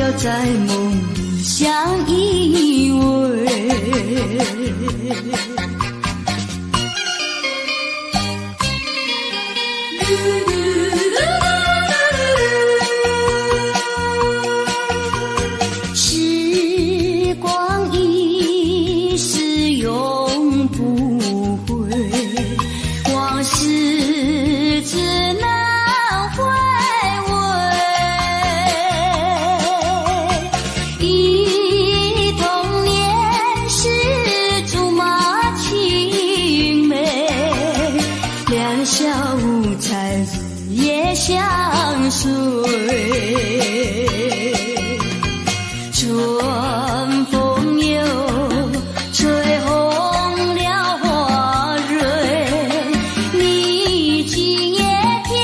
有在梦里相依偎。时光一逝永不回，往事只能回味。忆童年时竹马青梅，两小无猜日夜相随。春风又吹红了花蕊，你今夜添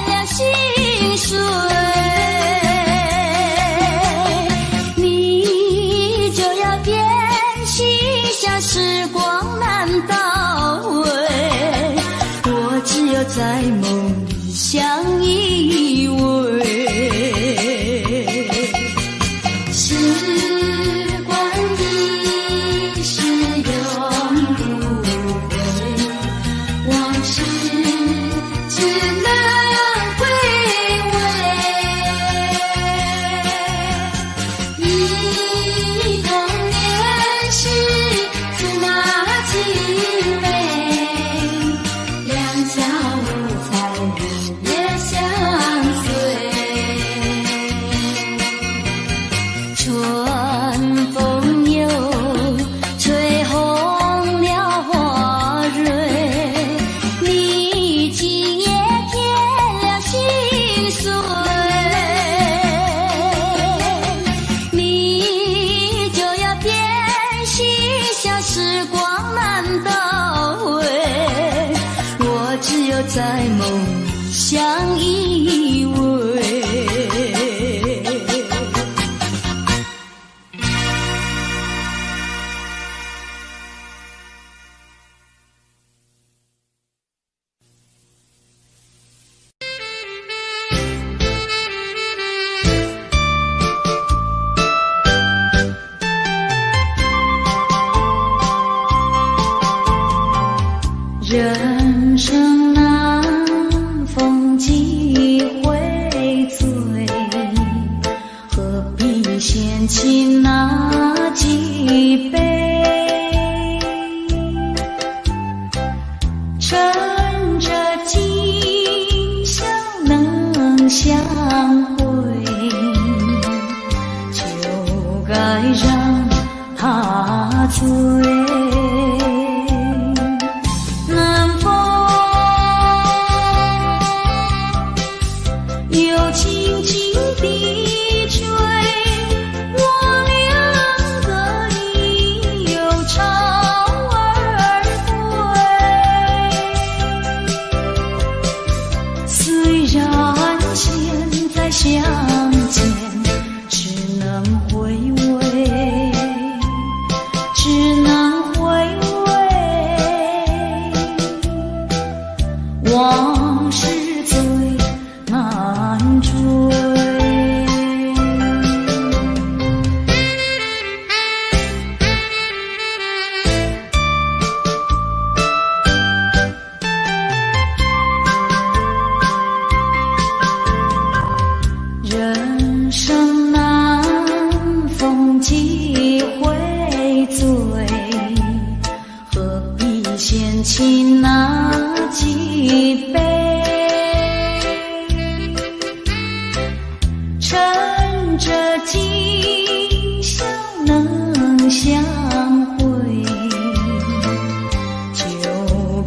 了心碎，你就要变心，像时光难倒回，我只有在梦里相依偎。春风又吹红了花蕊，你今夜添了心碎，你就要变心，像时光难倒回，我只有在梦里相依偎。人生难逢几回醉，何必嫌弃那几杯？趁着今宵能相会，就该让他醉。轻轻地吹，我两个已有巢而归。虽然现在相见只能回味，只能回味，往事最难追。人生难逢几回醉，何必嫌弃那几杯？趁着今宵能相会，就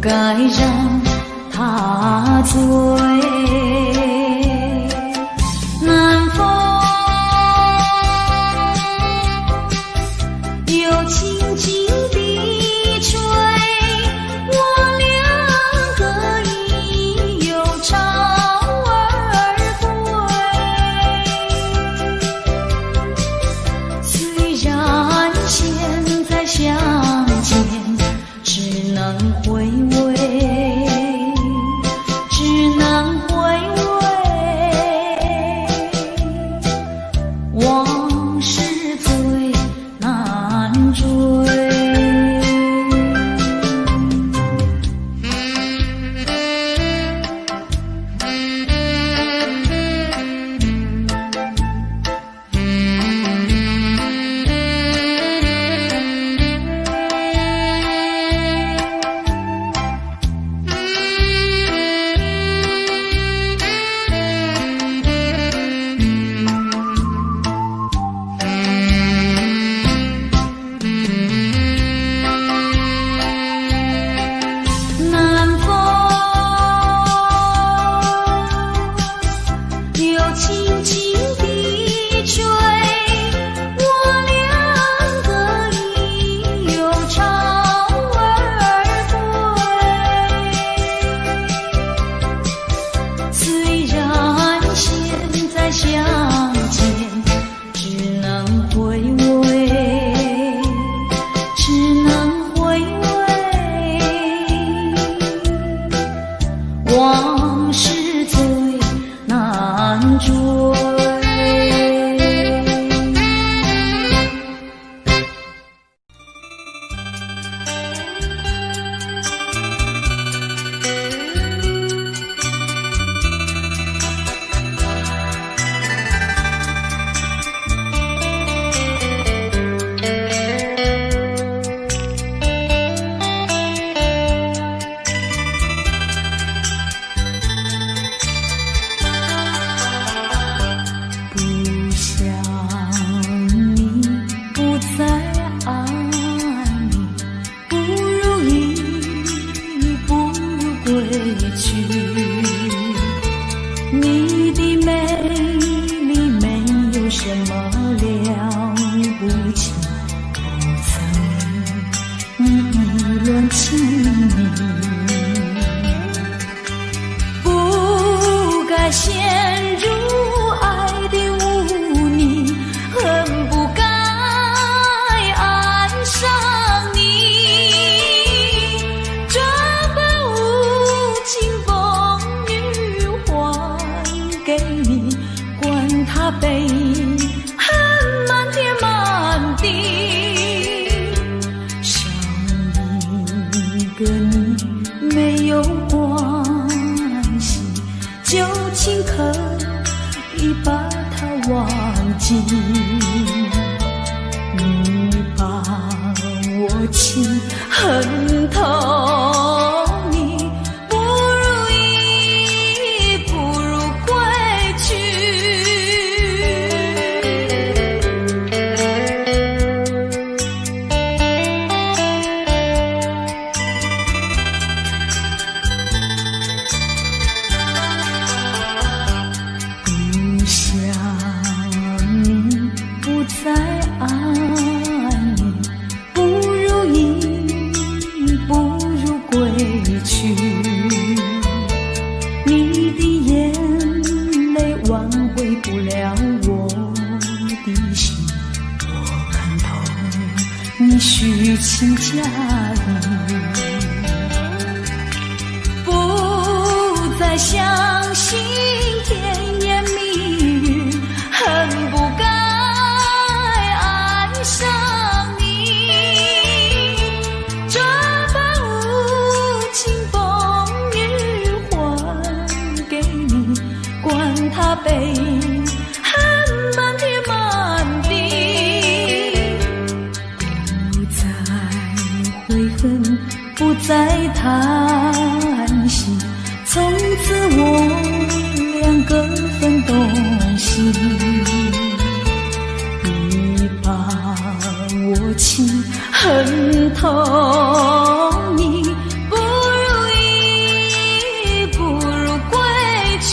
该让他醉。南风又轻轻地吹，我两个已有巢而归。虽然现在相见只能回味，只能回轻轻地吹，我两个已又潮儿归。虽然现在相见只能回味，只能回味，往事最难追。不想你，不再爱你，不如意，不如归去。你的美丽没有什么了不起，不曾为你意乱情迷，不该陷入爱的污泥，恨不该爱上你。这般无情风雨还给你，管他悲恨满天满地，少一个你没有关系，就请可以把它忘记。你把我情恨透，你不如意，不如归去。不想你，不再爱你，不如意，不如归去。你的眼泪挽回不了我的心，我看透你虚情假意，不再相信甜言蜜语，恨不该爱上你。这般无情风雨还给你，管他悲恨满天满地，不再悔恨，不再叹息，从此我两个分东西。你把我情恨透，你不如意，不如归去。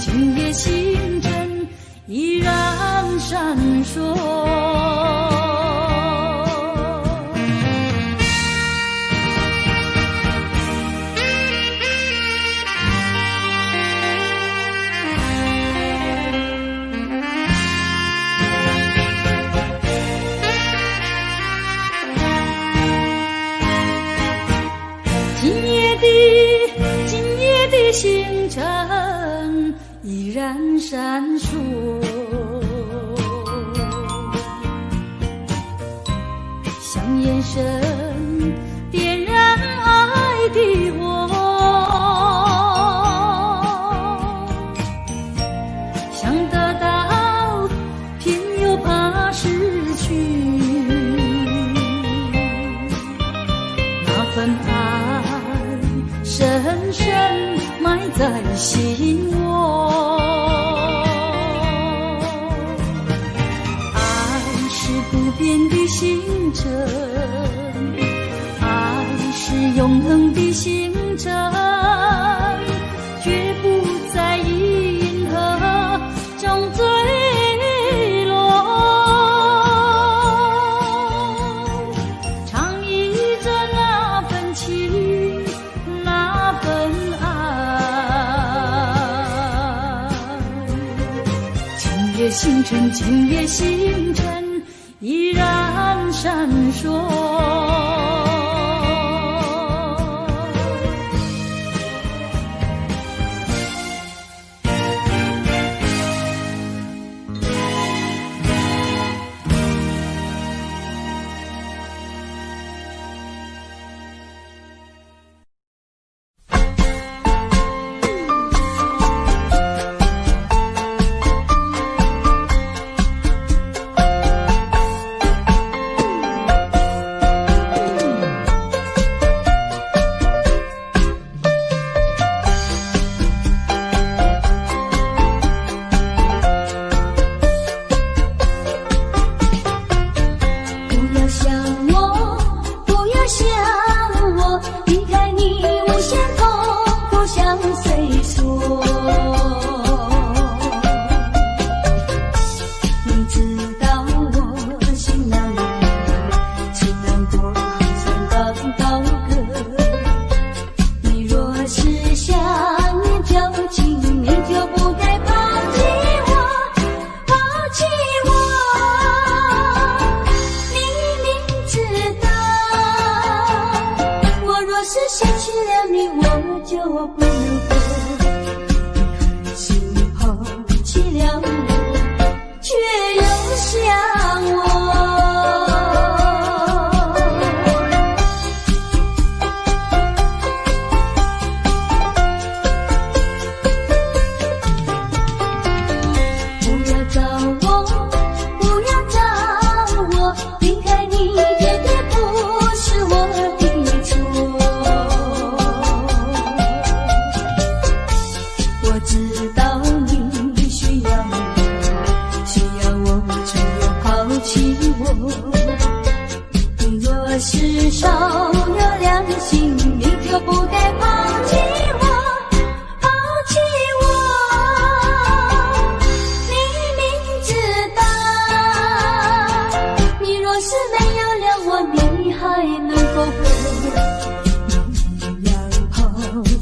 今夜星辰依然闪烁。今夜的星辰依然闪烁，像眼神点燃爱的火，想得到偏又怕失去，那份爱深深埋在心窝。不变的星辰，爱是永恒的星辰，绝不在银河中坠落。唱忆着那份情，那份爱。今夜星辰，今夜星辰依然闪烁。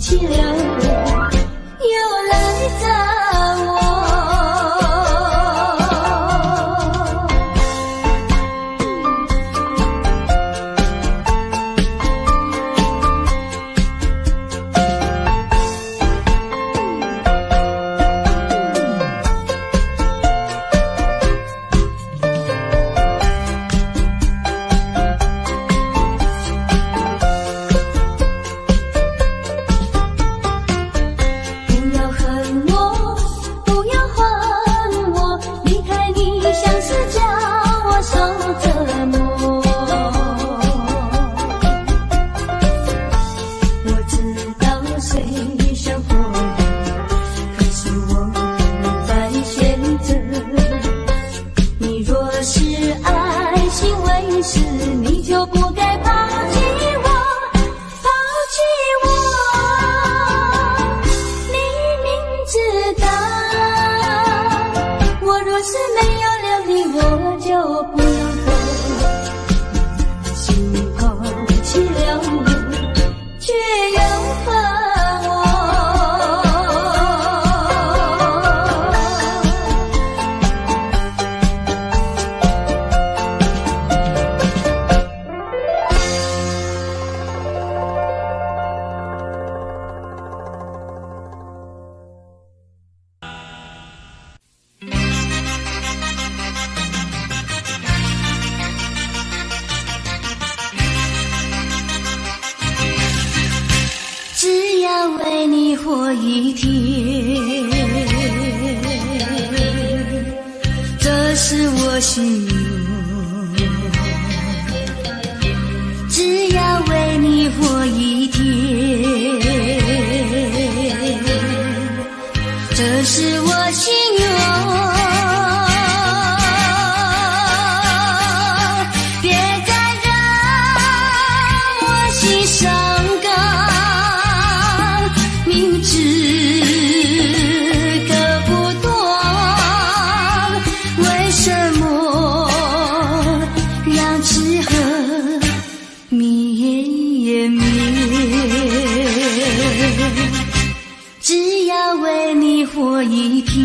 凄凉又来找我。活一天，这是我心愿。只要为你活一天，这是我心愿。别再让我心伤感，明知割不断，为什么让痴恨绵绵？只要为你活一天，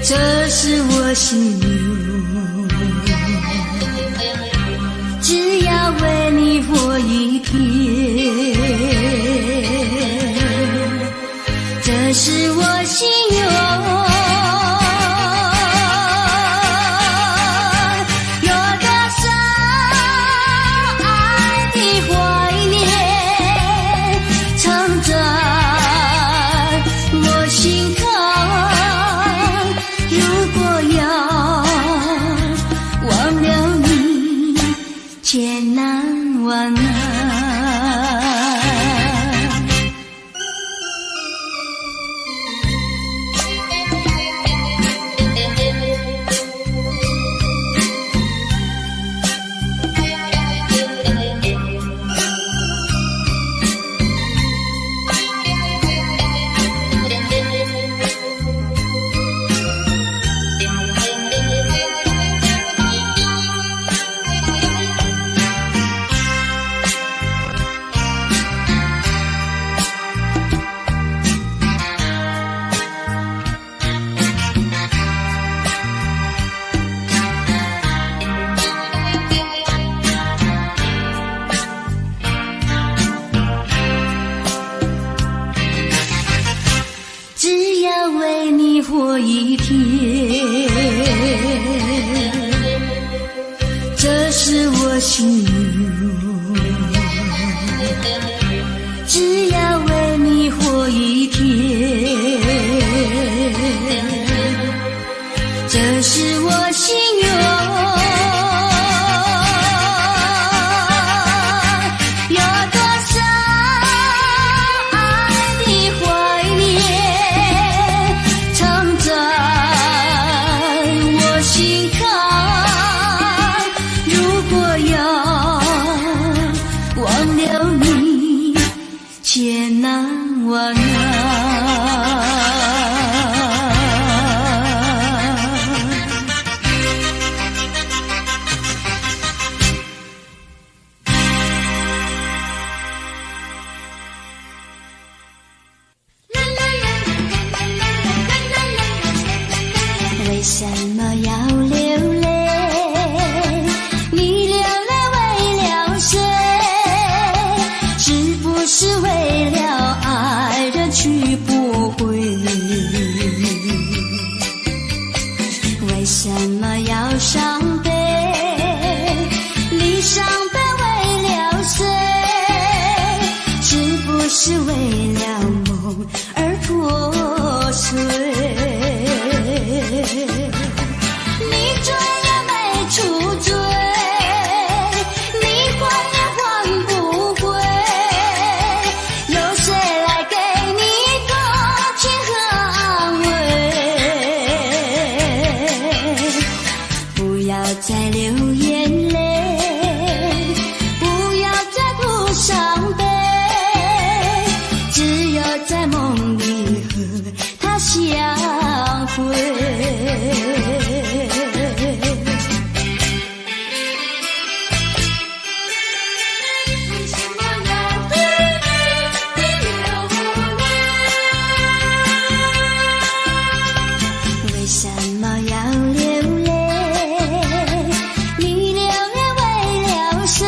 这是我心愿。只要为你活一天，这是我心愿。有多少爱的怀念，藏在我心坎。如果要忘了你，千难万难。活一天，这是我心愿。只要为你活一天，这是我心愿。千难万难。是为了爱人去不回，为什么要伤悲？离伤悲为了谁？是不是为了梦而破碎？你追也没出罪，你还也还不回，有谁来给你同情和安慰？不要再流眼泪，不要再哭伤悲，只有在梦里和他相会。为什么要流泪？你流泪为了谁？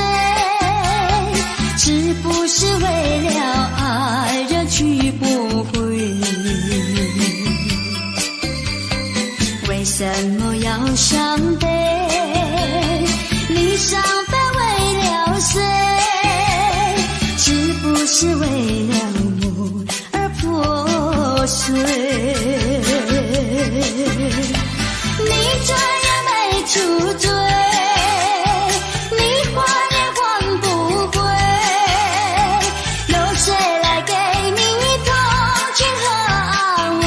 是不是为了爱人去不回？为什么要伤悲？离伤悲为了谁？是不是为了梦而破碎？你追也没出罪，你还也还不回，有谁来给你同情和安慰？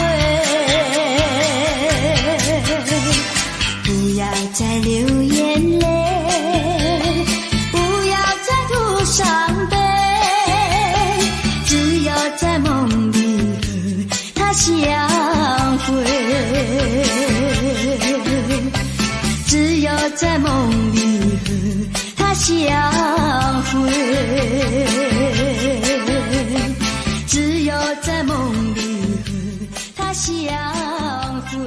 不要再流眼泪，不要再哭伤悲，只有在梦里和他相会，只有在梦里和他相会，只有在梦里和他相会，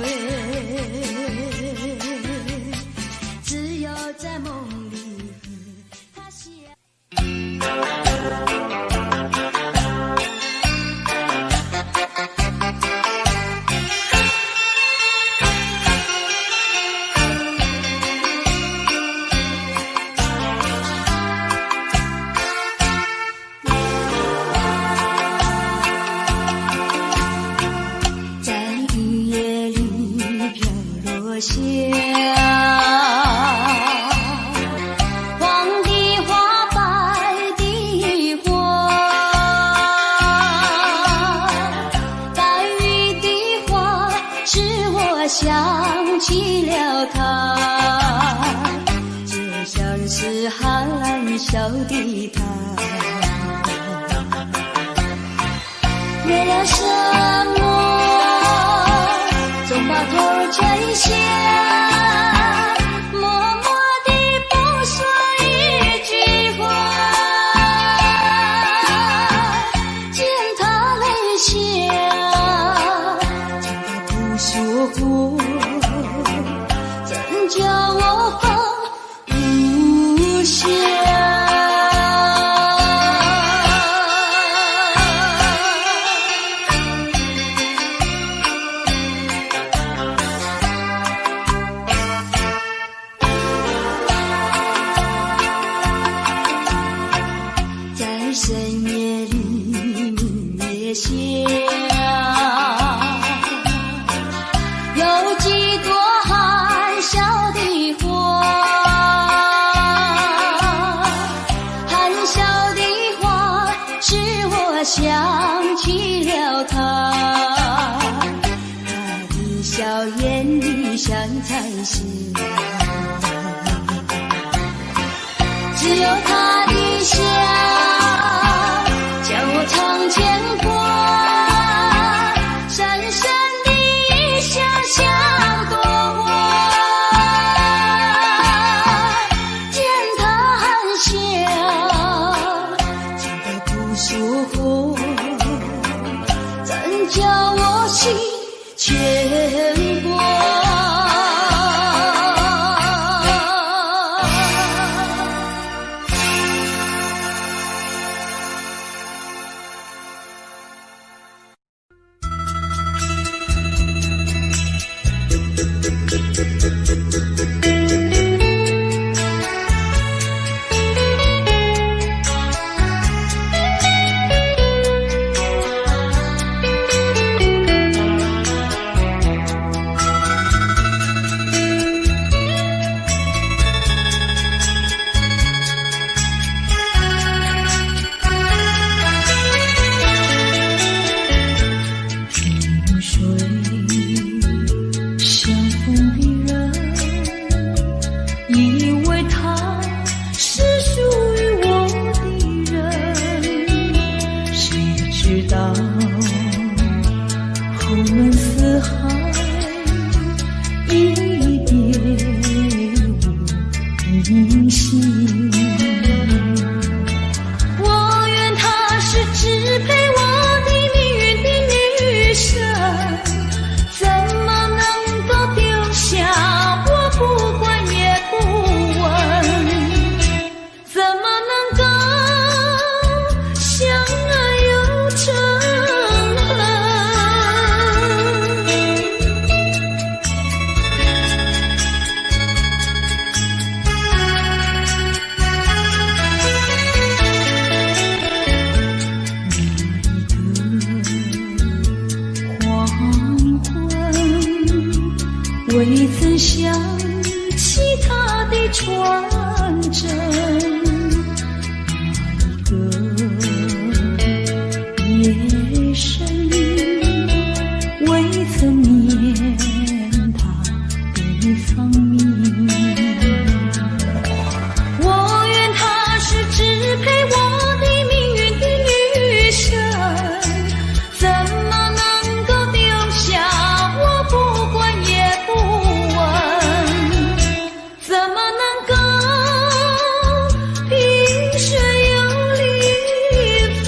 只有在梦里和他相会。黄的花，白的花，带雨的花，使我想起了他，就像是含笑的他。为了什么总把头垂下，默默地不说一句话，见他泪下，见他不说话，怎叫我放不下？深夜里明月下，有几朵含笑的花，含笑的花使我想起了他，他的笑眼里像彩霞，只有他的笑将我常牵挂，深深的一笑像朵花，见他含笑，见他不说话，怎叫我心牵挂？能想起他的传真，那一个夜深，未曾念他的芳名。我愿他是支配我的命运的女神，怎么能够丢下我不管也不问？怎么能够萍水有离分？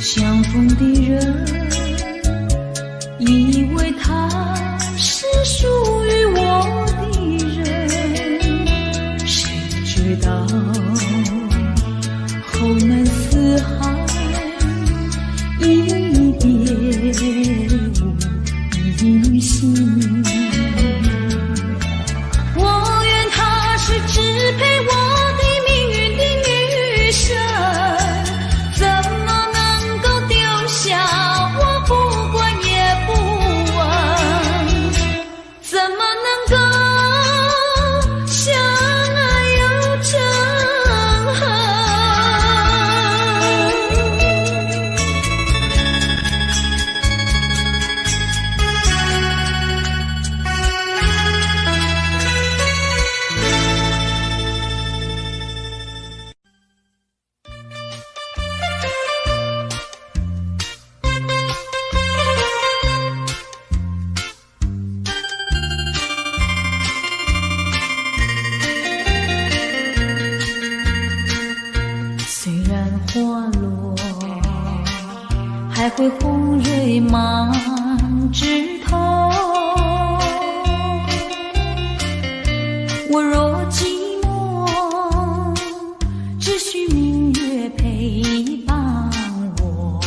相逢的人，以为他是属于我的人，谁知道后门四海，一别无音信。我愿他是支配我的命运的女神，怎么能够丢下我不管也不问？怎么能够相爱又成恨？虽然花落，还会红蕊满枝头。我若寂寞，只需明月陪伴我。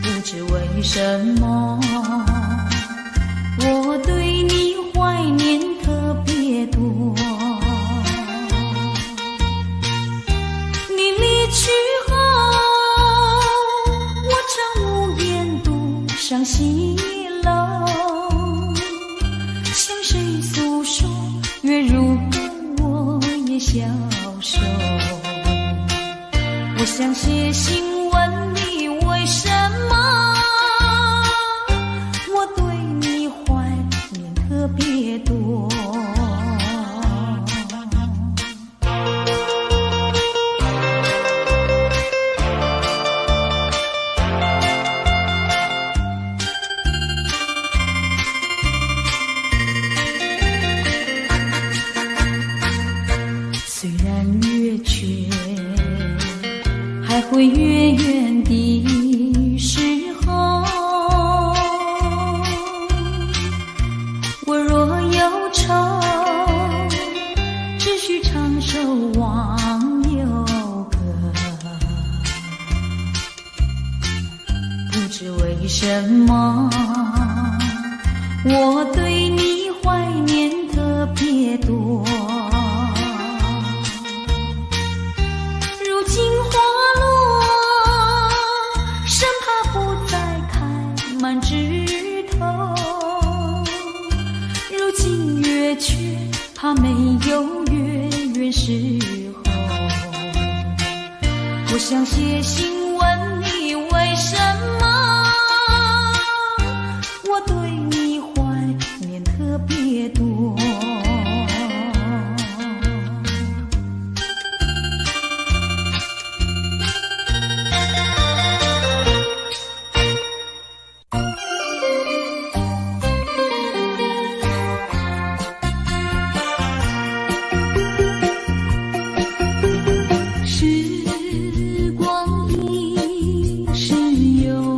不知为什么，我对你怀念特别多。去后，我常无言独上西楼，向谁诉说？月如歌，我也消瘦。我想写信问你，为什么我对你怀念特别多？虽然月缺，还会远远的时候，我若忧愁，只需唱首忘忧歌。不知为什么，我对你怀念特别多。如今花落，生怕不再开满枝头。如今月缺，怕没有月圆时候。我想写信问你，为什么我对你怀念特别多？时光一逝永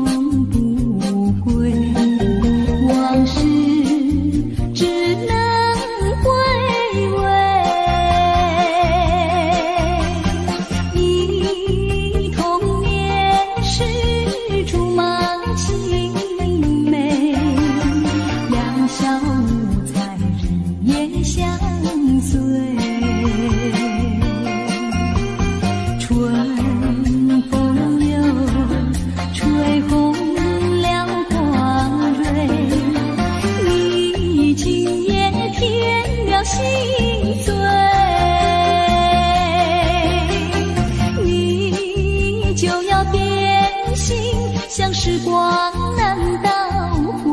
像时光难倒回，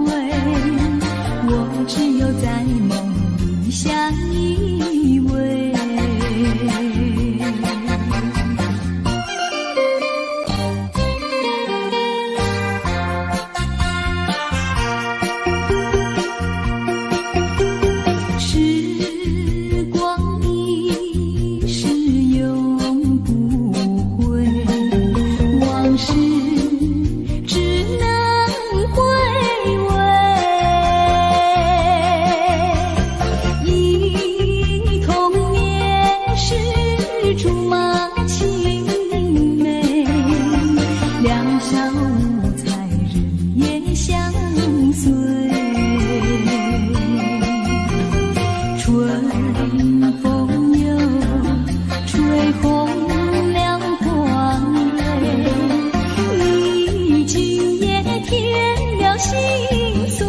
我只有在梦里相依偎。时光一逝永不回，往事只能回味。忆童年时竹马青梅，两小无猜日夜相随。春风又吹红了花蕊，你今夜添了心碎，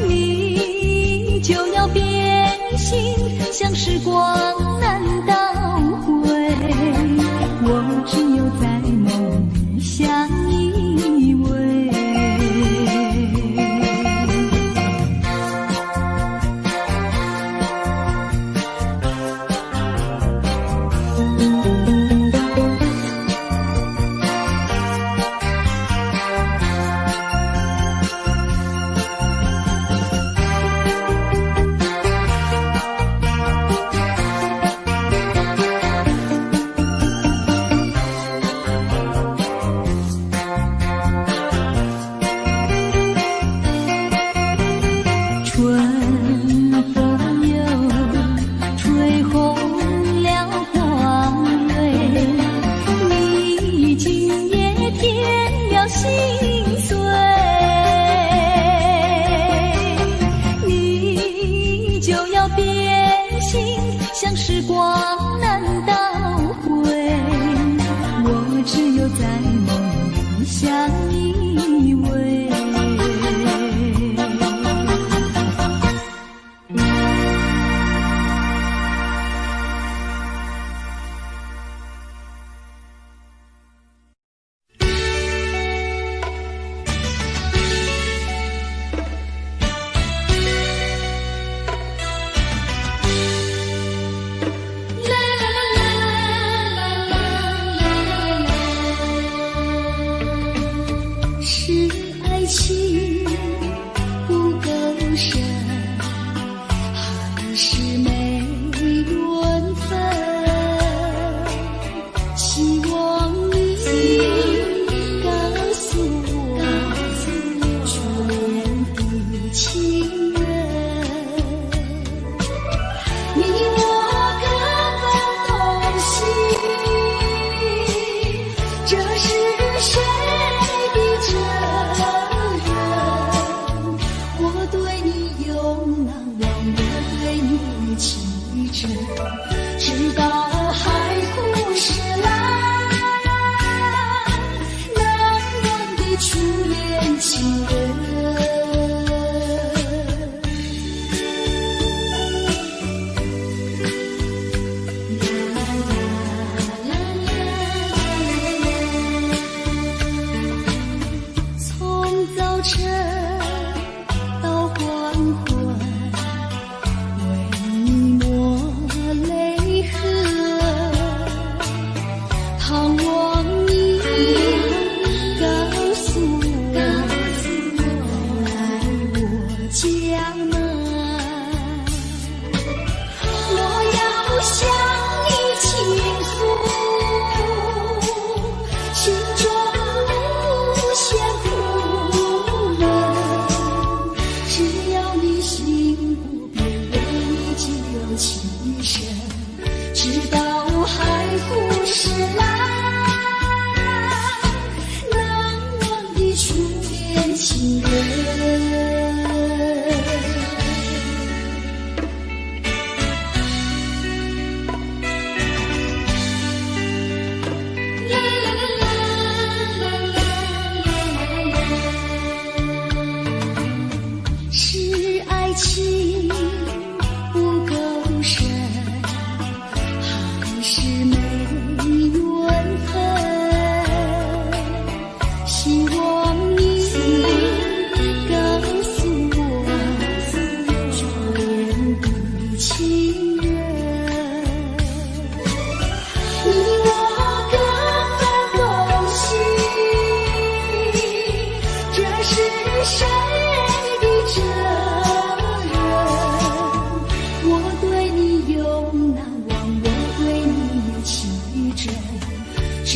你就要变心，像时光难倒回，我只有在梦里相依偎。春风又吹红了花蕊，你今夜添了心碎，你就要变心，像时光难倒回，我只有在梦里相依偎。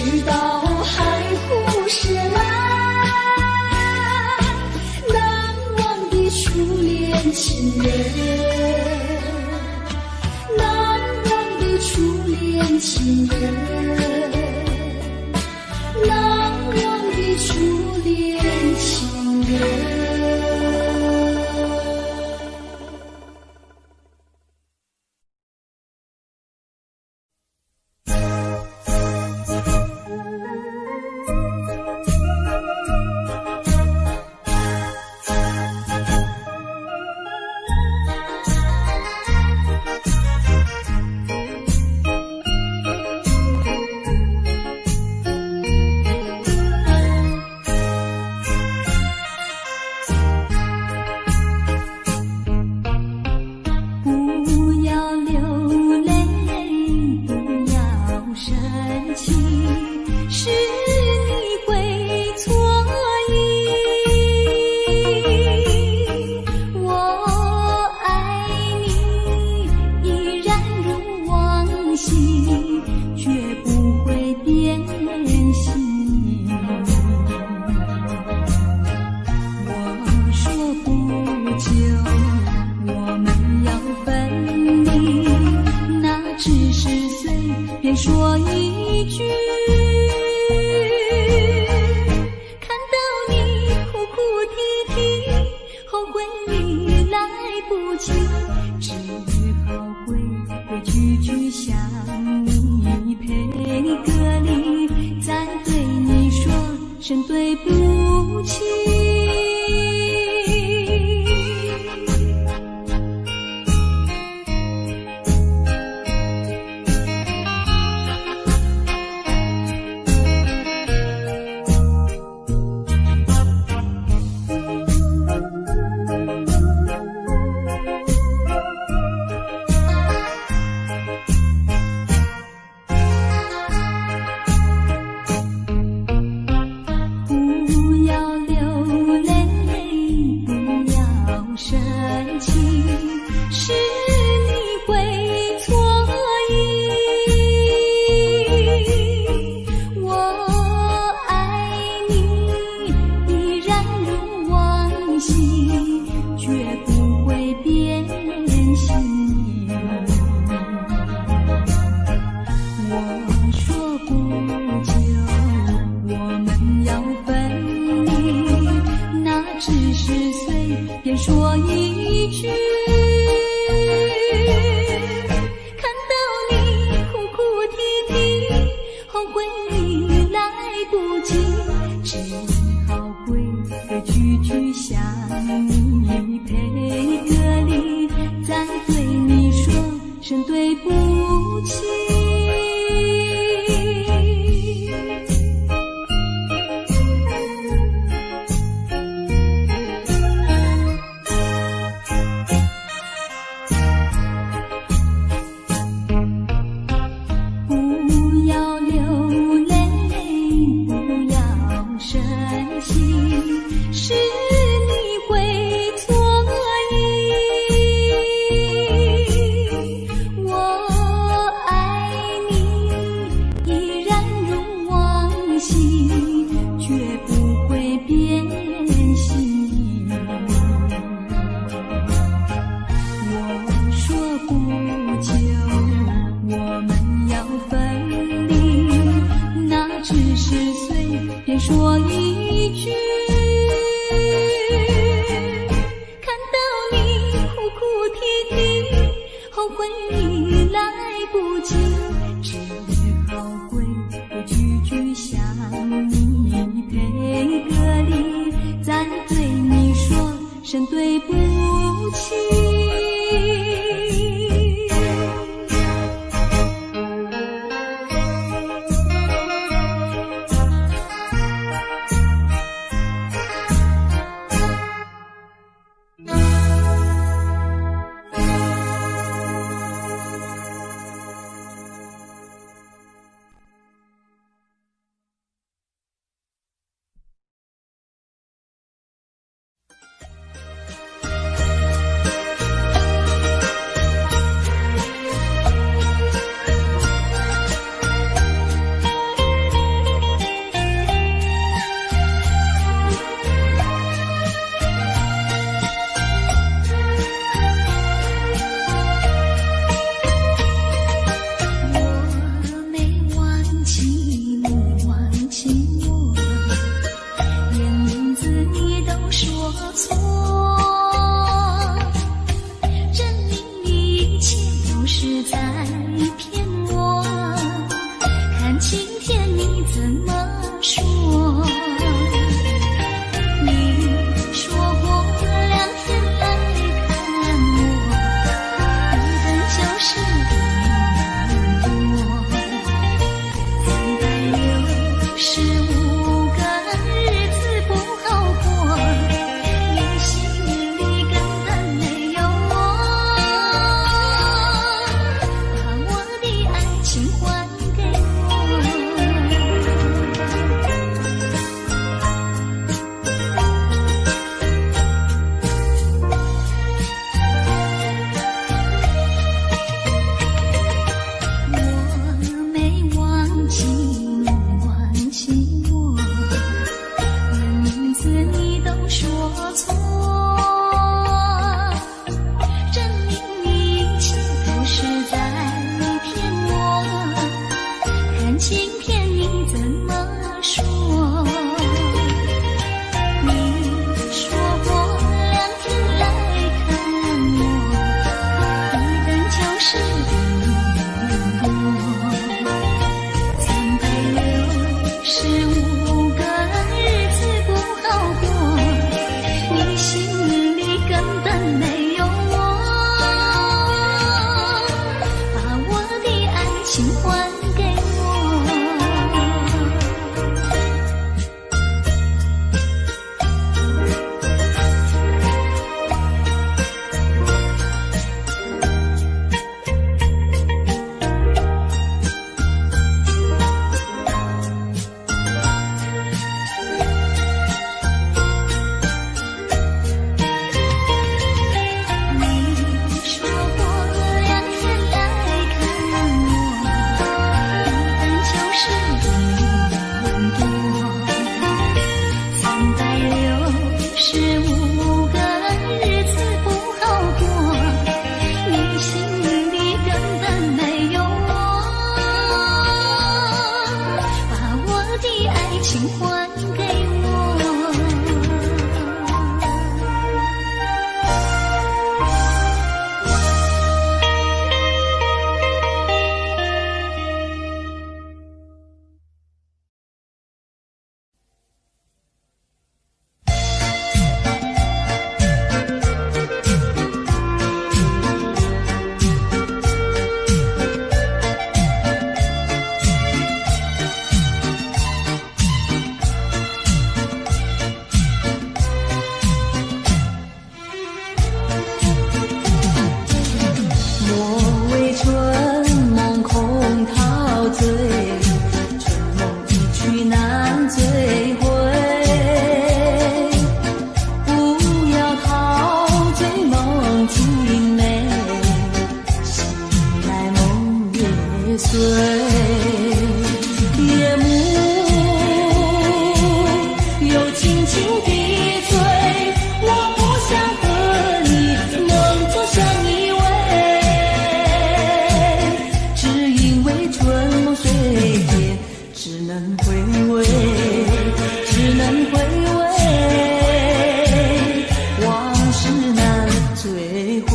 知道海枯石烂，难忘的初恋情人，难忘的初恋情人，难忘的初恋情人。说一句，看到你哭哭啼啼，后悔你来不及，只好归归句句向你赔个礼，再对你说声对不起。说一句，看到你哭哭啼啼，后悔你来不及，只好归归句句向你赔个礼，再对你说声对不起。我爱今天你怎么说？你说过2天来看我，一等就是365个日子不好过，你心里根本没有我，把我的爱情还给我。我没忘记你关心我，连名字你都说错，证明一切都是在骗我。看今天你怎么说？你说过2天来看我，一等就是等多。365个日子不好过，你心里根本没有我，把我的爱情还给我。你说过2天来看我，一等就是等多。365个日子不好过，你心里根本没有我，把我的爱情还给我。莫为春梦空陶醉，春梦一去难追回。不要陶醉梦境美，醒来梦也碎。夜幕又轻轻地醉，我不想和你梦中相依偎，只因为春梦水天，只能回味，只能回味，往事难追回。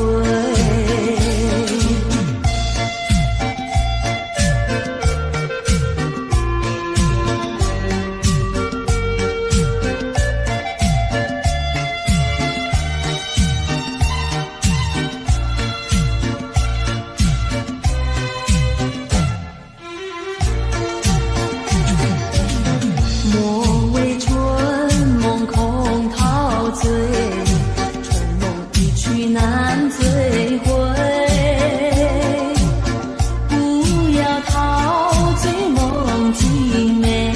莫为春梦空陶醉，春梦一去难追回。不要陶醉梦境美，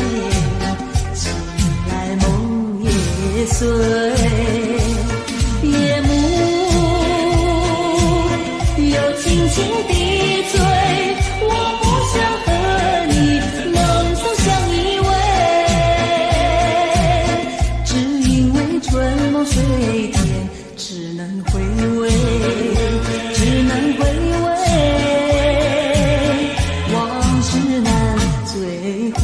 醒来梦也碎。夜幕又轻轻地醉，我不想和你梦中相依偎，只因为春梦水天，只能回味，只能回味，往事难追回。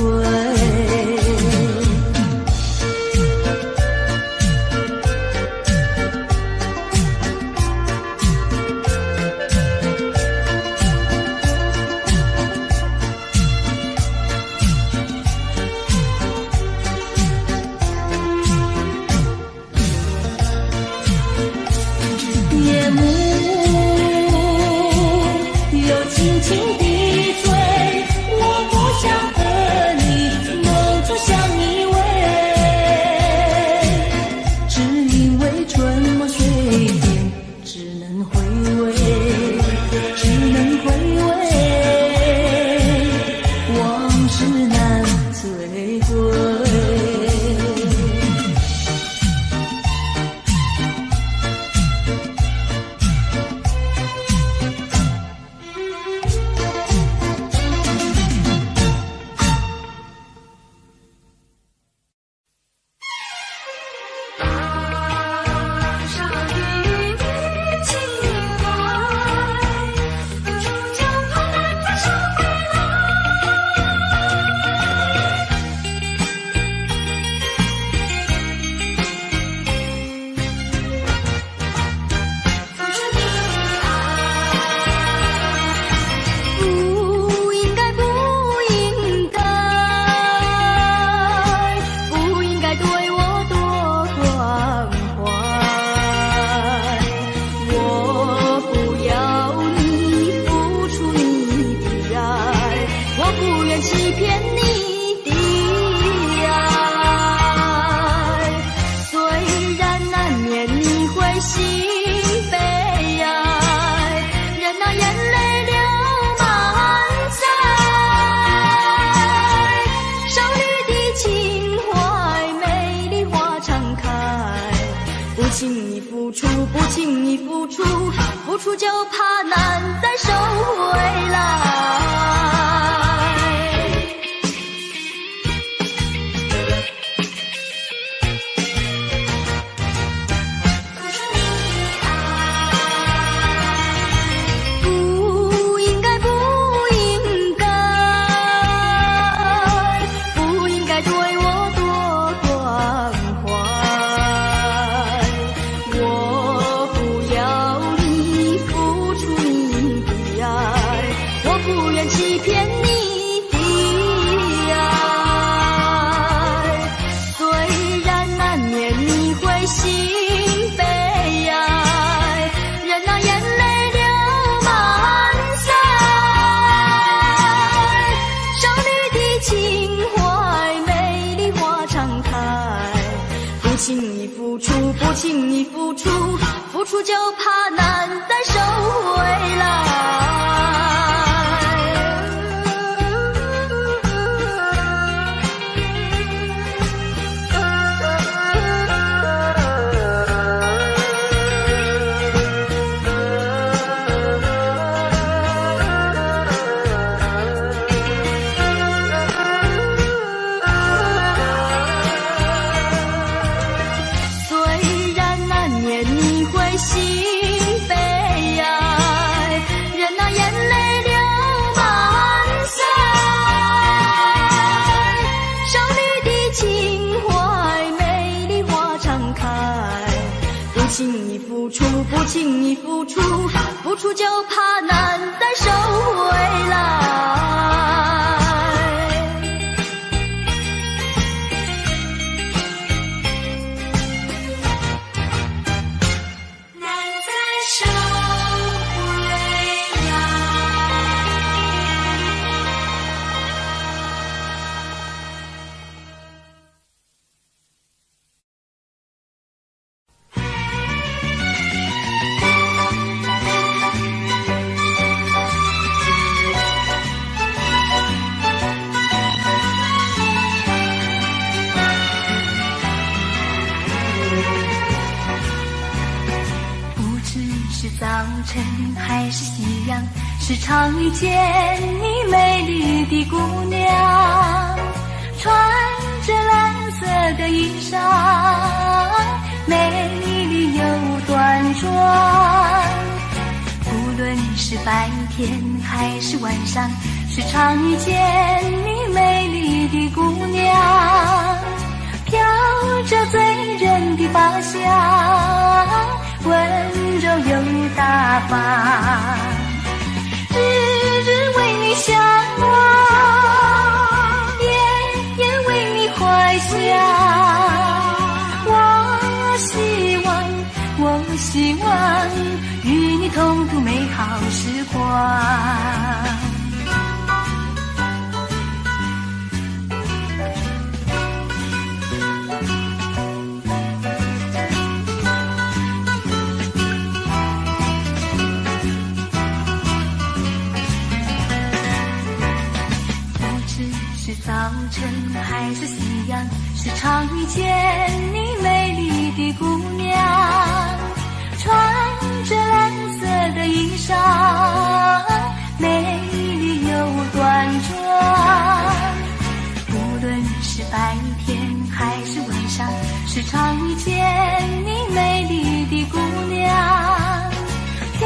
欺骗你的爱。虽然难免你会心悲哀，任那眼泪流满腮，少女的情怀美丽花常开，不轻易付出，不轻易付出，付出就怕难再收回来。欺骗你的爱，虽然难免你会心悲哀，任那眼泪流满腮，少女的情怀美丽花常开，不轻易付出，不轻易付出，付出就怕难再收回来。心悲哀，任那眼泪流满腮，少女的情怀美丽花常开，不轻易付出，不轻易付出，付出就怕难再收回来。早晨还是夕阳，时常遇见你美丽的姑娘，穿着蓝色的衣裳，美丽又端庄。无论是白天还是晚上，时常遇见你美丽的姑娘，飘着醉人的发香，温柔又大方，日日为你向往，夜夜为你怀想。我希望与你同度美好时光。早晨还是夕阳，时常遇见你美丽的姑娘，穿着蓝色的衣裳，美丽又端庄。无论是白天还是晚上，时常遇见你美丽的姑娘，飘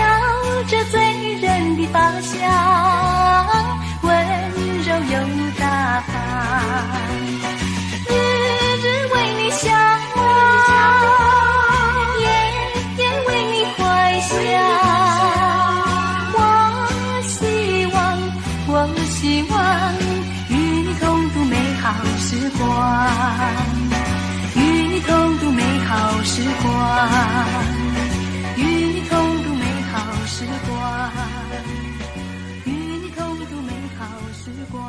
着醉人的发香，温柔又大方，日日为你向往，夜夜为你怀想。我希望与你同度美好时光，与你同度美好时光，与你同度美好时光，与你同度美好时光。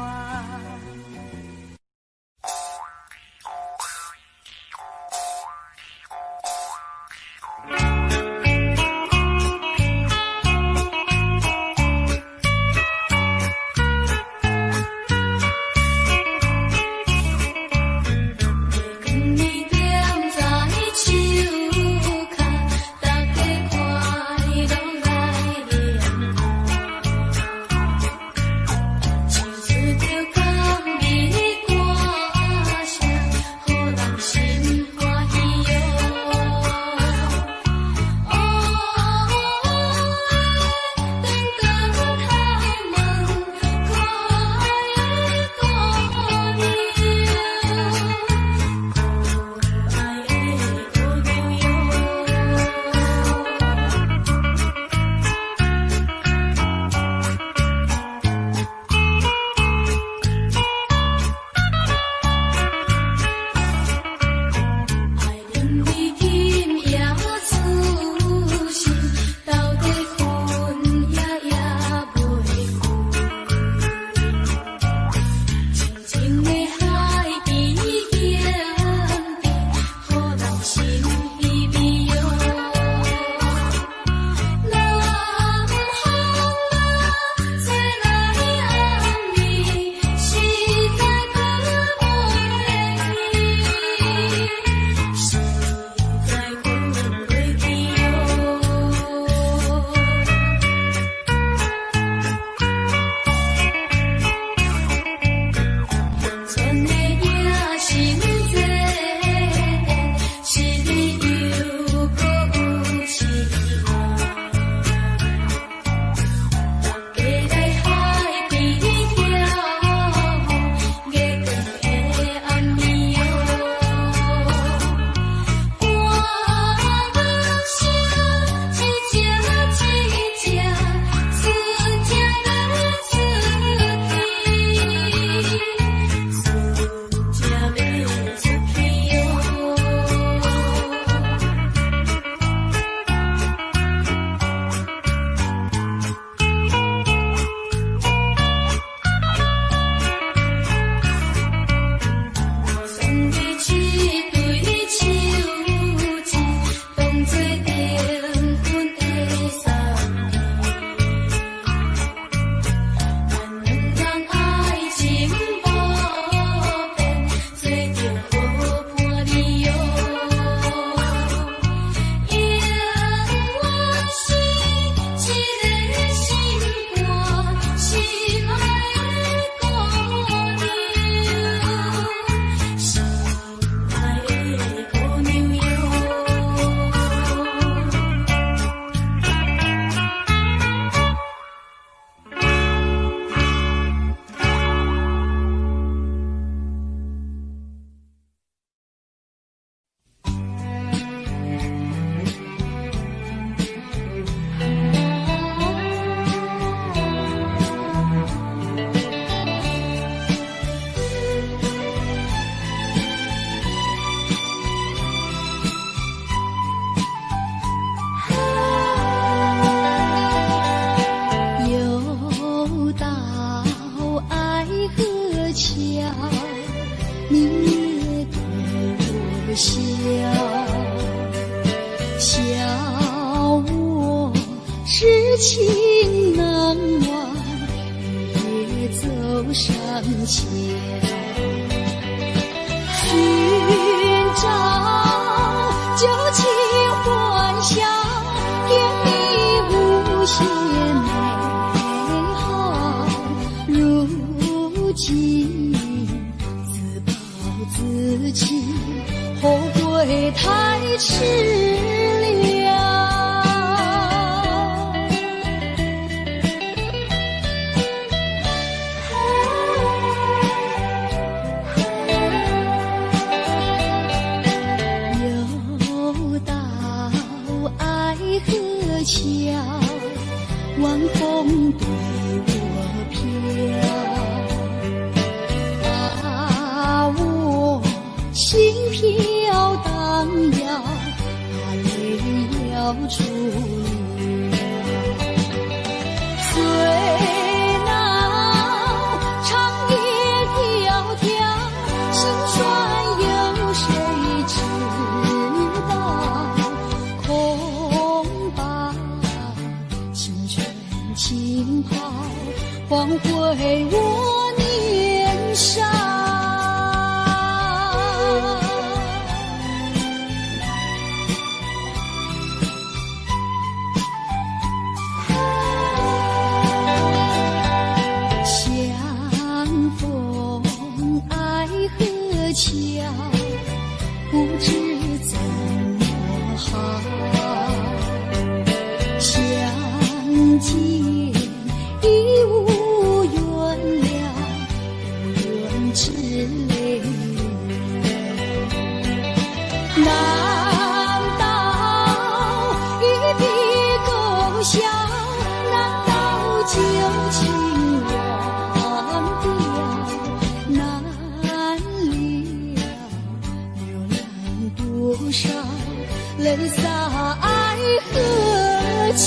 你也对我笑，笑我痴情难忘，也走上桥，寻找旧情欢笑，甜蜜无限美好。如今自暴自弃，后悔太迟了。又到爱河桥，晚风对我飘，把我心飘荡摇，把泪要出流。虽闹长夜迢迢，心酸有谁知道？空把青春轻抛，换回我年少。相逢爱河桥，不知怎么好，相见已无缘了，无缘之泪。难道一笔勾销？难道旧情忘掉？难了流浪多少泪洒爱河桥。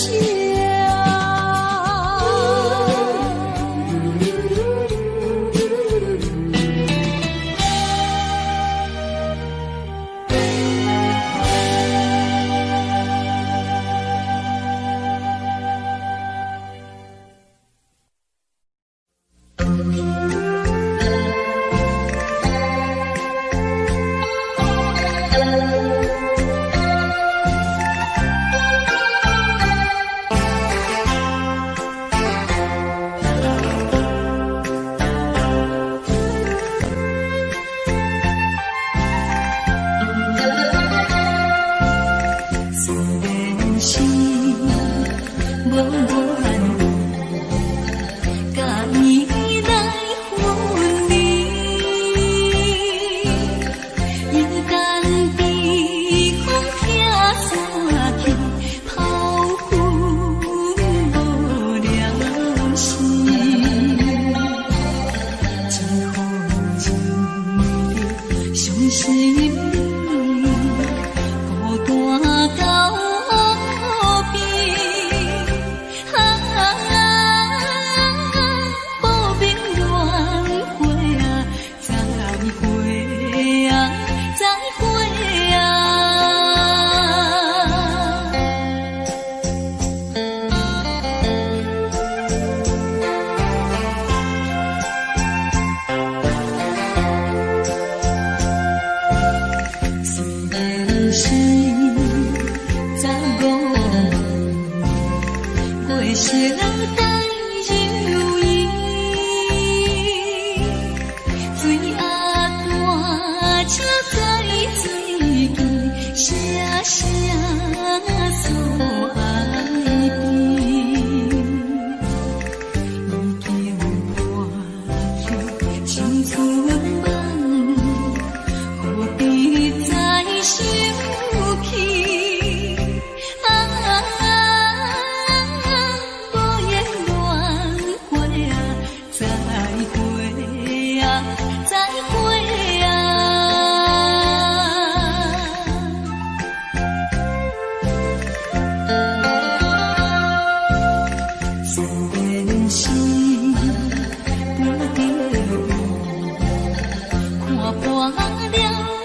了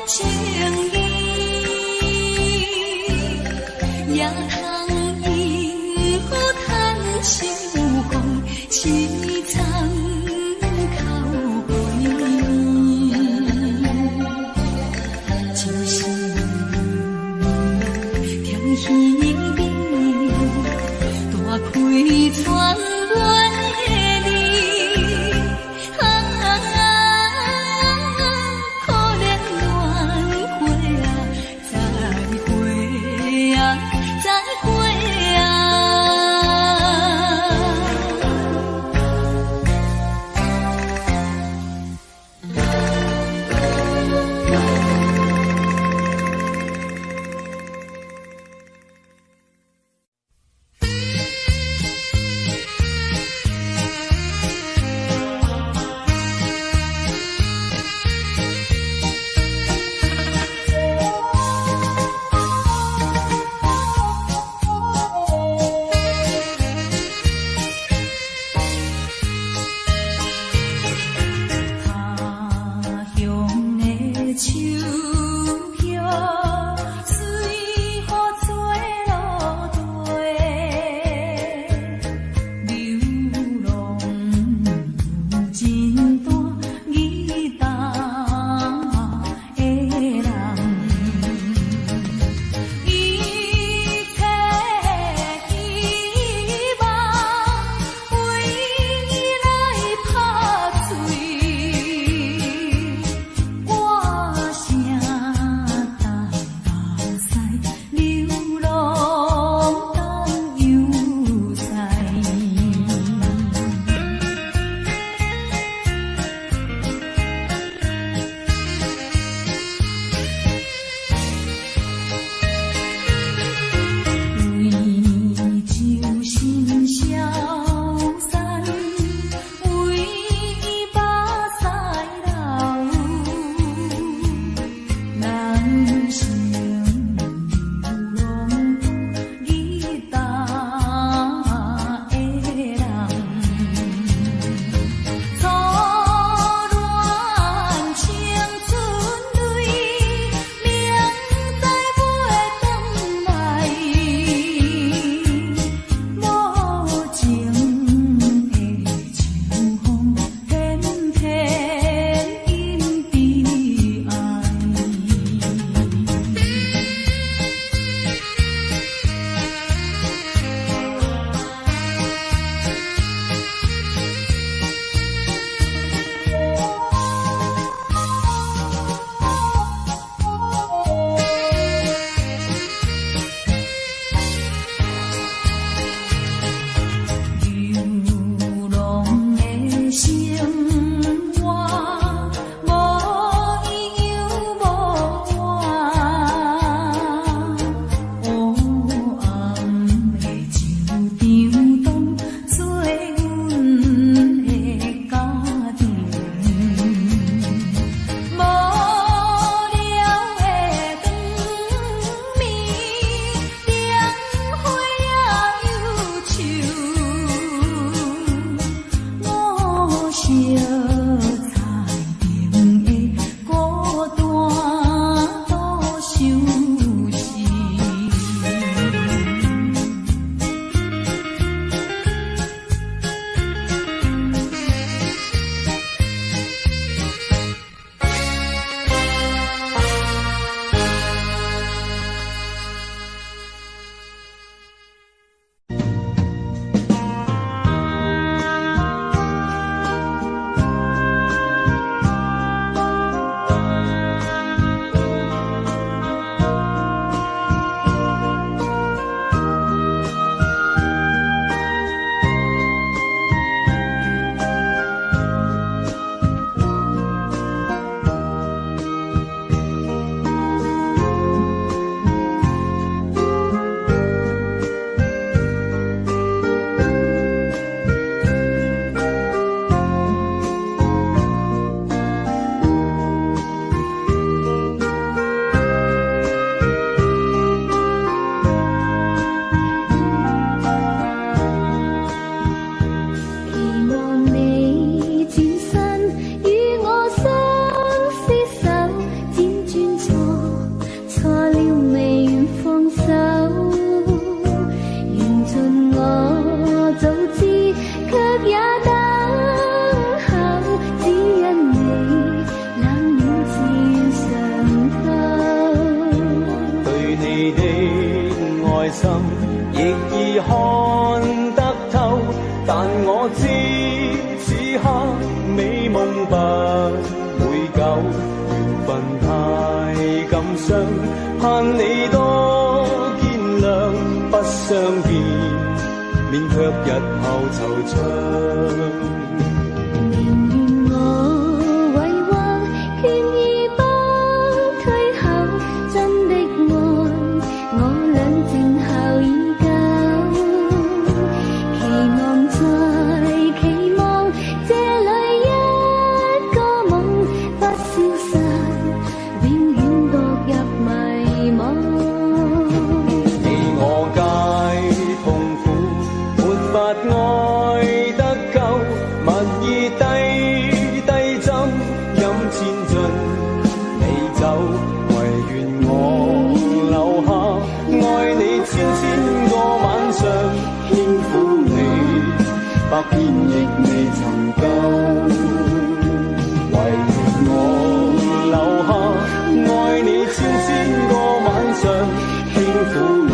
情意，也通因好叹相逢，凄惨靠背。就是甜喜味，大开窗外的你，可怜恋花久，缘分太感伤，盼你多见谅，不相见，免却日後惆悵。百遍亦未曾夠，唯願我留下，愛你千千個晚上，輕撫你，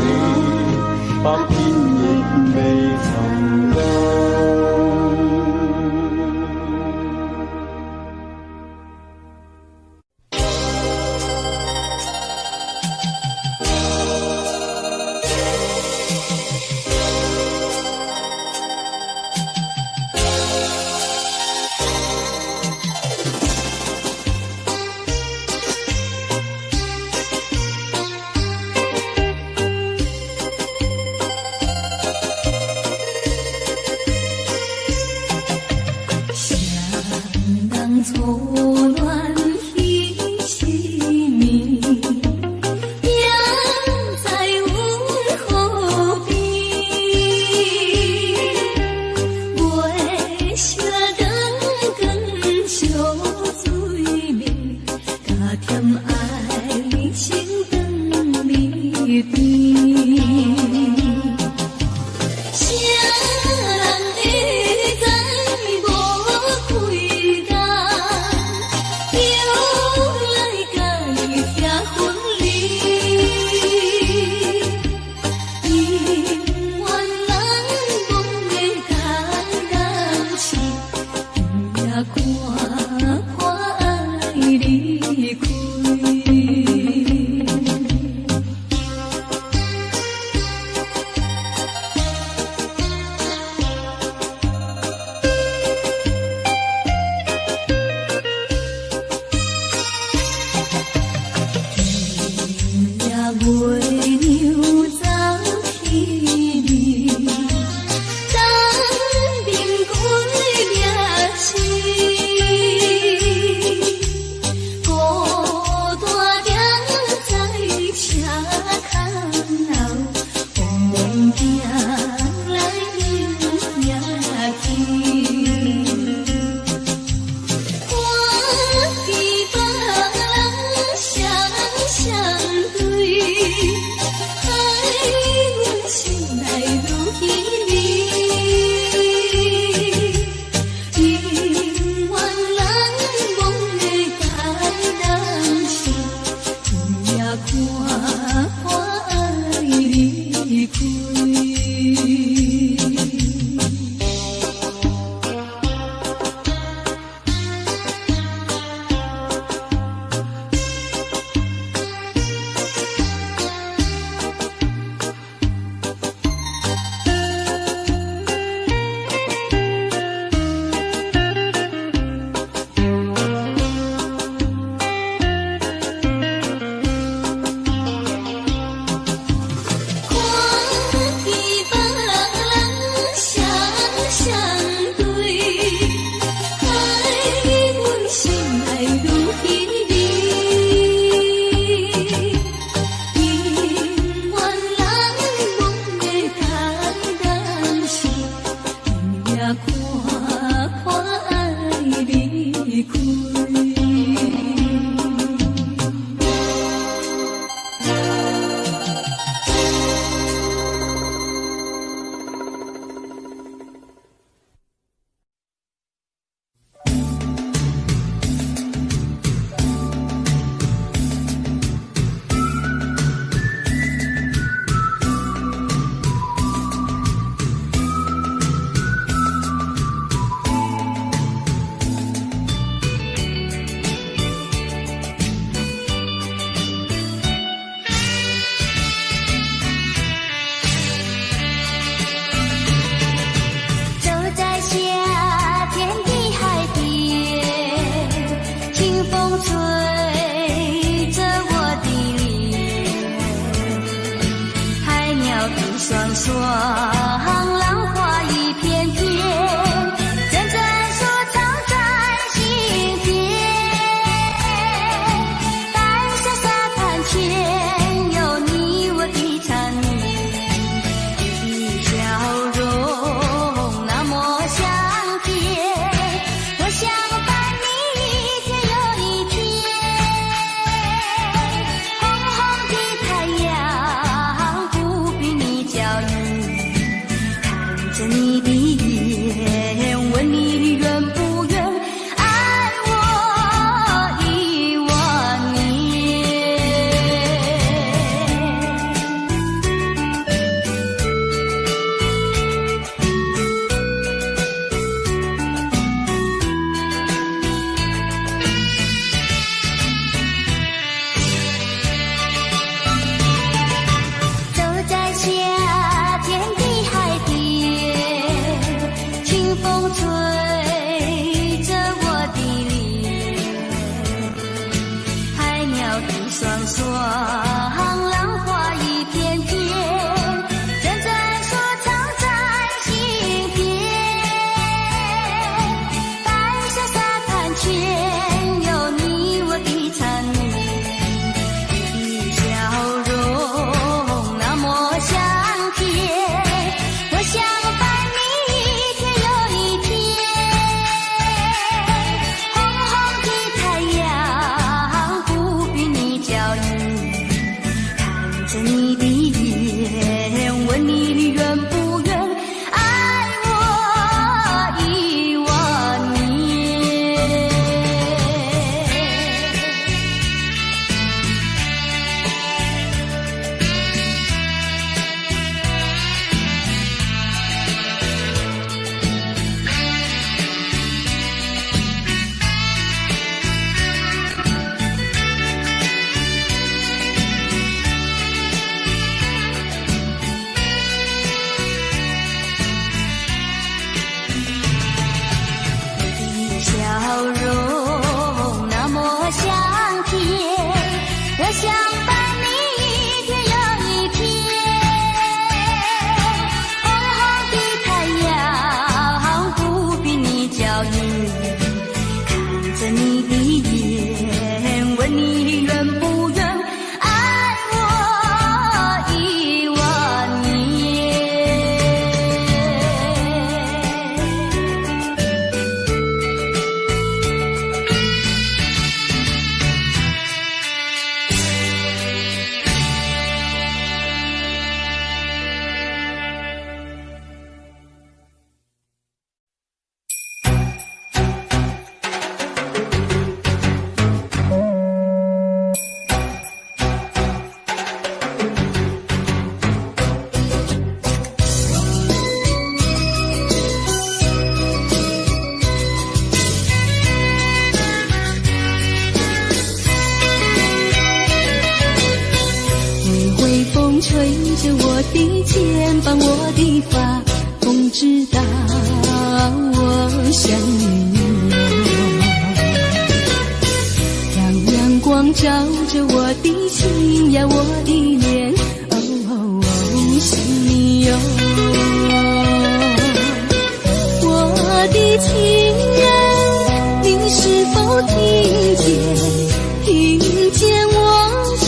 百遍亦未曾夠。我着我的脸，海鸟的双双，浪花一片片，阵阵舒畅在心间。白沙沙滩前，有你我的缠绵，你的笑容那么香甜，我想伴你一天又一天。红红的太阳不比你娇艳，看着你的眼，问你愿不愿爱我10000年。走在夏天的海边，清风吹着我的脸，海鸟的双双，浪花一片片，阵阵舒畅在心间。白沙沙滩前，有你我的缠绵，你的笑容那么香甜，我想伴你一天又一天。红红的太阳不比你娇艳，看着你的眼，问你愿不愿爱我10000年。你的笑容那么香甜，我想伴你一天又一天。红红的太阳不比你娇艳，看着你的眼，问你愿不愿爱我10000年。微微风吹着我的肩膀，我的发，风知道我想你让阳光照着我的心呀，我的脸，想你哟。我的情人，你是否听见我心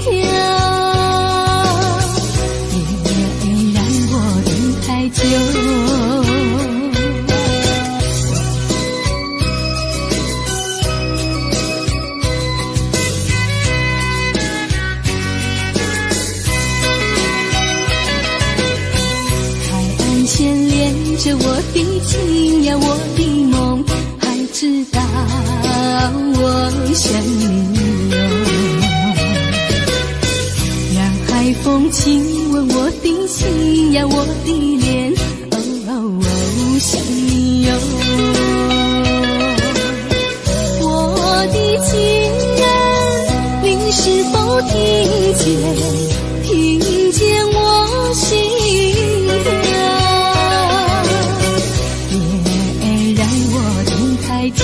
跳？别让我等太久。海岸线连着我的情呀，我的梦，还知道我想你哟。让海风亲吻我的心呀，我的脸，想你哟。我的情人，你是否听见我心跳？别让我等太久。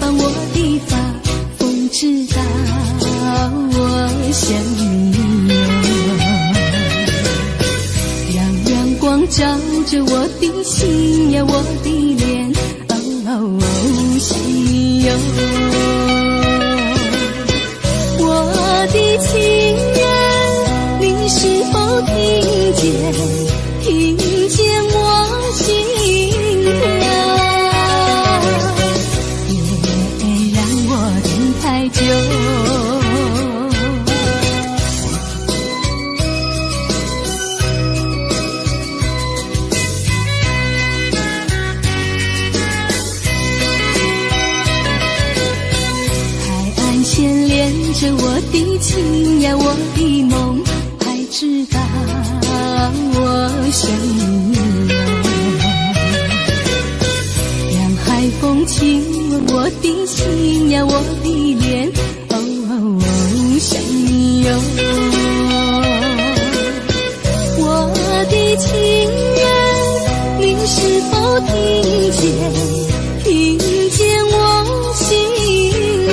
帮我的发风，直到我想你哟。让阳光照着我的心呀，我的脸，心哟。我的情人，你是否听见？听见我心跳？别让我等太久。牵连着我的情呀，我的梦，还知道我想你哟。让海风亲吻我的心呀，我的脸，想你哟。我的情人，你是否听见？听见我心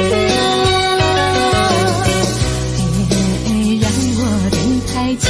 跳？太久。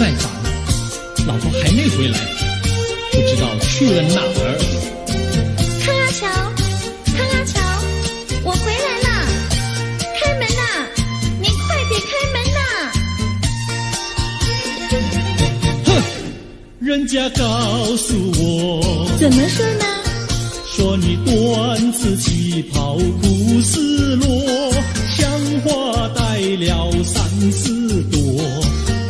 在早了，老婆还没回来，不知道去了哪儿。康阿乔，康阿乔，我回来啦！开门呐！你快点开门呐！哼，人家告诉我，怎么说呢？说你短此旗袍苦丝罗，像花戴了3、4朵，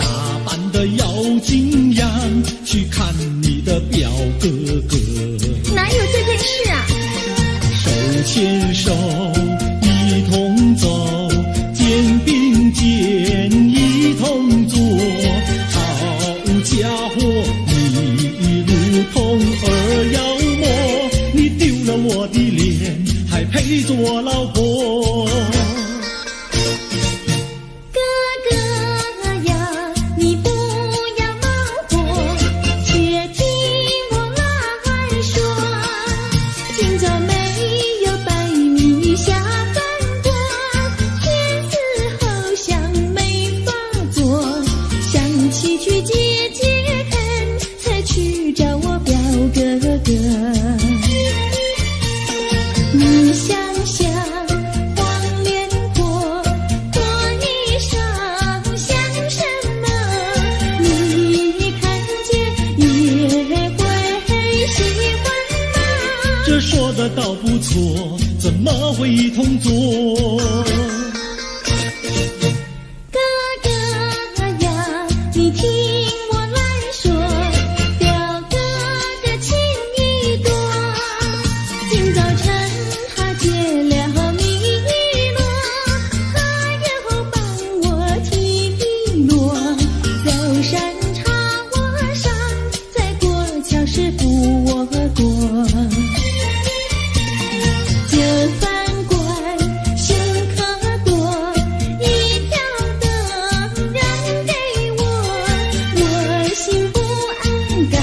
打扮得要惊艳，去看你的表哥哥。哪有这件事啊？手牵手一同走，肩并肩一同坐，好家伙，你如同儿妖魔，你丢了我的脸，还陪着我老婆。哥哥呀，你不要恼火，且听我来说。今早没有带你下饭锅，天色好像没法做，想起去解解恨，才去找我表哥哥。你想想黄脸婆，婆衣裳像什么？你看见也会喜欢吗？这说的倒不错，怎么会一同做？哥哥呀，你听我来说，表哥的情意多。今早晨他结了米罗，他又帮我提罗，走山插我上，再过桥是扶我过。这饭馆深可多，一条灯让给我，我心不安，赶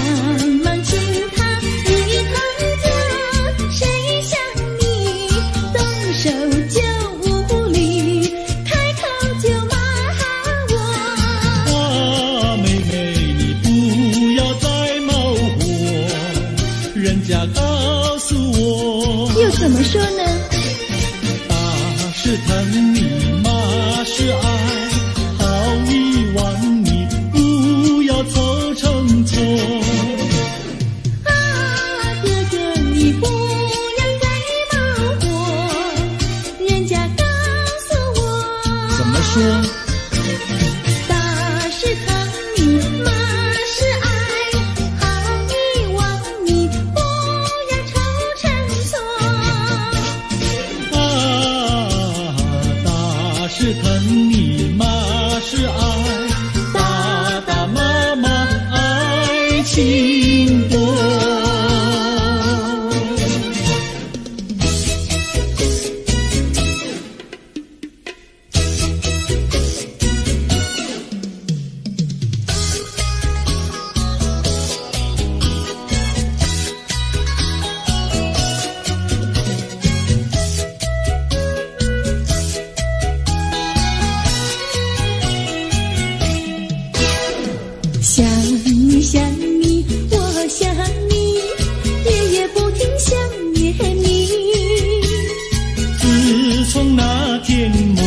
忙请他一同坐。谁想你动手就无理，开口就骂我。啊，妹妹，你不要再冒火，人家告诉我，又怎么说呢？打是疼你，骂是爱，好意望你不要凑成错。啊，哥哥你不要再冒火，人家告诉我。怎么说？打是疼你，骂是爱，好意望你不要凑成错。啊，打是疼你，骂是爱，打打骂骂爱情多。想你想你，我想你，夜夜不停想念你。自从那天默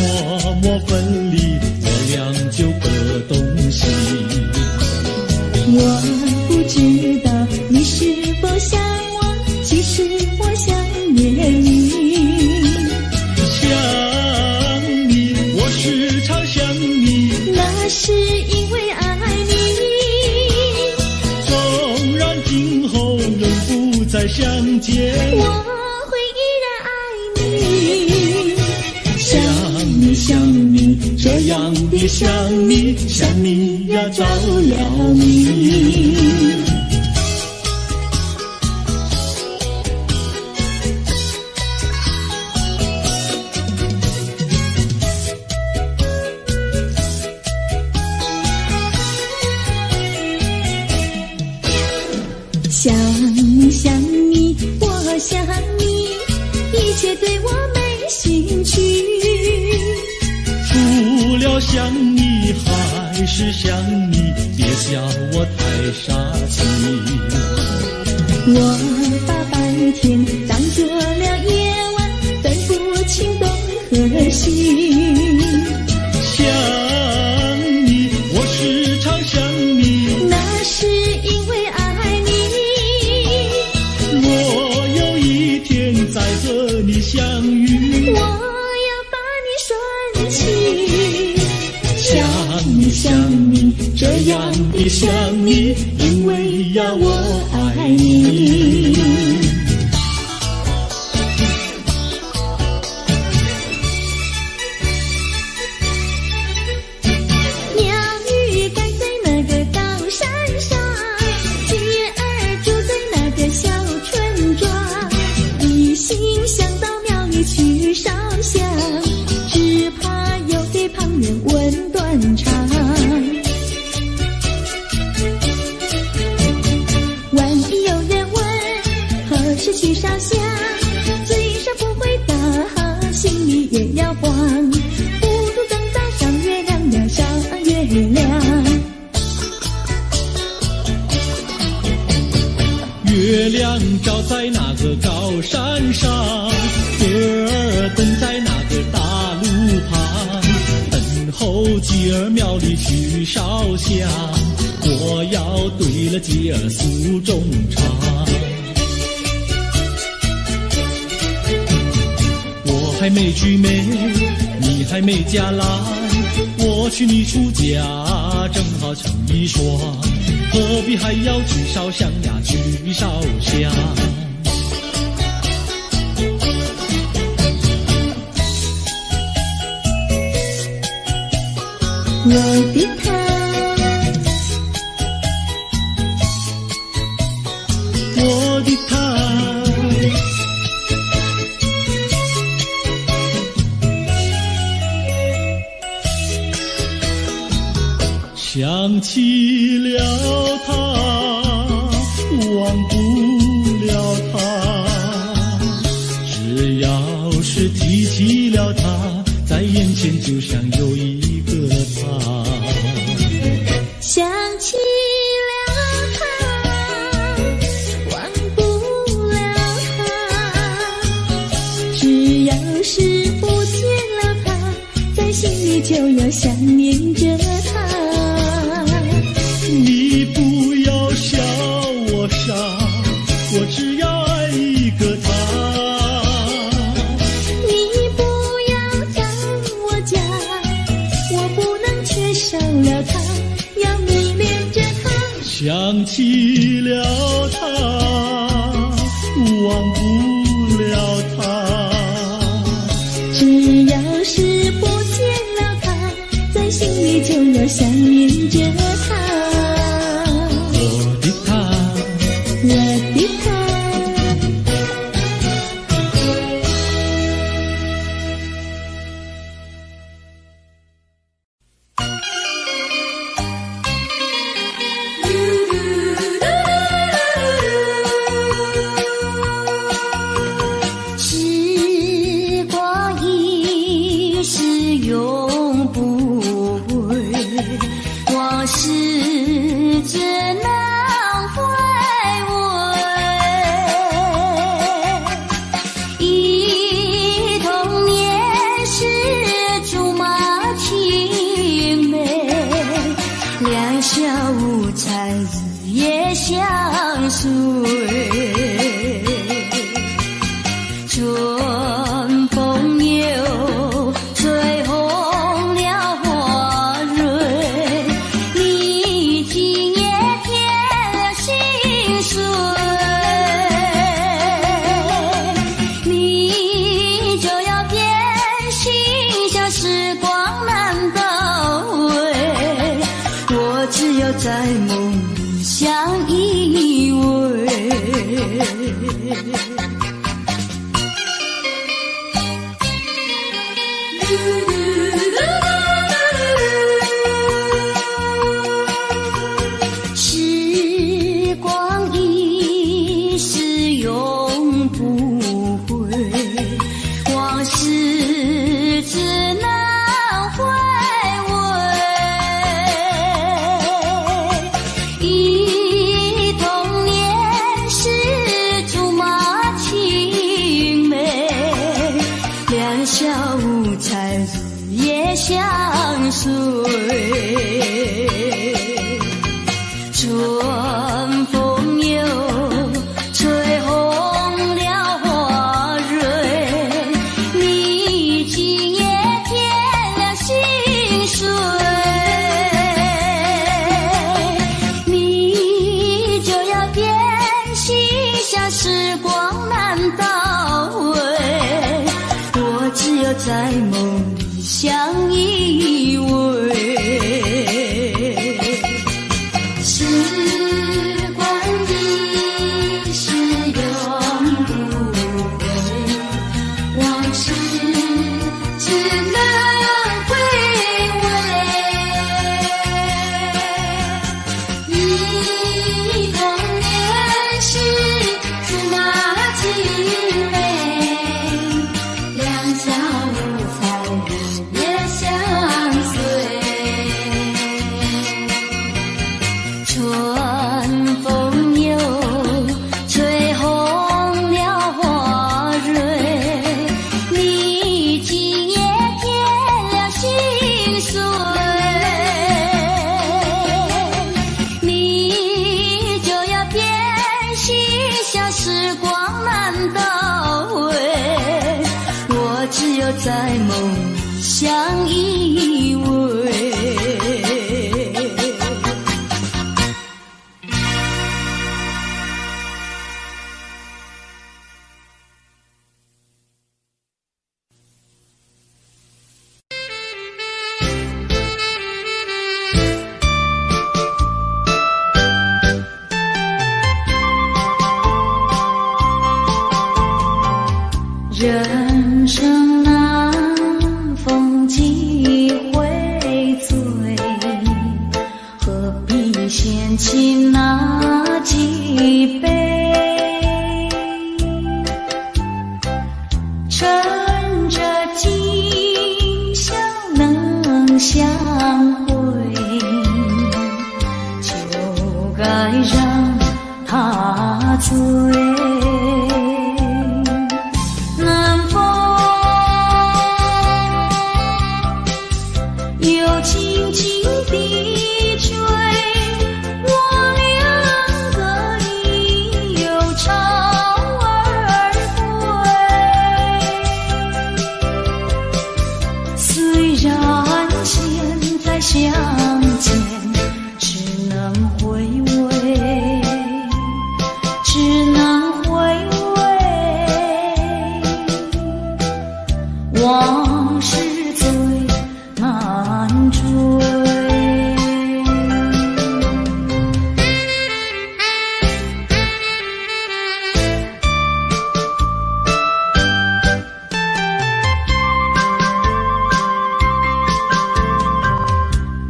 默分离，我俩就各东西。我不知道你是否想我，其实我想念你。想你，我时常想你，那是因为爱你。纵然今后仍不再相见，我会依然爱你。想你想你，这样的想你，想你呀着了迷。想你想你，我想你，一切对我没兴趣。除了想你还是想你，别笑我太傻气。我把白天当作了夜晚，分不清东和西。想你，我时常想你，那是因为爱你。我有一天再和你相遇，我要把你拴起。想你想你，这样的想你，因为呀我爱你。鸟语盖在那个高山上，鸡儿住在那个小村庄，一心想到庙里去烧香，只怕又给旁人问断肠。万一有人问何时去烧香，嘴上不回答，心里也要慌。不如等到上月亮呀上月亮。月亮照在那个高山上，月儿等在那个大路旁，等候鸡儿庙里去烧香，我要对了鸡儿诉衷肠。我还没娶媒，你还没嫁来，我娶你出嫁，正好成一双，何必还要去烧香呀，去烧香。我的他，我的他，想起了他，忘不了他，只要是提起了他，在眼前就像有一个他。想起了他，忘不了他，只要是不见了他，在心里就要想念着他。你不要笑我傻，我只要爱一个他。你不要当我假，我不能缺少了他，要迷恋着他。想起了他，忘不了他，只要是不见了他，在心里就要想念着他。我的他，我的他，时光一逝永不回，往事只能回味。忆童年时竹马青梅，两小无猜日夜相随。春风又吹红了花蕊，你今夜添了心碎，你就要变心，像时光难倒回，我只有在梦里相依偎。时光一逝永不回，往事只能回味。忆童年时竹马青梅，两小无猜日夜相随。春风又吹红了花蕊，你今夜添了心碎。你就要变心，像时光难倒回，我只有在梦里相依偎。时光一逝永不回，往事只能回味。忆童年时竹马青梅，两小无猜日夜相随。春风又吹红了花蕊，你今夜添了心碎。你就要变心，像时光难倒回，我只有在梦里相依偎。人生难逢几回醉，何必嫌弃那几杯？趁着今宵能相会，就该让他醉。轻轻地吹，我两个已有巢而归。虽然现在相见只能回味，只能回味，往事最难追。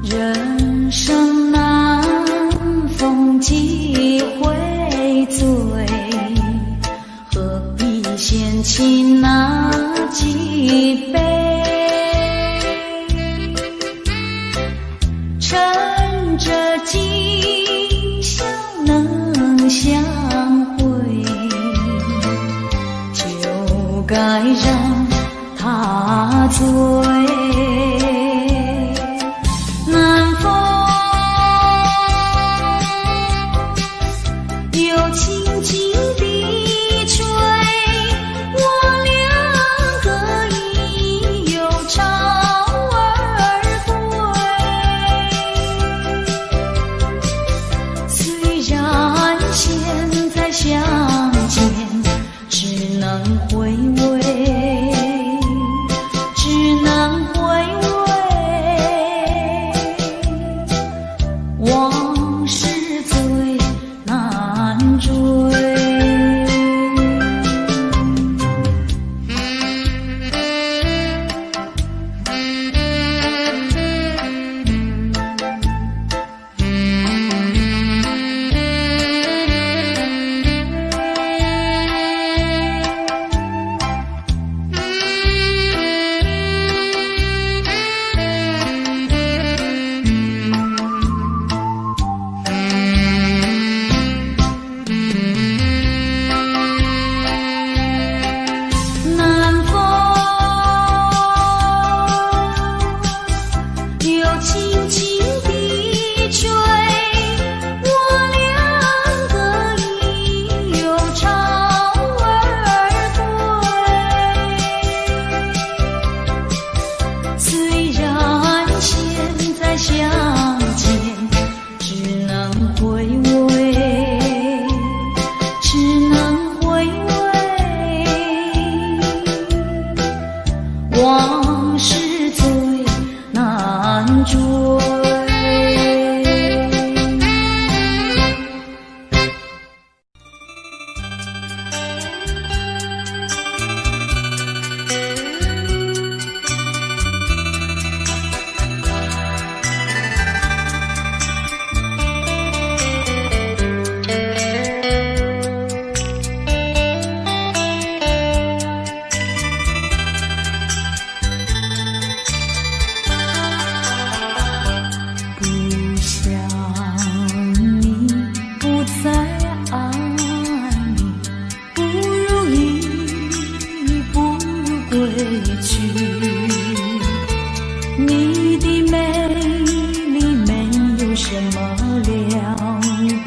人生难逢几回醉，何必嫌弃那几杯？趁着今宵能相会，就该让他醉。南风又轻轻地吹，我两个已有巢而归。虽然现在相见只能回味，只能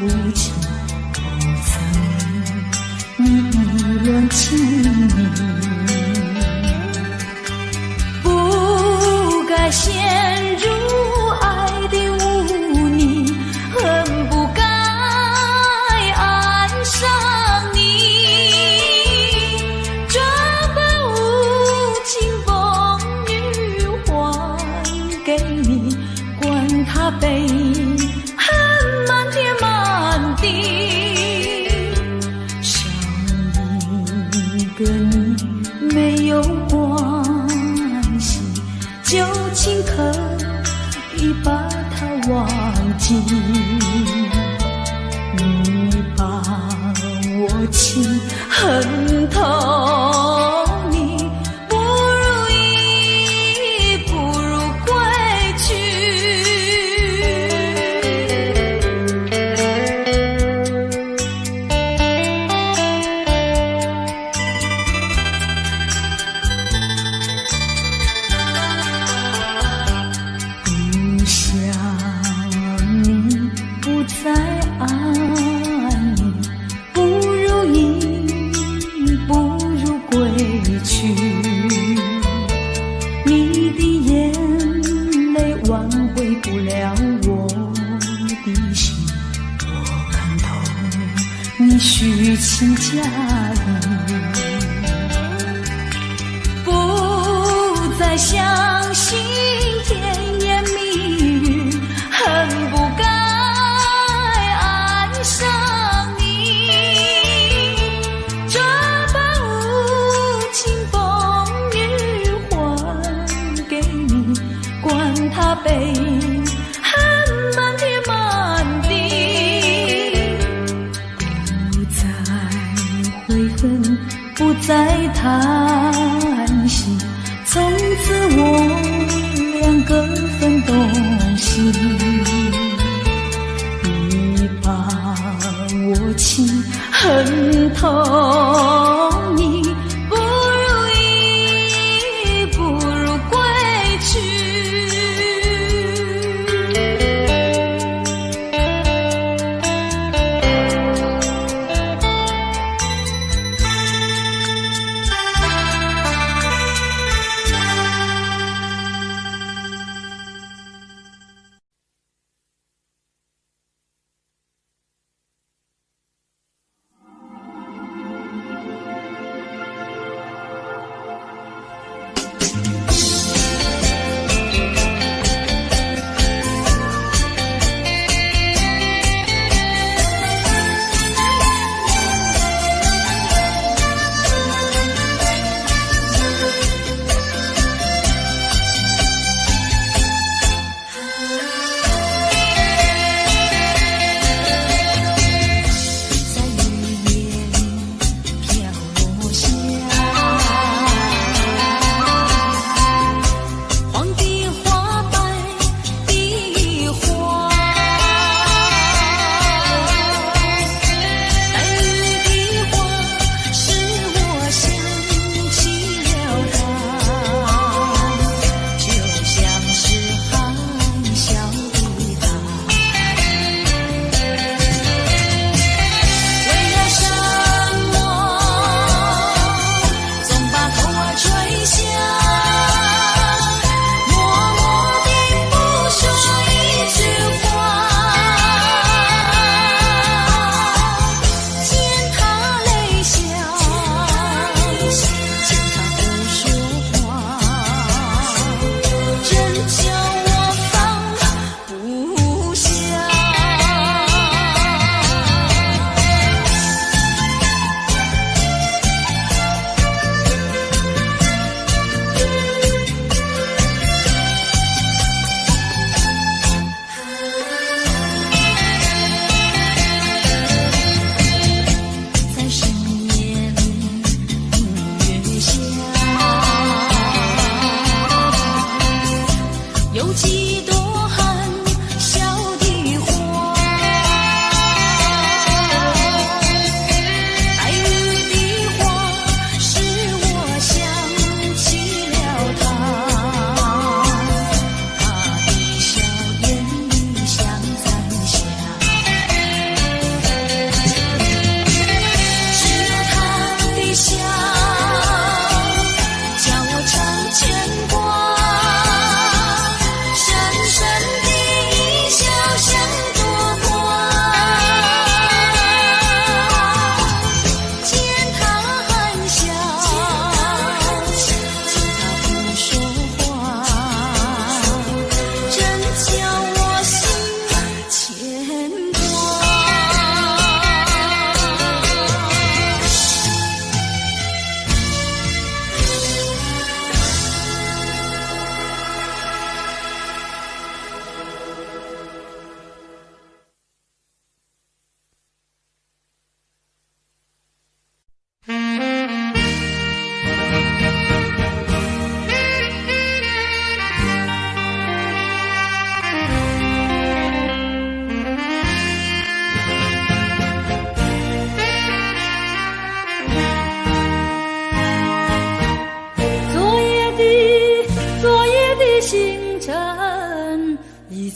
不清，不曾你意乱情迷，不该陷入爱的污泥，恨不该爱上你，这般无情风雨还给你，管他悲恨满天满地，少一个你没有关系，就请可以把它忘记。你把我情恨透，你不如意，不如归去。不想你，不再爱你，不如意，不如归去。你的眼泪挽回不了我的心，我看透你虚情假意，不再相信甜言蜜语，恨不该爱上你，这般无情风雨还给你，管他悲恨满天满地，不再悔恨，不再叹息，从此我两个分东西。你把我情恨透，你不如意，不如归去。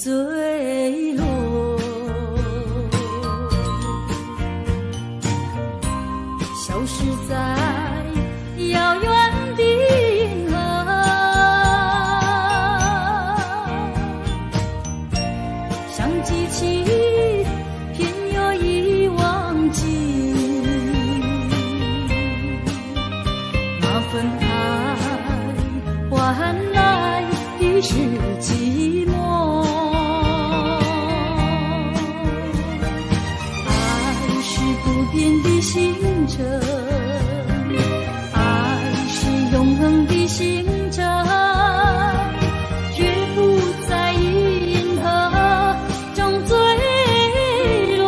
坠落，消失在遥远的银河，像记起偏又已忘记那份爱换来的是寂寞。爱是不变的星辰，爱是永恒的星辰，绝不在银河中坠落。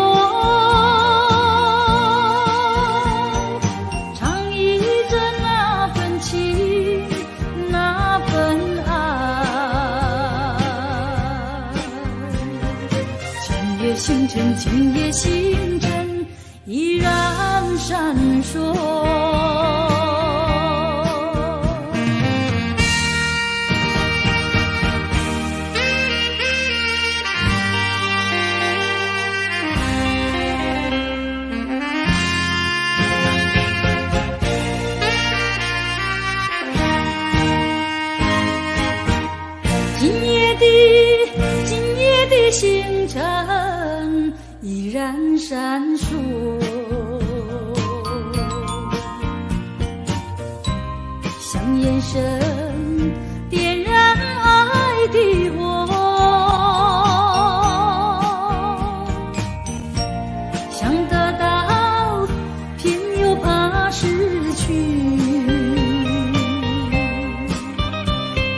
唱忆着那份情，那份爱。今夜星辰，今夜星辰依然闪烁。今夜的星辰依然闪烁，像眼神点燃爱的火，想得到偏又怕失去，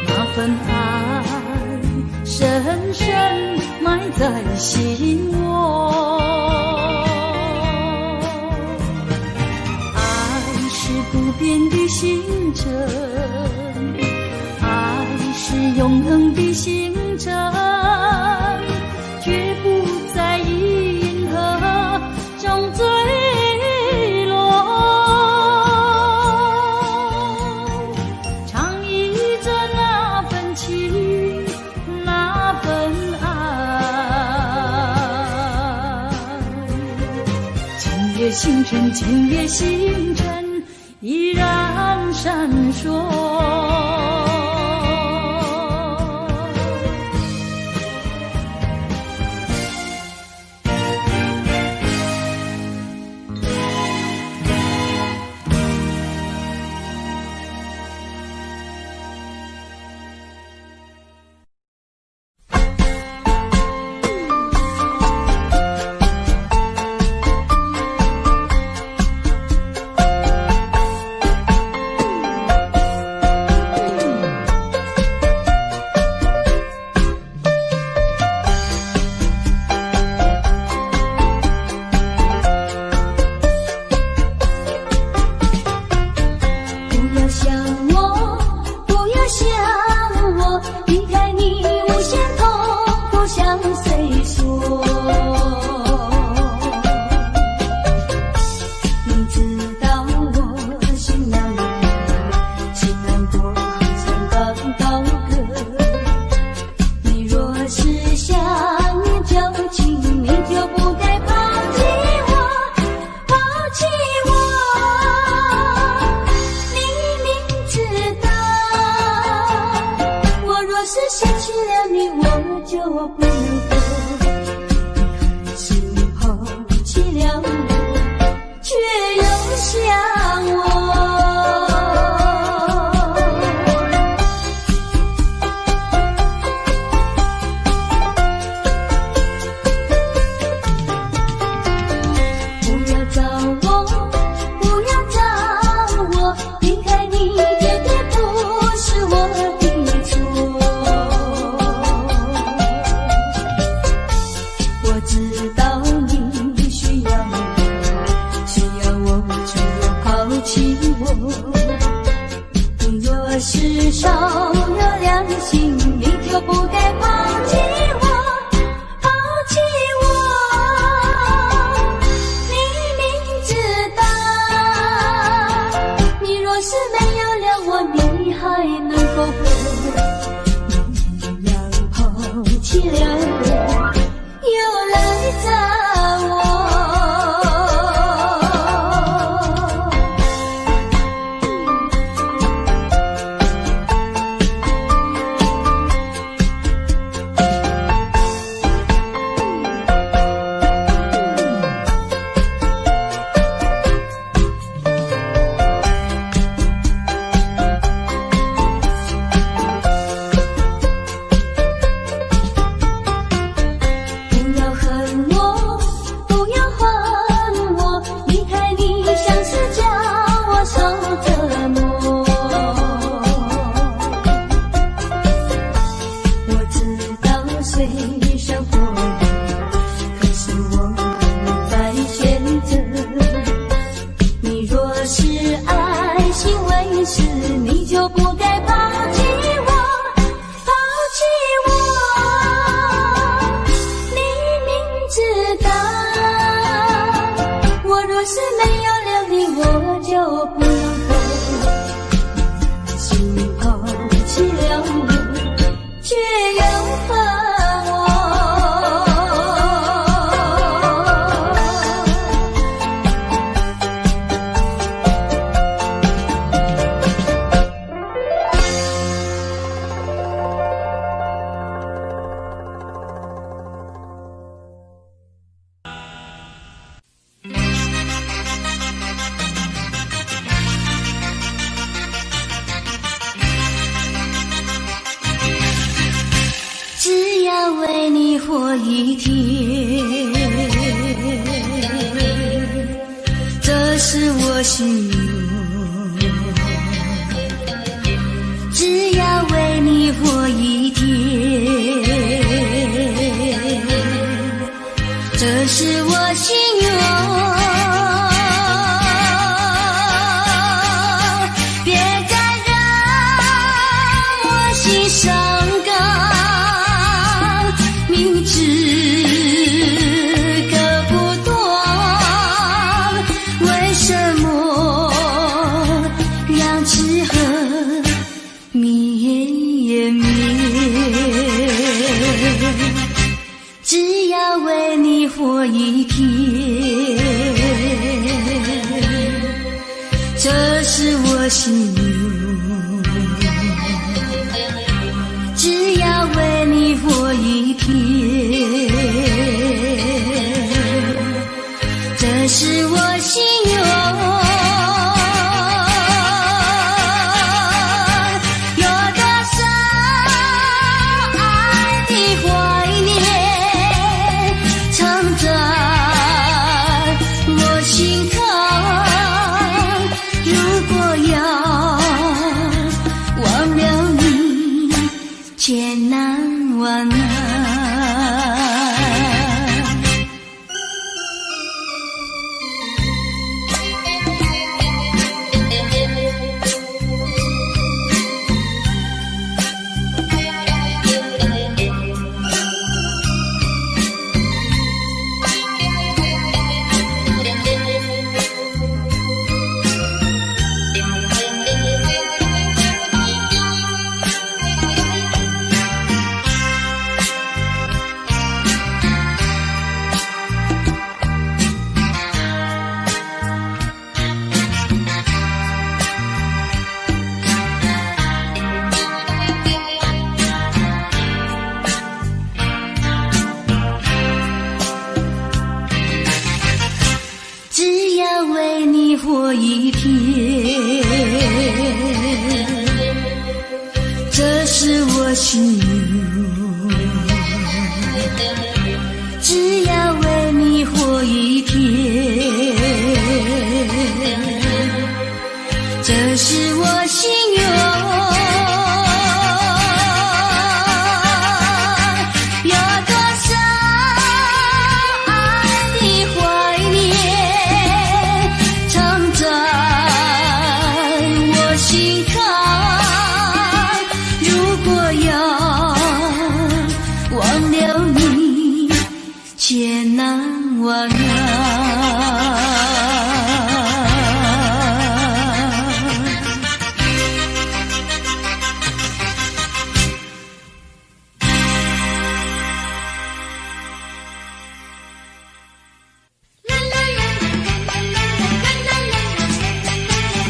那份爱深深埋在心窝。爱是不变的星辰，爱是永恒的星辰，绝不在银河中坠落。唱忆着那份情，那份爱。今夜星辰，今夜星辰依然闪烁。是没有了你我就不能活，心头凄凉的却又恨我。只要为你活一天，这是我心愿。只要为你活一天，这是我心愿。别再让我心伤感。明知割不断，为什么让痴恨绵绵？只要为你活一天，这是我心愿。只要为你活一天，这是我心愿。有多少爱的怀念，藏在我心坎。如果要忘了你，千难万难。只要为你活一天，这是我心愿。只要为你活一天，这是我心愿。千难万难。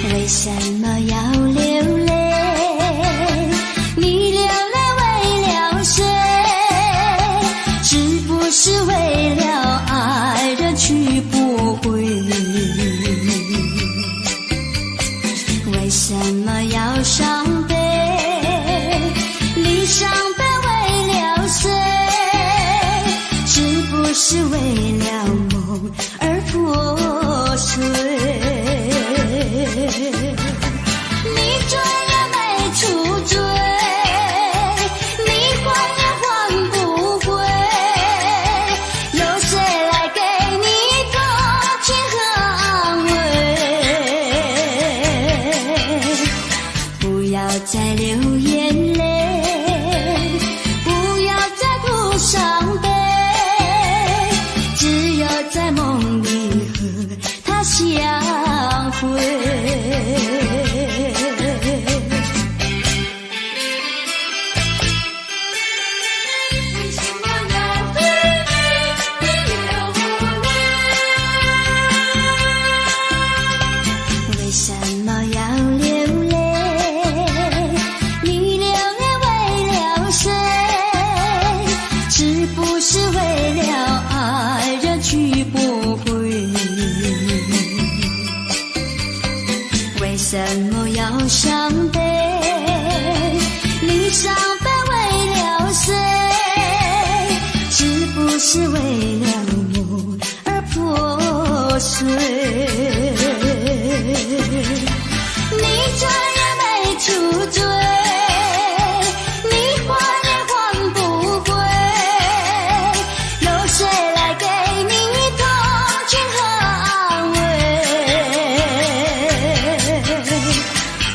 为什么要流泪？你流泪为了谁？是不是为了爱人去不回？为什么要伤悲？你伤悲为了谁？是不是为了梦而破碎？水，你再也没出罪，你还也还不归，有谁来给你同情和安慰？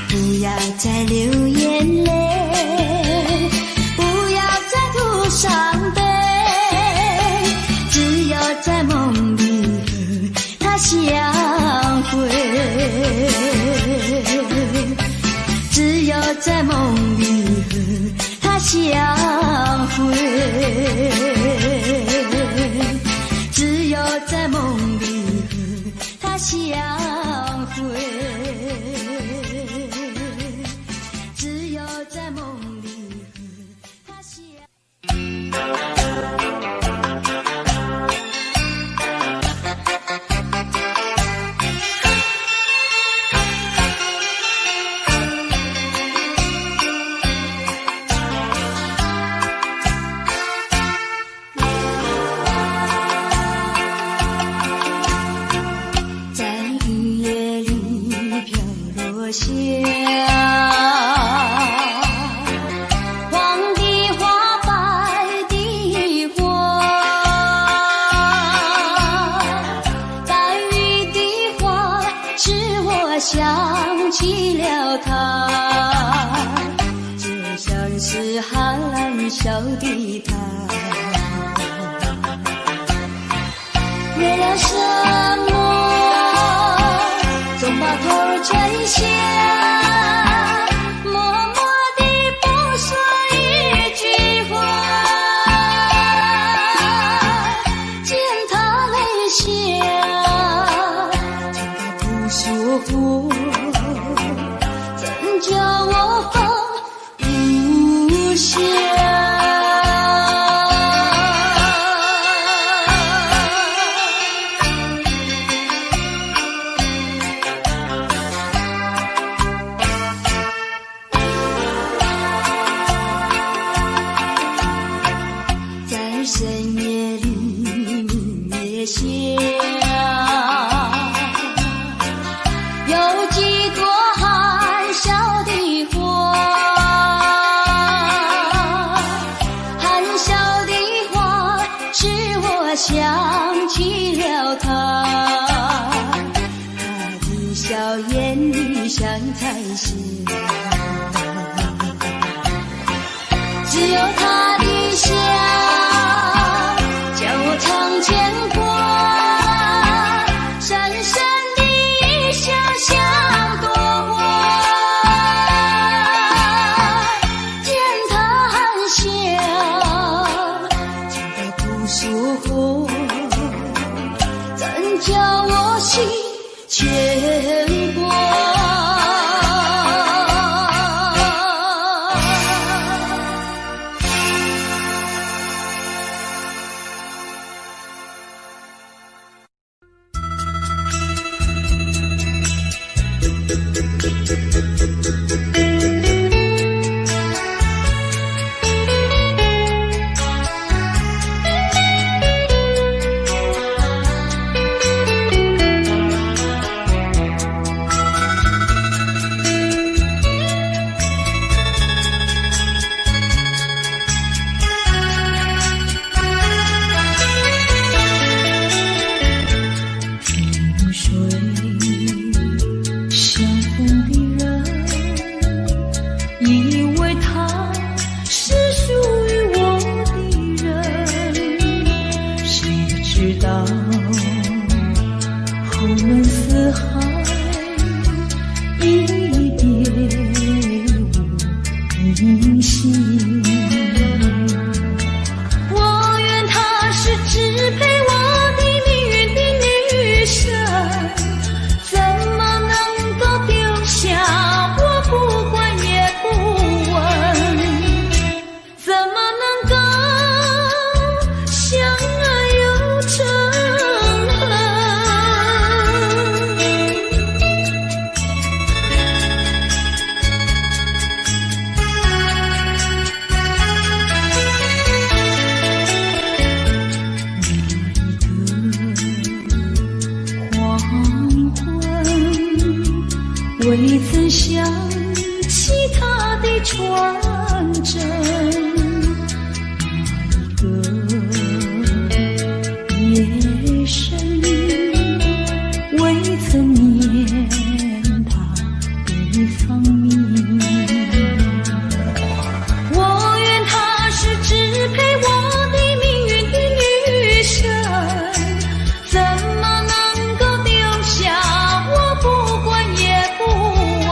不要再流眼泪，不要再涂伤悲，只有在梦里和他相会，只有在梦里和他相会，只有在梦里和他相会，只有在梦里和他相在雨夜里飘落下黄的花，白的花，白雨的花使我想起了他，就像是含笑的他。月亮什么总把头垂下，默默地不说一句话，见他泪下，见他不说话，怎叫我放不下？在深夜里明月下，有几朵含笑的花，含笑的花使我想起了他，他的笑眼里像彩霞，只有他的笑叫我常牵挂，深深的一笑像朵花，见他含笑，见他不说话，怎叫我心牵挂？未曾想起他的传真，那一个夜深，未曾念他的芳名。我愿她是支配我的命运的女神，怎么能够丢下我不管也不问？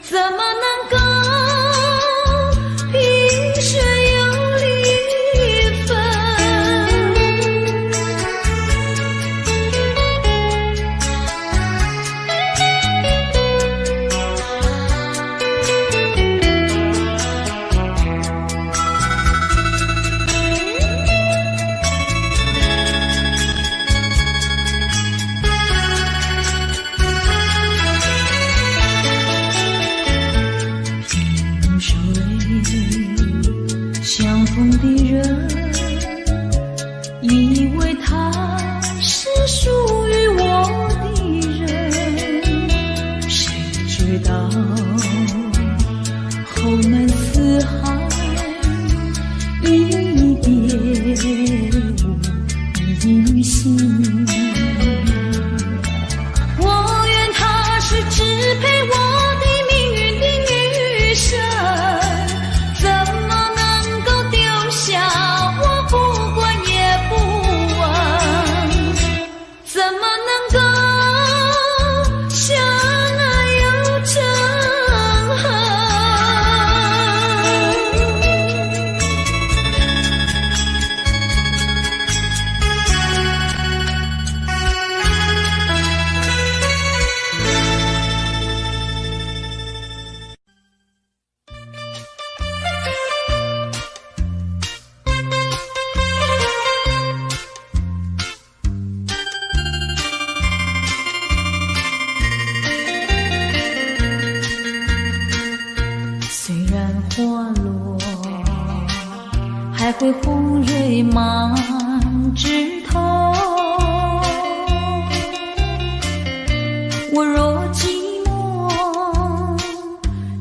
怎么能够萍水有离分？萍水相逢的人，以为他是属于我的人，谁知道后门四海，一别无音信。我愿她是支配我的命运的女神，怎么能够丢下我不管也不问？怎么能够相爱又憎恨？虽然花落，还会红蕊满枝头。我若寂寞，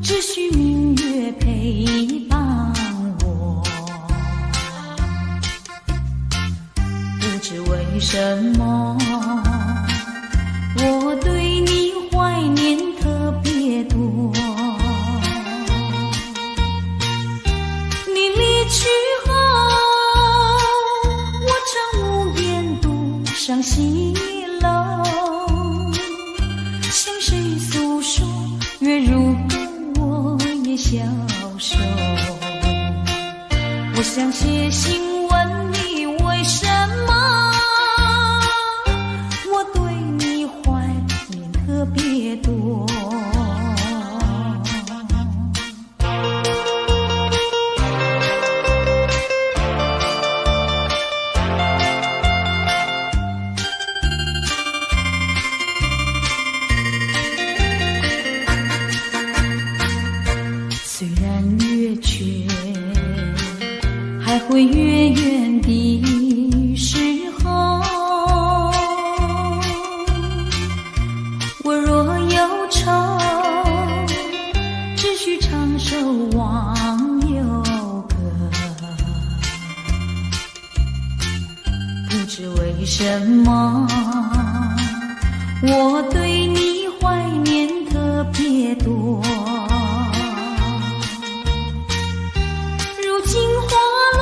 只需明月陪伴我。不知为什么，我对你怀念特别多。你离去后，我常无言独上西楼，向谁诉说？月如歌，我也消瘦。我想写信问你，为什么我对你怀念特别多？虽然月缺，还会月圆的时候。我若忧愁，只需唱首忘忧歌。不知为什么，我对你怀念特别多。如今花落，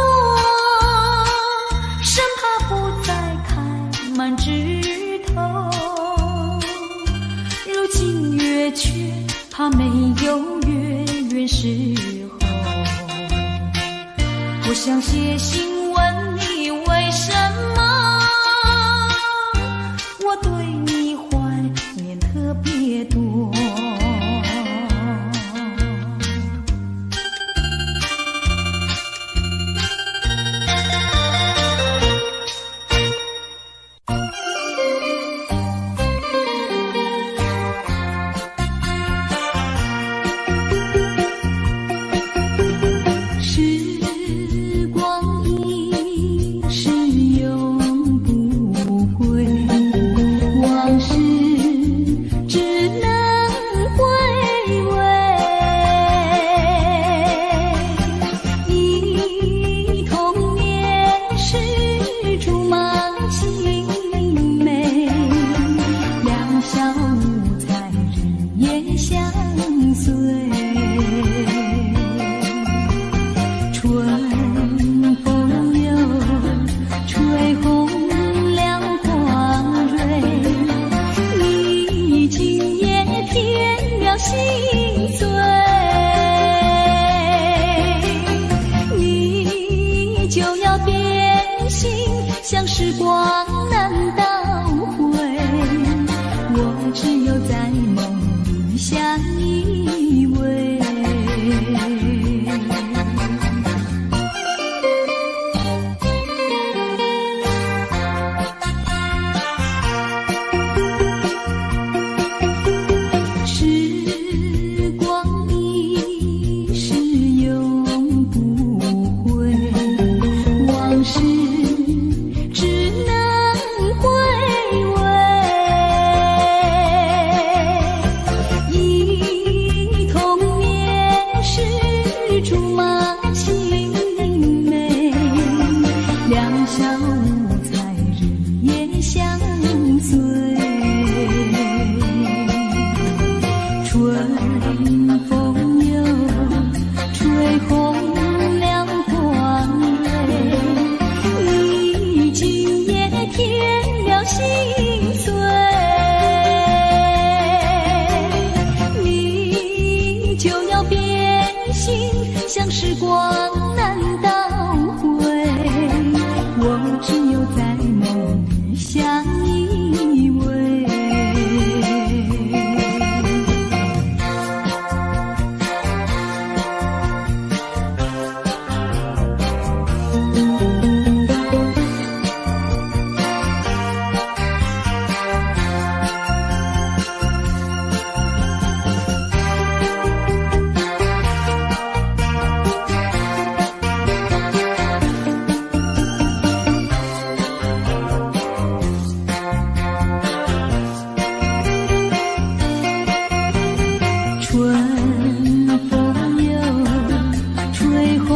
生怕不再开满枝头。如今月缺，怕没有月圆时候。我想写信问你，为什么我对你怀念特别多？时光一心碎。你就要变心，像时光难倒回，我只有在梦里相依偎。时光一逝永不回，往事只能回味。忆童年时竹马青梅，两小无猜日夜相随。春风又吹红了光蕊，你今夜添了心碎。你就要变心，像时光难倒回，我只有在梦里相依偎。春风又吹红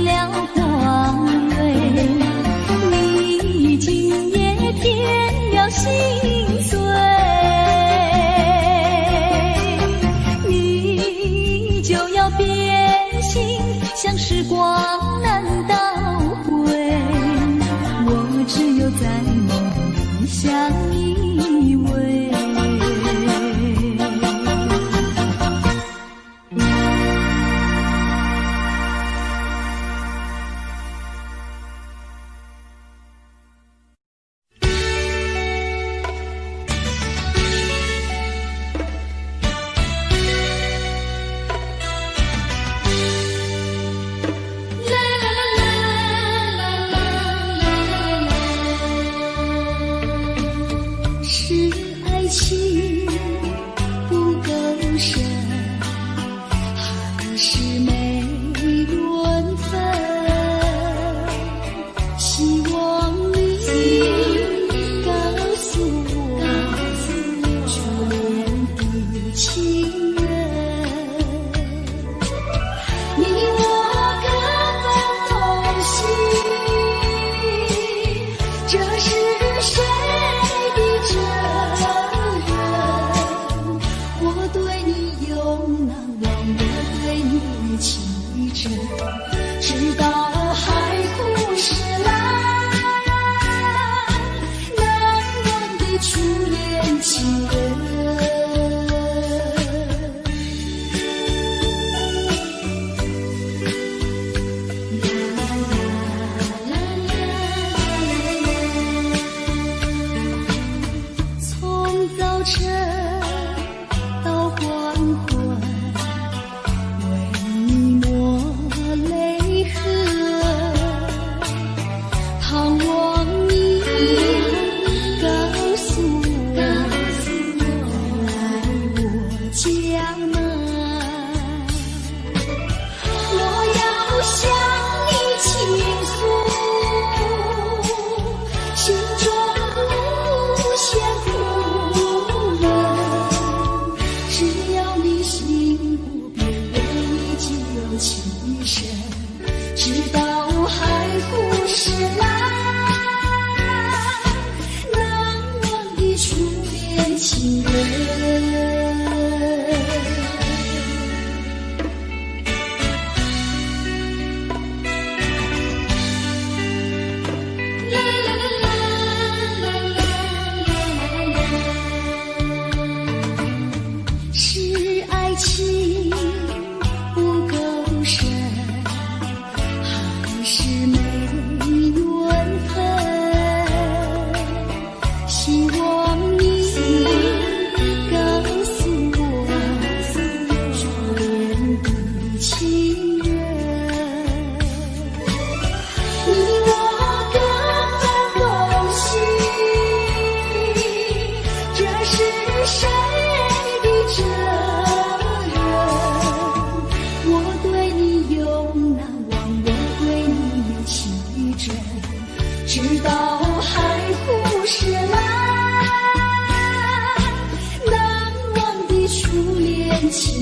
了光蕊，你今夜添了心碎。你就要变心，像时光难倒回，我只有在梦里相依偎。是爱情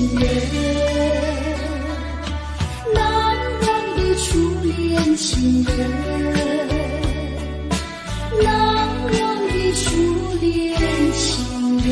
情人，难忘的初恋情人，难忘的初恋情人。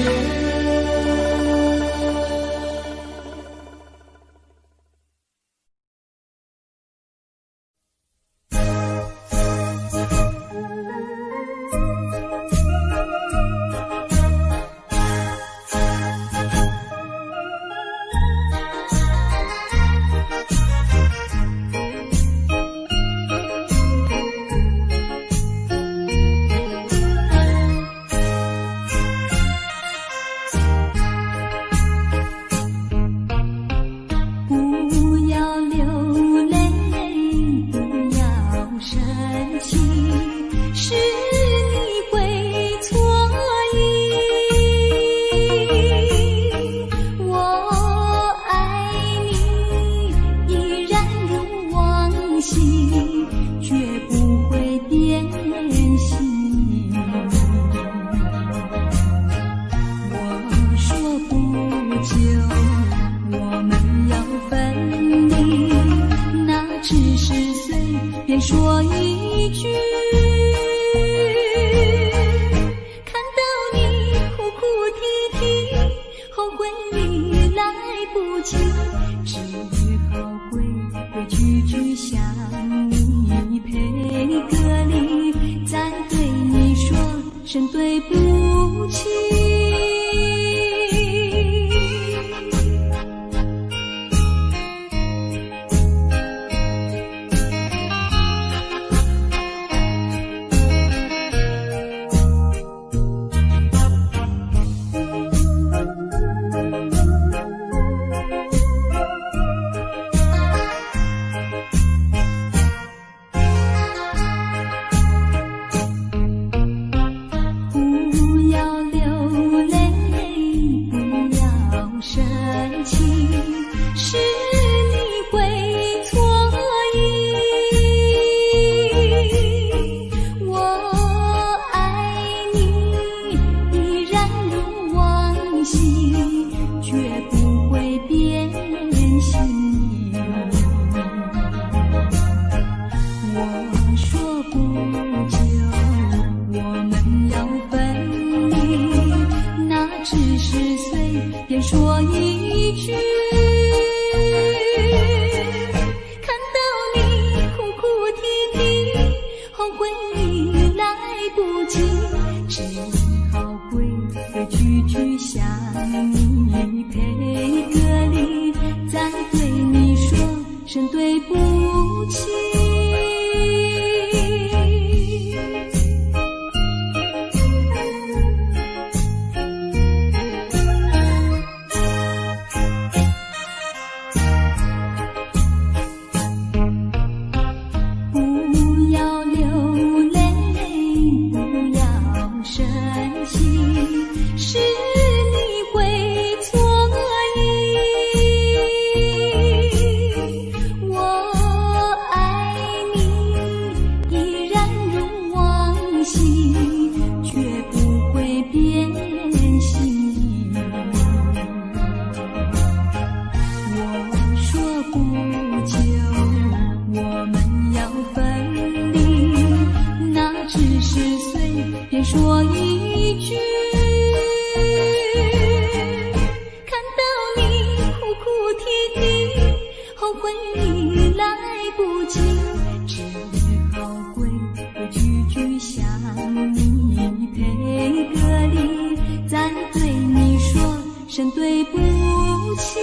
说一句，看到你哭哭啼啼，后悔已来不及，只好规规矩矩向你赔个礼，再对你说声对不起。说一句，看到你哭哭啼啼，后悔已来不及，只好规规矩矩向你赔个礼，再对你说声对不起。说一句，看到你哭哭啼啼，后悔已来不及，只好规规矩矩向你赔个礼，再对你说声对不起。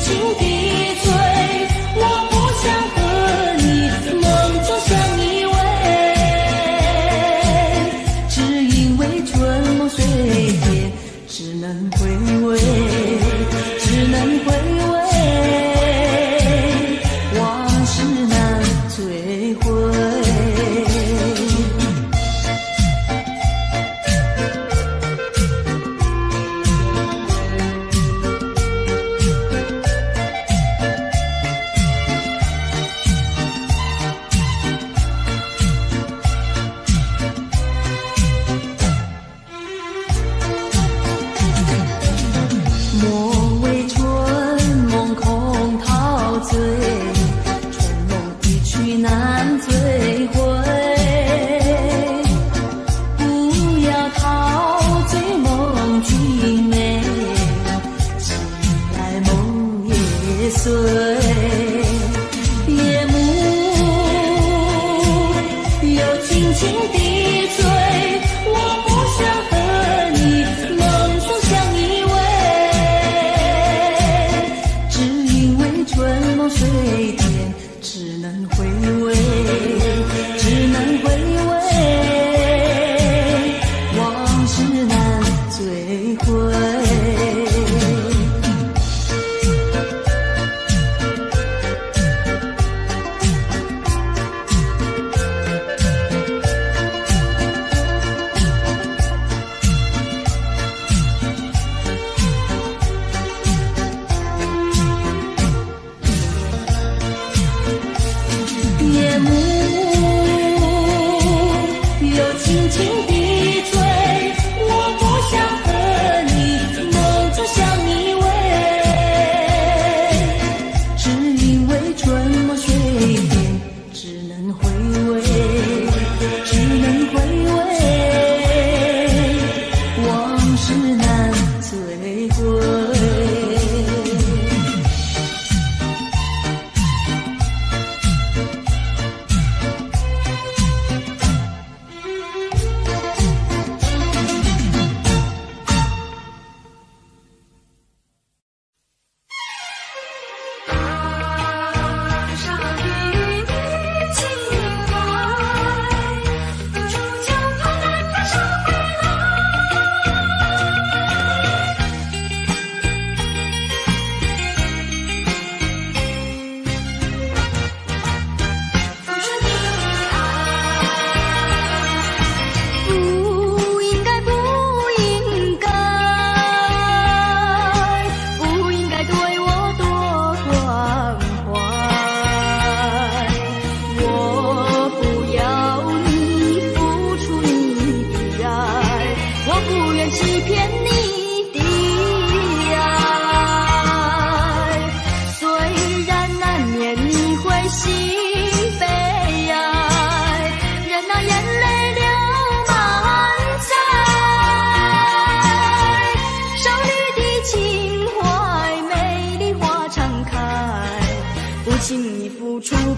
轻地醉，我不想和你梦中相依偎，只因为春梦水天，只能回味，只能回味，往事难追回。莫为春梦空陶醉，春梦一去难追回。不要陶醉梦境美，醒来梦也碎。夜幕又轻轻地醉，我不想和你梦中相依偎，只因为春梦水天，只能回味，只能回味，往事难追回。夜幕又轻轻地醉，我不想和你梦中相依偎，只因为春梦水天，只能回味，只能回味，往事难追回。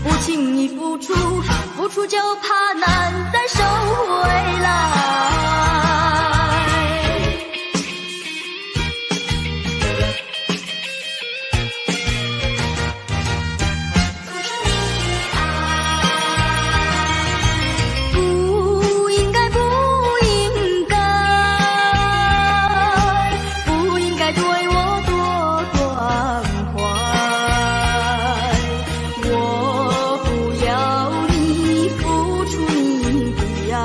不轻易付出，付出就怕难再收回来。不应该，不应该，不应该对我多关怀。我不要你付出你的爱，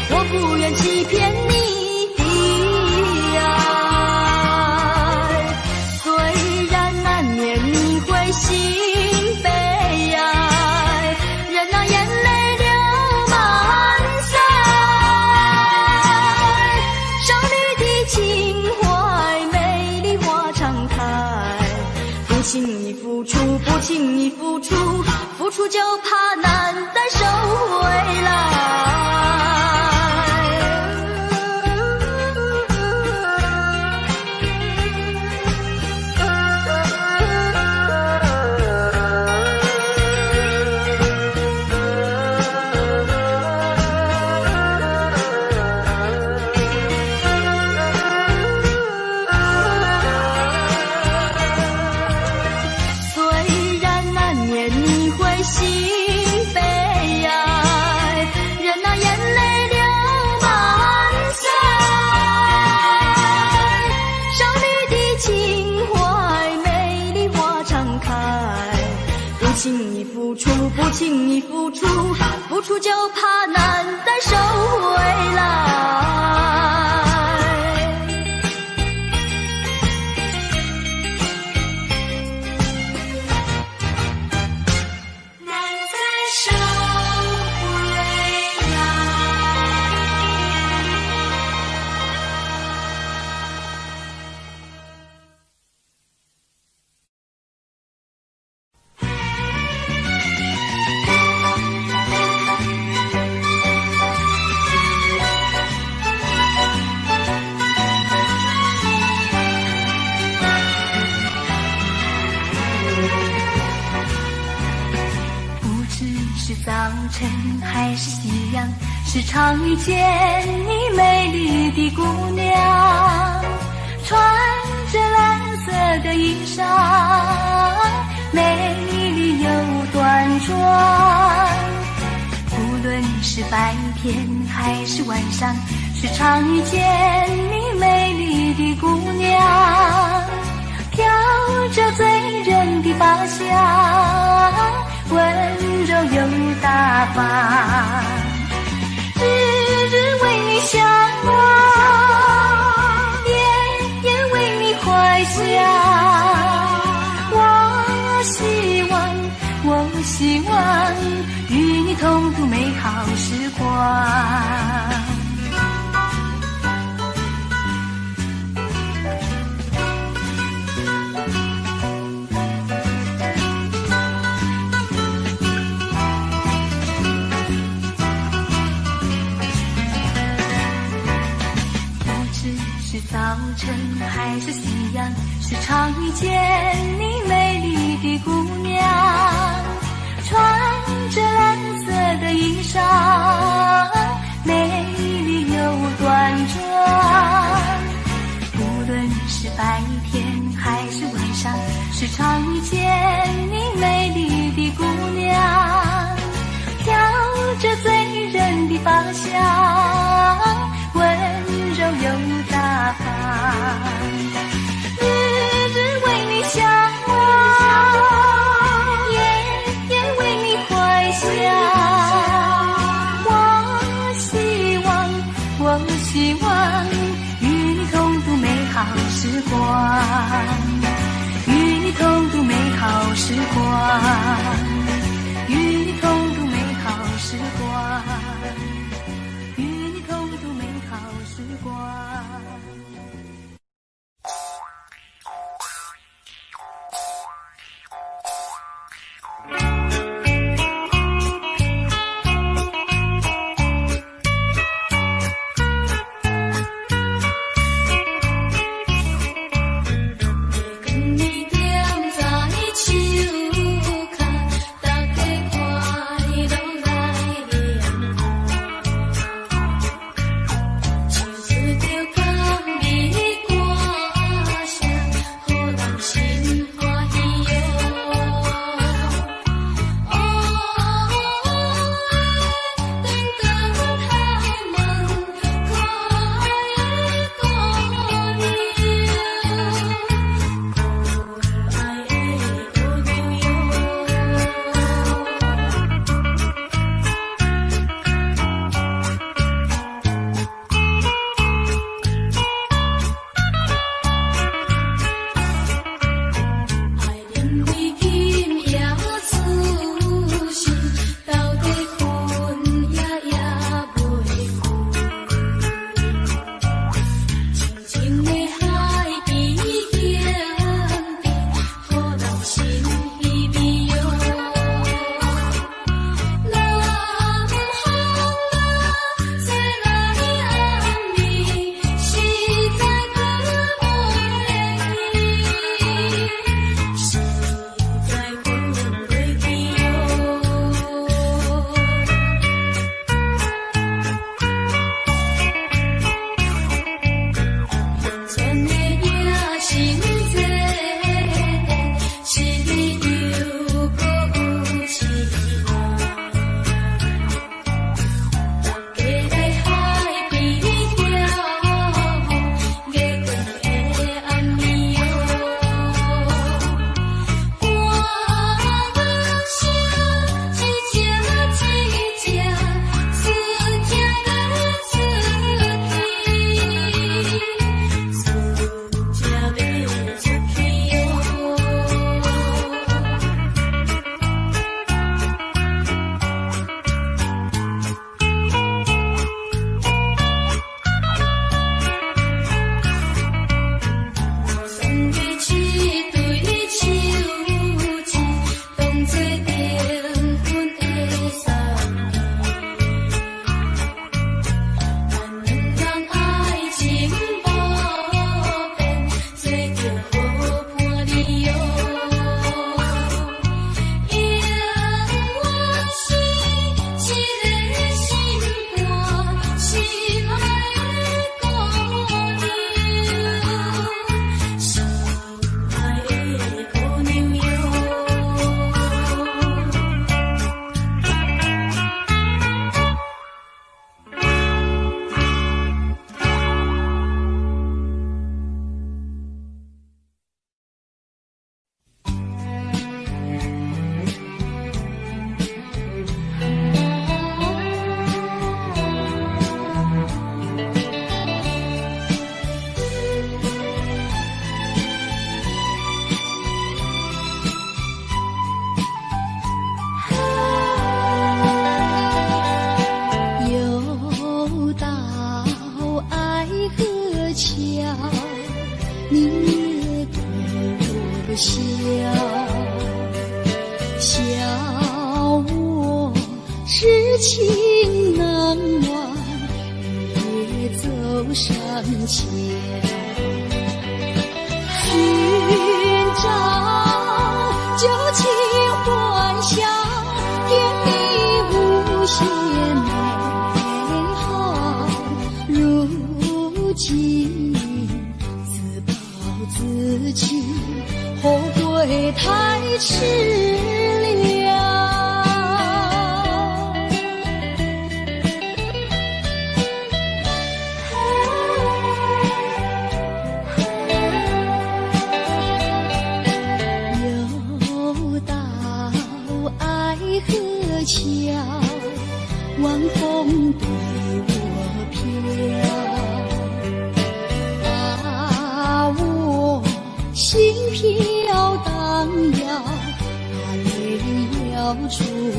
我不愿欺骗你的爱。虽然难免你会心悲哀，任那眼泪流满腮。少女的情怀，美丽花常开。不轻易付出，不轻易付出，付出就怕难再收回来。轻易付出，不轻易付出，付出就怕难再收回来。早晨还是夕阳，时常遇见你美丽的姑娘，穿着蓝色的衣裳，美丽又端庄。无论是白天还是晚上，时常遇见你美丽的姑娘，飘着醉人的发香，温柔又大方，日日为你向往，夜夜为你怀想。我希望与你同度美好时光。早晨还是夕阳，时常遇见你美丽的姑娘，穿着蓝色的衣裳，美丽又端庄。无论是白天还是晚上，时常遇见你美丽的姑娘，飘着醉人的芳香，温柔又大方，日日为你向往，夜夜为你怀想。我希望与你同度美好时光，与你同度美好时光，与你同度美好时光，与你同度美好时光。跟你踮在树情难忘，也走上前，寻找旧情幻想，甜蜜无限美好。如今自暴自弃，后悔太迟了。又到爱河桥，晚风对我飘，把我心飘荡摇，把泪要出流。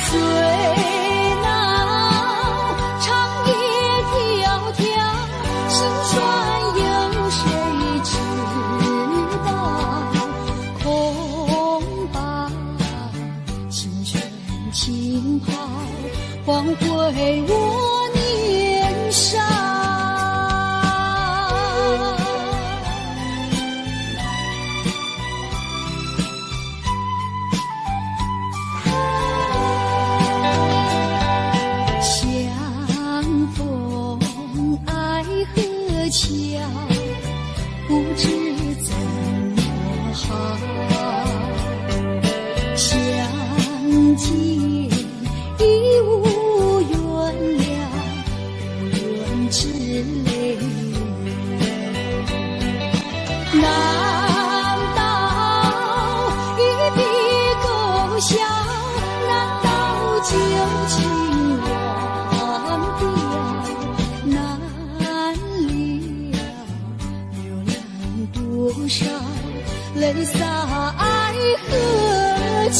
最恼长夜迢迢，心酸有谁知道？恐怕青春浸泡，换回我年少。相逢爱河桥，不知怎么好。相见已无缘了，无论知泪难道一笔勾销？难道旧情忘掉？难了流浪多少泪洒爱河桥。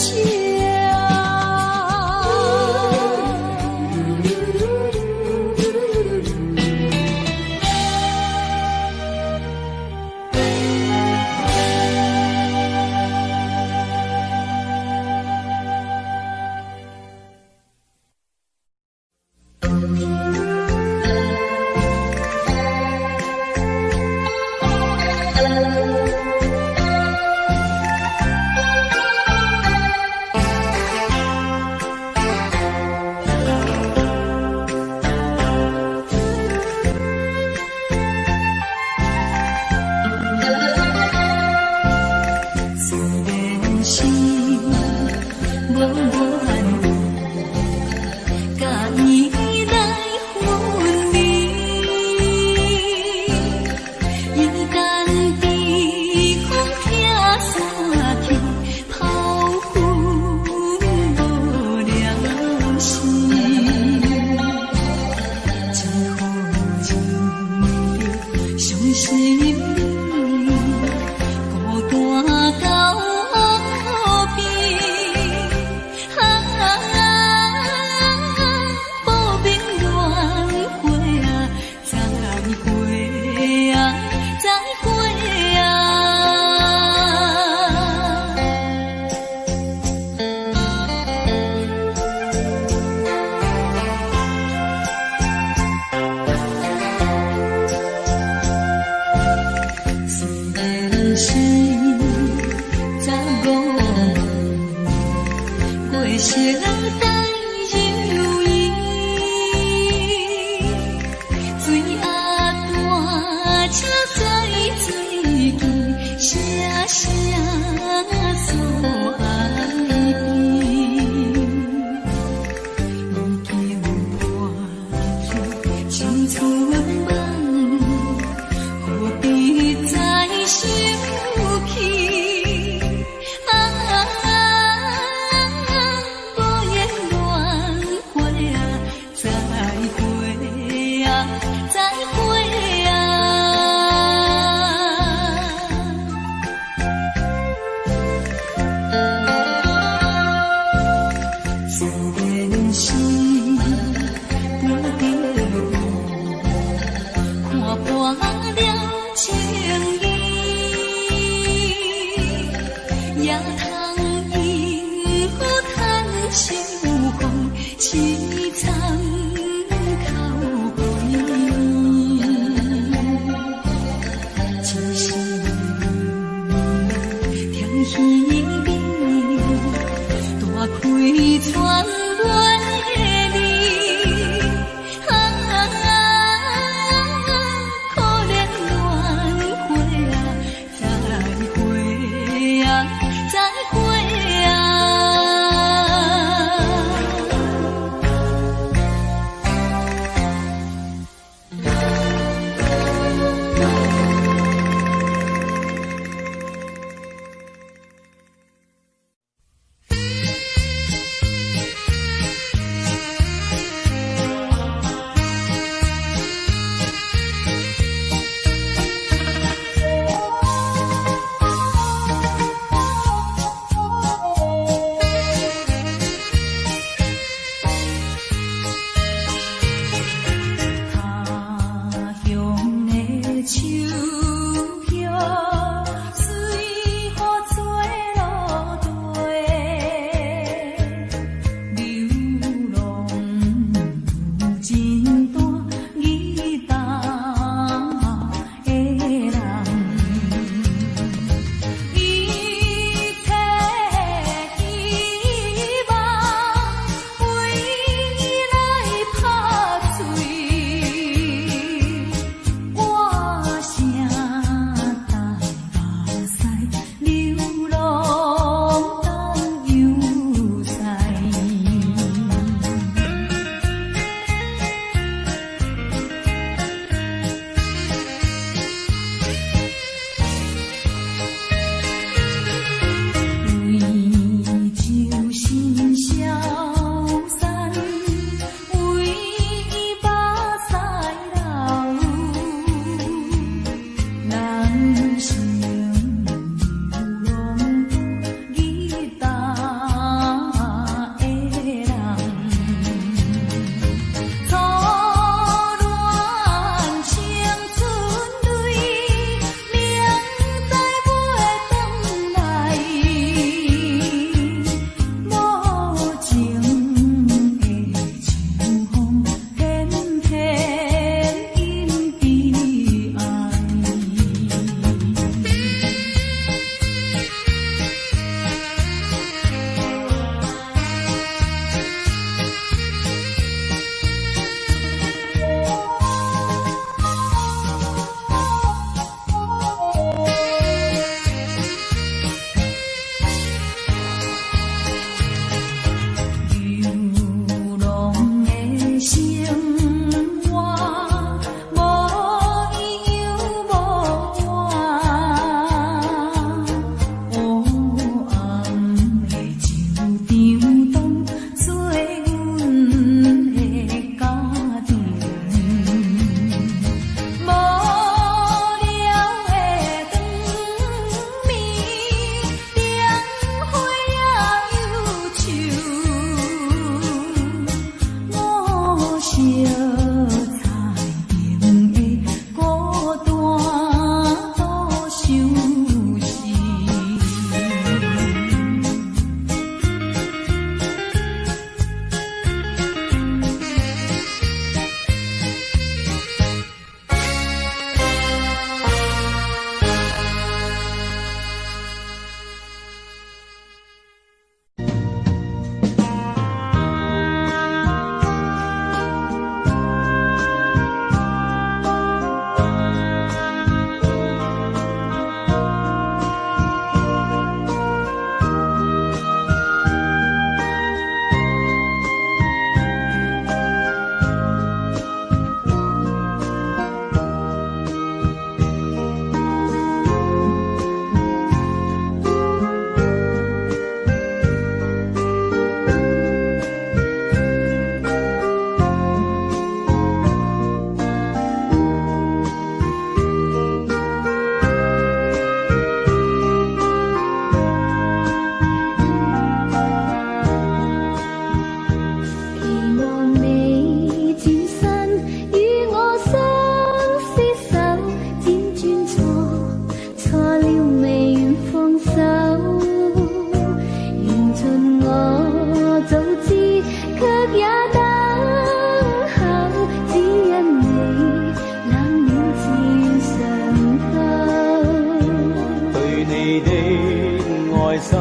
心，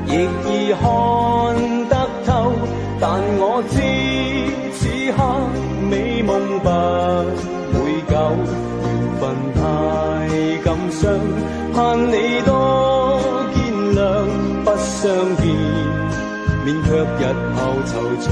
亦已看得透。但我知此刻美夢不會久，緣分太感傷，盼你多見諒。不相見，免卻日後惆悵。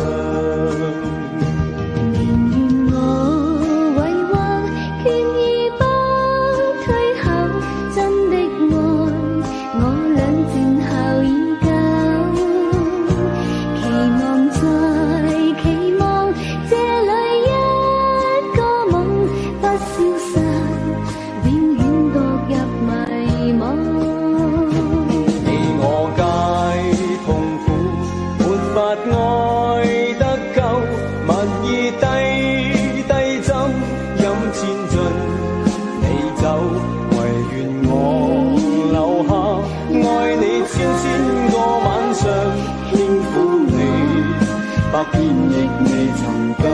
百遍亦未曾夠，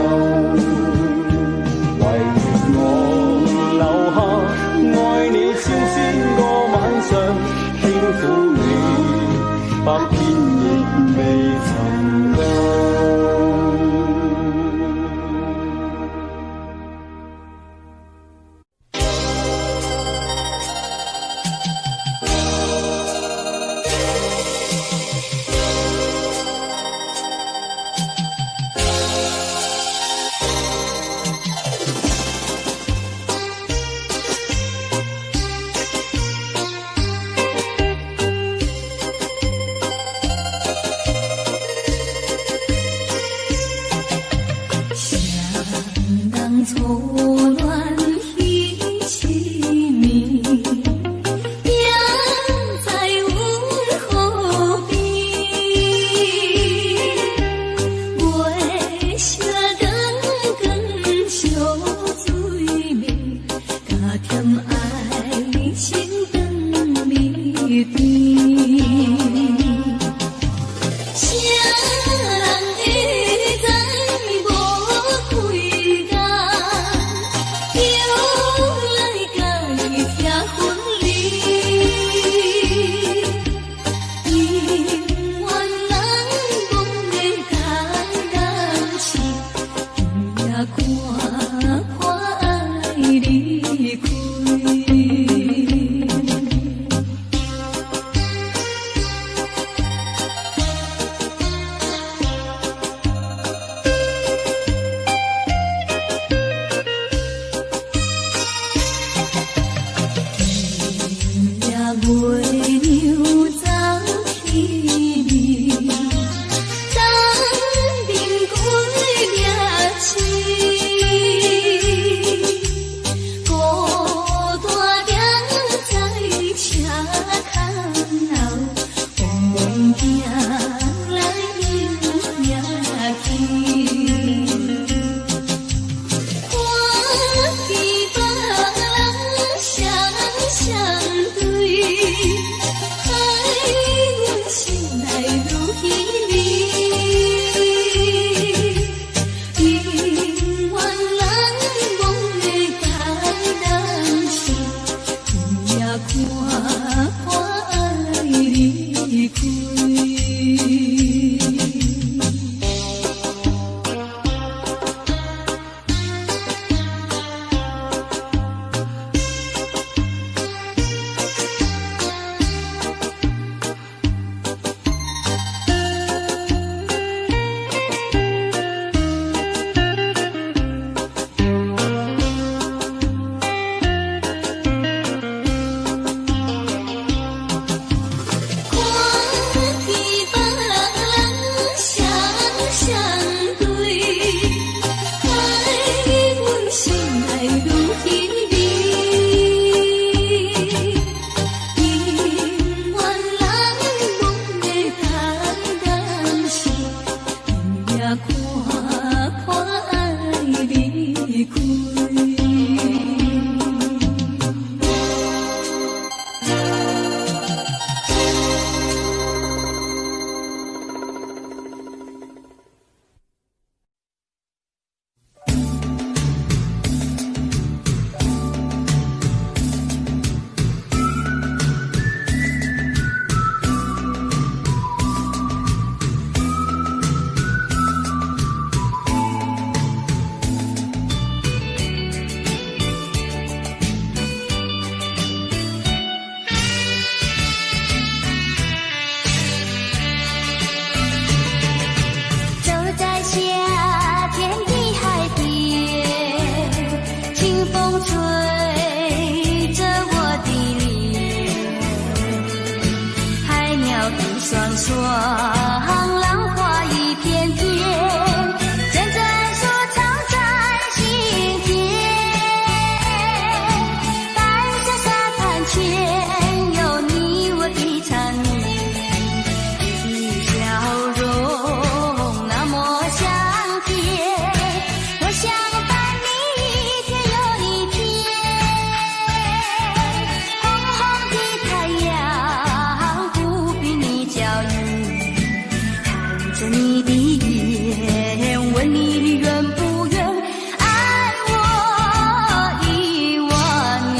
唯願我留下，愛你千個晚上，輕撫你，百遍亦未曾夠。吹着我的脸，海鸟的双双，浪花一片片，阵阵说唱在心间。白色沙滩前有你我的缠绵，你的笑容那么香甜，我想伴你一天又一天。红红的太阳不比你娇女，看着你的眼，问你愿不愿爱我1万年。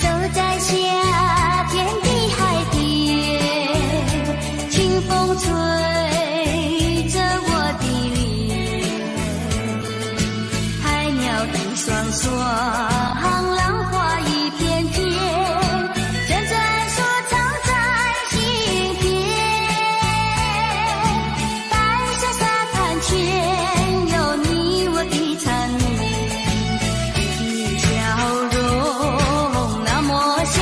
走在夏天的海边，清风吹着我的脸，海鸟的双双，浪花一片片，阵阵说唱在心田。白色沙滩前有你我的缠绵，你的笑容那么香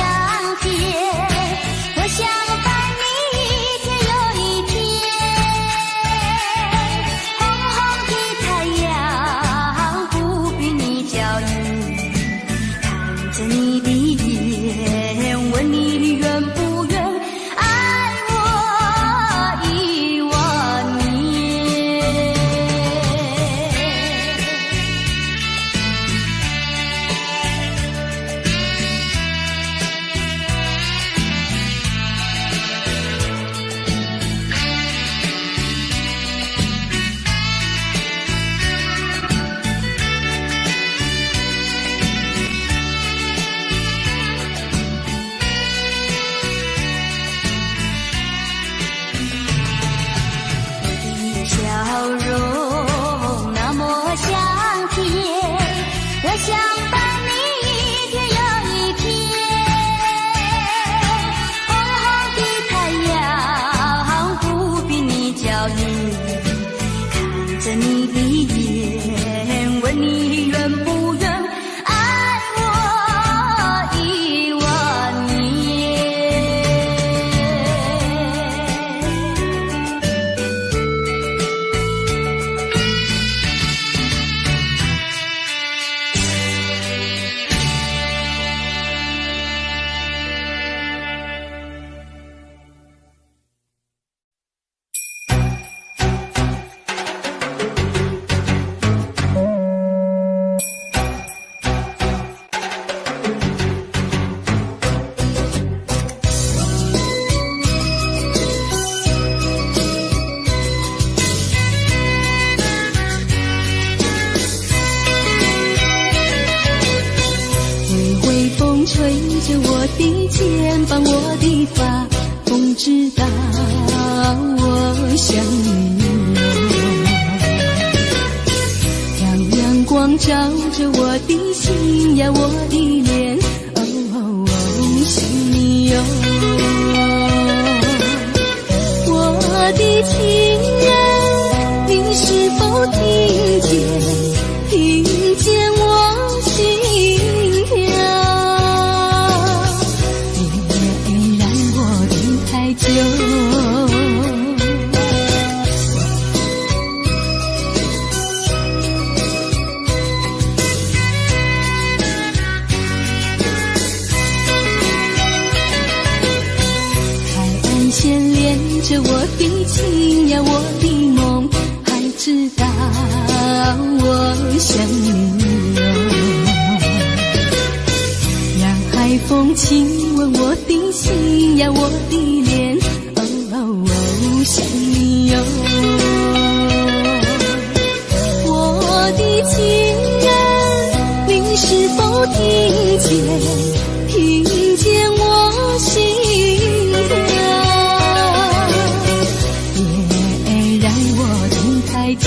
甜，我想伴你一天又一天。红红的太阳不比你娇女，看着你的眼，问你愿不愿爱我1万年。你的笑容那么香甜，我想伴你一天又一天。红红的太阳不比你娇女，看着你的眼，问你愿不愿爱我1万年。微微风吹着我的肩膀，我的发，风知道我想你让阳光照着我的心呀，我的脸，想你哟。我的情人，你是否听见我心跳？别让我等太久。海岸线连着我的情呀，我的梦，还知道我想你哟。让海风亲吻我的心呀，我的脸，想你哟。我的情人，你是否听见我心跳？别让我等太久。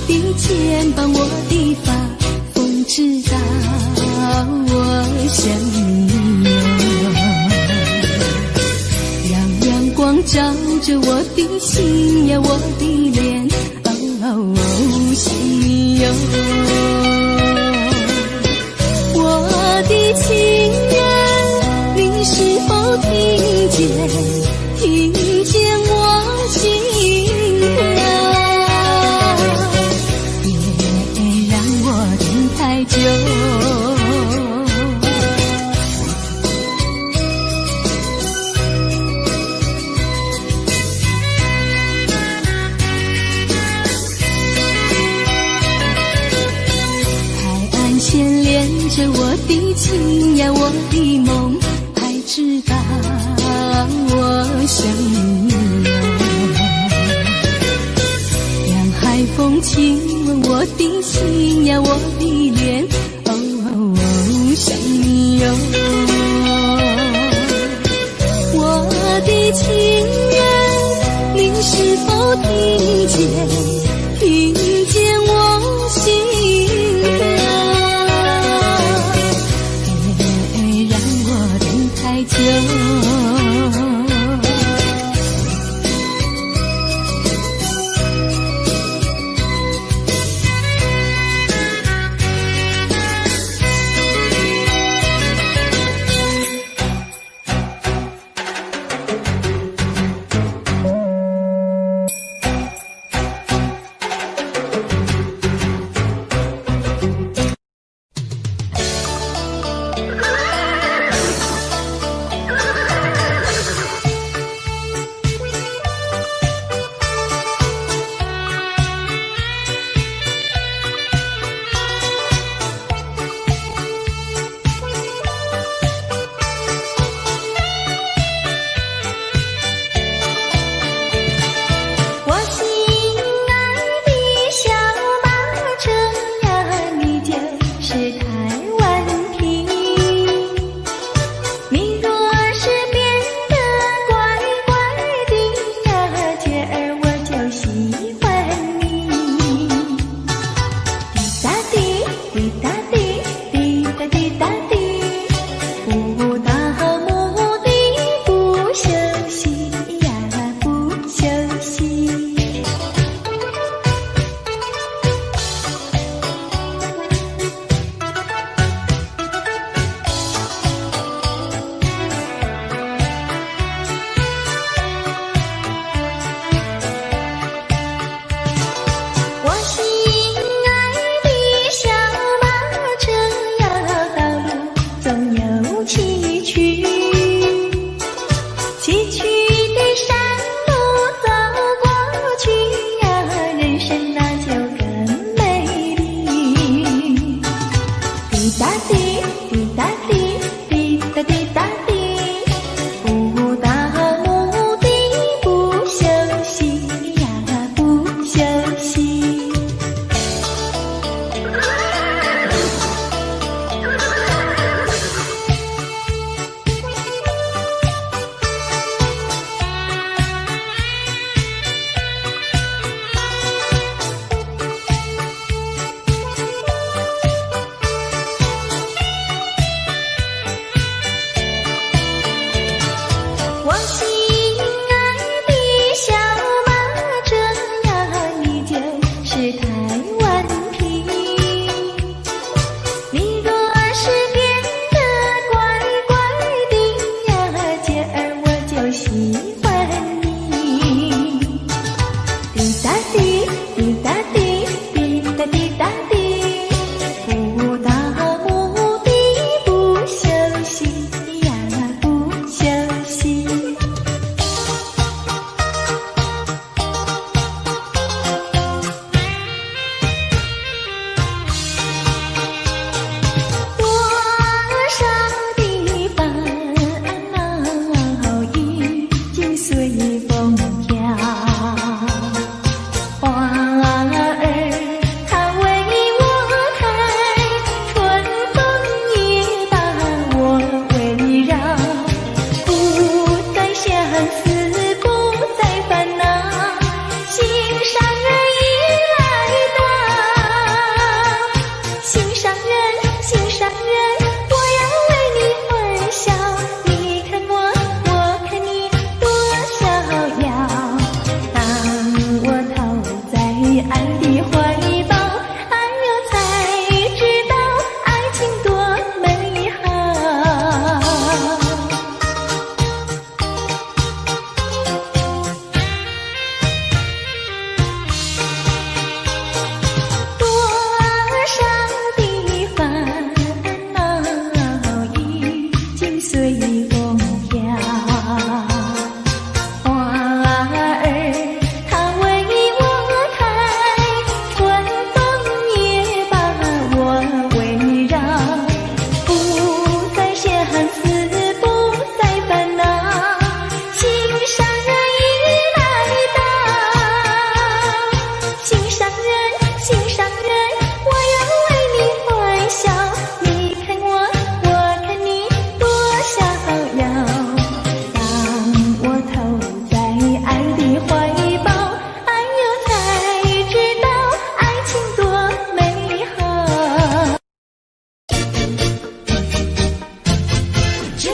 的肩膀，我的发，风知道我想你哟。让阳光照着我的心呀，我的脸，想你哟。我的情人，你是否听见？听见我心跳？别让我等太久。牵连着我的情呀，我的梦，还知道我想你哟。让海风亲吻我的心呀，我的脸，想你哟。我的情人，你是否听见？听见我心太久。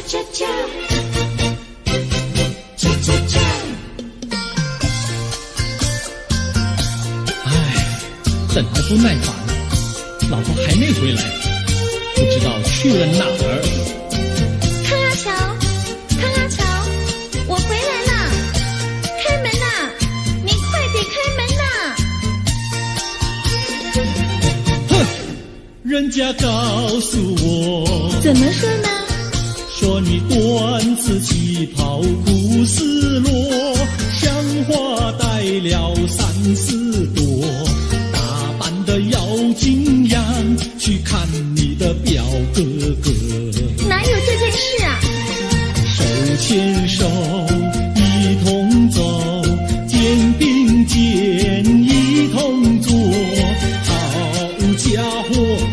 啾啾，啾啾啾。等得不耐烦了，老婆还没回来，不知道去了哪儿。康阿乔，康阿乔，我回来了，开门呐！你快点开门呐！哼，人家告诉我，怎么说呢？说你短子旗袍苦丝罗，像花戴了3、4朵。的妖精样去看你的表哥哥，哪有这件事啊？手牵手一同走，肩并肩一同坐。好家伙，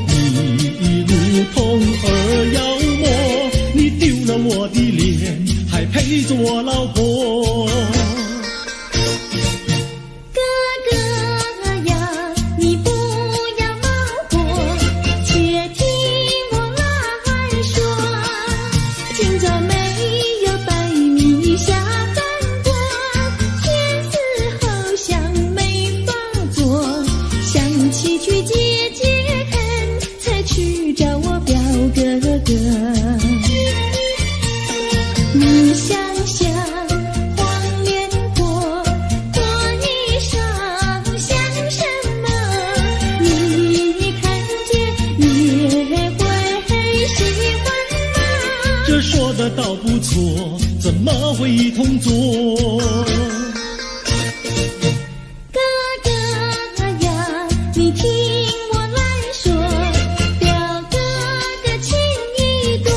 你如同儿妖魔，你丢了我的脸，还陪着我老婆。你想想黄脸婆过衣裳像什么？你看见也会喜欢吗？这说的倒不错，怎么会一同做？哥哥呀，你听我来说，表哥哥情意多。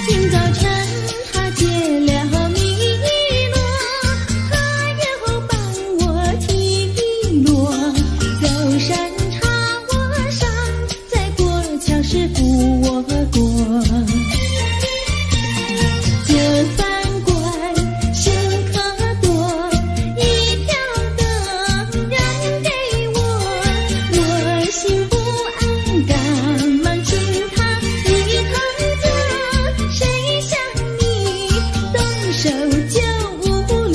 今早晨他结了米罗，他又帮我提璎珞，走山茶我上，再过桥是扶我过。这饭馆生可多，一条灯让给我，我心不安，赶忙请他一同坐。谁想你动手就无理，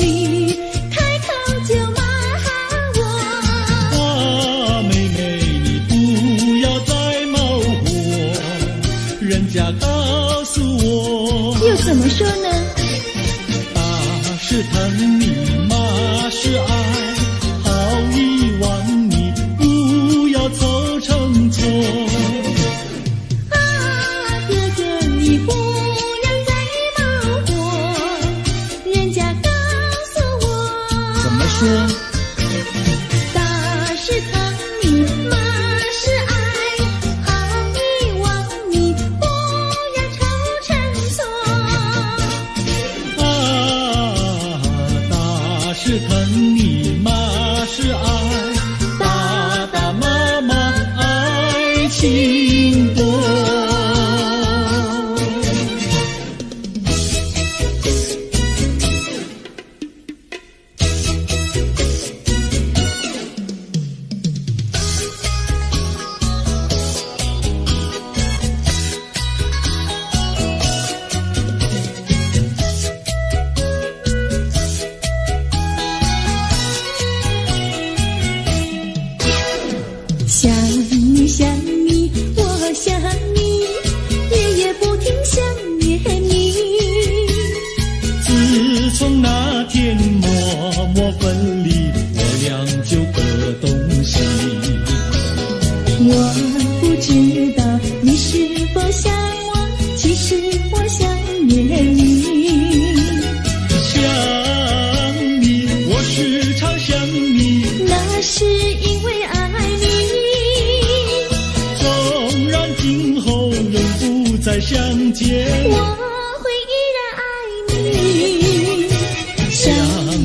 开口就骂我。啊，妹妹，你不要再冒火，人家告诉我，又怎么说呢？打是疼你，骂是爱，好遗忘你，不要凑成错。啊，哥哥你不要再冒火，人家告诉我。怎么说？打是疼你，骂是爱，好遗忘你，不要凑成错。啊，打是疼你，骂是爱，打打骂骂爱情多。想你想你，我想你，夜夜不停想念你。自从那天默默分离，我俩就各东西。我不知道你是否想我，其实我想念你。想你，我时常想你，那是因为爱你。纵然今后永不再相见，我会依然爱你。想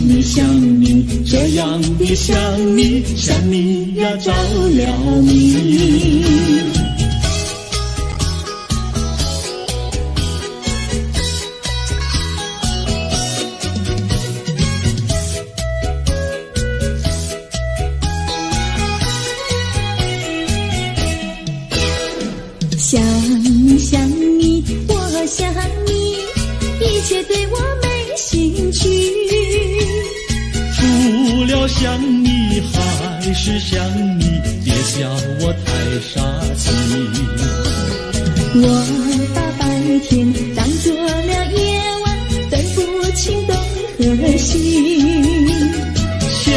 你想你，这样的想你，想你呀着了迷。想你想你，我想你。想你还是想你，别笑我太傻气。我把白天当作了夜晚，分不清东和西。想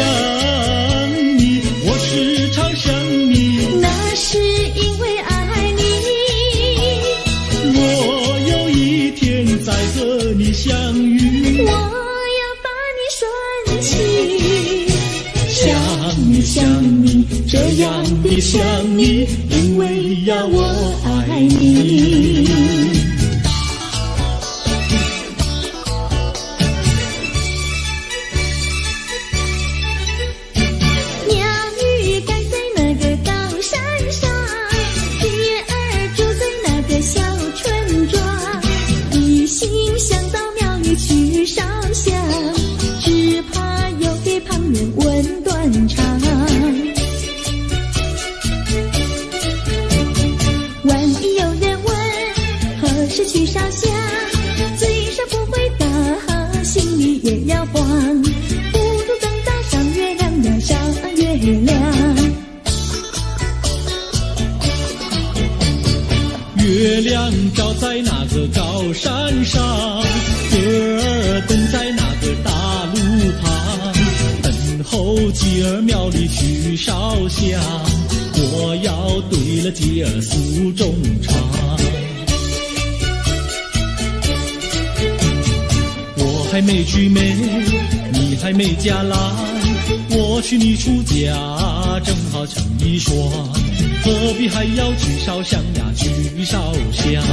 你，我时常想你，那是因为爱你。我有一天再和你相遇，我要把你拴起。想你想你，这样的想你，因为呀我爱你。鸟语赶在那个高山上，鱼儿住在那个小村庄，一心想到庙里去烧香，只怕又给旁人问断肠。万一有人问何时去烧香，嘴上不回答，心里也要慌，不如等到上月亮呀上月亮。月亮照在那个高山上，歌儿等在那个大路旁，等候鸡儿庙里去烧香，我要对了鸡儿诉衷肠。我还没娶媒，你还没嫁来，我娶你出嫁正好成一双，何必还要去烧香呀去烧香。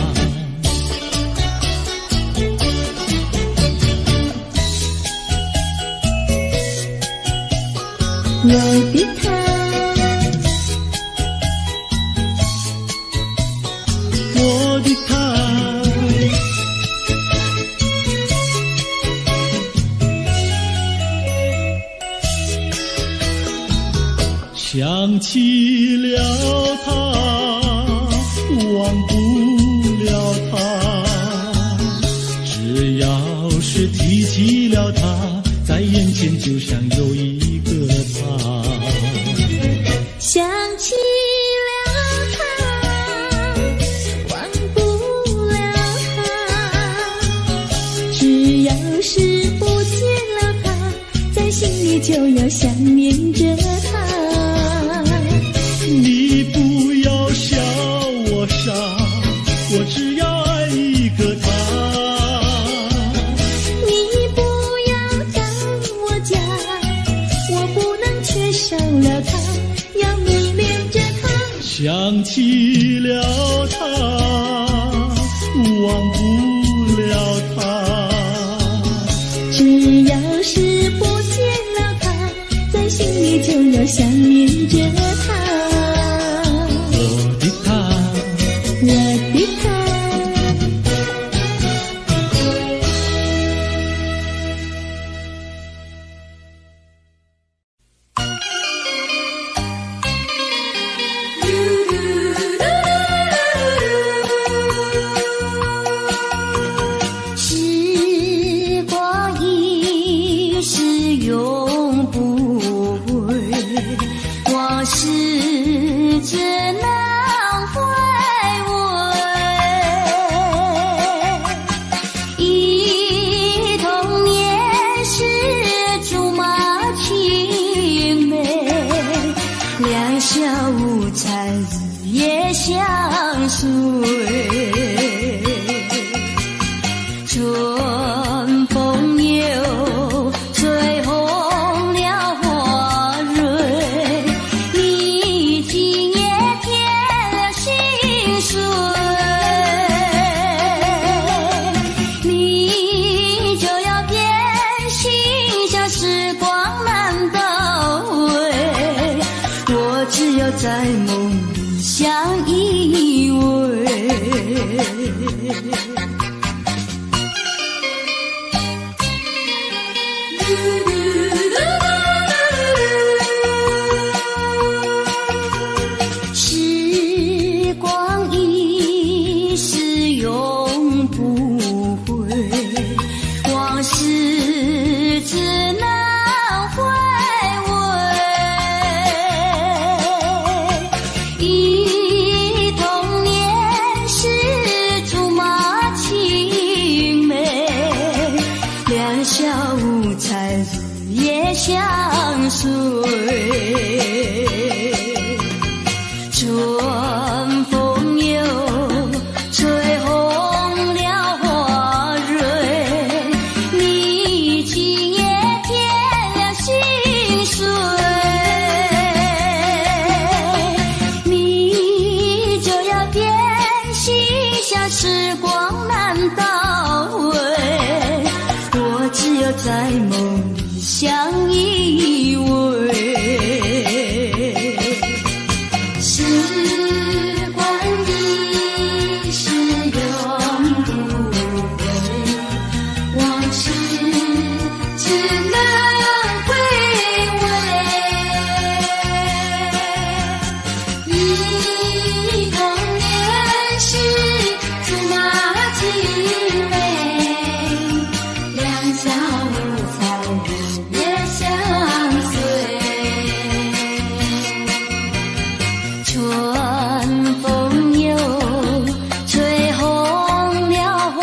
我的他，我的他，想起了他，忘不了他，只要是提起了他，在眼前就像有一个他。想起了他，忘不了他，只要是不见了他，在心里就要想念着他。你不要笑我傻，我只要爱一个他。你不要当我假，我不能缺少了他，要迷恋着他。想起了他，忘不了他，只要是不见了他，在心里就要想念着他。我的他，我的他，时光一逝永不回，往事只能回味。忆童年时竹马青梅，两小无猜日夜相随。春风又吹红了花蕊，你今也添了心碎。你就要变心，像时光难倒回，我只有在梦里相依偎。时光一逝永不回，往事只能回味。相随。春风又吹红了花蕊，你今夜添了心碎，你就要变心，像时光难倒回，我只有在梦里相依偎。时光一逝永不回，往事只能回味。忆童年时竹马青梅，两小无猜日夜相随。春风又吹红了花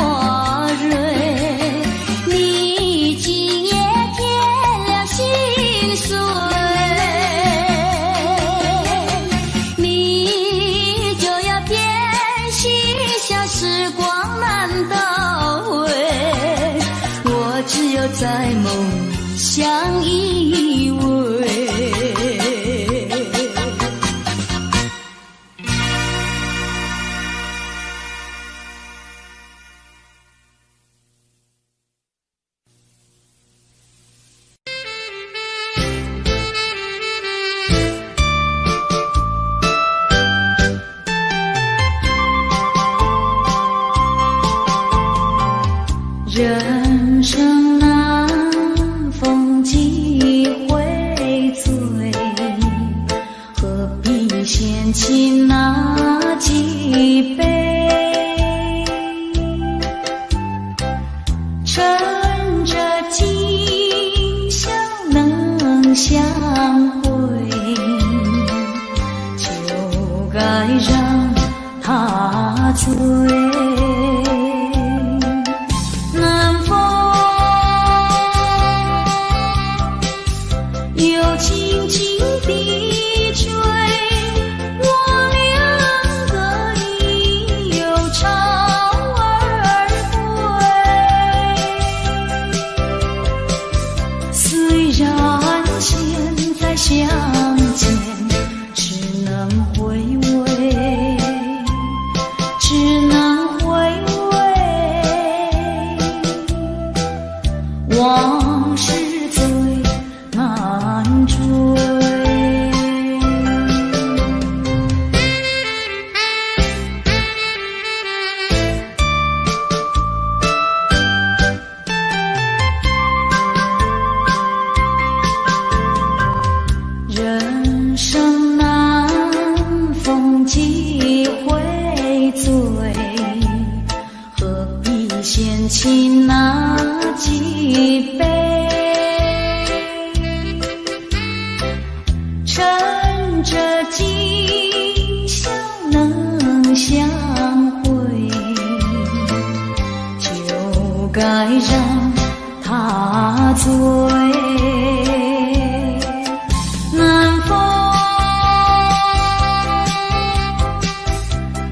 蕊，你今夜添了心碎，你就要变心，像时光难倒回，我只有在梦里相依偎。人生难逢几回醉，何必嫌弃那几杯？趁着今宵能相会，就该让他醉。又轻轻地吹，我俩个已又潮而归。虽然现在相见只能回味，只能回味，往事最难追。人生难逢几回醉，何必嫌弃那几杯？趁着今宵能相会，就该让他醉。南风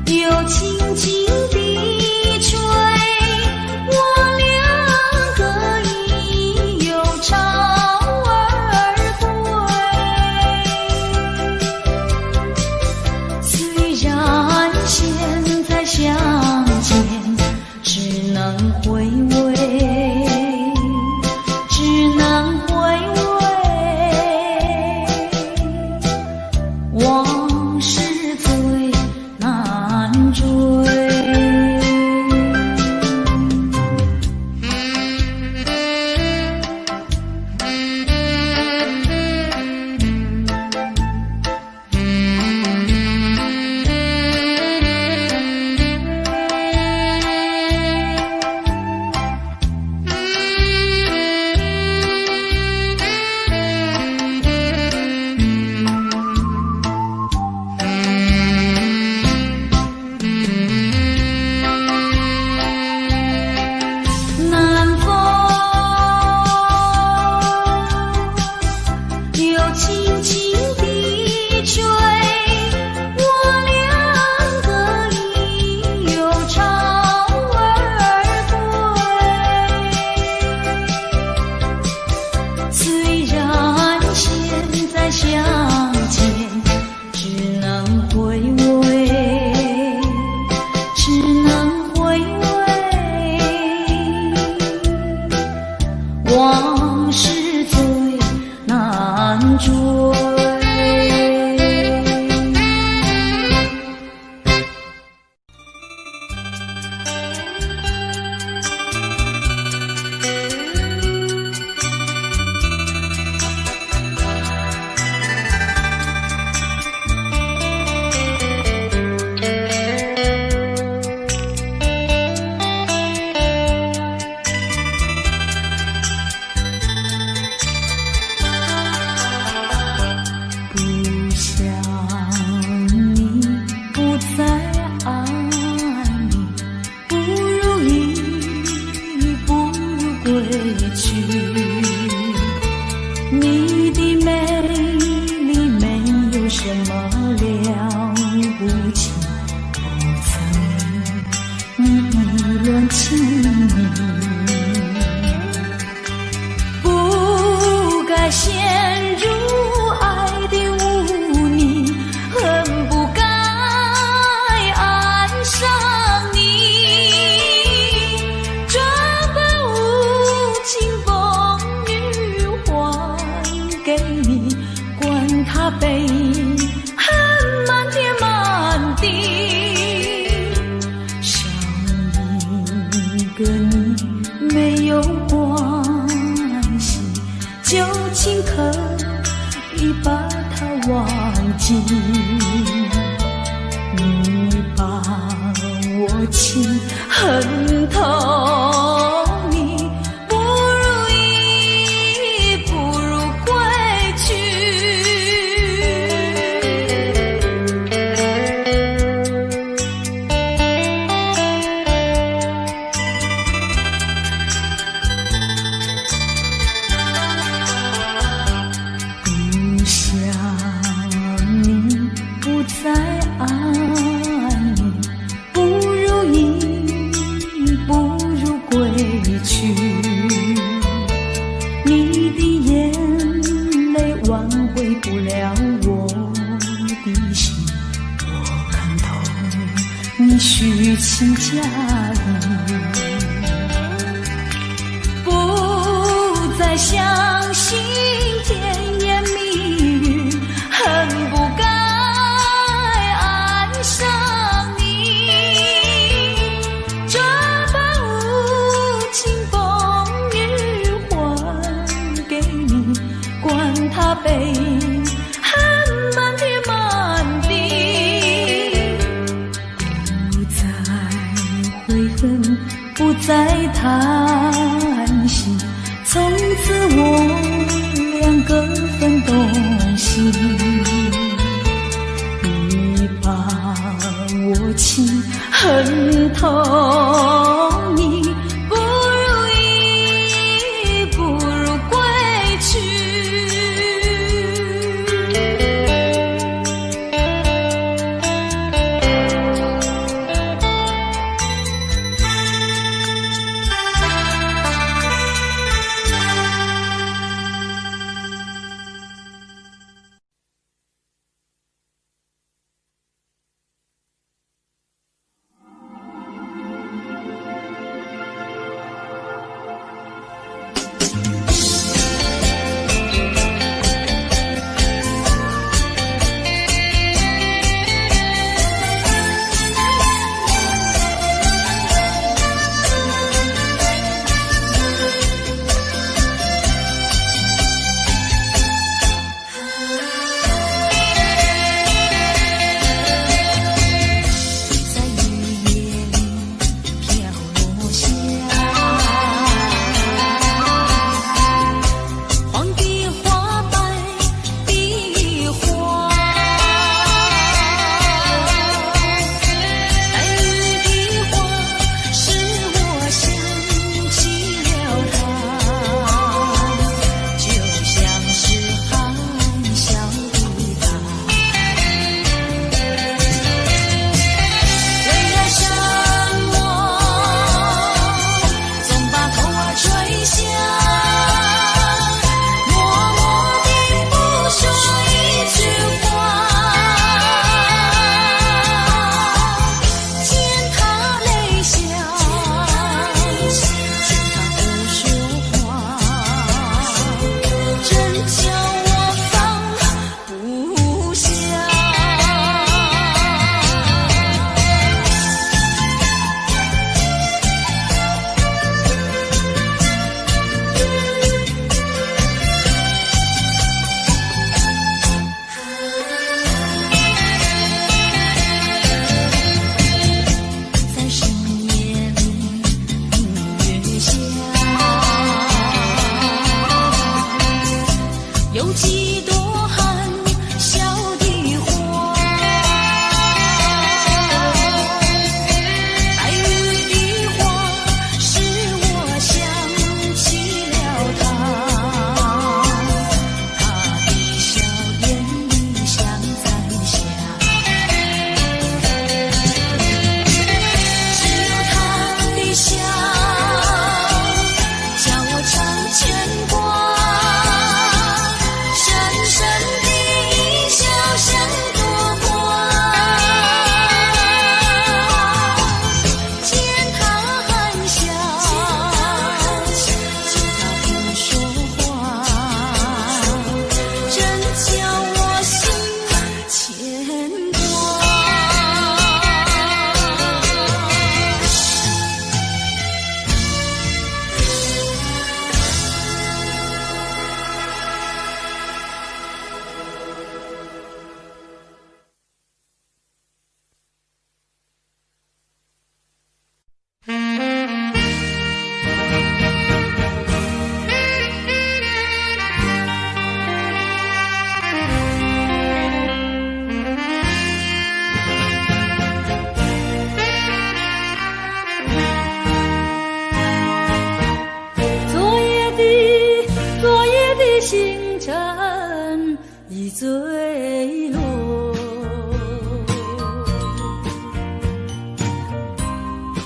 又轻轻地吹，我俩个已又潮而归。虽然现在相见只能回味，只能回味，往事最难追。去。你的美丽没有什么了不起，不曾你意乱情迷，不该陷入爱的污泥，恨不该爱上你。这般无情风雨还给你，管他悲恨满天满地，少一个你没有关系，就请可以把它忘记。你把我情恨透，你不如意，不如归去。不想你，不再爱你，不如意，不如归去。你的眼泪挽回不了我的心，我看透你虚情假意，不再相信甜言蜜语，恨不该爱上你。这般无情风雨还给你，管他悲恨满天满地，不再悔恨，不再叹息，从此我两个分东西。你把我情恨透，你不如意，不如归去。坠落。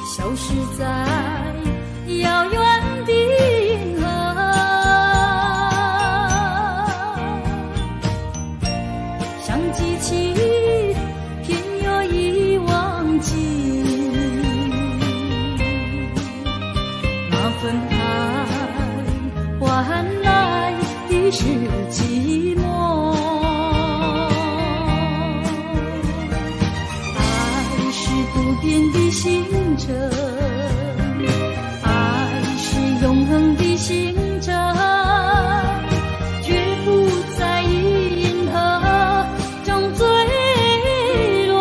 消失在遥远的银河，想记起偏又已忘记，那份爱换来的是寂寞。爱是不变的星辰，爱是永恒的星辰，绝不在银河中坠落。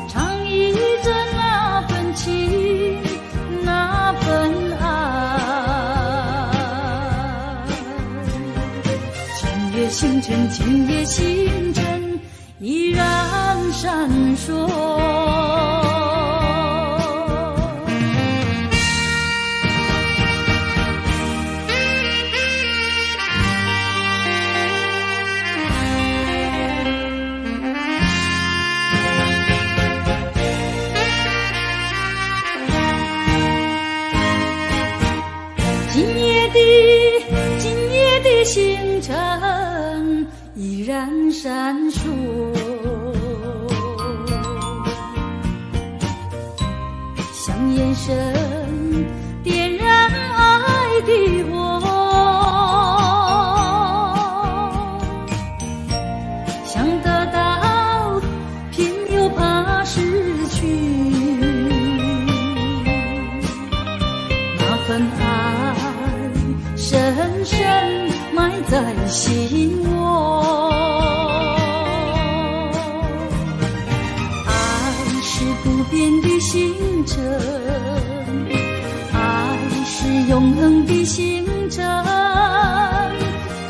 唱忆着那份情，那份爱。今夜星辰，今夜星辰，依然闪烁。今夜的星辰依然闪烁，像眼神点燃爱的火，想得到偏又怕失去，那份爱深深埋在心窝。爱是不变的星辰，爱是永恒的星辰，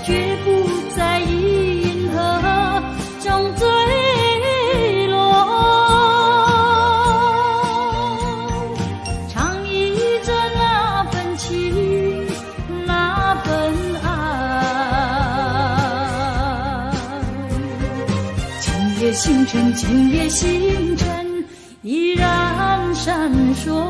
绝不在银河中坠落。唱忆着那份情，那份爱。今夜星辰，今夜星辰，依然闪烁。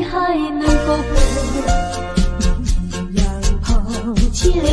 还能够不要抛弃了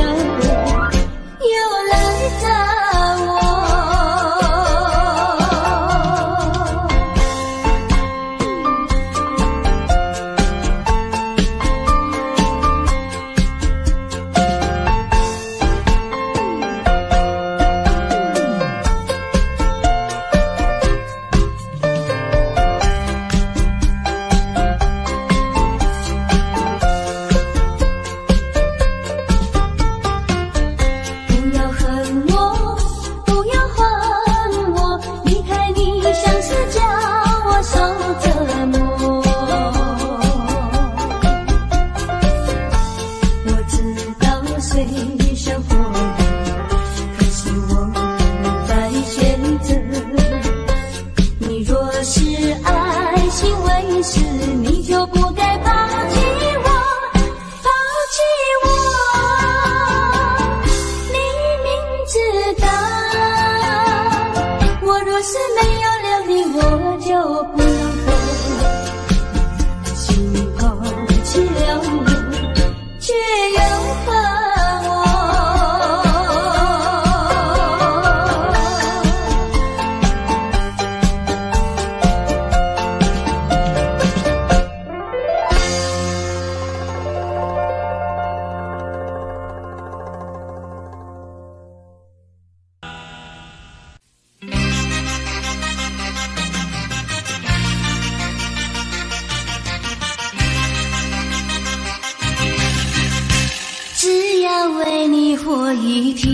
活一天，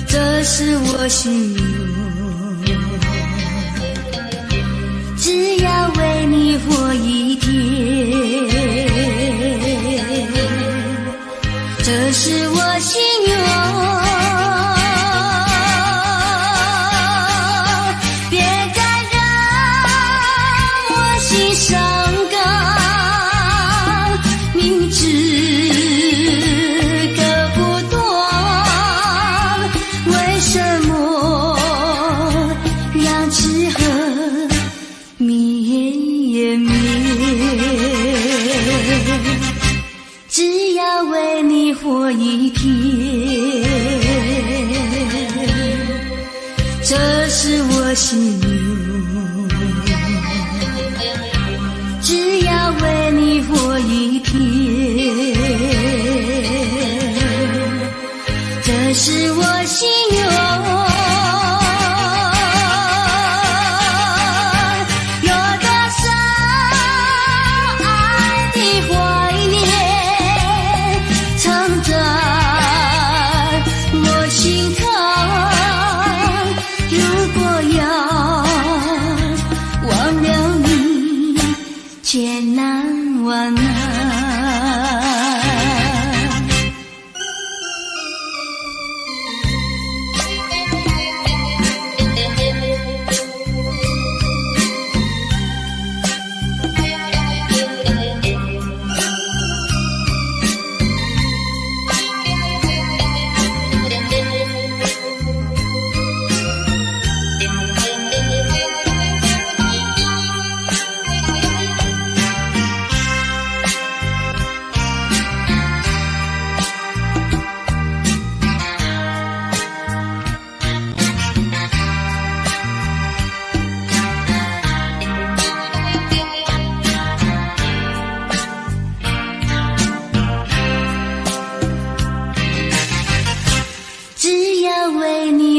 这是我心愿。只要为你活一天，这是我心愿。别再让我心伤感，明知割不断，为什么让痴恨绵绵？只要为你活一天，这是我心愿。只要为你活一天，这是我心愿。千难万难，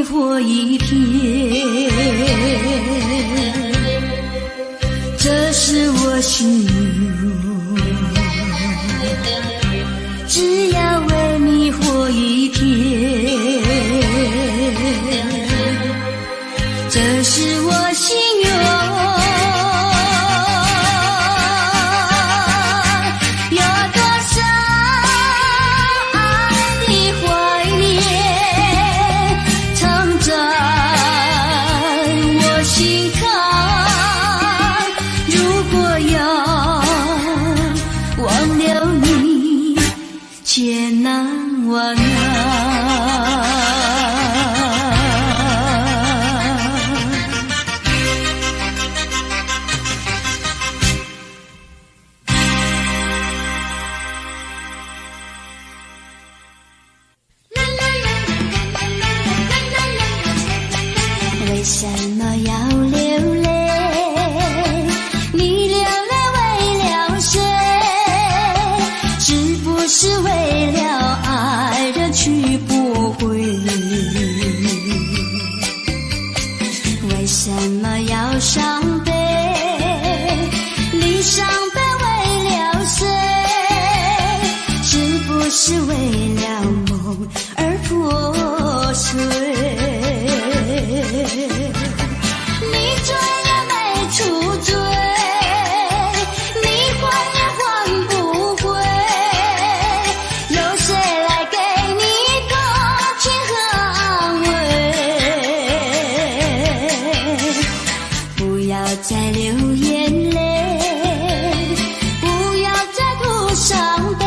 活一天，这是我心愿。只要为你活一天，这是我心愿。千难万难，为什么要流泪？你流泪为了谁？是不是为了爱人去不回？为什么要伤悲？你伤悲为了谁？是不是为了梦而破碎？你醉了没出醉？再流眼泪，不要再哭伤悲，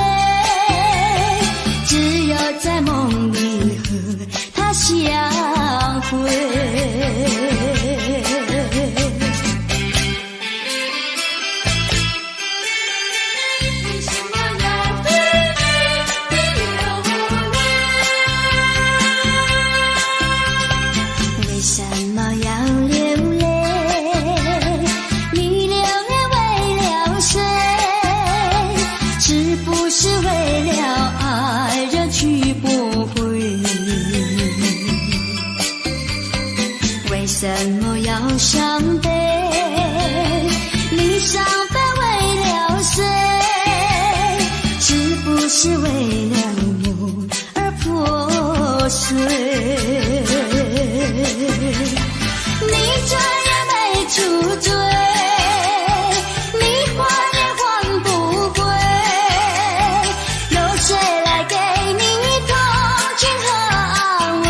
只有在梦里和他相会。为什么要流泪？是不是为了爱人去不回？为什么要伤悲？你伤悲为了谁？是不是为了梦而破碎。你这也没出罪，你还也还不归，有谁来给你同情和安慰？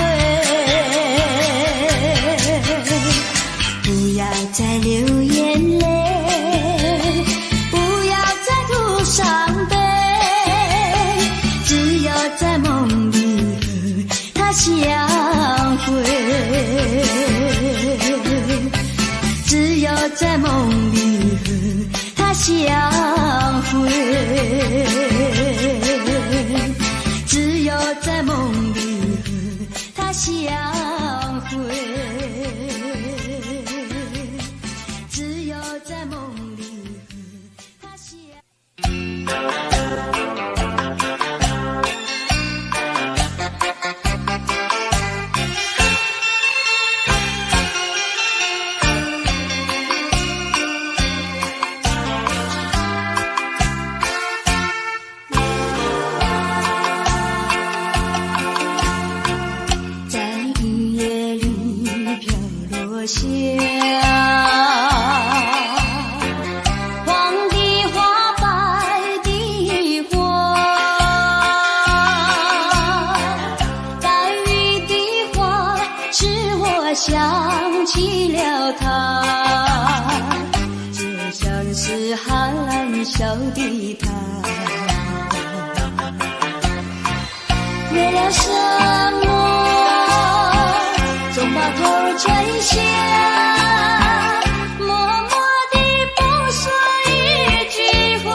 不要再流眼泪，不要再哭伤悲，只有在梦里和他相会，只有在梦里和他相会，只有在梦里和他相会，只有在梦里和他相会。下黄的花，白的花，带雨的花，使我想起了他，就像是含笑的他。为了什么总把头垂下，默默地不说一句话，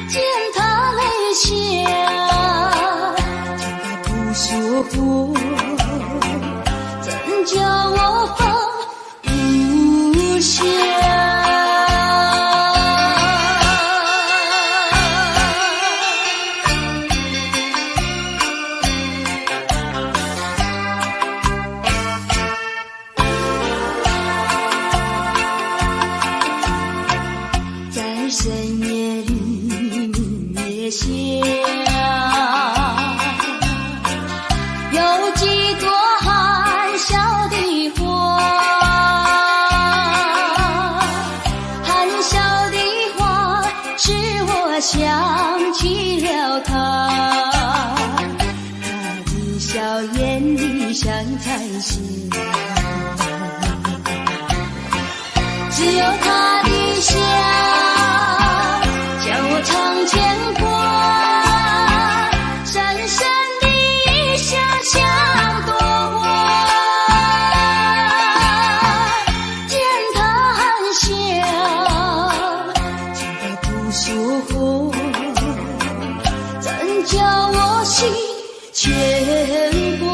见他泪下，见他不说话，怎叫我放不下？深夜里明月下，有几朵含笑的花，含笑的花使我想起了他，他的笑眼里像彩霞，只有他的笑常牵挂，深深的印象像朵花，见他含笑，见他不说话，怎叫我心牵挂？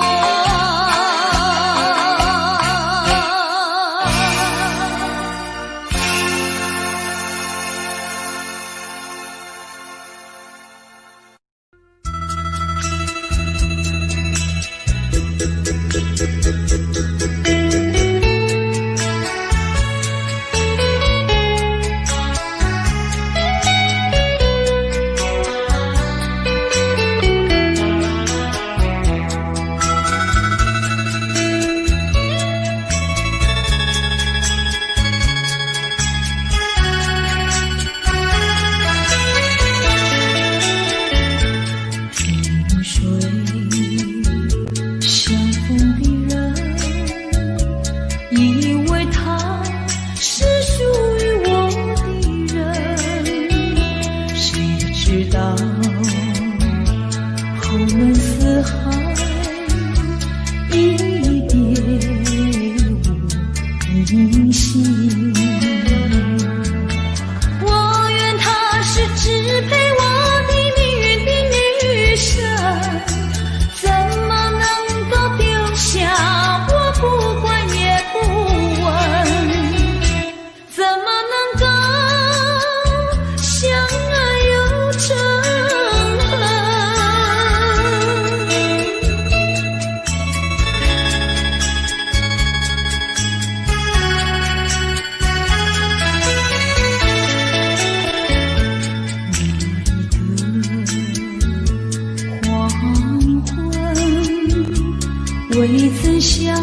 想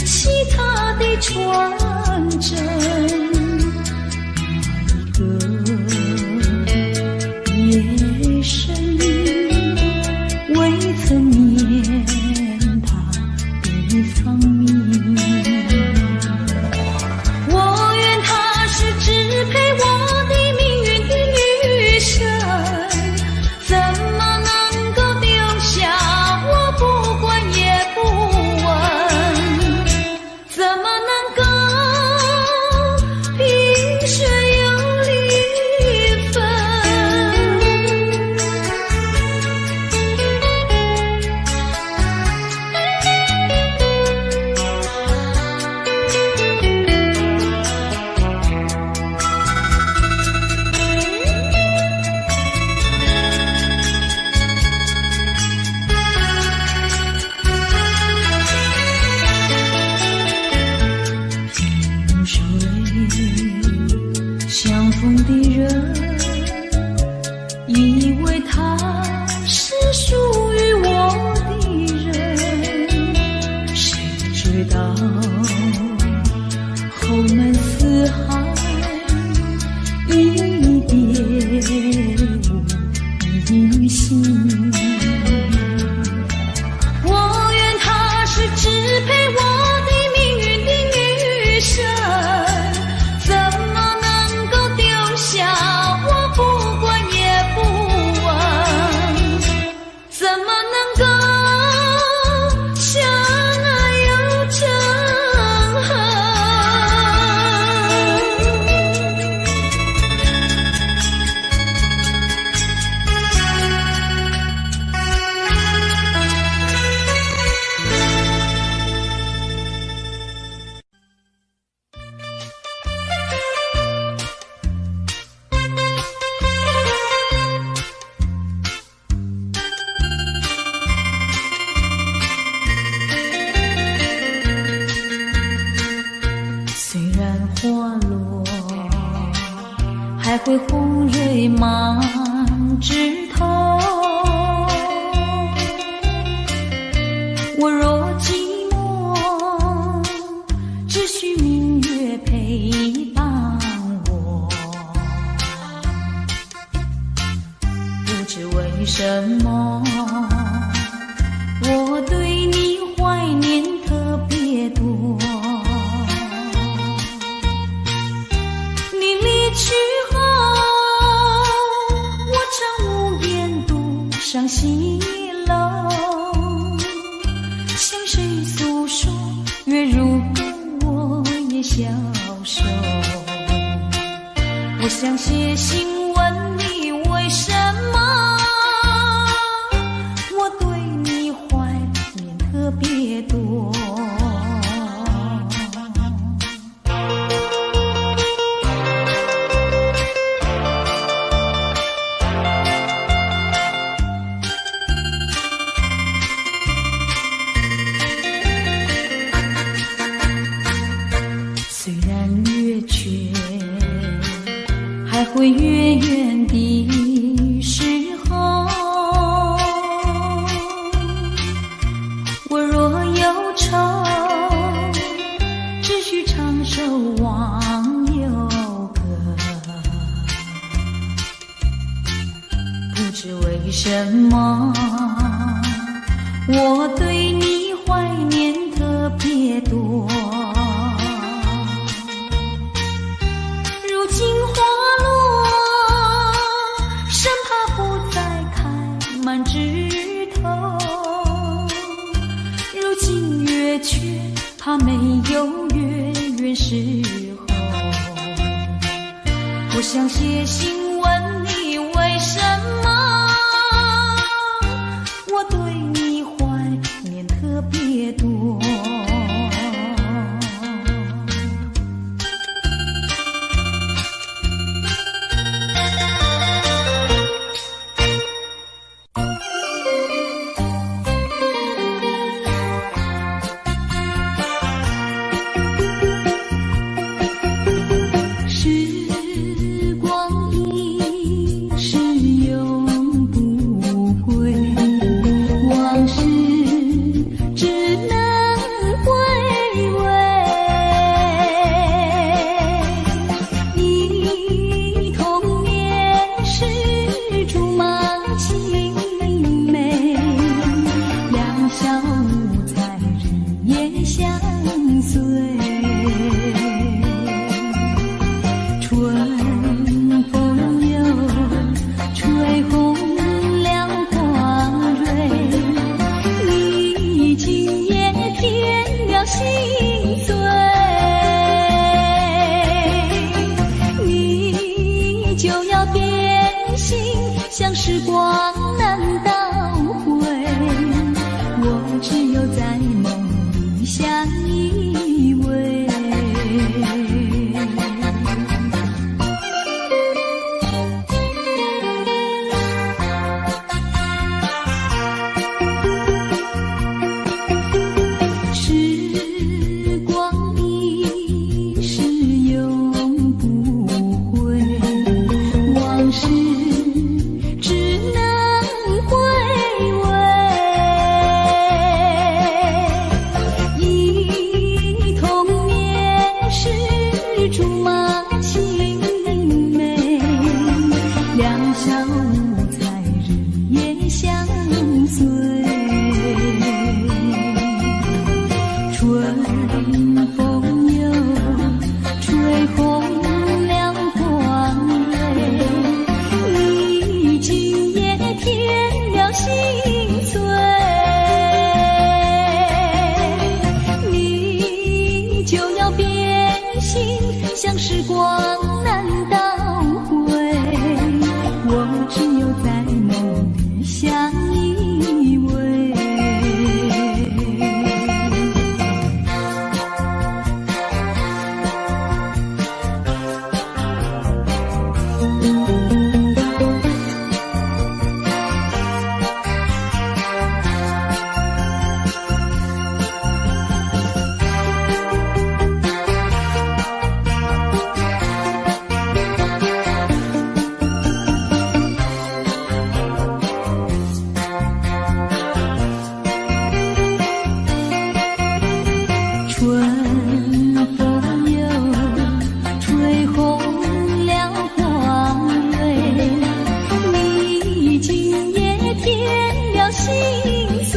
起他的传真，夜深未曾念他的芳名，我愿他是支配我的命运的女神，怎么能够丢下我不管也不问，怎么能够萍水有离分。相逢的人以为他是属于我的人，谁知道后门四海一别无音信。我愿他是支配我的命运的女神，怎么能够丢下我不管也不问，怎么能够相爱又憎恨。虽然花落还会红蕊满枝头，我若寂寞，只需明月陪伴我。不知为什么，我对你怀念特别多。你离去后，我常无言独上西楼，向谁诉说？月如歌，我也消瘦。我想写信问你，为什么我对你怀念特别多？虽然月缺，还会月圆的时候，我若忧愁，只需唱首忘忧歌。不知为什么，我对你怀念特别多。如今花落，生怕不再开满枝头。如今月缺，怕没有月圆时候。我想写信问你，为什么我对你怀念特别多？时光一碎。春风又吹红了花蕊，你今夜添了心碎。你就要变心，像时光难倒回，我只有在梦里相依偎。时光一逝永不回，往事只能回味。忆童年时竹马青梅，两小无猜日夜相随。春风又吹红了花蕊，你今夜添了心碎。你就要变心，像时光难倒回，我只有在梦里相依偎。春风又吹红了花蕊，你今夜添了心碎。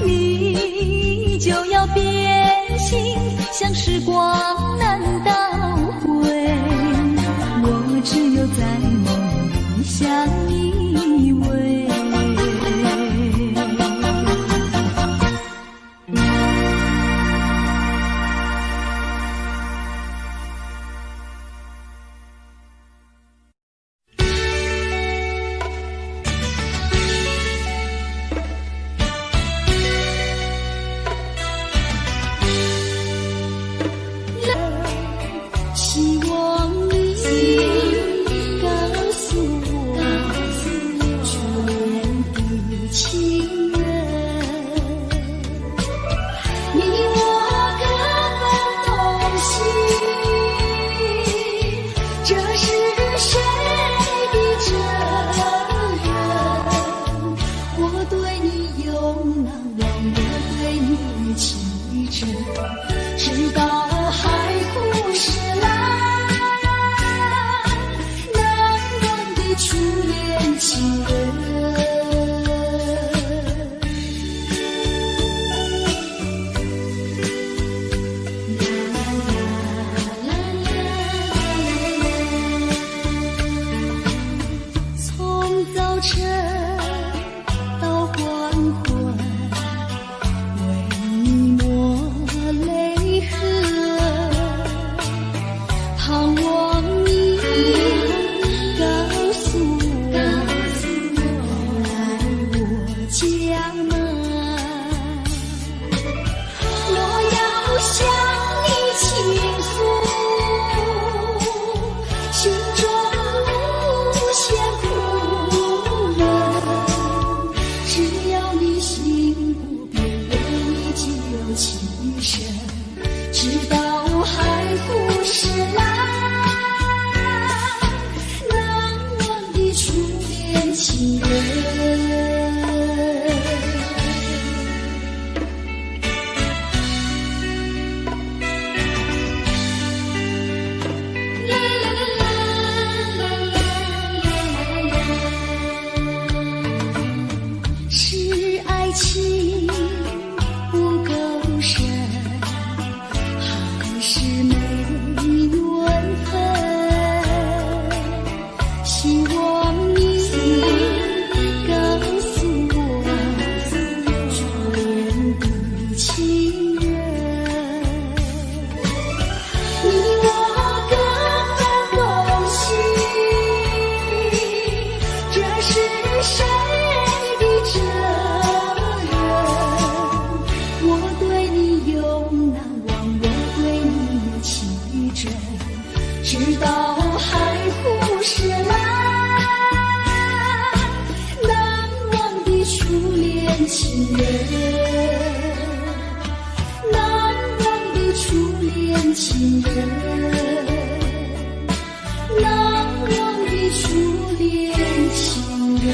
你就要变心，像时光难倒回，我只有在梦里相依偎。希望你告诉我全部情人，你我根本同心，这是谁的责任？我对你永难忘，我对你情真，直到海枯石烂，难忘的初恋情人。从早晨到黄昏，为你抹泪痕。难忘的初恋情人，难忘的初恋情人。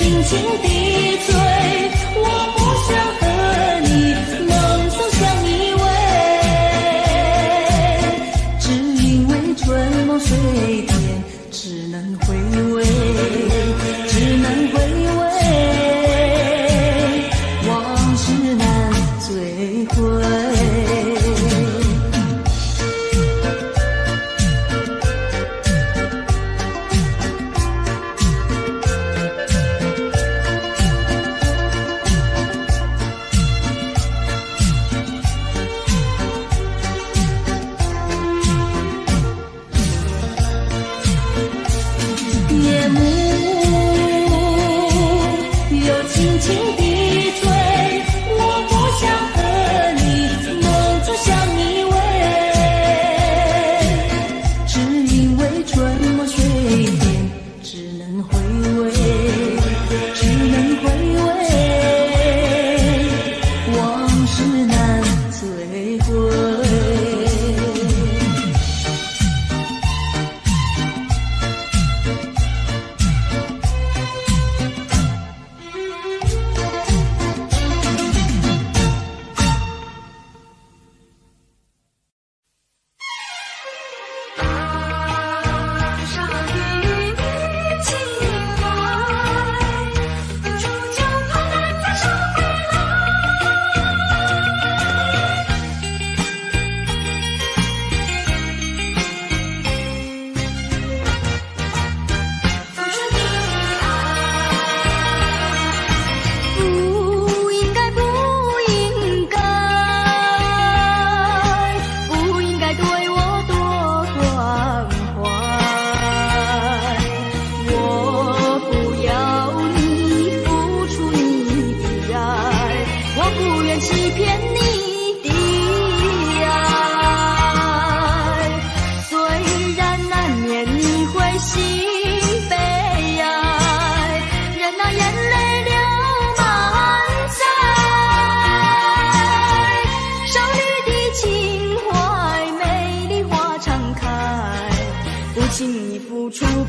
轻轻地吹，我不想和你梦中相依偎，只因为春梦水天，只能回味，只能回味，往事难追回。夜幕又轻轻地吹，我不想和你梦中相依偎，只因为春梦水天，只能回味，只能回味，往事难追回。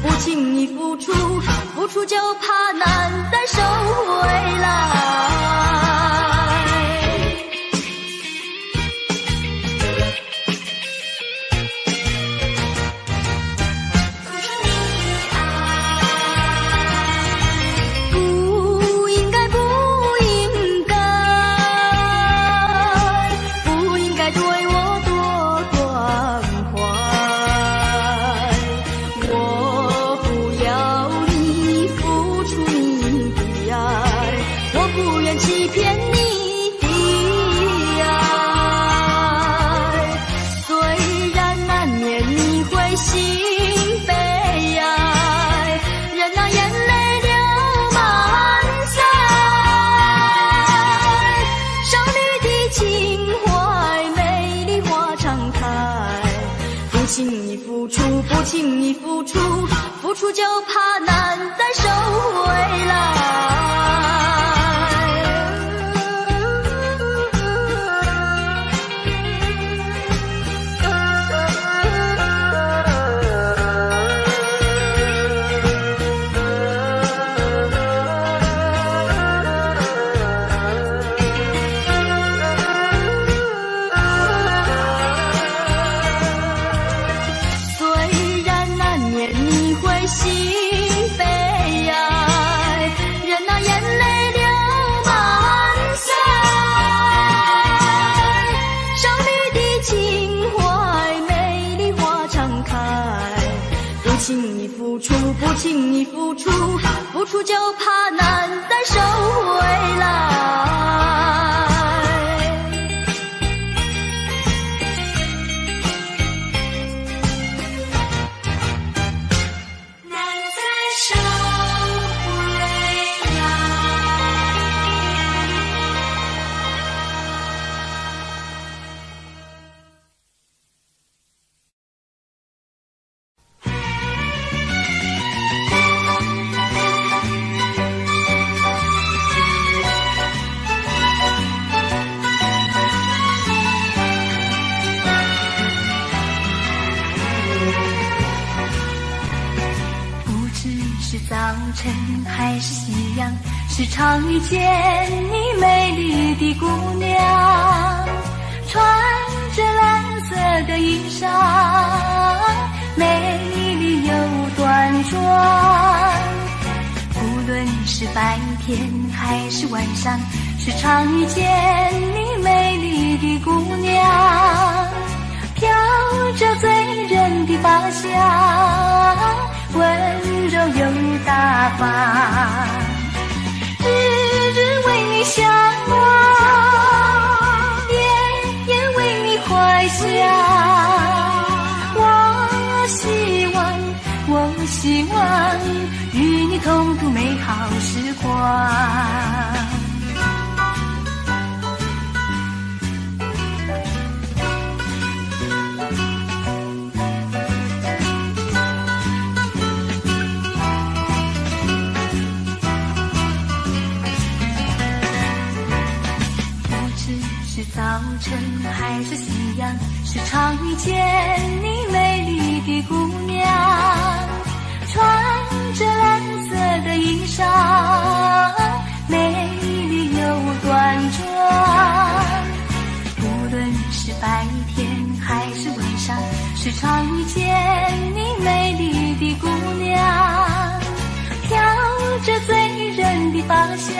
不轻易付出，付出就怕难再收回来。不应该，不应该，不应该对我多关怀。我不要你付出你的爱，我不愿欺骗你的爱。虽然难免你会心悲哀，任那眼泪流满腮。少女的情怀，美丽花常开。不轻易付出，不轻易付出，付出就怕难再收回来。虽然难免你会心悲哀，任那眼泪流满腮。少女的情怀，美丽花常开。不轻易付出，不轻易付出，付出就怕难再收回来。还是夕阳，时常遇见你美丽的姑娘，穿着蓝色的衣裳，美丽又端庄。无论是白天还是晚上，时常遇见你美丽的姑娘，飘着醉人的发香，温柔又大方，日日为你向往，夜夜为你怀想。我希望与你同度美好时光。是早晨还是夕阳，时常遇见你美丽的姑娘，穿着蓝色的衣裳，美丽又端庄。无论是白天还是晚上，时常遇见你美丽的姑娘，飘着醉人的芳香，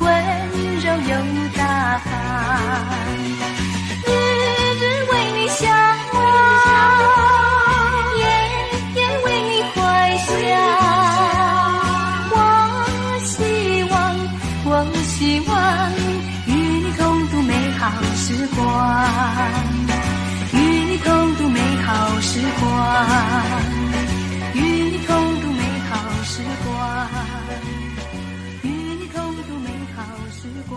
温柔又大方，日日为你向往，夜夜为你怀想。我希望与你同度美好时光，与你同度美好时光，与你同度美好时光，与你同度美好时光。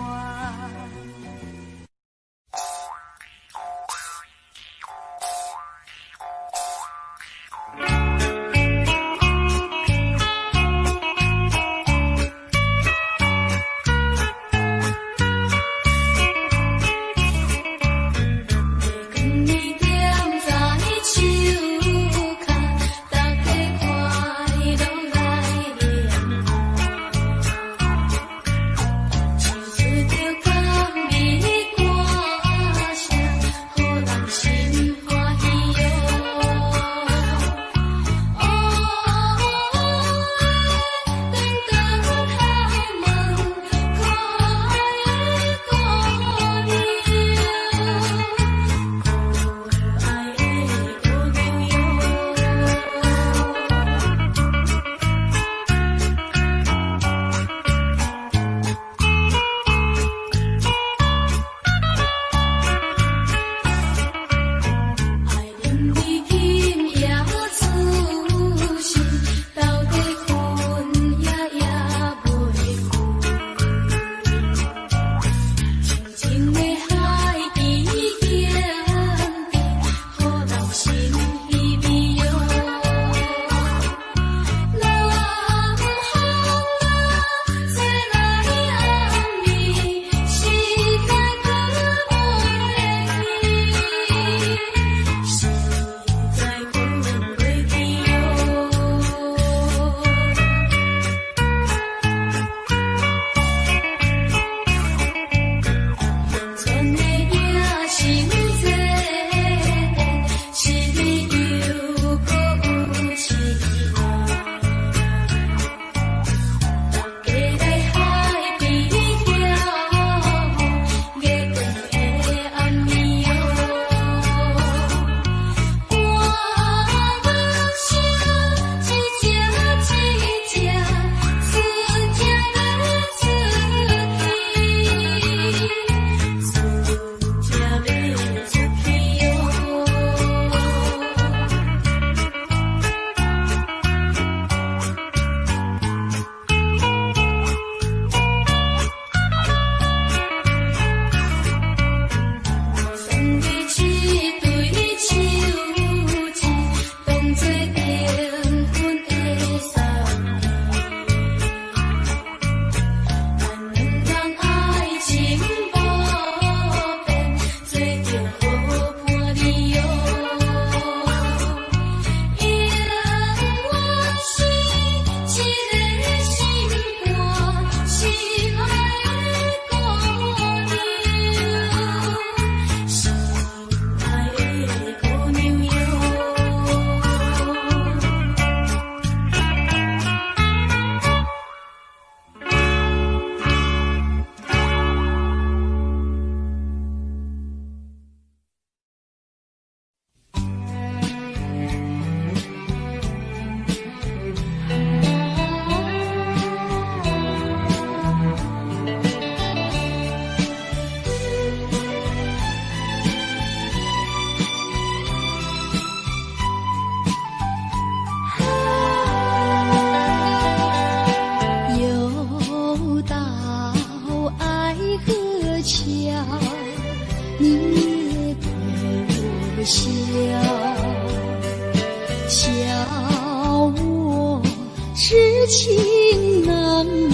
情难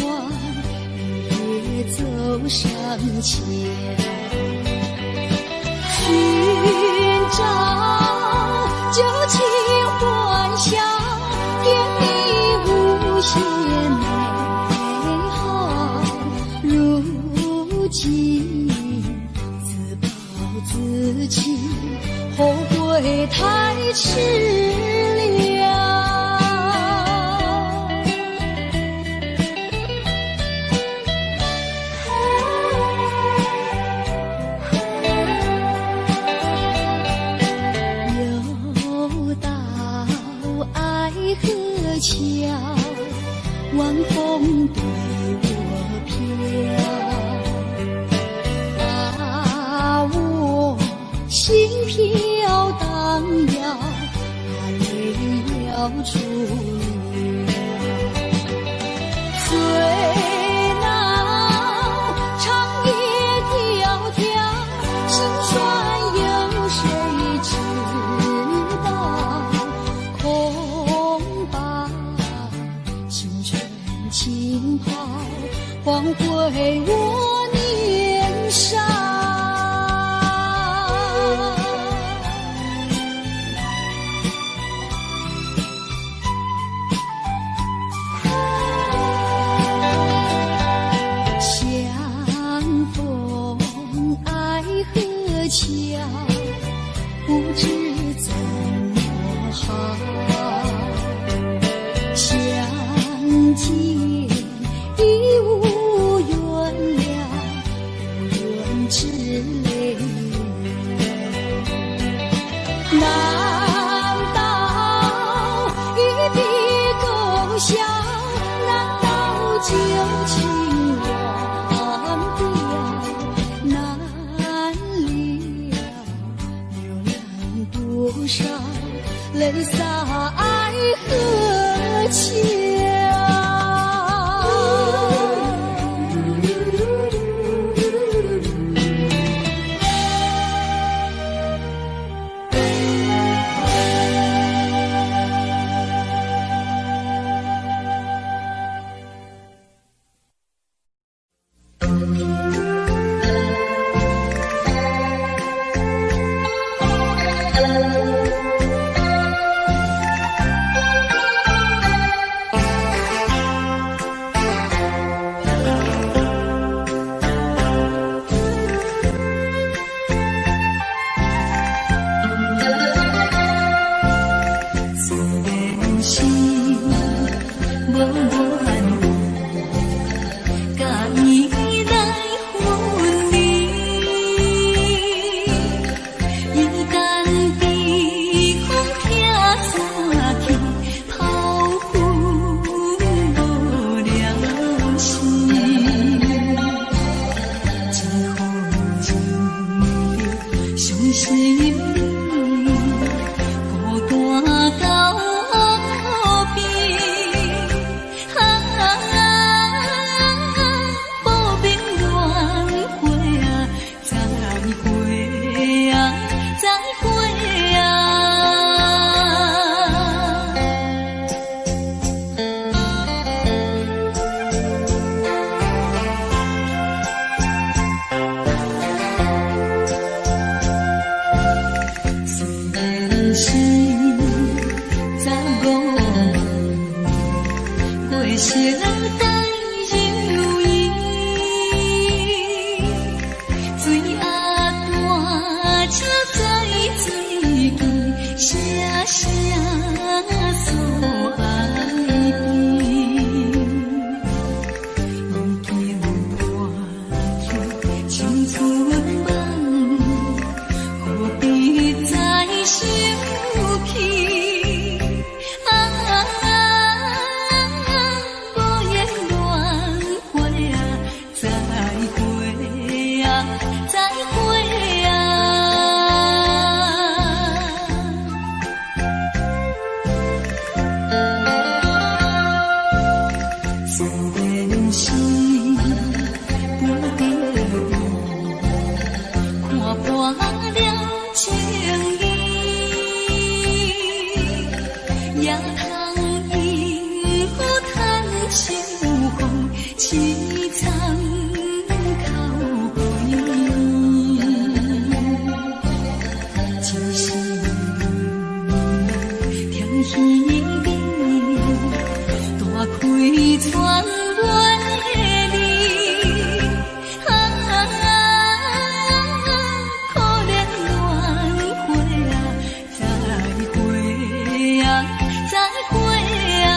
忘，也走上前，寻找旧情欢笑，甜蜜无限美好。如今自暴自弃，后悔太迟了。又到爱河桥，晚风对我飘，把我心飘荡摇，泪要出了。最恼长夜迢迢，心酸有谁知道？恐怕青春浸泡，换回我年少。相逢爱河桥，不知怎么好。相见已无缘了，无缘之泪。难道一笔勾销？难道旧情忘掉？难了流浪多少泪洒爱河桥。受风凄惨哭悲，就是天气冷，大开窗外的你，可怜恋花啊，再会啊，再会啊。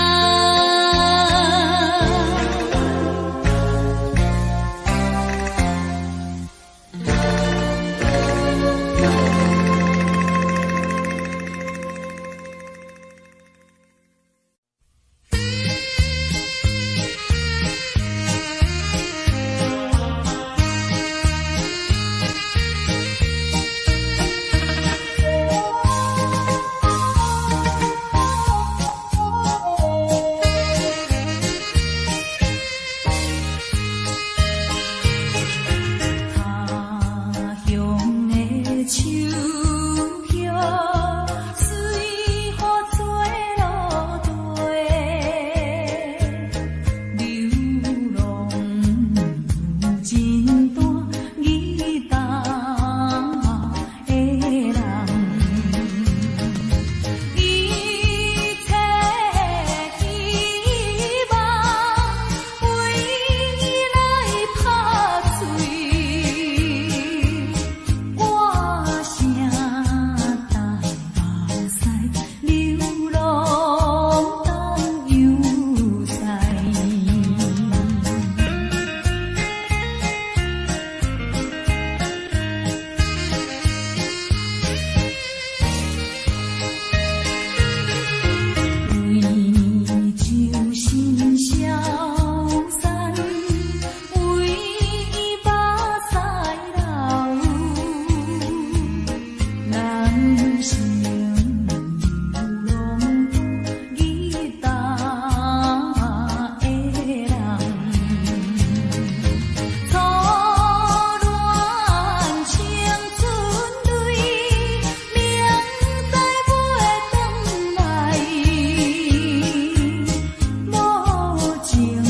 情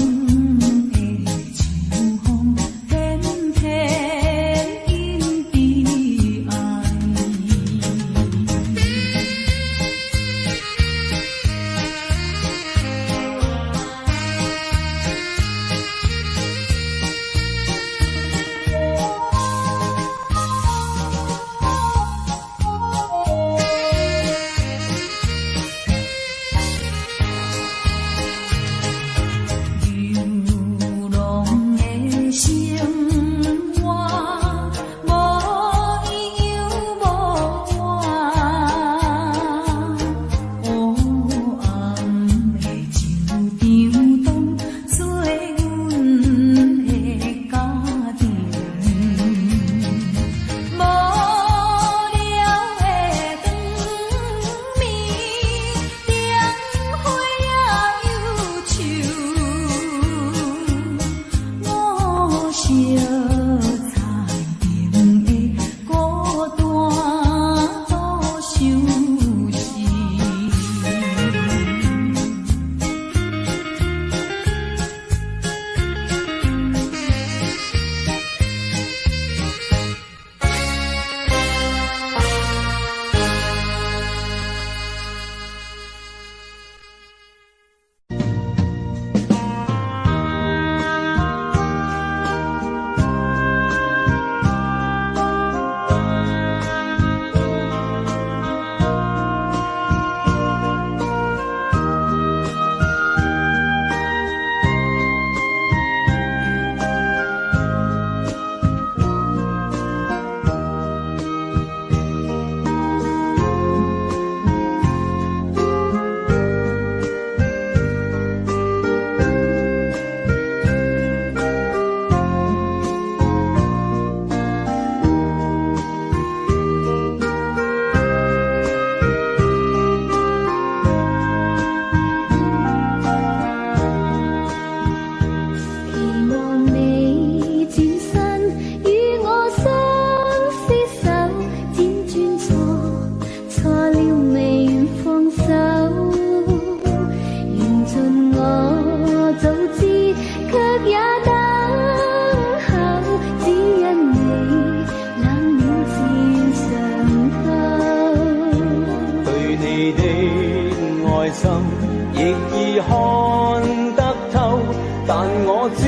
但我知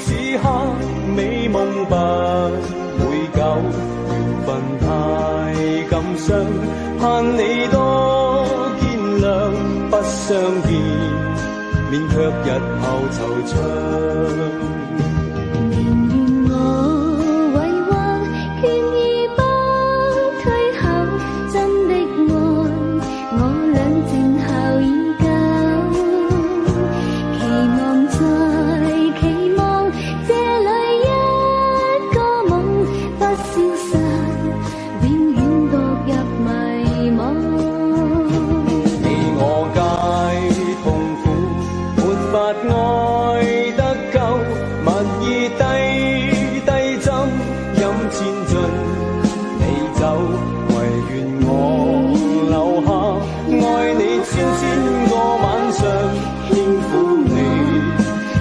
此刻美夢不會久，緣分太感傷，盼你多見諒，不相見，免卻日後惆悵。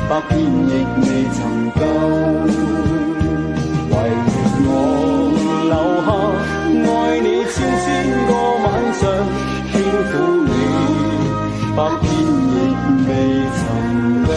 百遍亦未曾夠，唯願我留下愛你千個晚上，輕撫你，百遍亦未曾夠。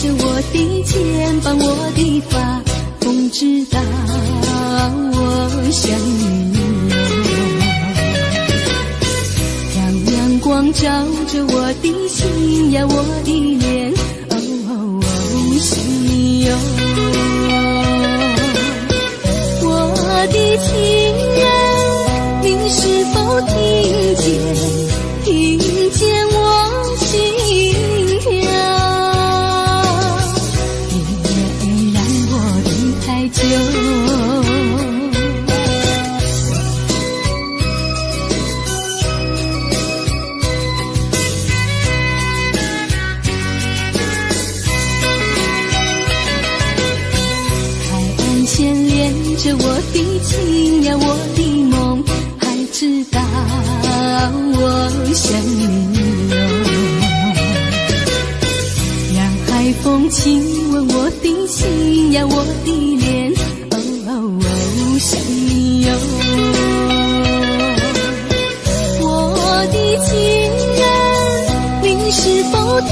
着我的肩膀，我的发，风知道我想你哦。让阳光照着我的心呀，我的脸，想你哟。我的情人，您是否听见我心跳？别让我等太久。牵连着我的情呀，我的梦，还知道我想你哦。让海风亲吻我的心呀，我的脸，想你哟。我的情人，您是否听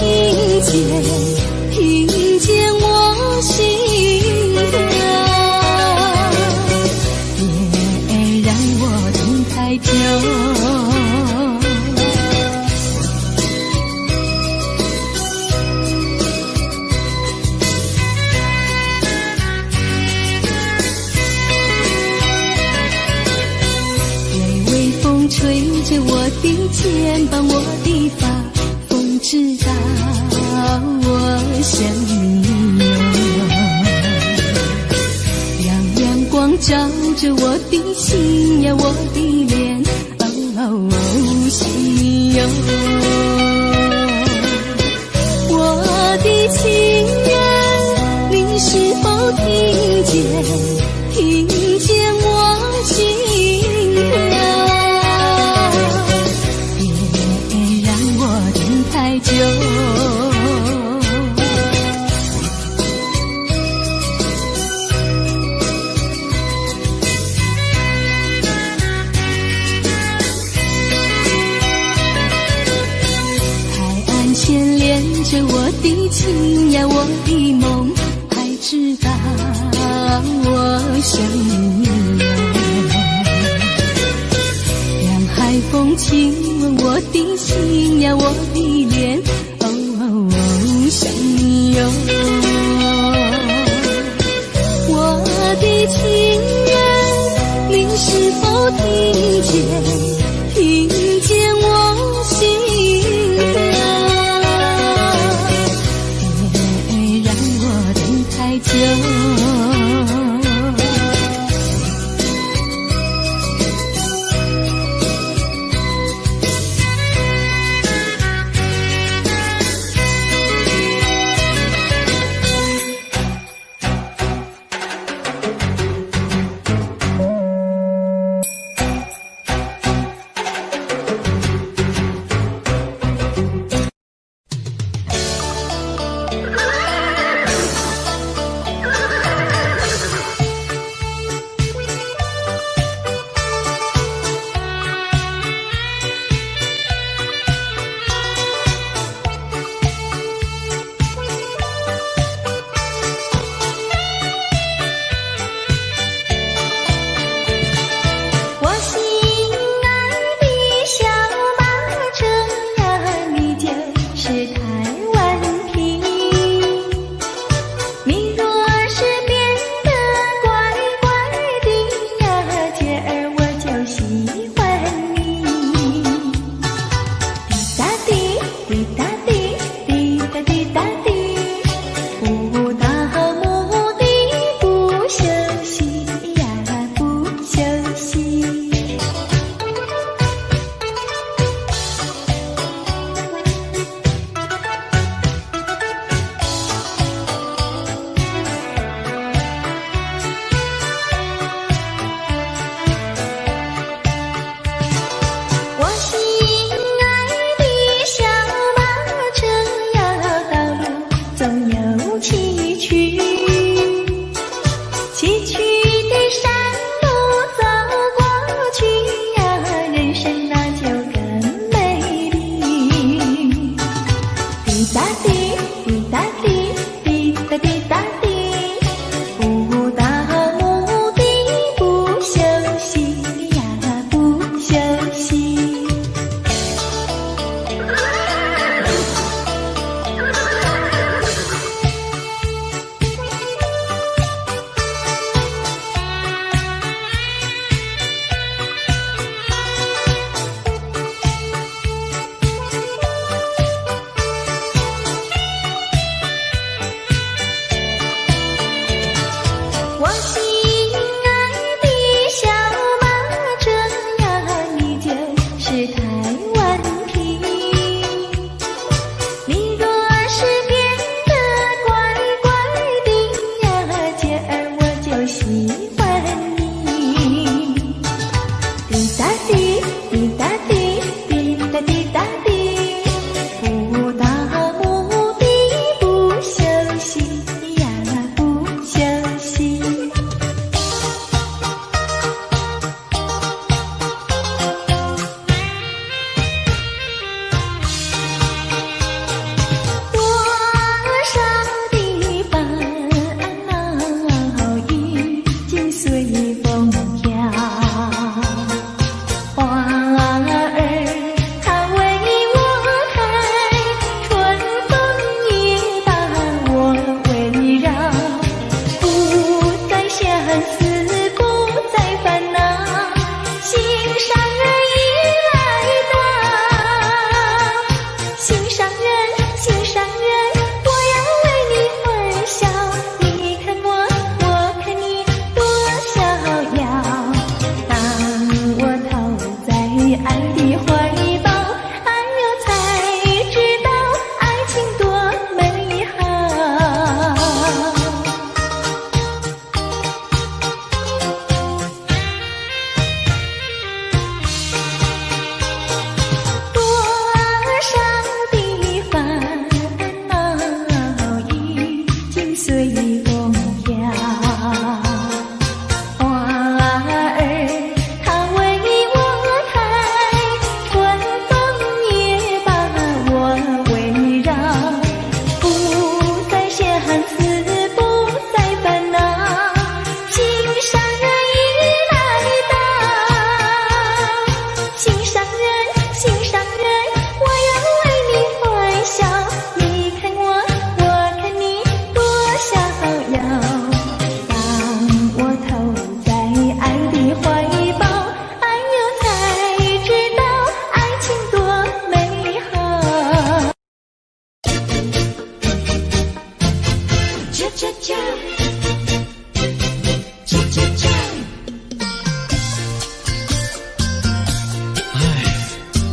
见我心跳？太久，微风吹着我的肩膀，我的发，风知道我想你哦。让阳光照着我的心呀，我的脸，想你哟。我的情人，您是否听见我心跳？别让我等太久。牵连着我的情呀，我的梦，还知道我想你哦。让海风亲吻我的心呀，我的脸，想你哟。我的情人，您是否听见我心跳？太久，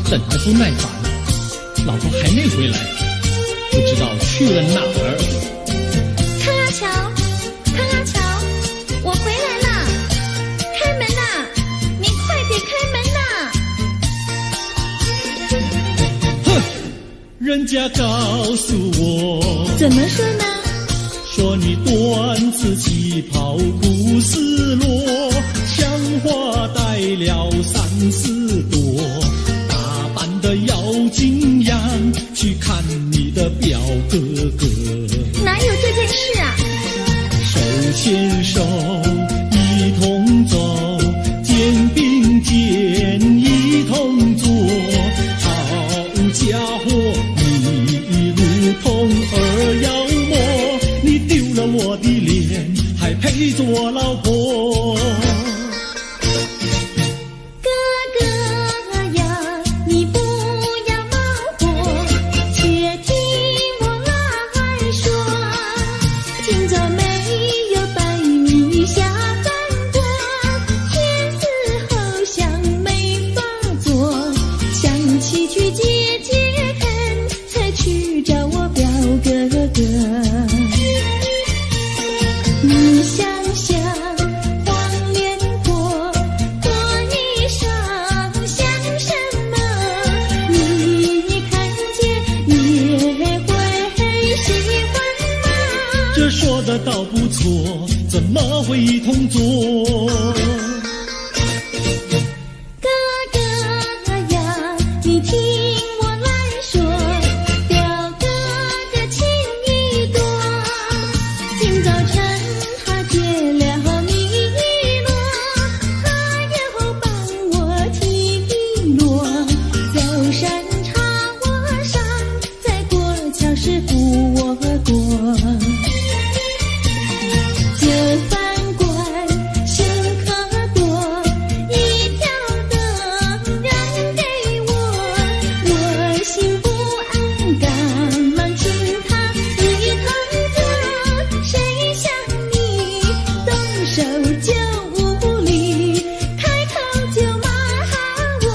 等得不耐烦，老婆还没回来，不知道去了哪儿。康阿乔，康阿乔，我回来了，开门呐！你快点开门呐！哼，人家告诉我，怎么说呢？说你短子旗袍不丝落，香花带了3、4朵，打扮得妖精样，去看你的表哥哥。哪有这件事啊？手牵手一同走，肩并肩一同坐，好家伙，你如同儿妖魔，你丢了我的脸，还配做我老婆。哥哥呀，你不要恼火，且听我来说，今早没有白米下饭锅，天死后想没法做，想起去解解恨，才去找我表哥哥。你想想黄脸婆，婆衣裳像什么？你看见也会喜欢吗？这说的倒不错，怎么会一同做？哥哥呀，你听我来说，表哥哥情意多，今早晨他结了你一箩，他又帮我提箩，走山插我上，再过桥是扶我过。这饭馆生可多，一条灯让给我，我心不安，赶忙请他一同坐。谁想你动手就无理，开口就骂我。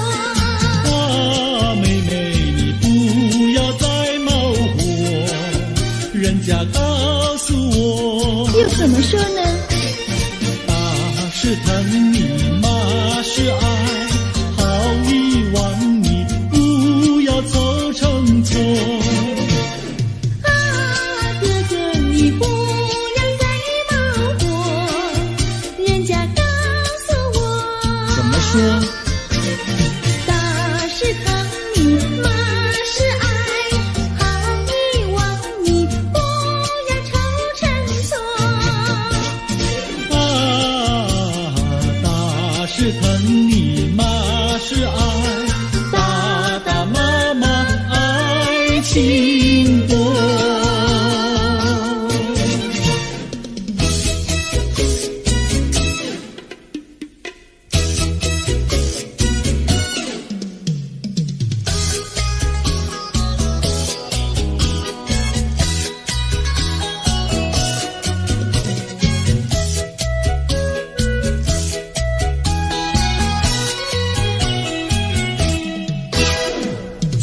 啊，妹妹，你不要再冒火，人家告诉我，又怎么说呢？打是疼你，骂是爱，好遗忘你，不要凑成错。啊，哥哥你不要再冒火，人家告诉我，怎么说？打是疼你，骂是爱，好遗忘你，不要凑成错。啊，打是疼你，骂是爱，打打骂骂爱情多。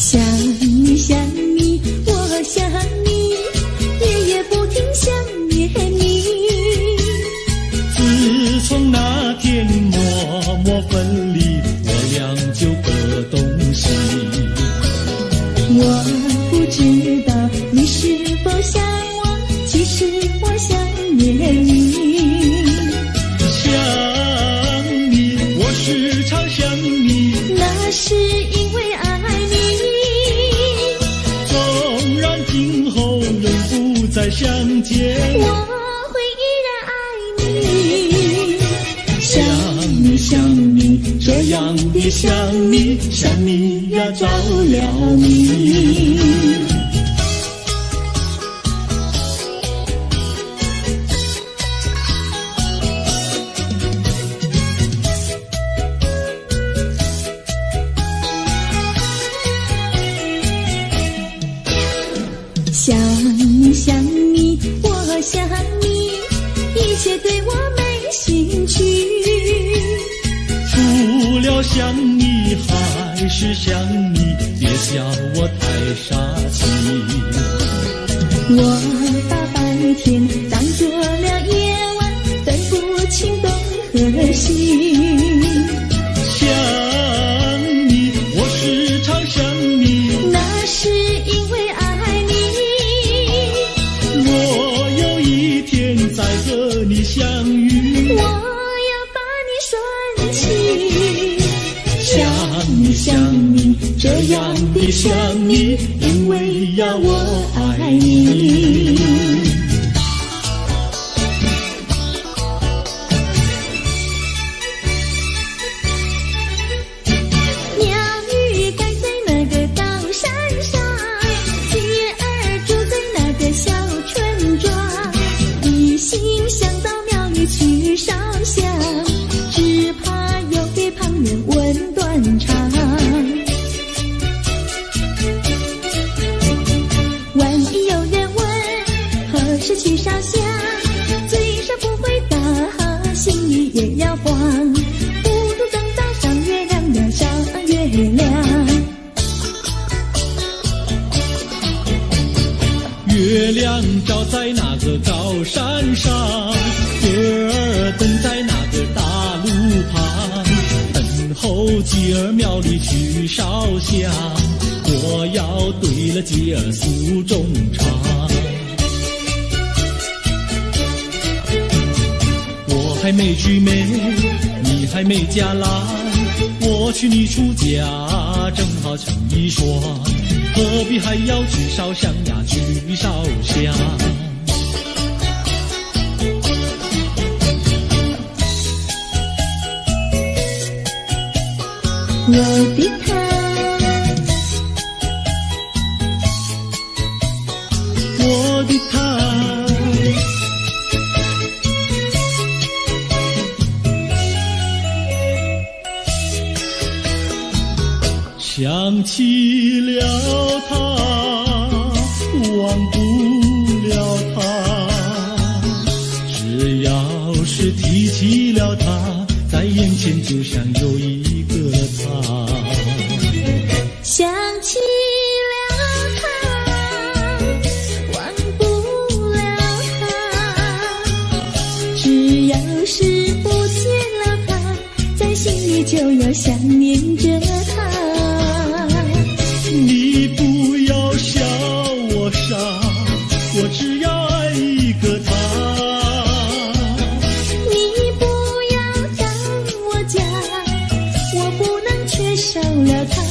想你想你，我想你，夜夜不停想念你。自从那天默默分离，我俩就各东西。我不知道你是否想我，其实我想念你。想你，我时常想你，那是因为爱你，纵然今后仍不再相见，我会依然爱你。想你想你，这样的想你，想你呀着了迷。想你想你，我想你，一切对我没兴趣。除了想你还是想你，别笑我太傻气。我把白天当作了夜晚，分不清东和西。想你，我时常想你，那是因为爱你。我有一天再和你相遇，我要把你拴起。想你想你，这样的想你，因为要我爱你。鸟语盖在那个高山上，鸡儿住在那个小村庄，一心想到庙里去烧香，只怕又给旁人问断肠。万一有人问何时去烧香，嘴上不回答，心里也要慌，不如等到上月亮呀上月亮。月亮照在那个高山上，月儿等在那个大路旁，等候鸡儿庙里去烧香，我要对了鸡儿诉衷肠。我还没娶媒，你还没嫁来，我娶你出嫁正好成一双，何必还要去烧香呀去烧香。我的他，我的他，想起了他，忘不了他，只要是提起了他，在眼前就像有一个他。想起了他，忘不了他，只要是不见了他，在心里就要想念着他。你不要笑我傻，我只要爱一个他。你不要当我假，我不能缺少了他，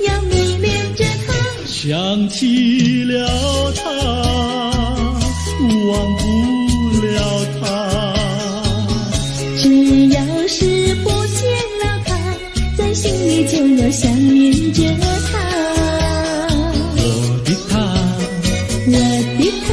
要迷恋着他。想起了他，忘不了他，只要是不见了他，在心里就要想念着他。我的他，我的他。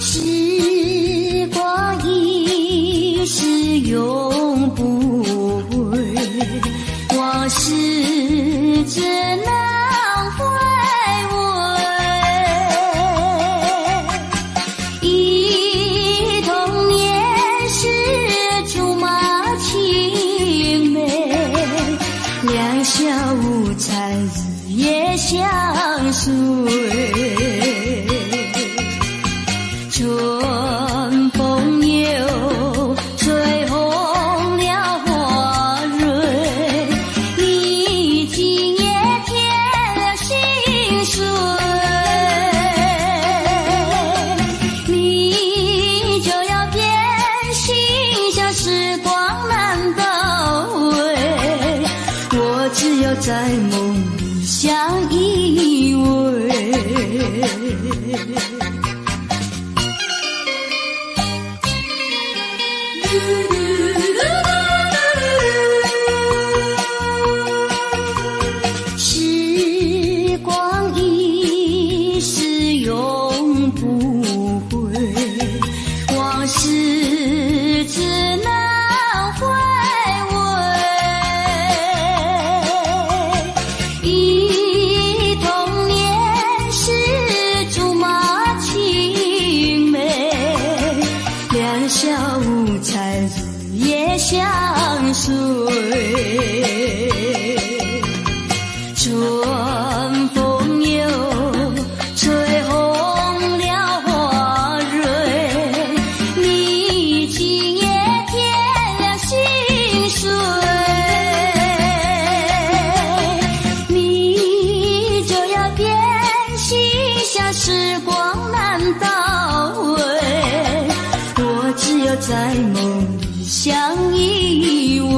时光一逝永不回，往事只能回味。忆童年时竹马青梅，两小无猜日夜相随。春风又吹红了花蕊，你今夜添了心碎，你就要变心，像时光难倒回，我只有在梦里相依偎。时光一逝永不回，往事只能回味。日夜相随。春风又吹红了花蕊，你今夜添了心碎，你就要变心，像时光难倒回，我只有在梦里相依偎。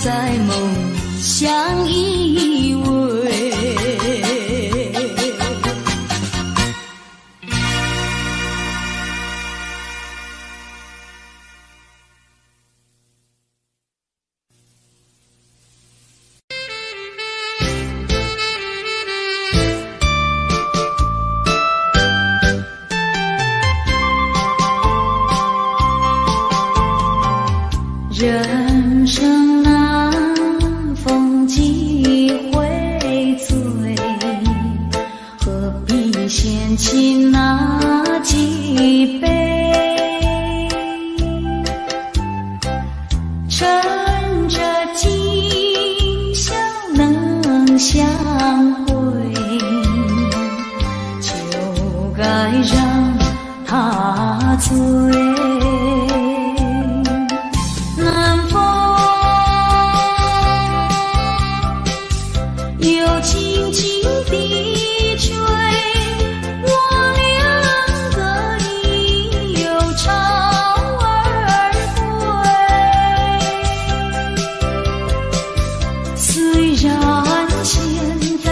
在梦里相依偎。人生难逢几回醉，何必嫌弃那几杯？趁着今宵能相会，就该让他醉。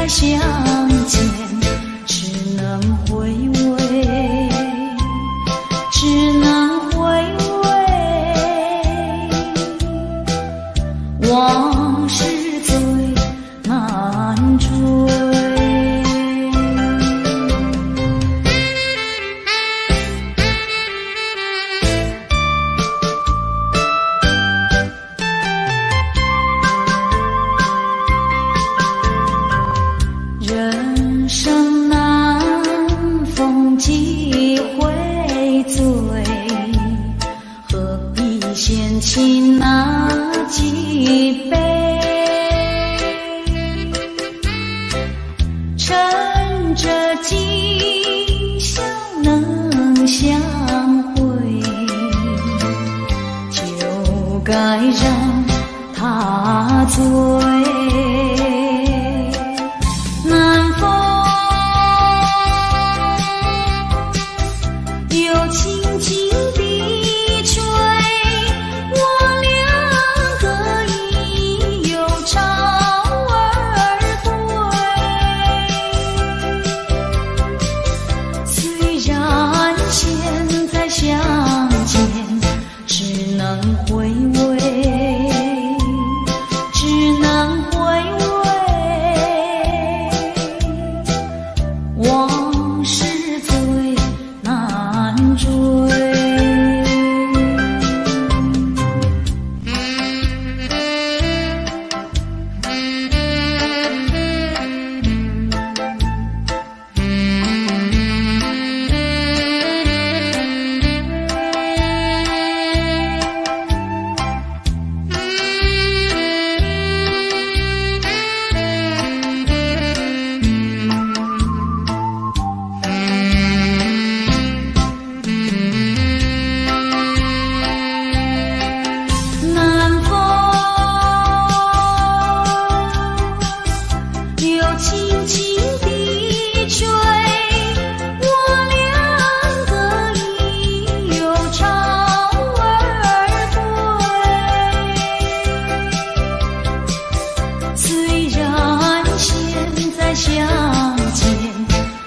相见只能回味，只能回味，往事最难追。人生难逢几回醉，何必嫌弃那几杯？趁着今宵能相会，就该让他醉。南风又轻轻地吹，我两个已又潮而归。虽然现在相见只能回味，只能回味，往事最难追。再相见，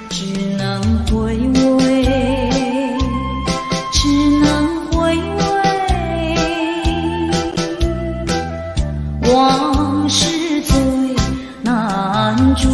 只能回味，只能回味，往事最难追。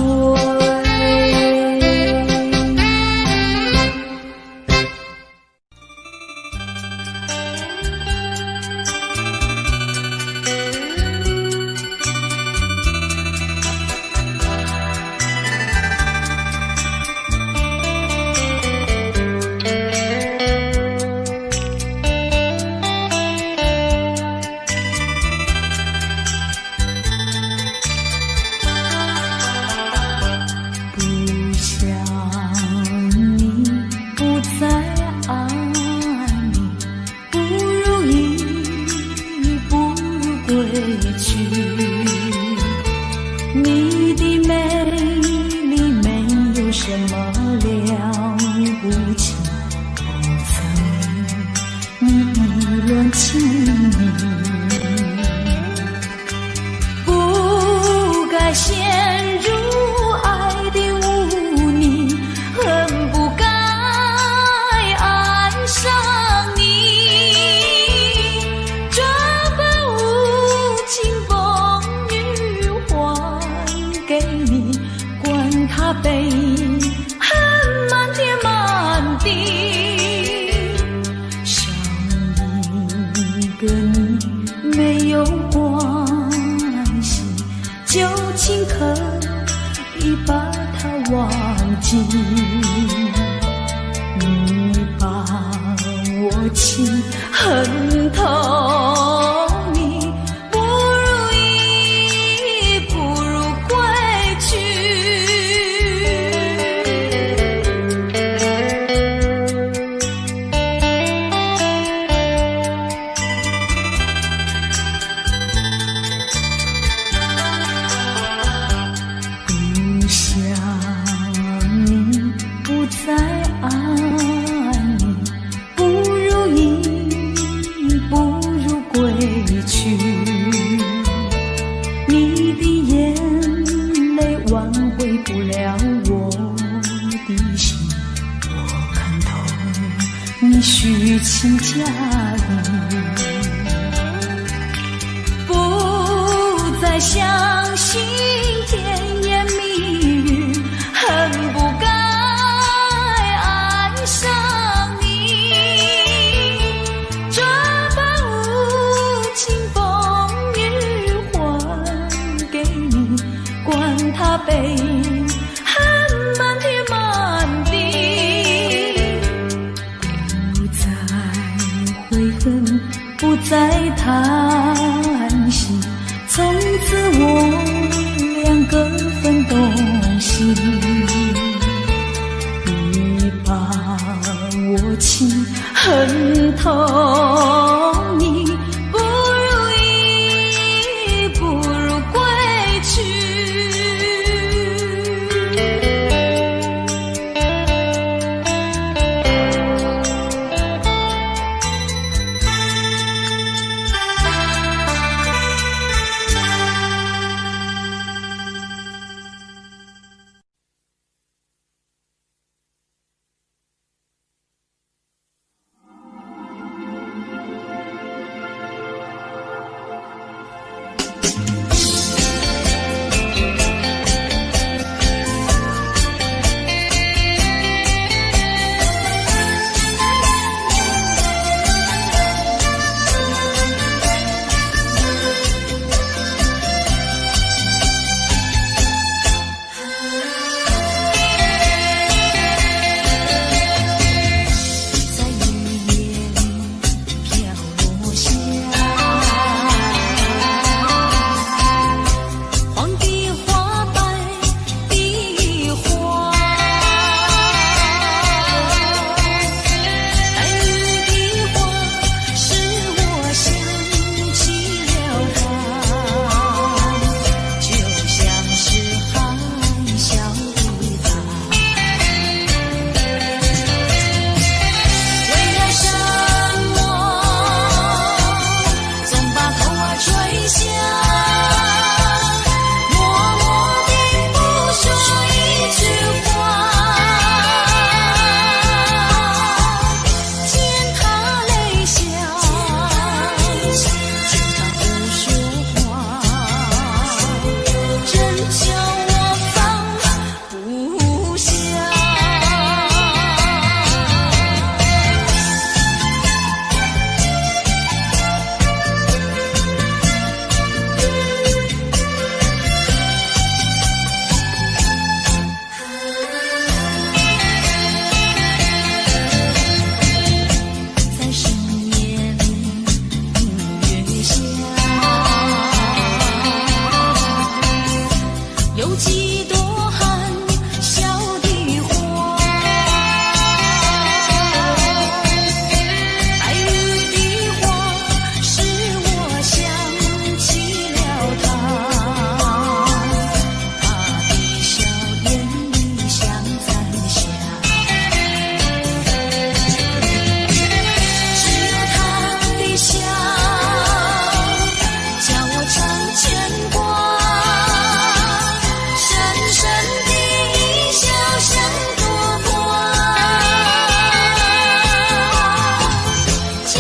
你的美丽没有什么了不起，不曾你意乱情迷，不该陷入爱的污泥，恨不该爱上你，这般无情风雨还给你，管他悲恨满天满地，少一个你没有关系，就请可以把它忘记，你把我情恨透，你不如意不如归去。不想你，不再爱你，不如意不如归去，你的眼泪挽回不了我的心，我看透你虚情假意，不再相信甜言蜜语，恨不该爱上你，这般无情风雨还给你，管他悲恨满天满地，不再悔恨，不再叹息，从此我两个分东西，你把我情恨透，你不如意不如归去。几朵含笑的花，白玉的花使我想起了他，他的笑眼里像残霞，只有他的笑叫我常牵挂，深深的笑像朵花，见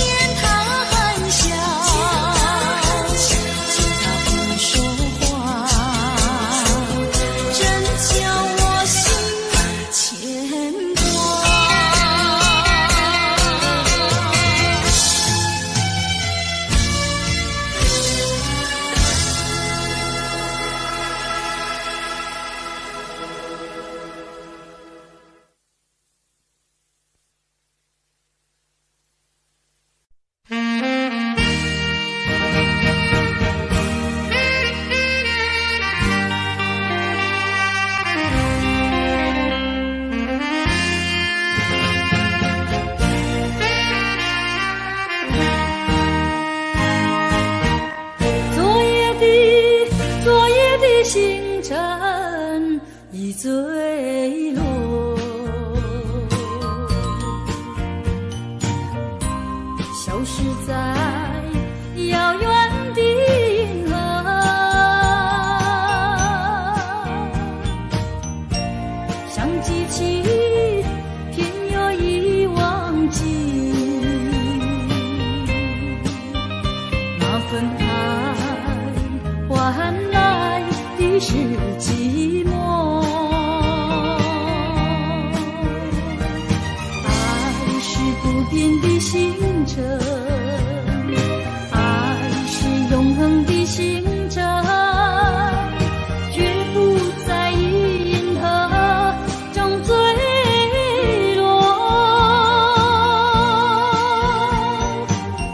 他含笑，见他不说话，真叫我心牵挂。昨夜的星辰已坠落，消失在遥远的银河，像记起偏又已忘记那份爱换来的是寂寞，爱是不变的星辰，爱是永恒的星辰，绝不在银河中坠落，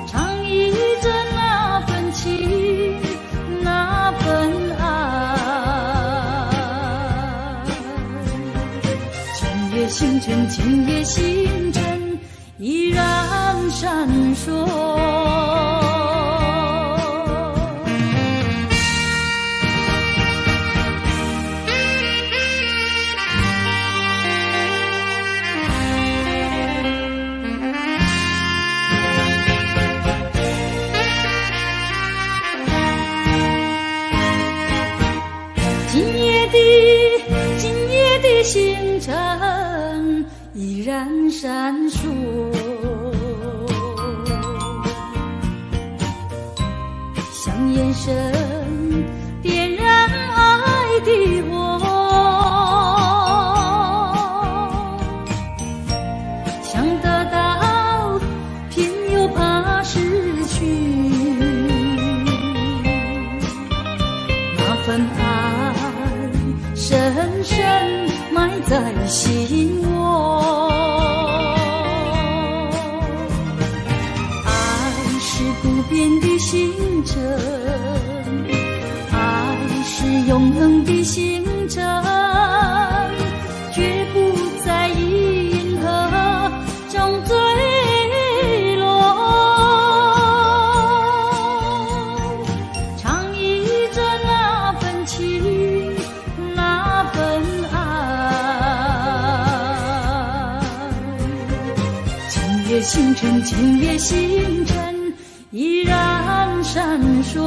唱忆着那份情，那份爱，今夜星辰，今夜星辰依然闪烁。今夜的星辰依然闪烁，像眼神点燃爱的火，想得到偏又怕失去，那份爱深深埋在心窝，爱是不变的星辰，爱是永恒的星辰，绝不在银河中坠落，唱忆着那份情，那份爱，今夜星辰，今夜星辰依然闪烁。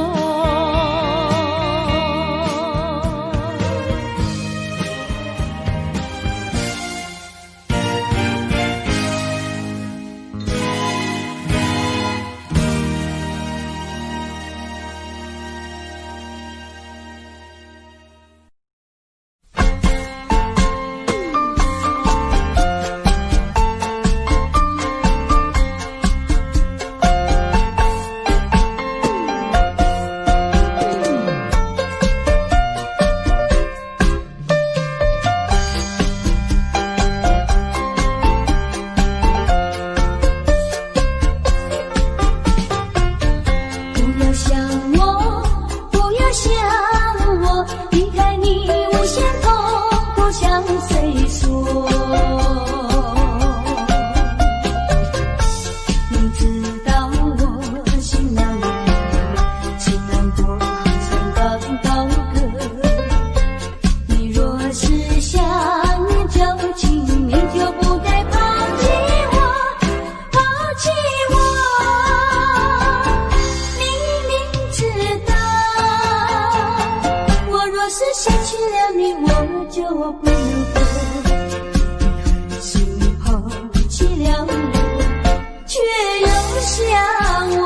失去了你，我就不能够心抛弃了我，却又想我。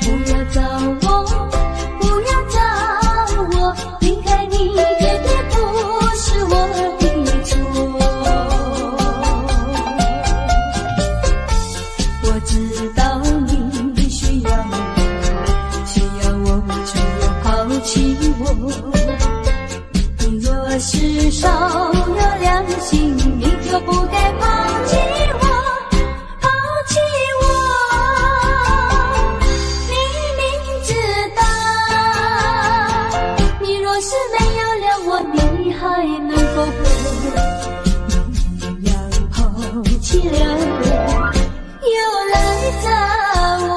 不要找我，不要找我，离开你绝对不是我的错。我知道你需要我，需要我却又抛弃我。你若是少有良心，你就不该抛弃我，抛弃我。你明知道，你若是没有了我，你还能够不？你要抛弃了我，又来找我。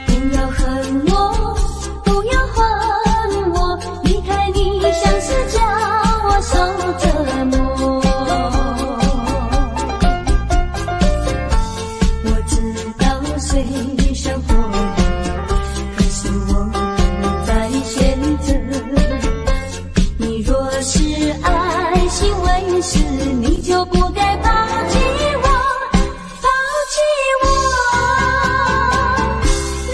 不要恨我，不要还我，离开你像是叫我受折磨。我知道随生活，可是我不再选择。你若是爱心为实，你就不该抛弃我，抛弃我。你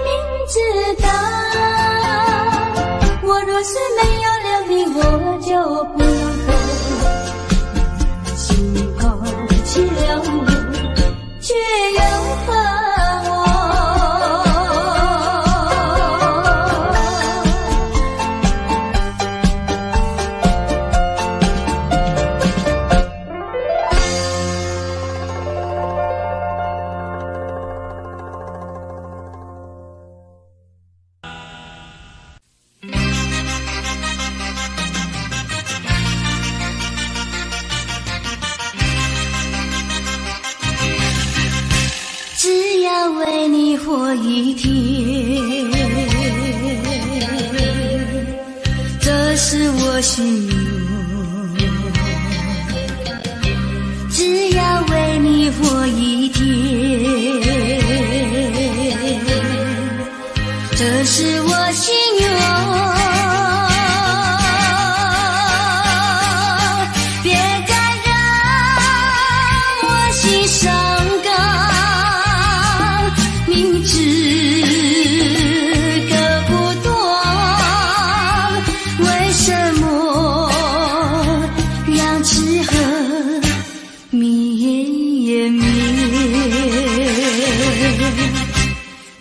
明知道，我若是没有了你，我就不能够心抛弃了我，却又恨我。只要为你活一天，这是我心愿。只要为你活一天，这是我心愿。别再让我心伤感，明知割不断，为什么让痴恨绵绵？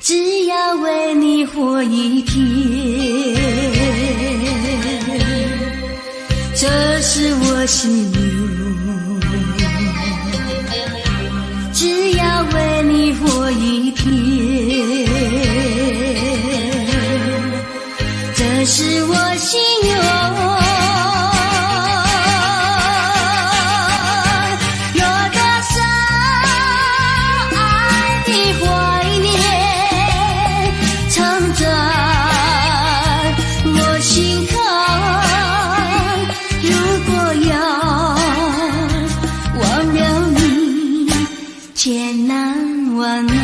只要为你活一天，这是我心愿。只要为你活一天，这是我心愿。有多少爱的怀念，藏在我心坎。如果要忘了你，艰难万难。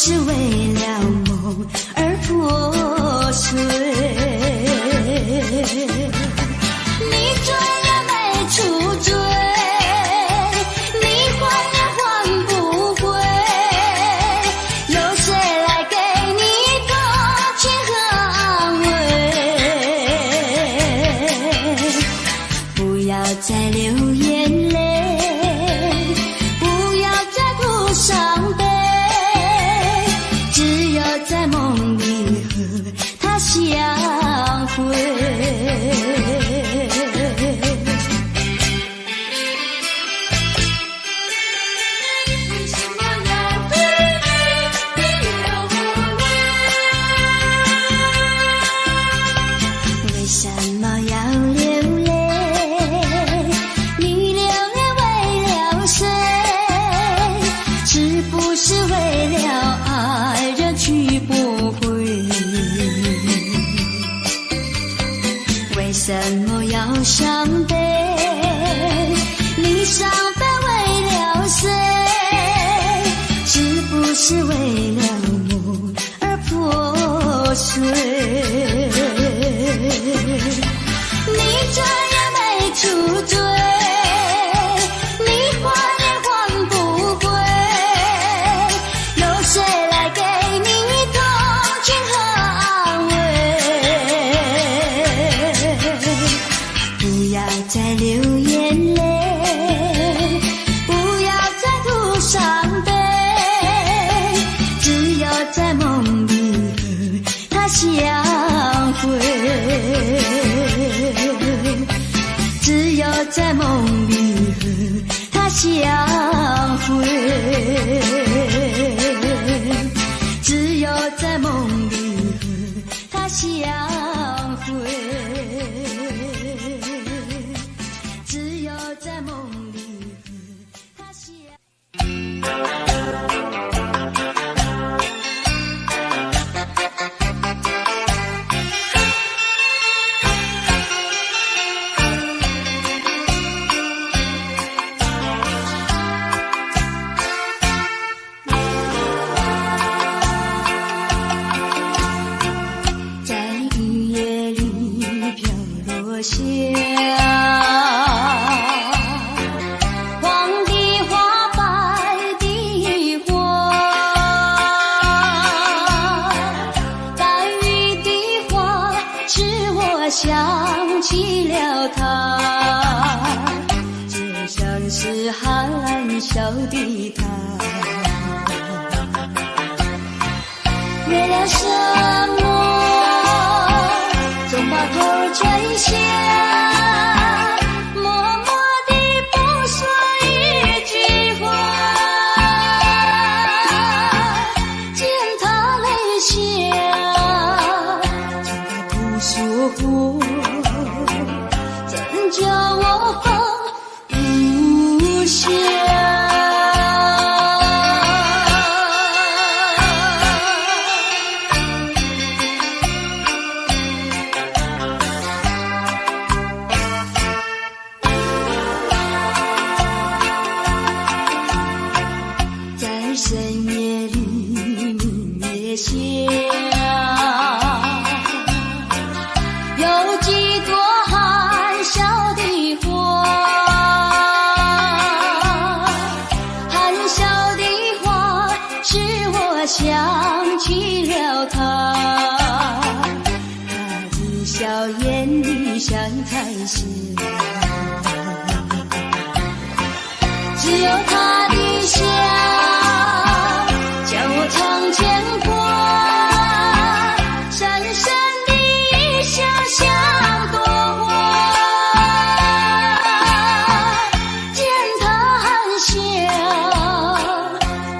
是为了梦而破碎。你追也没处追，你还也还不回，有谁来给你同情和安慰？不要再流眼泪，不要再哭伤悲，只有在梦里和他相会。为什么要流泪？你流泪为了谁？是不是为了爱人去不回？为什么要伤悲？你伤悲为了谁？是不是为了梦而破碎？你追也没处追，你还也还不回，有谁来给你同情和安慰？不要再流眼泪，不要再哭伤悲，只有在梦里和他相会，只有在梦里和他相会，只有在梦里和他相会，只有在梦里和他相会。想起了他，就像是含笑的他，为了什么总把头垂下，默默地不说一句话，见他泪下，见他不说话，怎叫我放不下？在深夜里明月下，有几朵含笑的花，含笑的花使我想起了他，他的笑眼里像彩霞，只有他的笑叫我常牵挂，深深的一笑像朵花，见他含笑，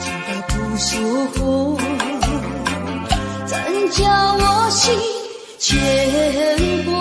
见他不说话，怎叫我心牵挂？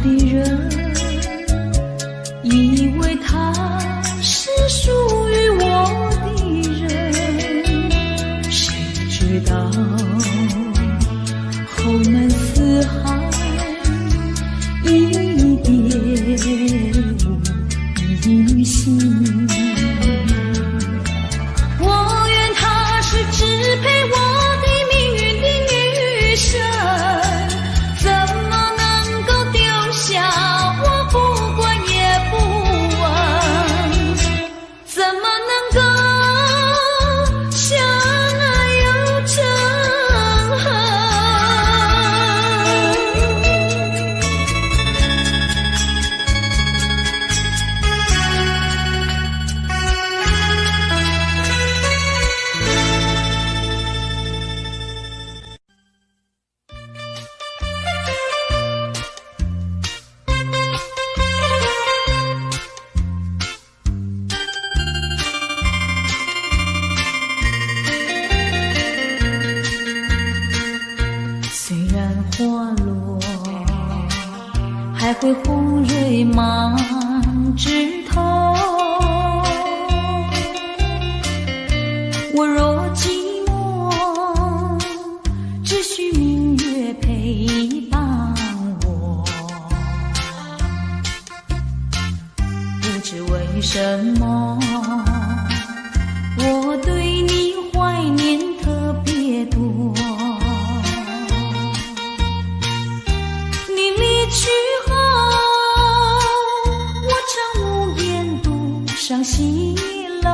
的人，以为他是属于我的人，谁知道后门四海，一别无心。我愿他是支配我的命运的女神，怎么能够丢下我不管也不问？怎么能够相爱又成恨？虽然花落，还会红蕊满枝头。我若寂寞，只需明月陪伴我。不知为什么，我对你怀念特别多。去后，我常无言独上西楼，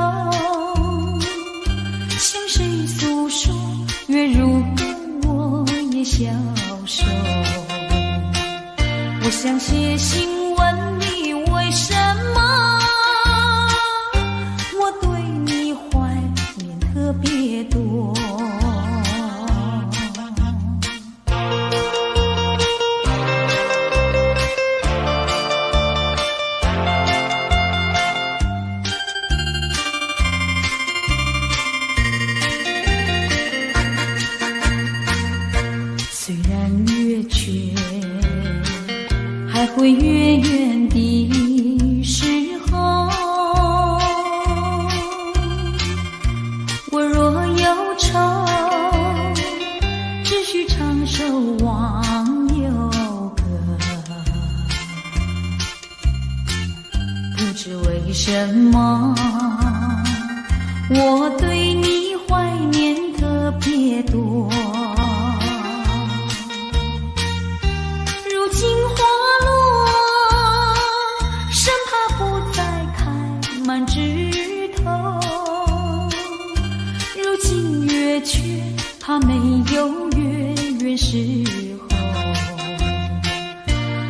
向谁诉说？月如歌，我也消瘦。我想写信问你，为什么我对你怀念特别多？虽然月缺，还会月圆的时候，我若忧愁，只需唱首忘忧歌。不知为什么，我对你怀念特别多。如今花落，生怕不再开满枝头。如今月缺，怕没有月圆时候。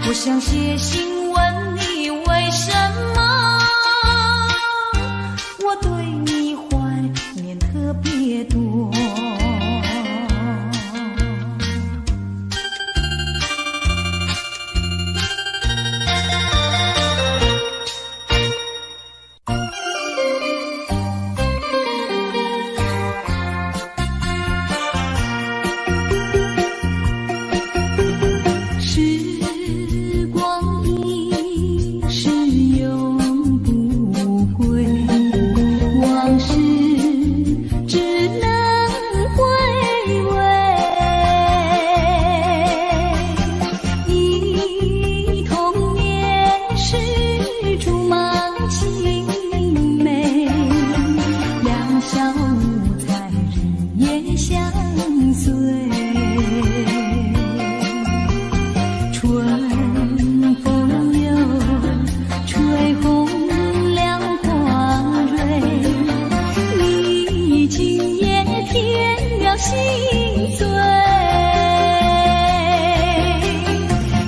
我想写信问你，为什么我对你怀念特别多？时光一逝永不归，往事只能回味。忆童年时竹马青梅，两小无猜日夜相随。春风又吹红了花蕊，你今夜添了心醉，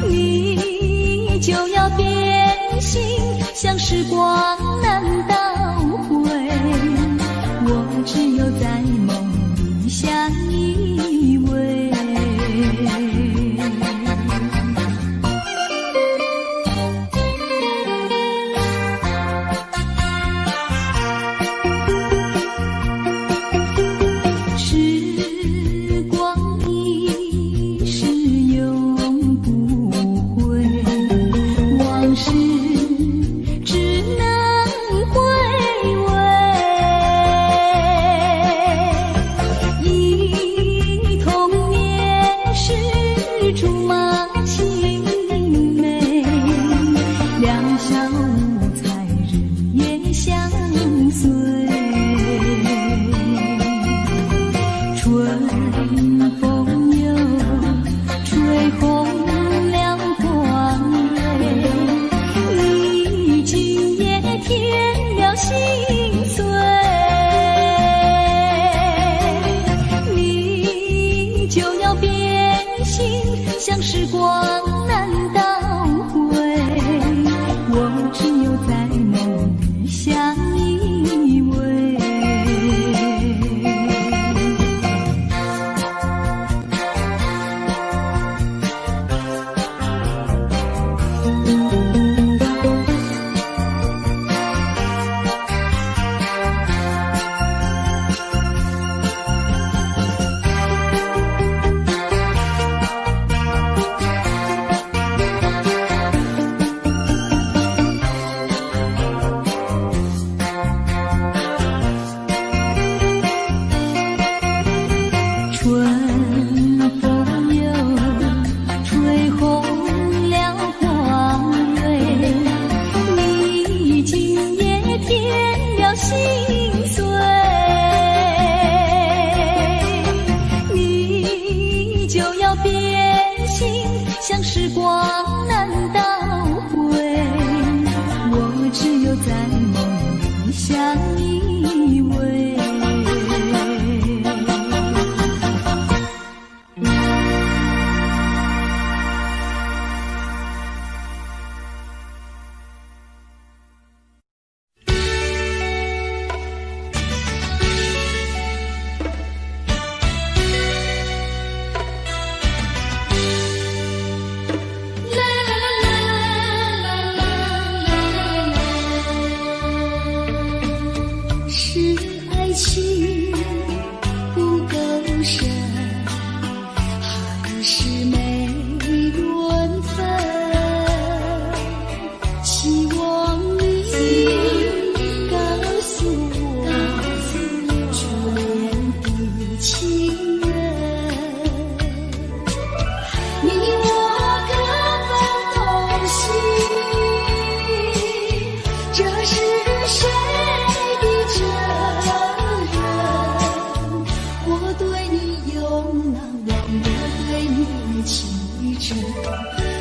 你就要变心，像时光难倒回，我只有在梦里相依偎。像时光难倒回，我只有在梦里相依偎。是爱情不够深，还是没缘分？希望你告诉我，初恋的情人，你我各分东西，这是谁？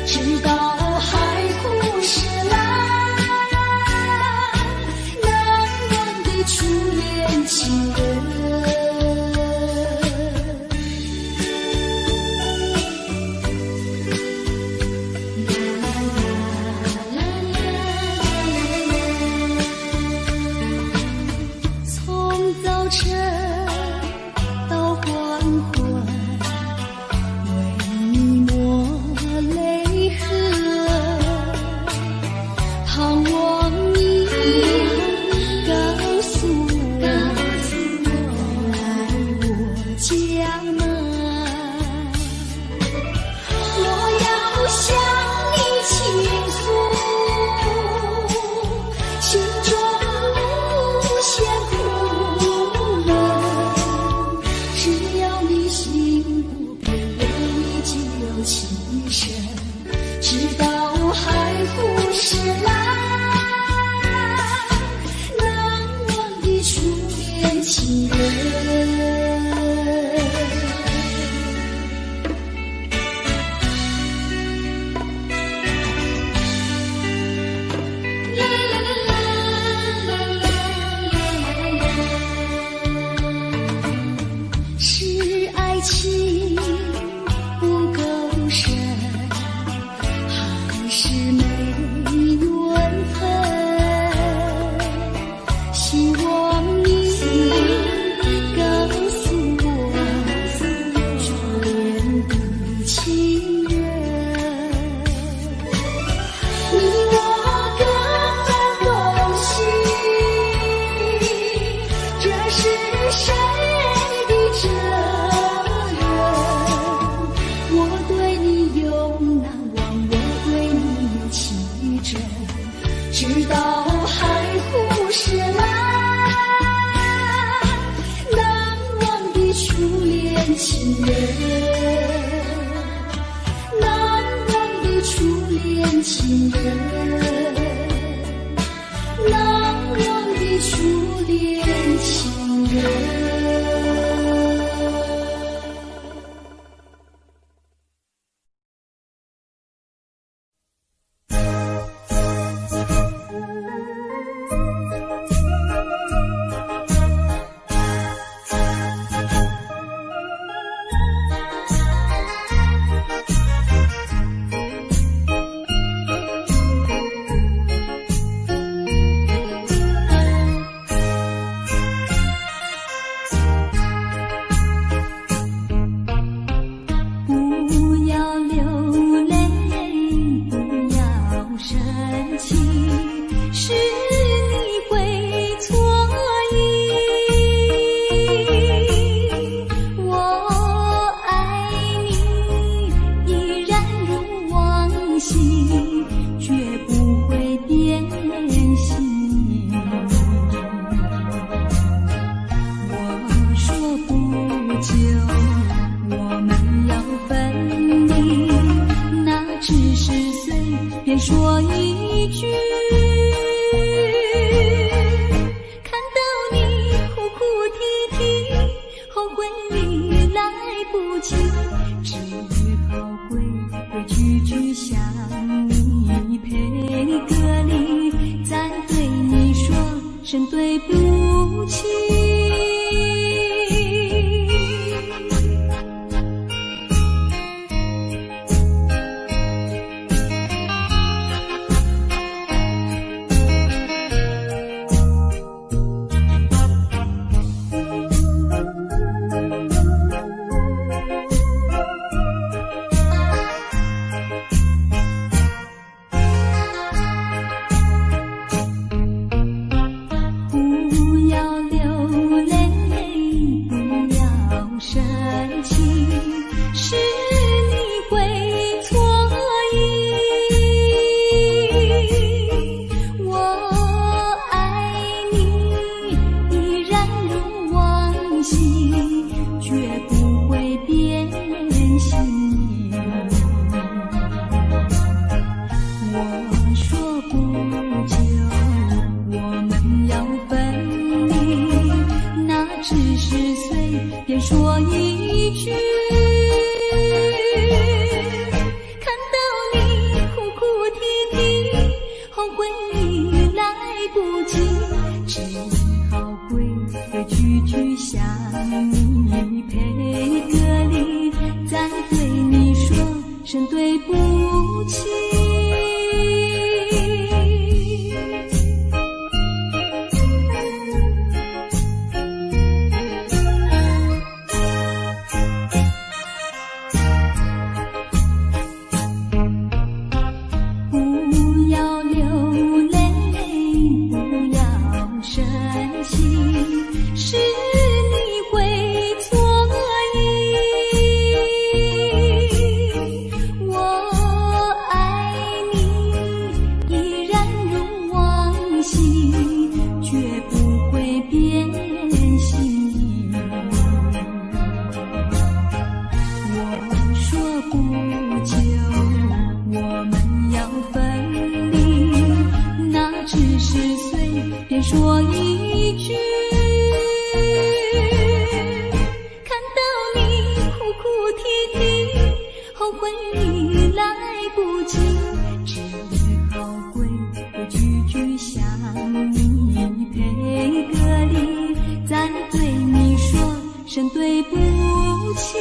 直到海枯石烂，难忘的初恋情人。从早晨到黄昏，直到海枯石烂，难忘的初恋情人。是爱情不够深，是没缘分，希望你告诉我，初恋的情人，你我各分东西，这是谁的责任？我对你永难忘，直到海枯石烂，难忘的初恋情人，难忘的初恋情人，难忘的初恋情人。不要流泪，不要心，绝不会变心。我说不久我们要分离，那只是随便说一句。看到你哭哭啼啼，后悔已来不及，只好规规矩矩向你赔个礼，再对你说声对不起。说一句，看到你哭哭啼啼，后悔已来不及，只好规规矩矩向你赔个礼，再对你说声对不起。说一句，看到你哭哭啼啼，后悔已来不及，只好规规矩矩向你赔个礼，再对你说声对不起。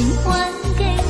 情还给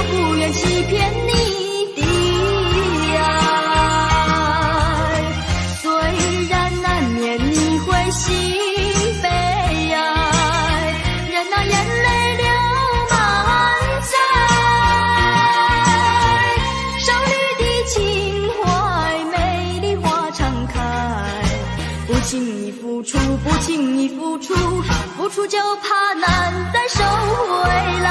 不愿欺骗你的爱。虽然难免你会心悲哀，任那眼泪流满腮。少女的情怀，美丽花常开。不轻易付出，不轻易付出，付出就怕难再收回来。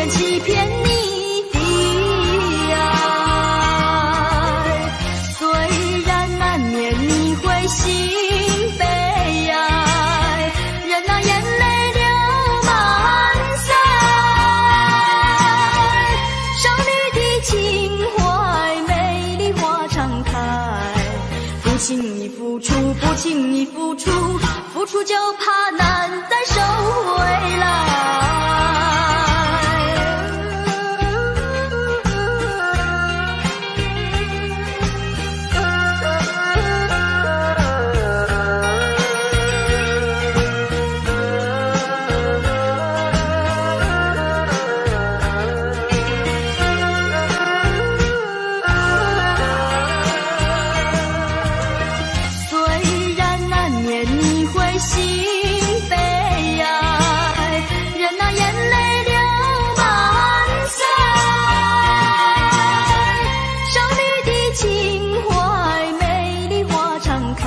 欺骗你的爱，虽然难免你会心悲哀，任那眼泪流满腮。少女的情怀，美丽花常开。不轻易付出，不轻易付出，付出就怕难再收回来。心悲哀，任那眼泪流满腮。少女的情怀，美丽花常开。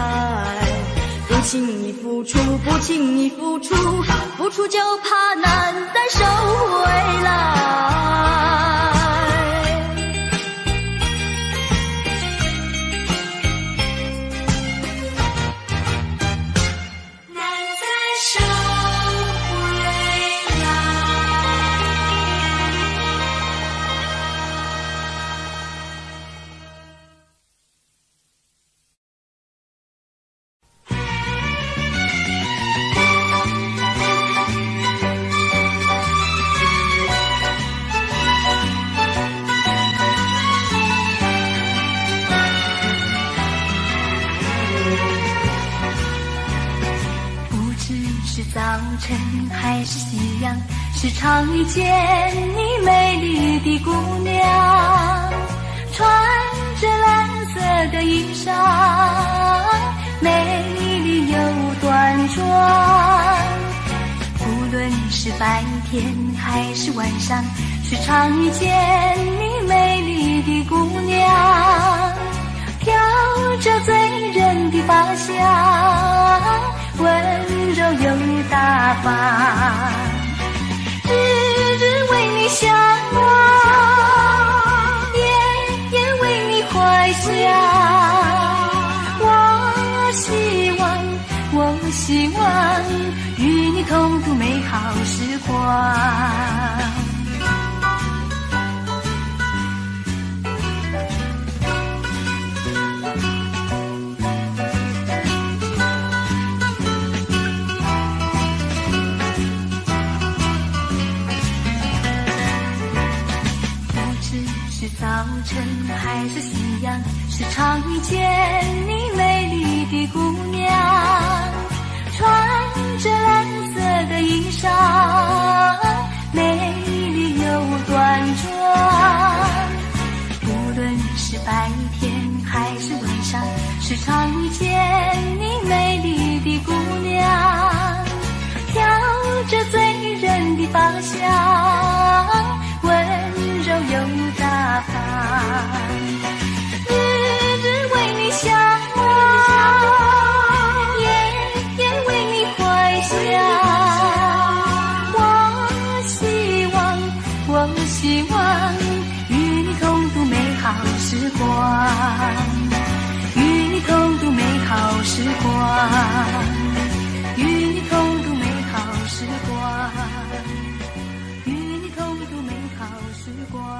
不轻易付出，不轻易付出，付出就怕难再收回来。是早晨还是夕阳，时常遇见你美丽的姑娘，穿着蓝色的衣裳，美丽又端庄。无论是白天还是晚上，时常遇见你美丽的姑娘，飘着醉人的发香，温柔又大方，日日为你向往，夜夜为你怀想。我希望与你同度美好时光。早晨还是夕阳，时常遇见你美丽的姑娘，穿着蓝色的衣裳，美丽又端庄。无论是白天还是晚上，时常遇见你美丽的姑娘，飘着醉人的芳香，温柔又大方，日日为你向往，夜夜为你怀想。我希望与你同度美好时光，与你同度美好时光，与你同度美好时光，与你同度美好时光。时光。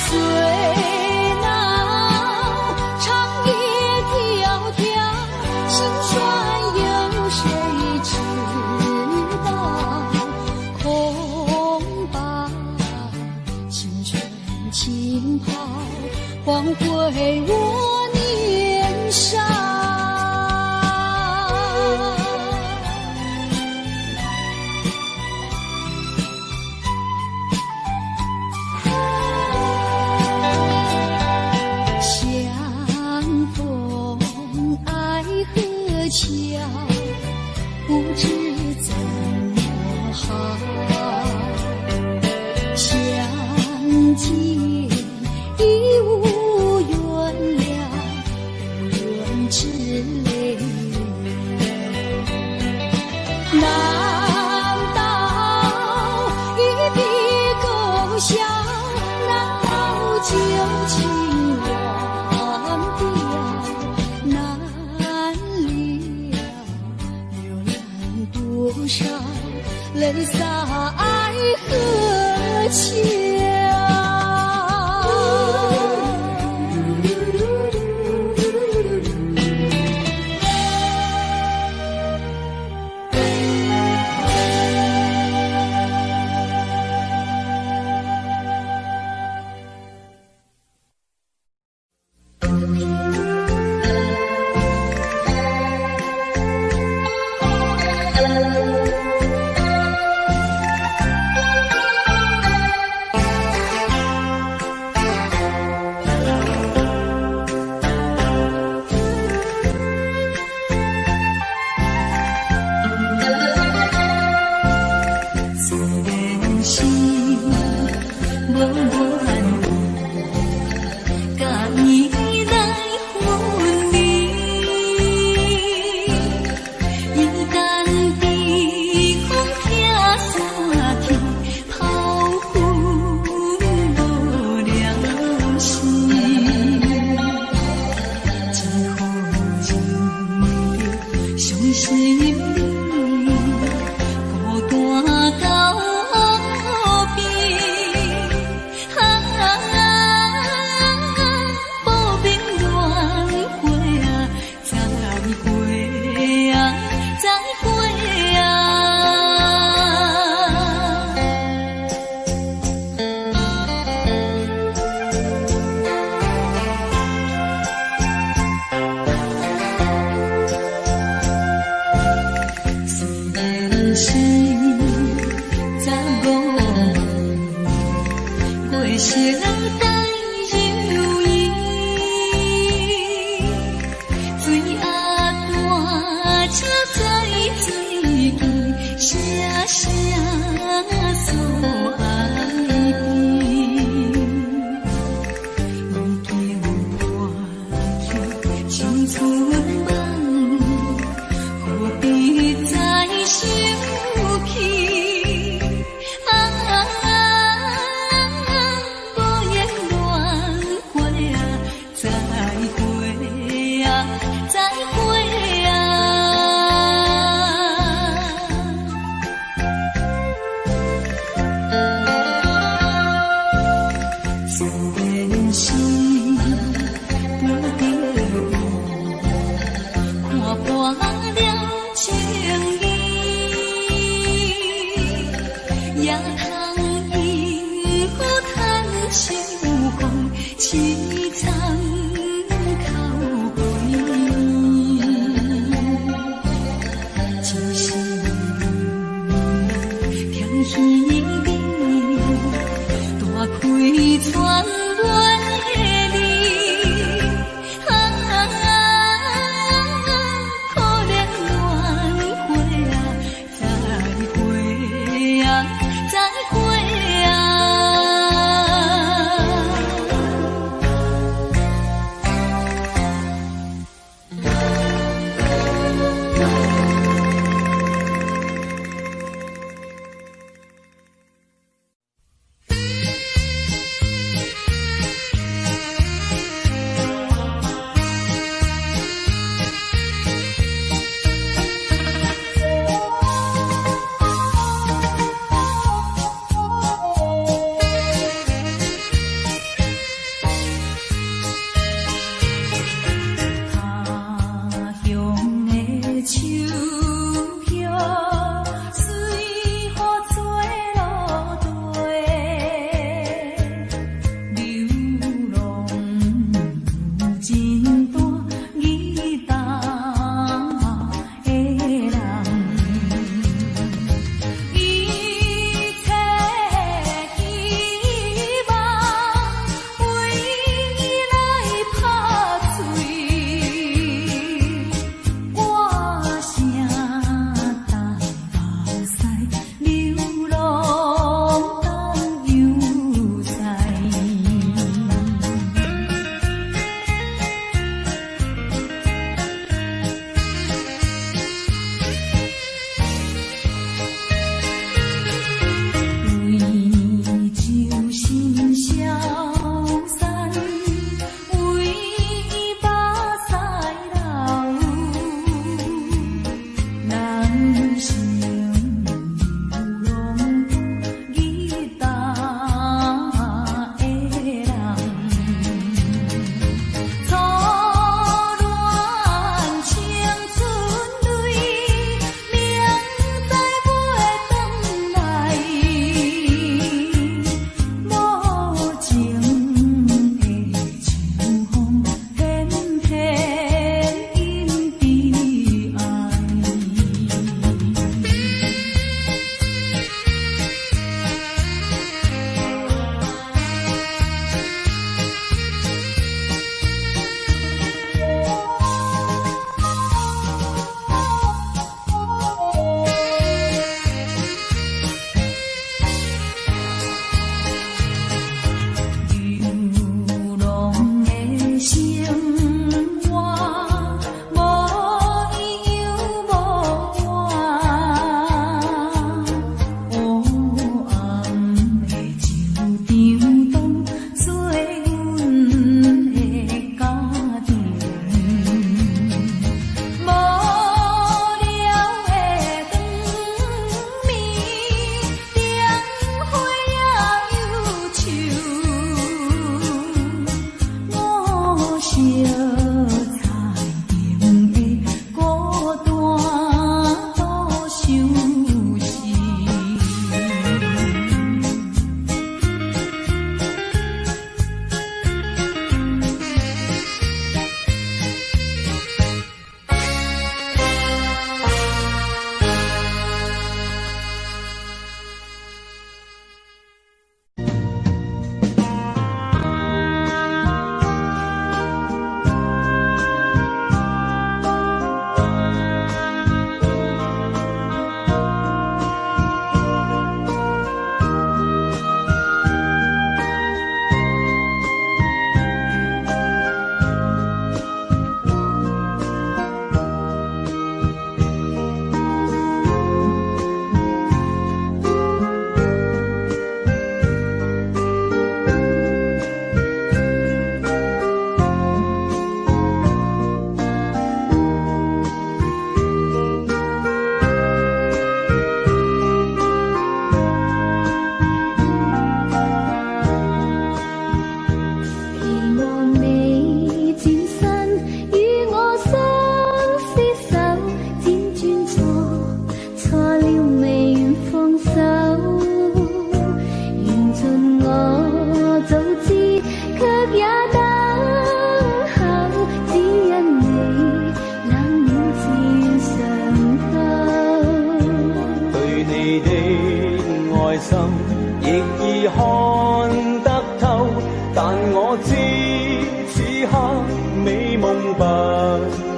最恼长存梦，何必再想起？无言乱回啊，再会啊，再会啊。虽然是不得已，看破了情意，也通因好叹相逢，凄惨口碑。只是偏稀微，大开窗外你，可怜我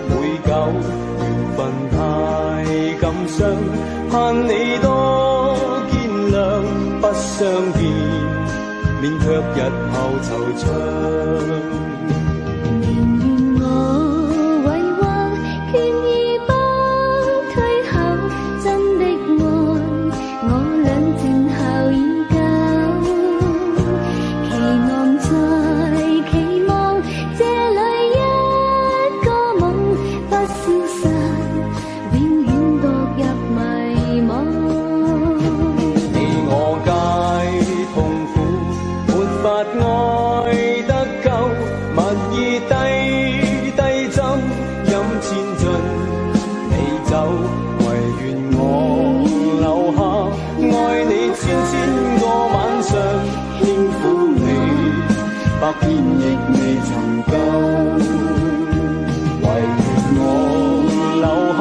會夠，緣分太感傷，盼你多見諒，不相見，免卻日後惆悵。百遍亦未曾夠，唯願我留下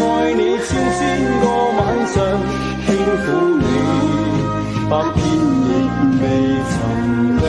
愛你千千個晚上，輕撫你，百遍亦未曾夠。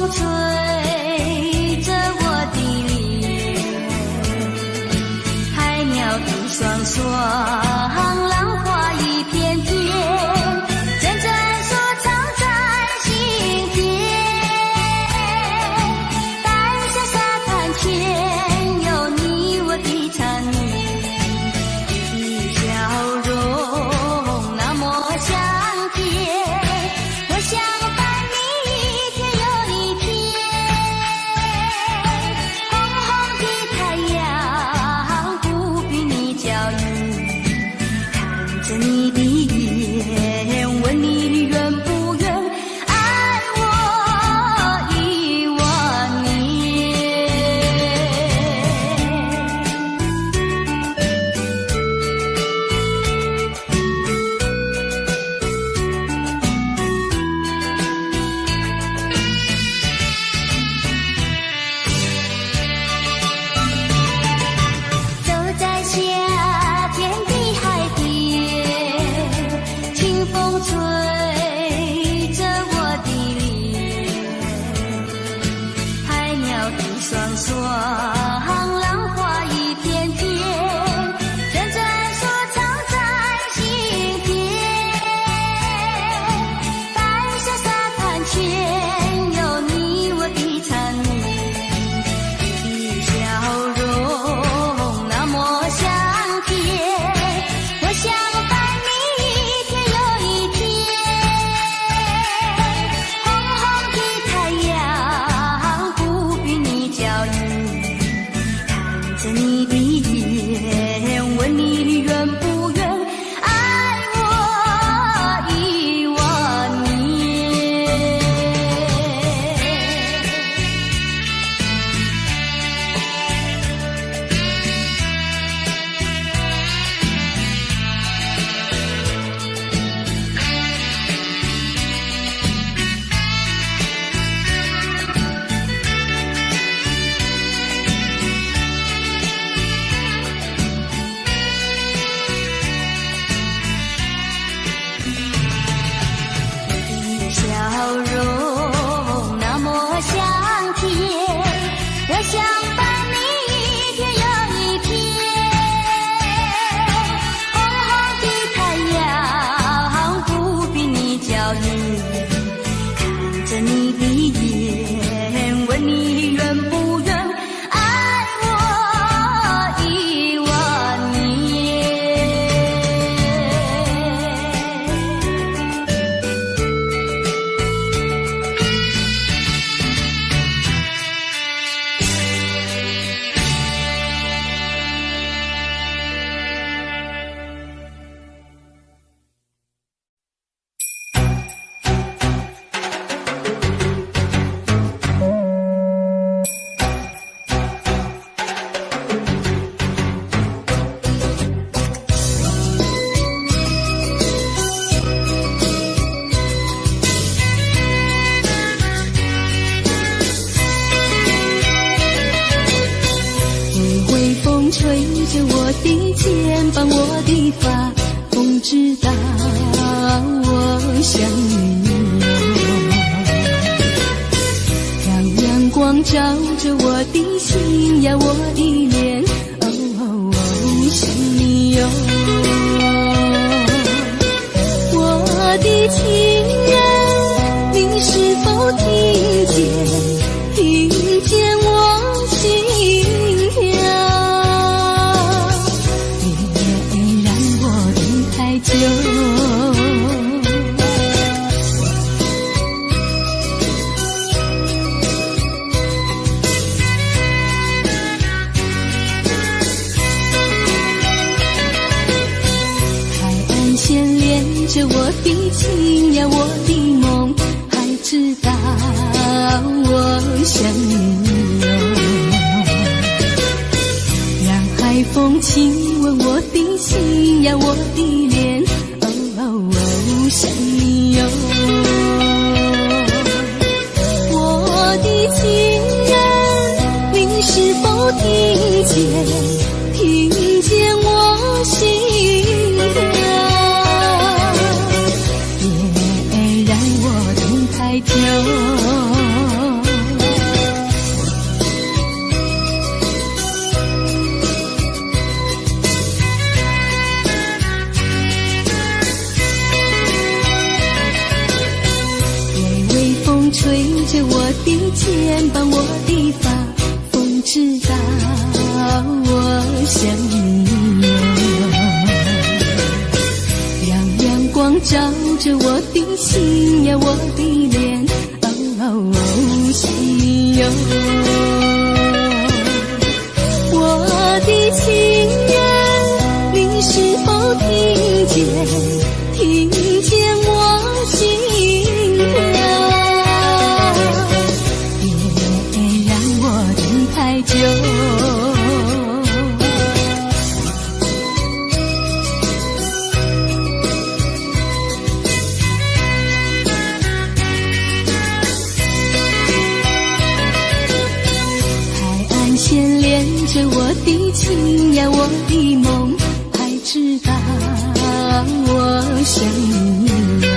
吹着我的脸，海鸟的双双，浪花一片片，阵阵说唱在心田。带上沙滩前，有你我的缠绵，你的笑容那么香甜，我想伴你一天又一天。红红的太阳不比你娇艳，看着你的眼，问你愿不愿爱我10000年。走在夏天的海边，清风吹着我的脸，海鸟的双双，浪花一片片，阵阵说唱在心田。带上沙滩前，有你我的缠绵，你的笑容那么香甜，我想伴你一天又一天。红红的太阳不比你娇艳，看着你的眼，问你愿不愿爱我10000年。你的笑容那么香甜，我想伴你一天又一天。红红的太阳不比你娇艳，看着你的眼，问你愿不愿爱我10000年。微微风吹着我的肩膀，我的发，风知道我想你让阳光照着我的心呀，我的脸，想你哟。我的情人，你是否听见我心跳？别让我等太久。海岸线连着我的情呀，我的梦，还知道我想你哟。让海风亲吻我的心呀，我的脸，想你哟。我的情人，你是否听见我心跳？别让我等太久。风吹着我的肩膀，我的发，风知道我想你哟。让阳光照着我的心呀，我的脸，心哟。我的情人，你是否听见？听见我心跳，别让我等太久。海岸线连着我的情呀，我的梦，还知道我想你哟。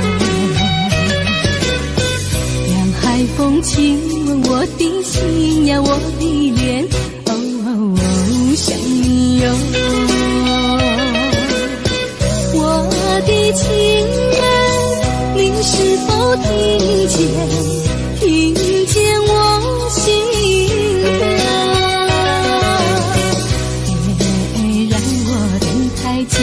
让海风亲吻我的心呀，我的脸，想你哟。我的情人，你是否听见？听见我心跳，别让我等太久。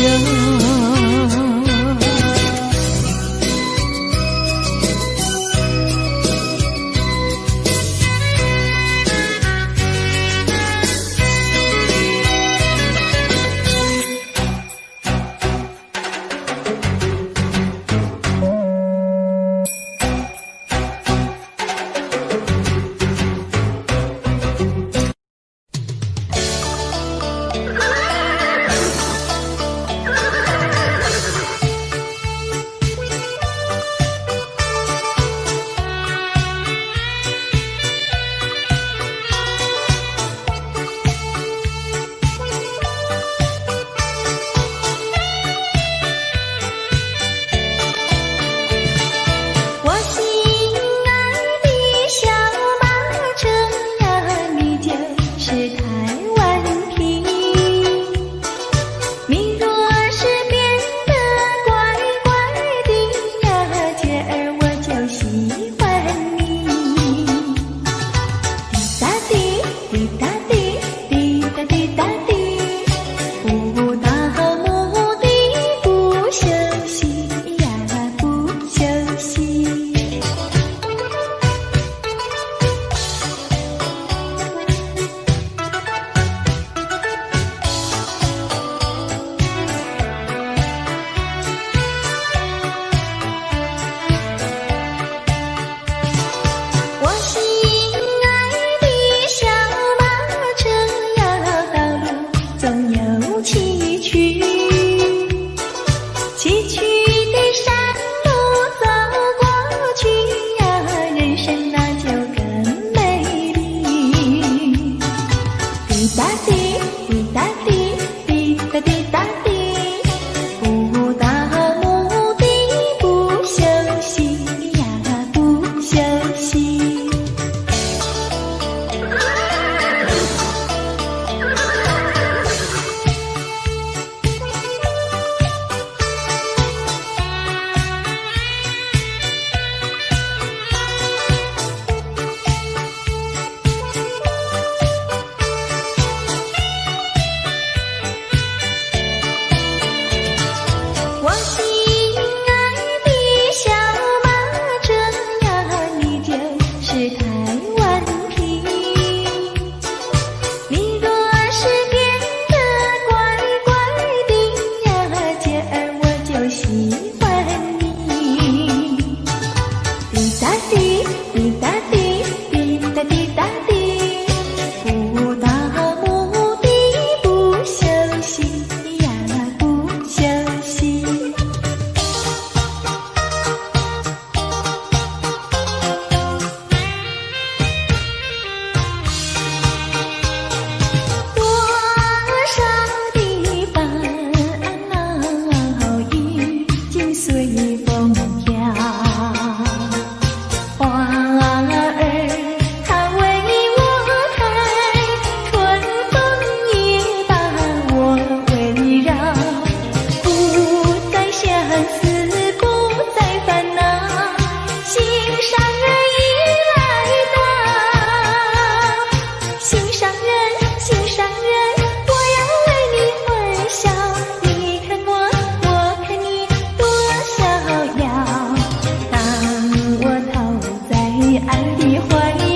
的怀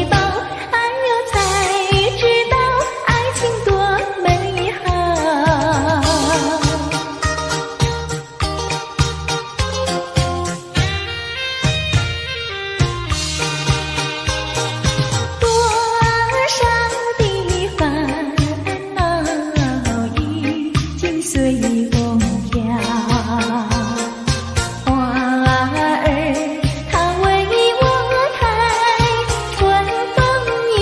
抱，爱了才知道爱情多美好。多少的烦恼已经随风飘，花儿它为我开，春风也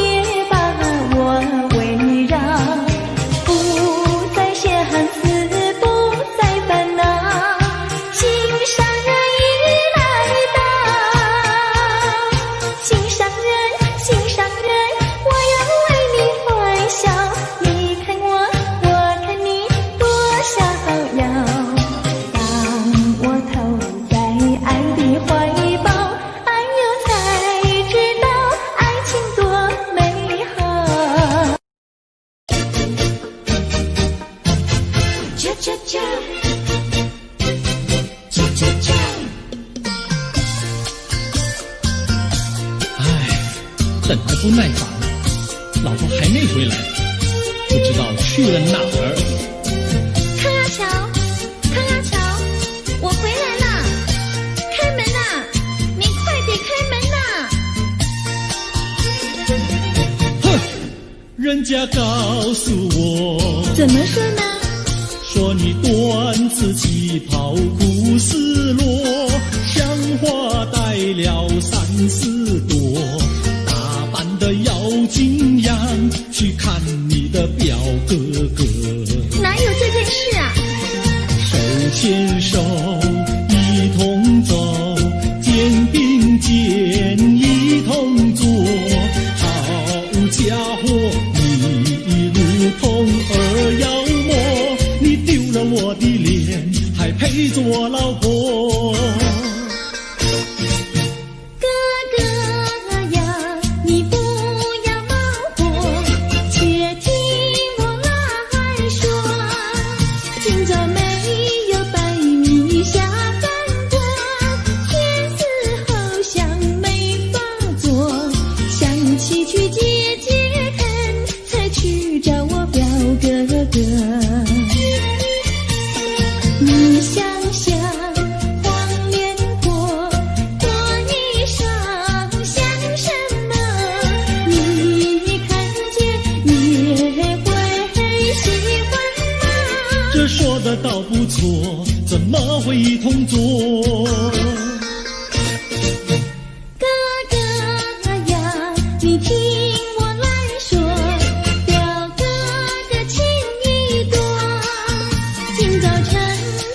把我围绕，不再相思，不再烦恼，心上人已来到，心上人，心上人，我要为你欢笑，你看我，我看你，多逍遥。当我投在爱的怀抱，爱了才知道爱情多美好。恰恰恰，恰恰恰。唉，等得不耐烦了，老婆还没回来，不知道去了哪儿。康亚乔，康亚乔，我回来啦！开门呐！你快点开门呐！哼，人家告诉我，怎么说呢？说你短子旗袍苦丝罗，像花戴了3、4朵，打扮得妖精样，去看你的表哥哥。哪有这件事啊？手牵手一同走，肩并肩一同坐，好家伙，你如同儿妖魔，你丢了我的脸，还陪着我老婆。哥哥呀，你不要恼火，且听我来说。今朝没有白米下饭锅，天死后想没法做，想起去解解恨，才去找我表哥哥。你想想黄脸婆，过衣裳像什么？你看见也会喜欢吗？这说的倒不错，怎么会一同做？哥哥呀，你听我来说，表哥的情意多。今早晨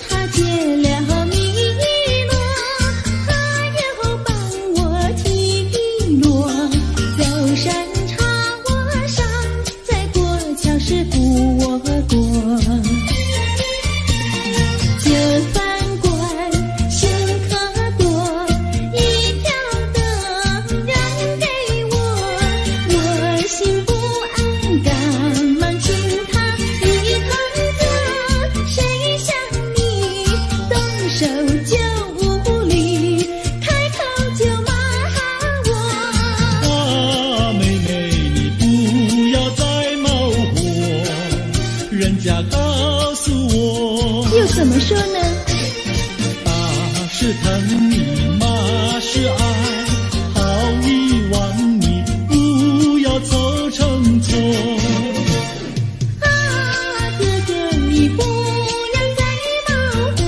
他结了米诺，他又帮我提罗，走山茶我上，在过桥时扶我过。这饭馆新可多，一条灯让给我，我心不安，赶忙请他一同坐。谁想你动手就无理，开口就骂我。啊，妹妹，你不要再冒火，人家告诉我，又怎么说呢？打是疼你，骂是爱，好遗忘你，不要凑成错。啊，哥哥你不要再冒火，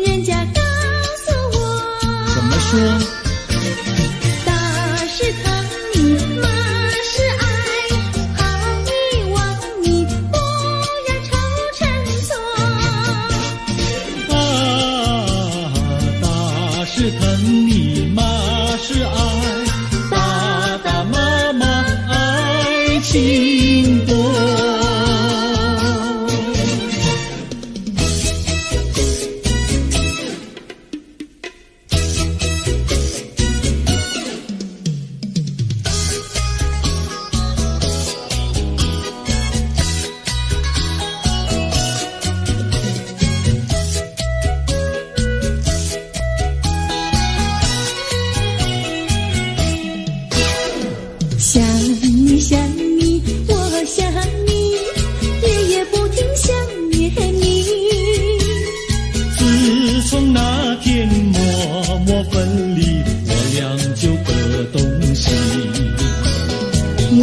人家告诉我。怎么说？打是疼你，骂是爱，好遗忘你，不要愁成错。啊，打是疼你，骂是爱，打打骂骂爱情多。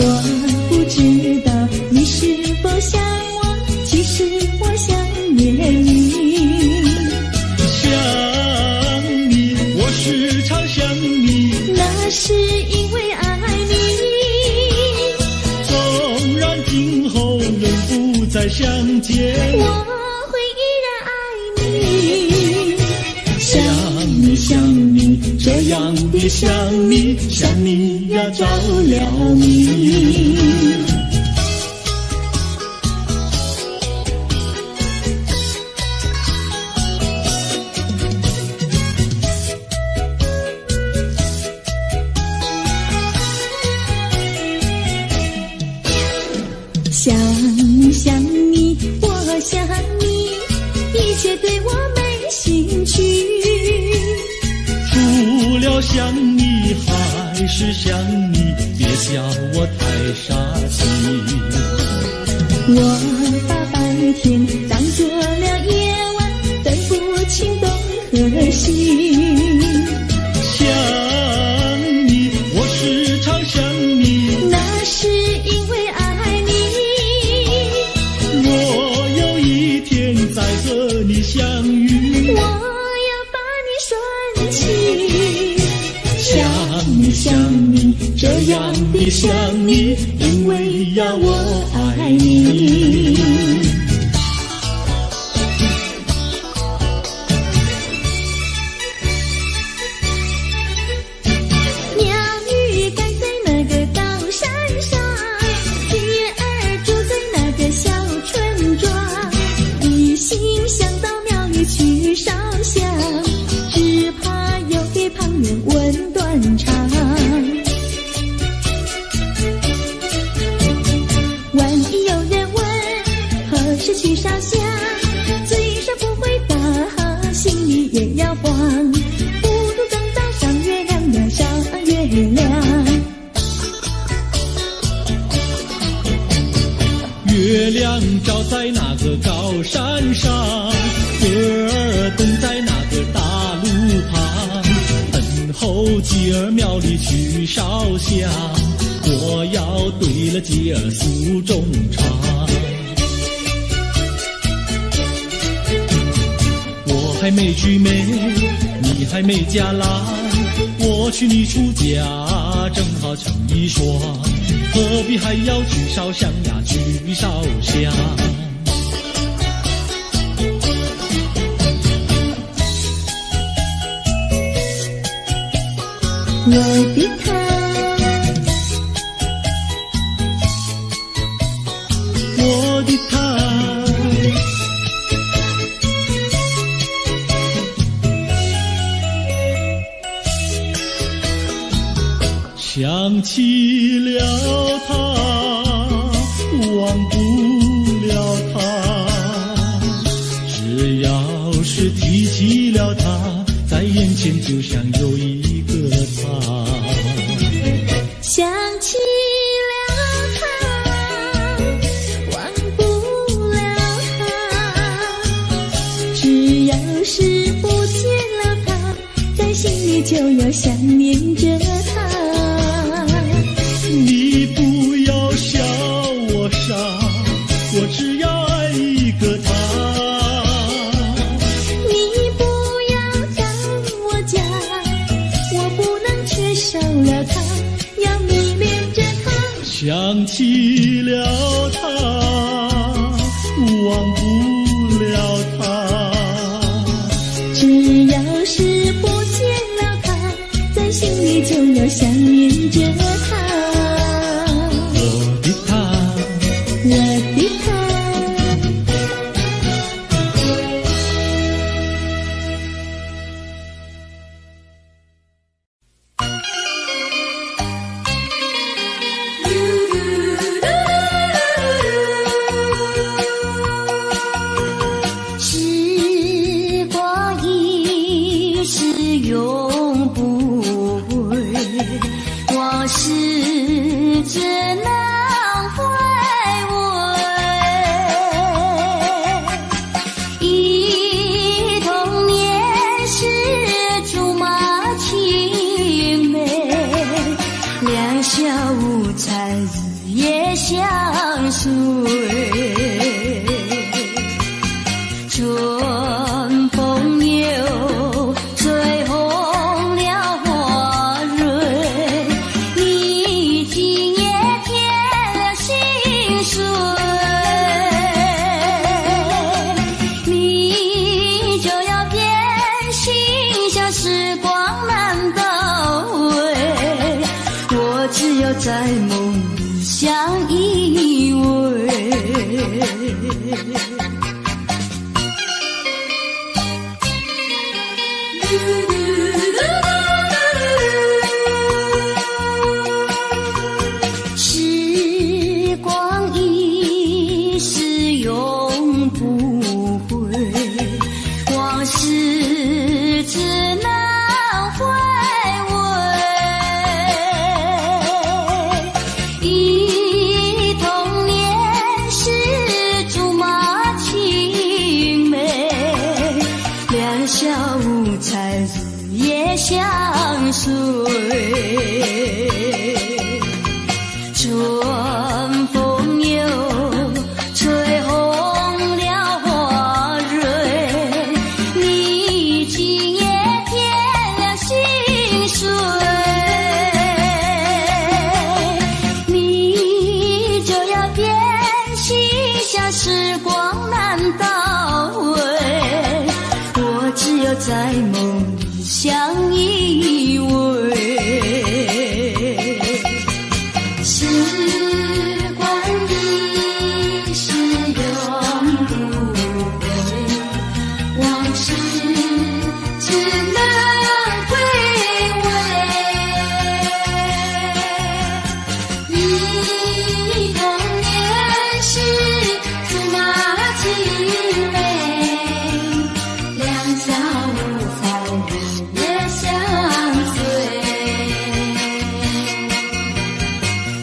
我不知道你是否想我，其实我想念你。想你，我时常想你，那是因为爱你。纵然今后人不再相见，我会依然爱你。想你想你，这样的想你，想你呀着了迷。想你想你，我想你，一切对我没兴趣。除了想你还是想你，别笑我太傻气。我把白天当作了夜晚，分不清东和西。想你，我时常想你，那是因为爱你。我有一天再和你相遇，我要把你拴起。想你想你，这样的想你，因为呀我爱你。鸟语盖在那个高山上，鱼儿住在那个小村庄，一心想到庙里去烧香，只怕又给旁人问断肠。万一有人问何时去烧香，嘴上不回答，心里也要慌，不如等到上月亮呀上月亮。月亮照在那个高山上，歌儿等在那个大路旁，等候鸡儿庙里去烧香，我要对了鸡儿诉衷肠。我还没娶媒，你还没嫁来，我娶你出嫁，正好成一双，何必还要去烧香呀去烧香。我的他，我的他，想起了他，忘不了他，只要是提起了他，在眼前就像有一个他。想起了他，忘不了他，只要是不见了他，在心里就要想念着他。你不要笑我傻，我只要爱一个他。你不要让我嫁，我不能缺少了他，要迷恋着他。想起了他，忘不了他，只要是不见了他，在心里就要想念着他。我的他，我的他，时光一逝永不回，往事只能回味。忆童年时竹马青梅，两两小无猜，日夜相随。春风又吹红了花蕊，你今夜添了心碎，你就要变心，像时光难倒回，我只有在梦里相依偎。时光一逝永不回，往事只能回味。忆童年时竹马青梅，两小无猜，日夜相随。春风又吹红了花蕊，你今夜添了心碎，你就要变心，像时光难倒回，我只有在梦里相依偎。时光一逝永不回，往事只能回味。忆童年时竹马青梅，两小无猜，日夜相随。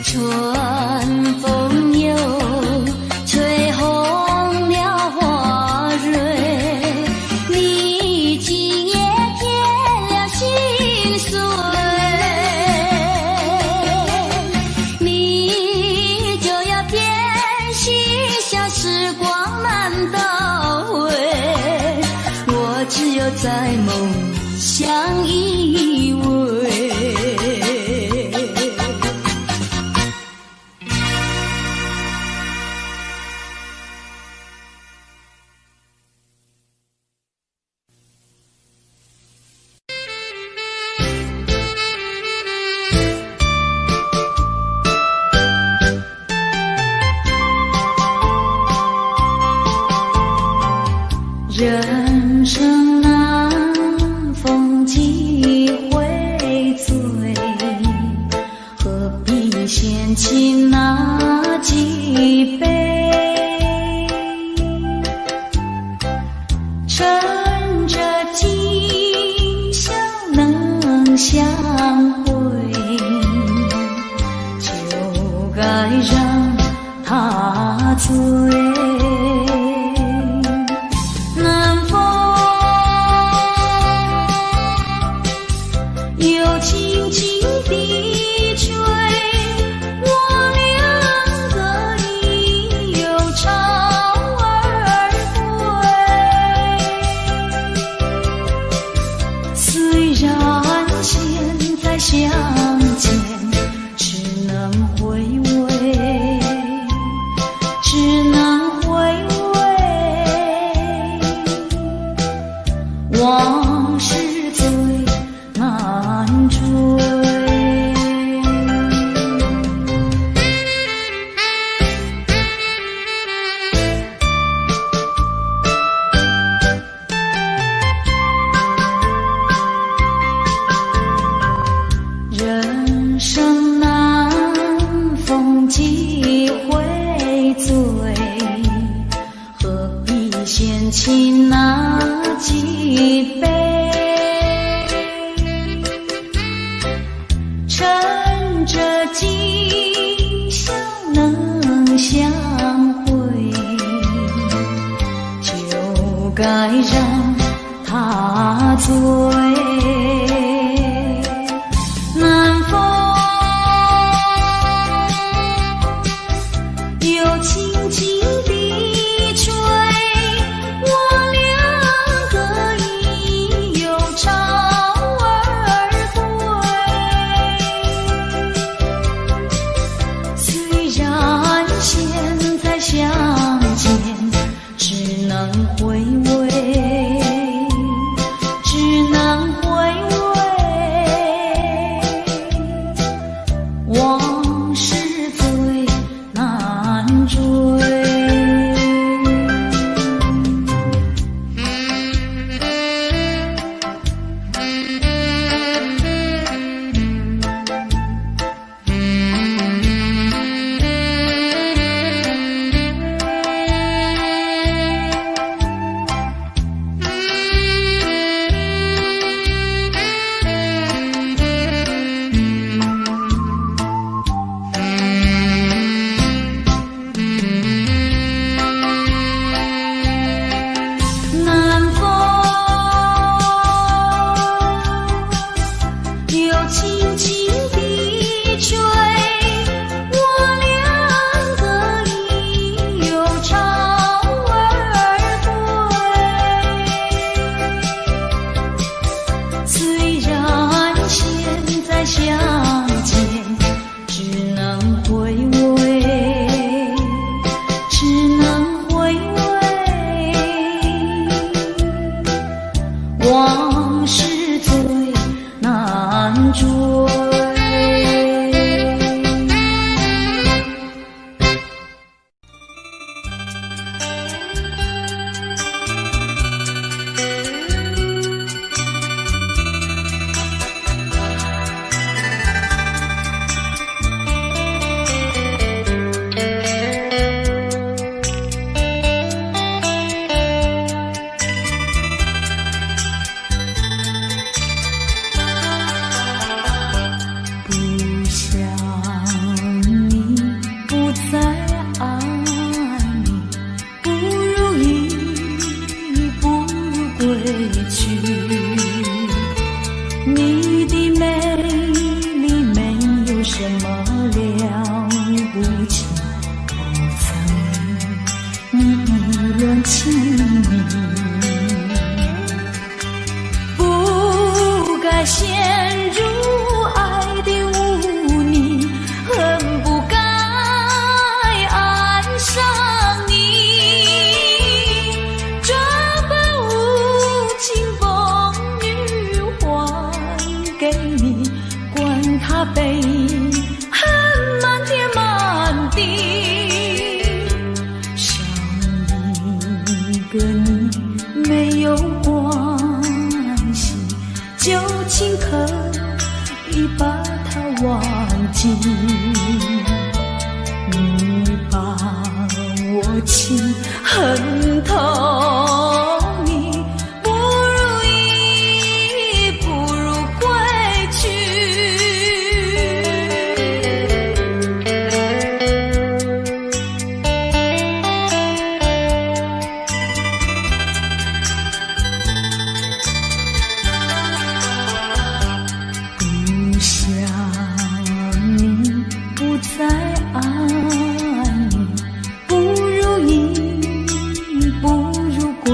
春风又吹红了花蕊，你今夜添了心碎，你就要变心，像时光难倒回，我只有在梦里相依偎。人生难，逢几回醉，何必嫌弃那几杯？趁着今宵能相会，就该让他醉。又轻轻地吹，我两个已有潮而归。虽然现在相见只能回味，只能回味，往事最难追。人生难，逢几回醉，何必嫌弃那几杯？趁着今宵能相会，就该让他醉。南风往事最难追。往事最难追。你的美丽没有什么了不起，不曾你意乱情迷，不该陷入爱的污泥，恨不该爱上你，这般无情风雨还给你，管他悲恨满天满地，少一个你没有关系，就请可以把它忘记。你把我情恨透，你不如意，不如归去。不想你，不再爱你，不如意，不如归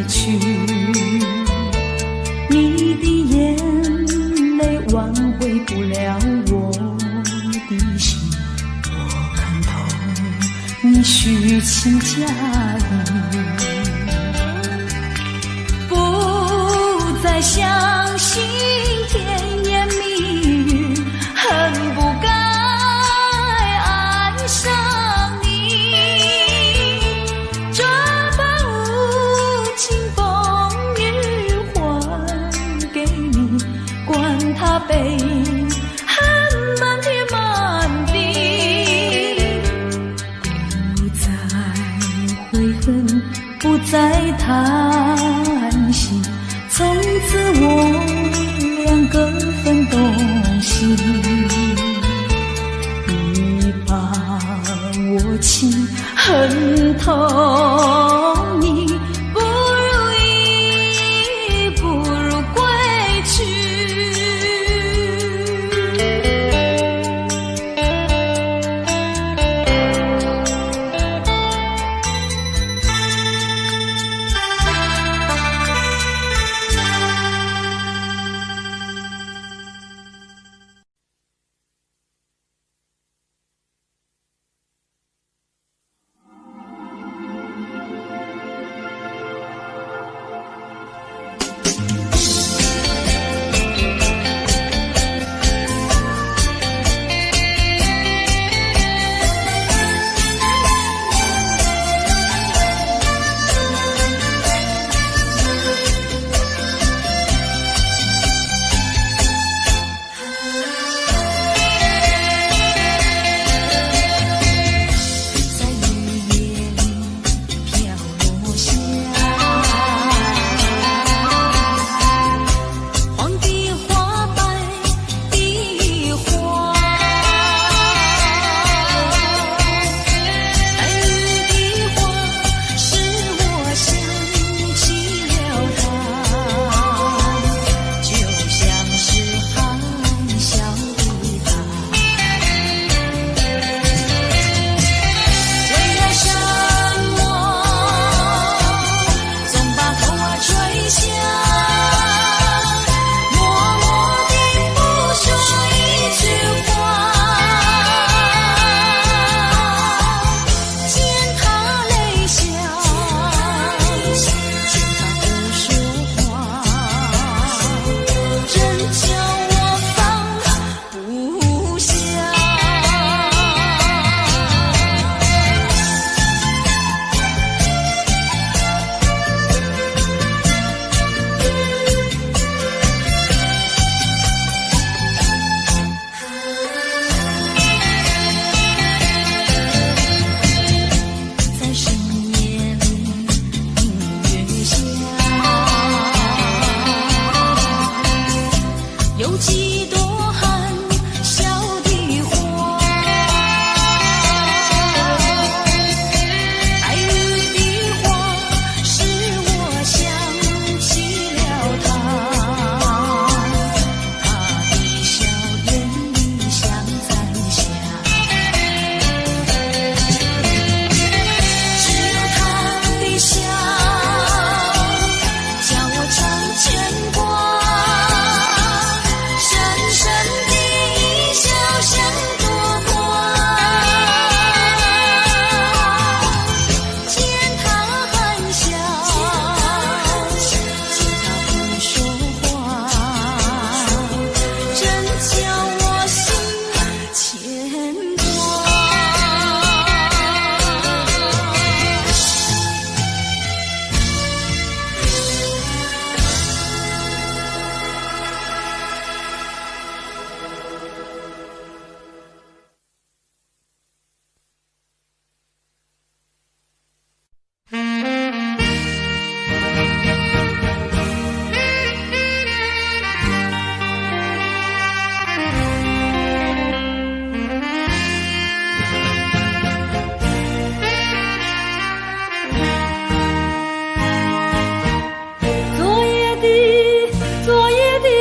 去。你的眼泪挽回不了我的心，我看透你虚情假意，不再相信甜言蜜语，恨不该爱上你，这般无情风雨还给你，管他悲恨满天满地，不再悔恨，不再叹息，从此我两个分东西。你把我情恨透，你不如意，不如归去。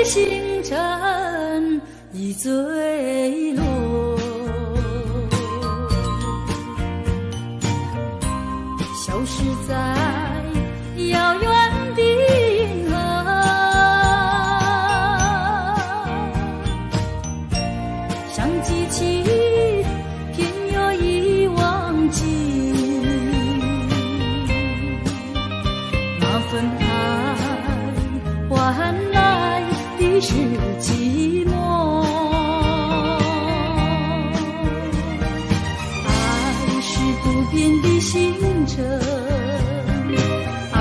星辰已坠落，消失在遥远的银河，想记起偏又已忘记，那份爱换来的是寂寞。爱是不变的星辰，爱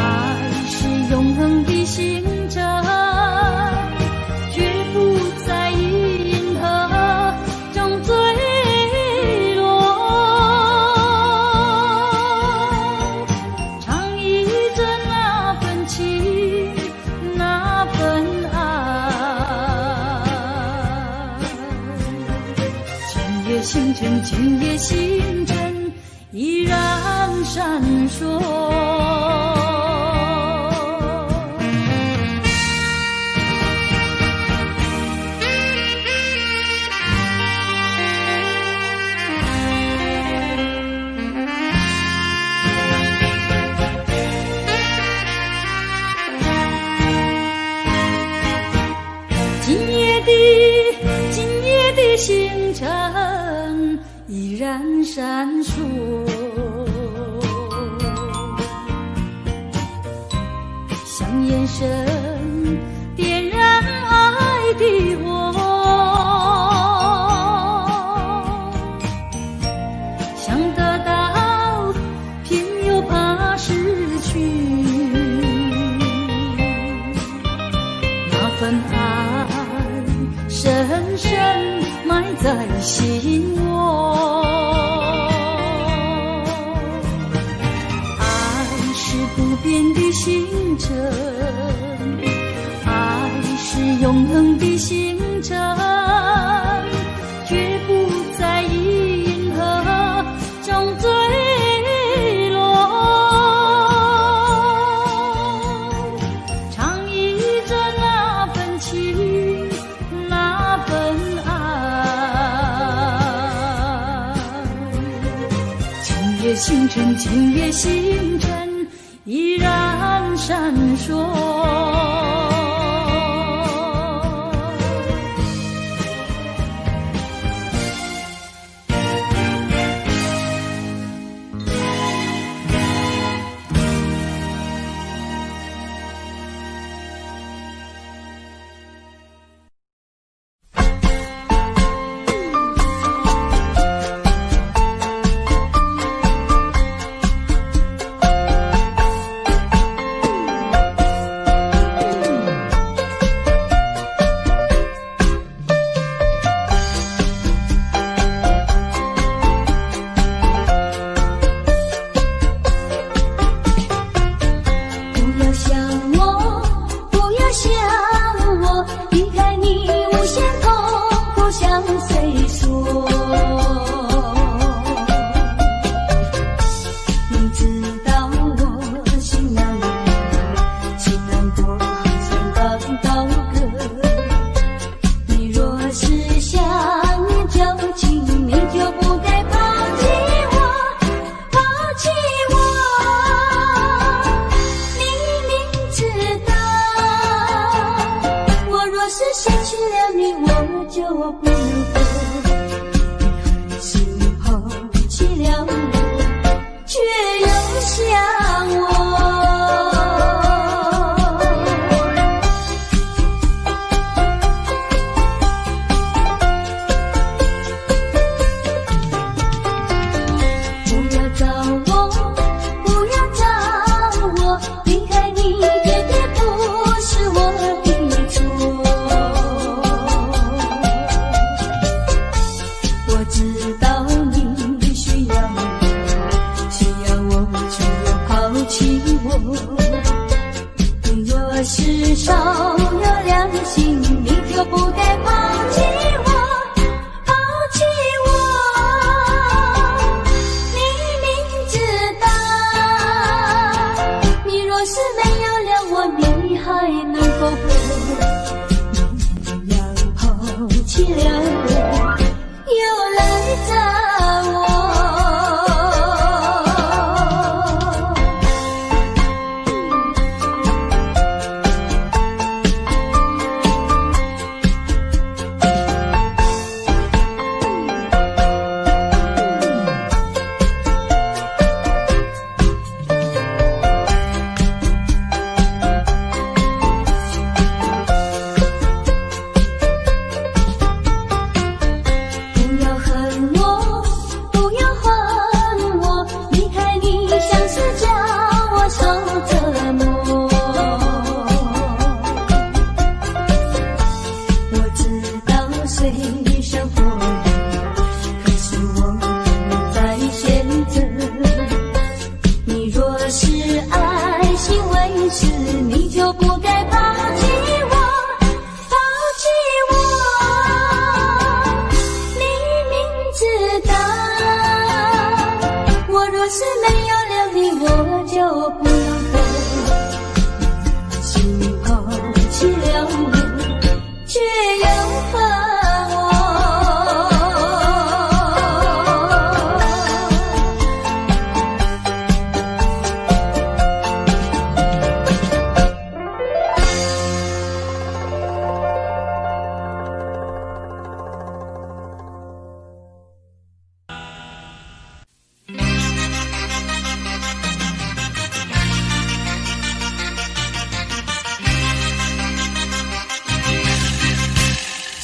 是永恒的星辰，绝不在银河中坠落。唱忆着那份情，那份爱。今夜星辰，今夜星辰依然闪烁。今夜的星辰依然闪烁，像眼神点燃爱的火，想得到偏又怕失去，那份爱深深埋在心窝。爱是不变的星辰，爱是永恒的星辰，绝不在银河中坠落。唱忆着那份情，那份爱。今夜星辰，今夜星辰依然闪烁。是没有了你我就不能活，心头凄凉却又恨我。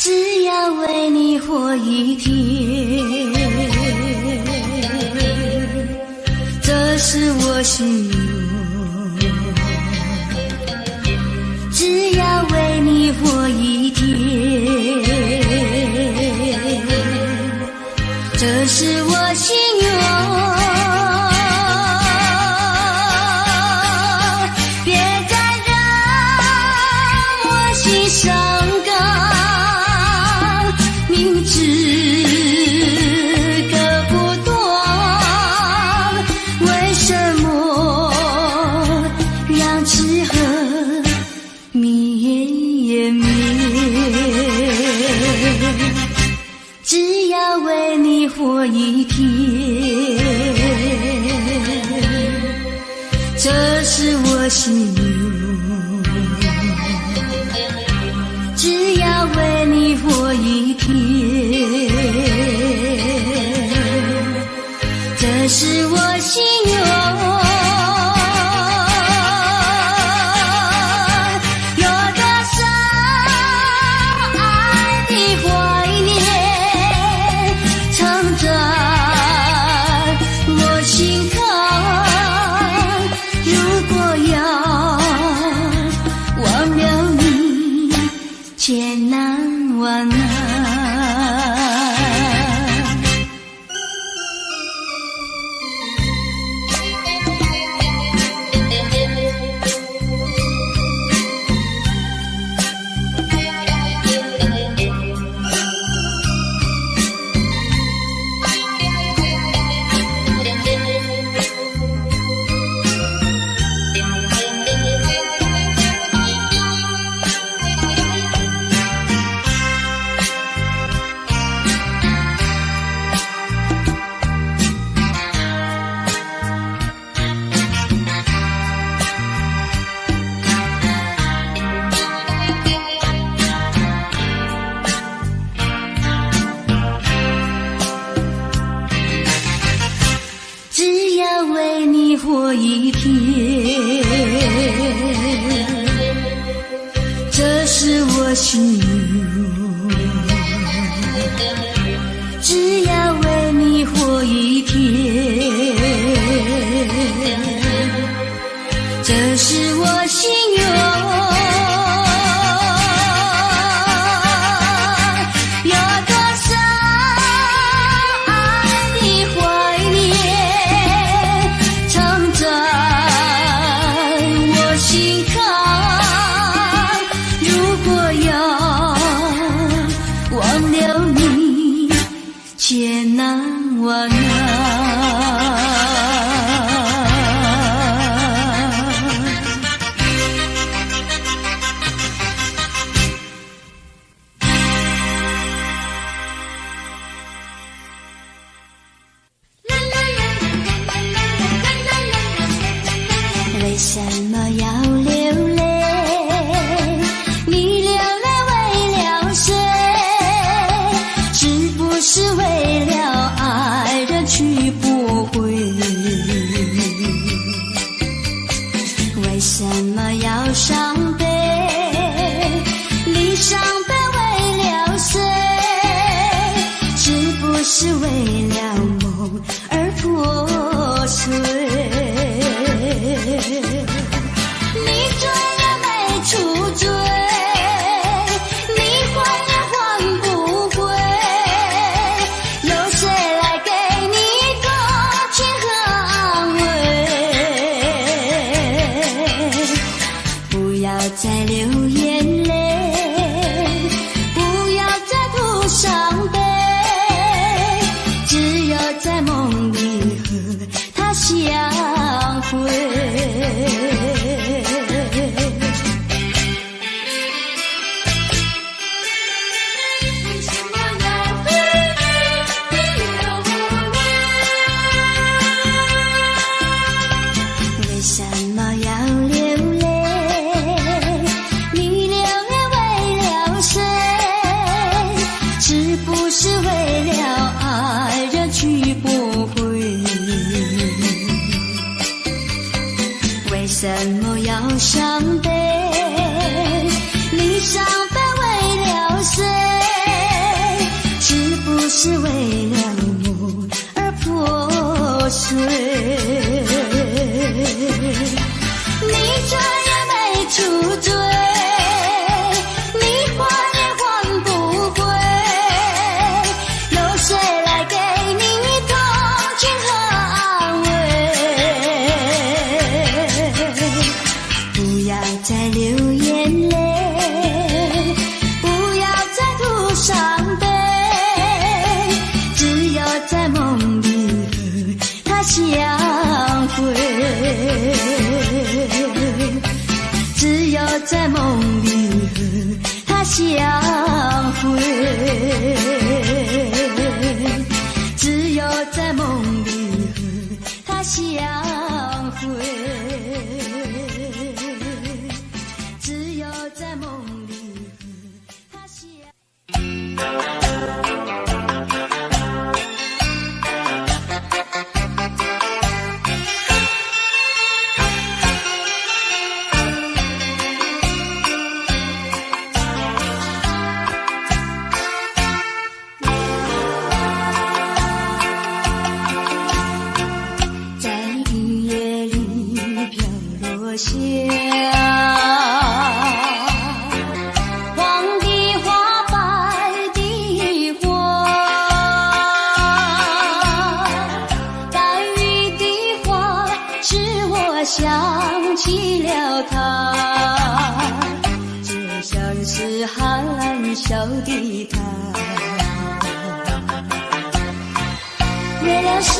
只要为你活一天，这是我心愿。只要为你活一天，这是我心愿。别再让我心伤感。明知割不断，为什么让痴恨绵绵？只要为你活一天，这是我心愿。只要为你活一天，这是我心愿。有多少爱的怀念，藏在我心坎。如果要忘了你，千难万难。活一天，这是我心愿。只要为你活一天，这是我心愿。千难万难，为什么要流泪？你流泪为了谁？是不是为了爱人去不回？为什么要伤悲？你伤悲为了谁？是不是为了梦而破碎？你追也没出追，你还也还不回，有谁来给你多情和安慰？不要再流眼泪，不要再哭伤悲，只有在梦里和他说相会。为什么要流泪？你流泪为了谁？是不是为了爱人去不回？为什么要伤悲？你伤悲为了谁？是不是为了梦而破碎？你转眼没出罪，你还也还不归，有谁来给你同情和安慰？不要再流眼泪，不要再哭伤悲，只有在梦里和他相会，只有在梦里和他相会，只有在梦里和他相会，只有在梦里和他相会。黄的花，白的花，带雨的花，使我想起了他，就像是含笑的他。为了什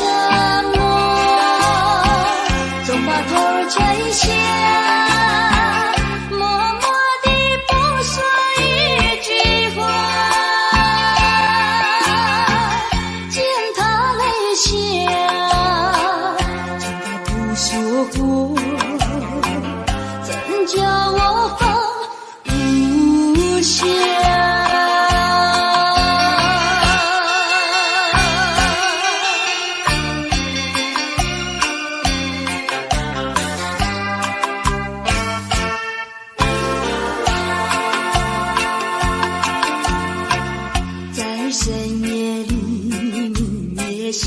么总把头垂下，默默地不说一句话，见他泪下，见他不说话，怎叫我放不下？深夜里明月下，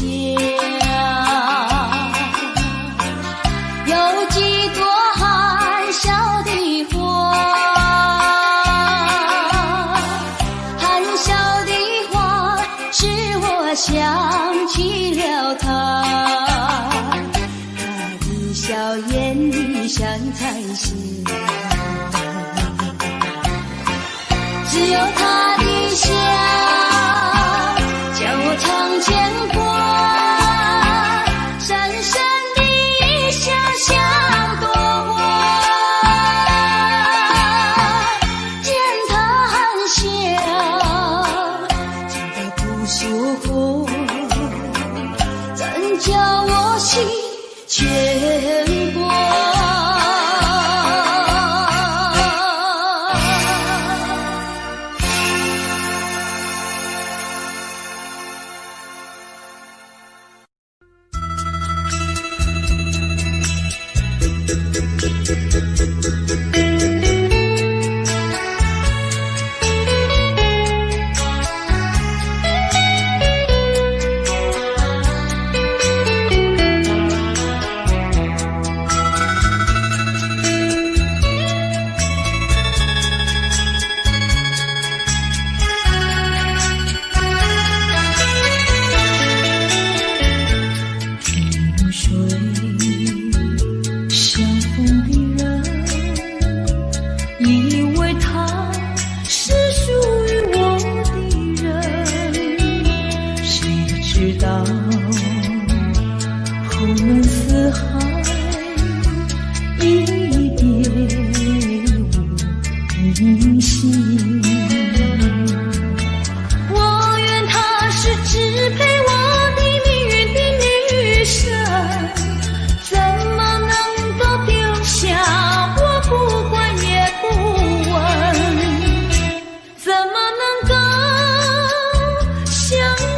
有几朵含笑的花，含笑的花使我想起了他，他的笑眼里像彩霞，只有他的笑常牵挂，深深地想象多花，见他含笑，见他不说话，怎叫我心牵挂？暖似海，一点无音信。我愿她是支配我的命运的女神，怎么能够丢下我不管也不问？怎么能够相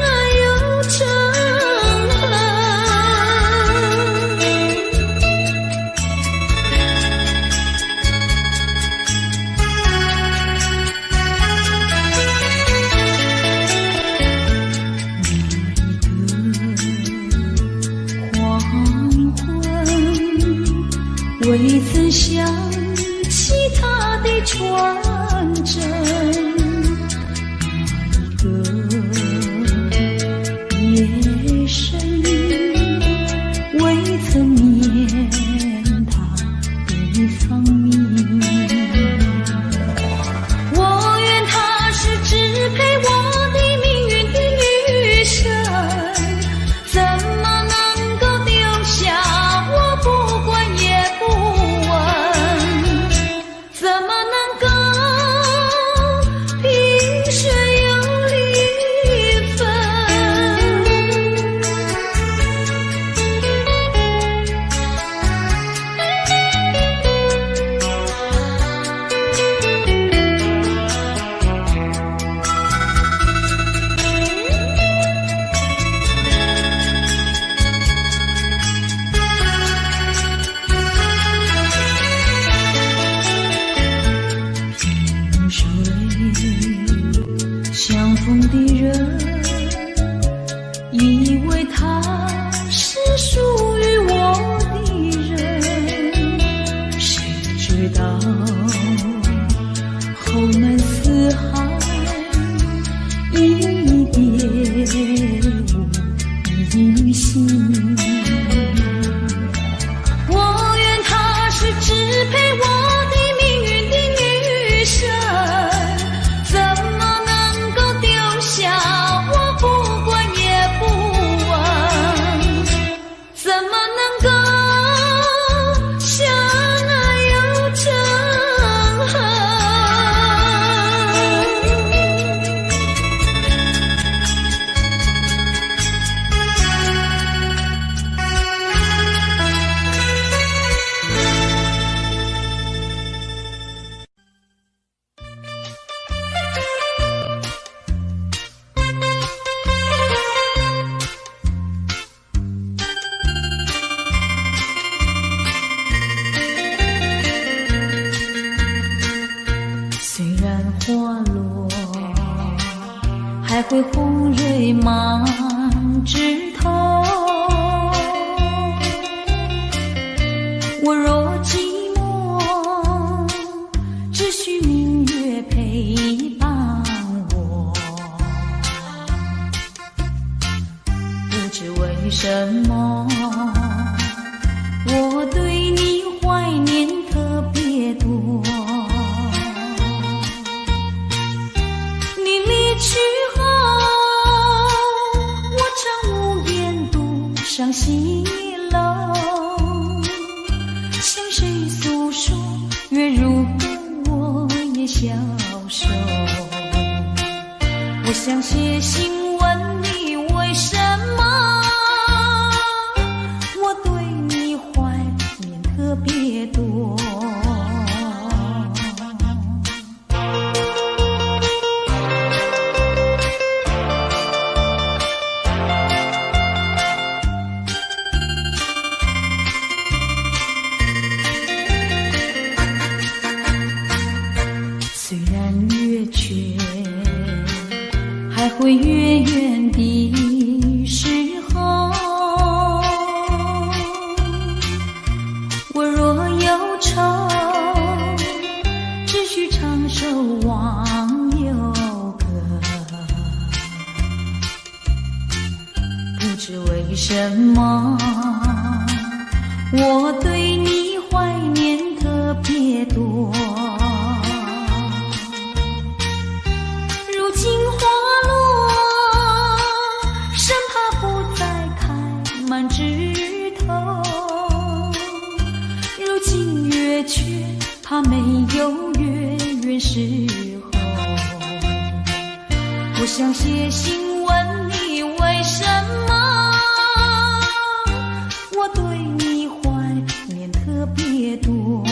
爱又成恨？黄昏，未曾想起他的传真。夜深，未曾念他的芳名。我愿她是支配我的命运的女神，怎么能够丢下我不管也不问？怎么能够萍水有离分？萍水相逢的人，以为他是属于我的人，谁知道后暖似海，一点无音信。我愿她是支配我的命运的女神，怎么能够丢下我不管也不问？怎么能够相爱又成恨？虽然花落，还会红蕊满枝头。我若寂寞，只需明月陪伴我。不知为什么，我对你怀念特别多。你离去后，我常无言独上西楼，向谁诉说？月如歌，我也消瘦。我想写信问你，为什么我对你怀念特别多？虽然月缺，还会月圆的时候。我若忧愁，只需唱首忘忧歌。不知为什么，我对你怀念特别多。如今花落，生怕不再开满枝头。怕没有月圆时候。我想写信问你为什么我对你怀念特别多。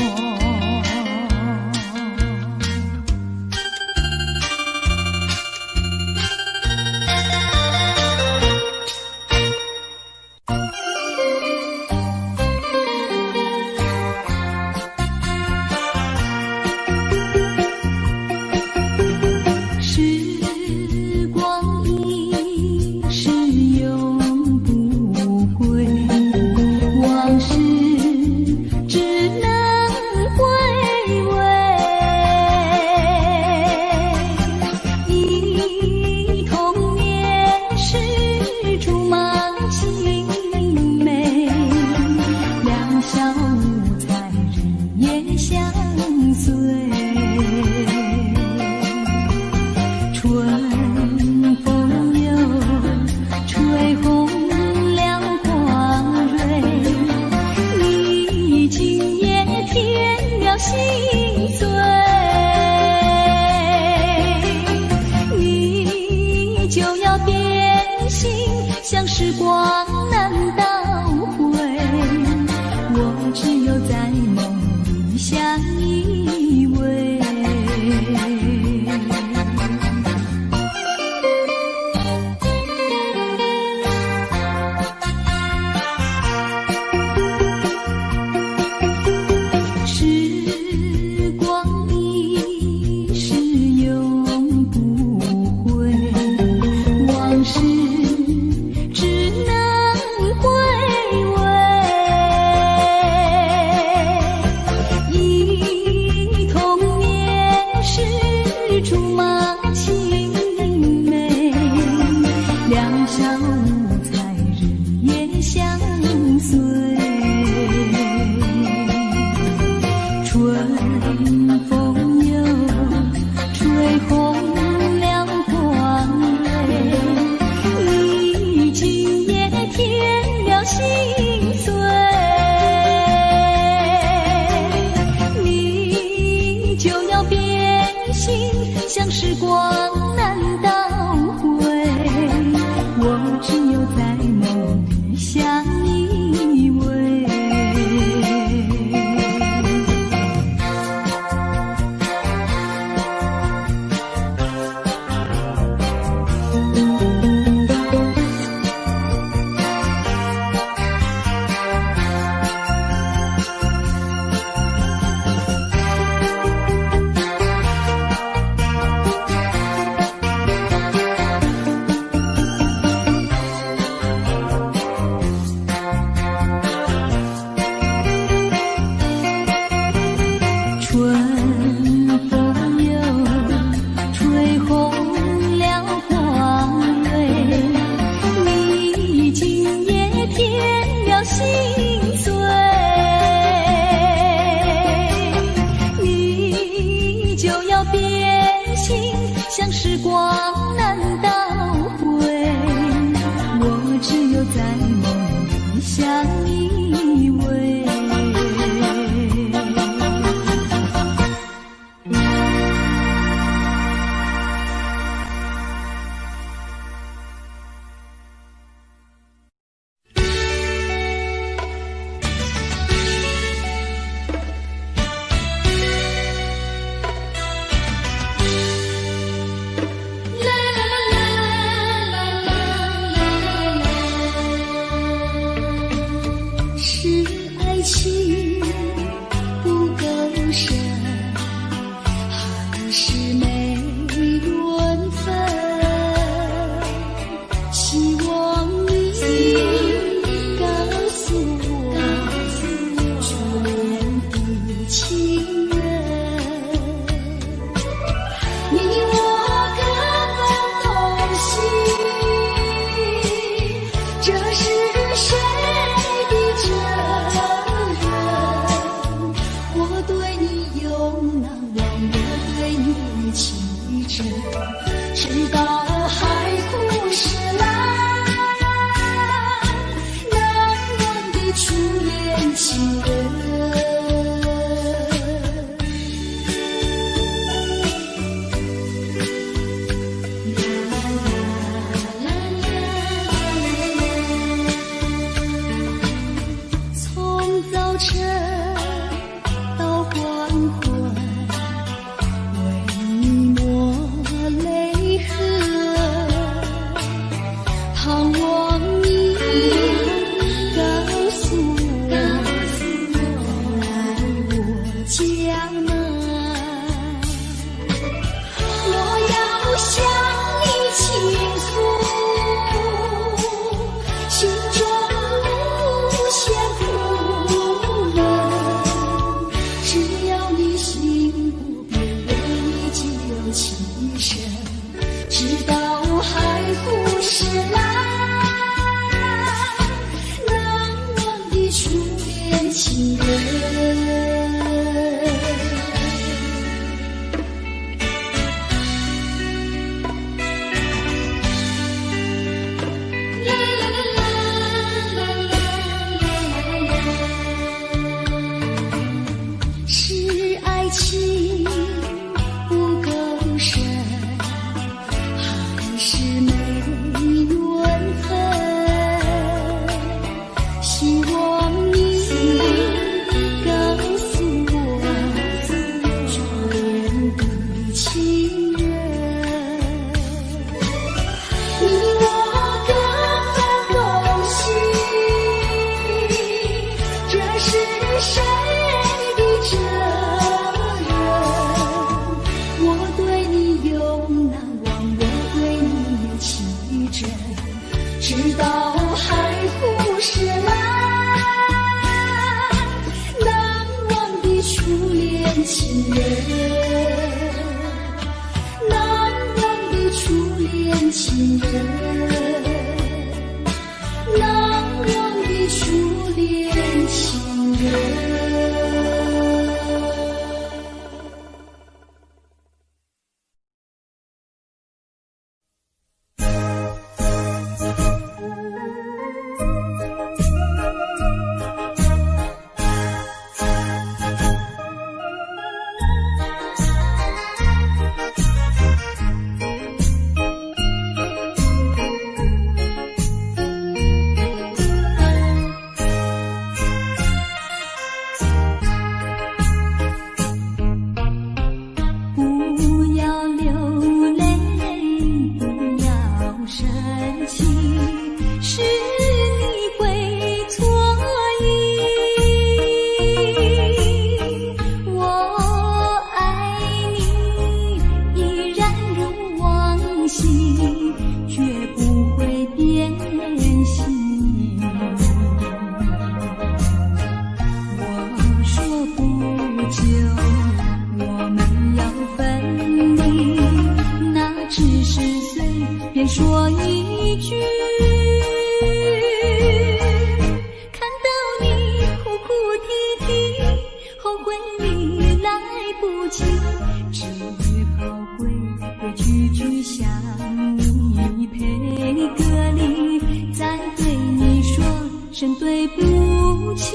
初恋情人。说一句，看到你哭哭啼啼，后悔你来不及，只好规规矩矩向你赔个礼，再对你说声对不起。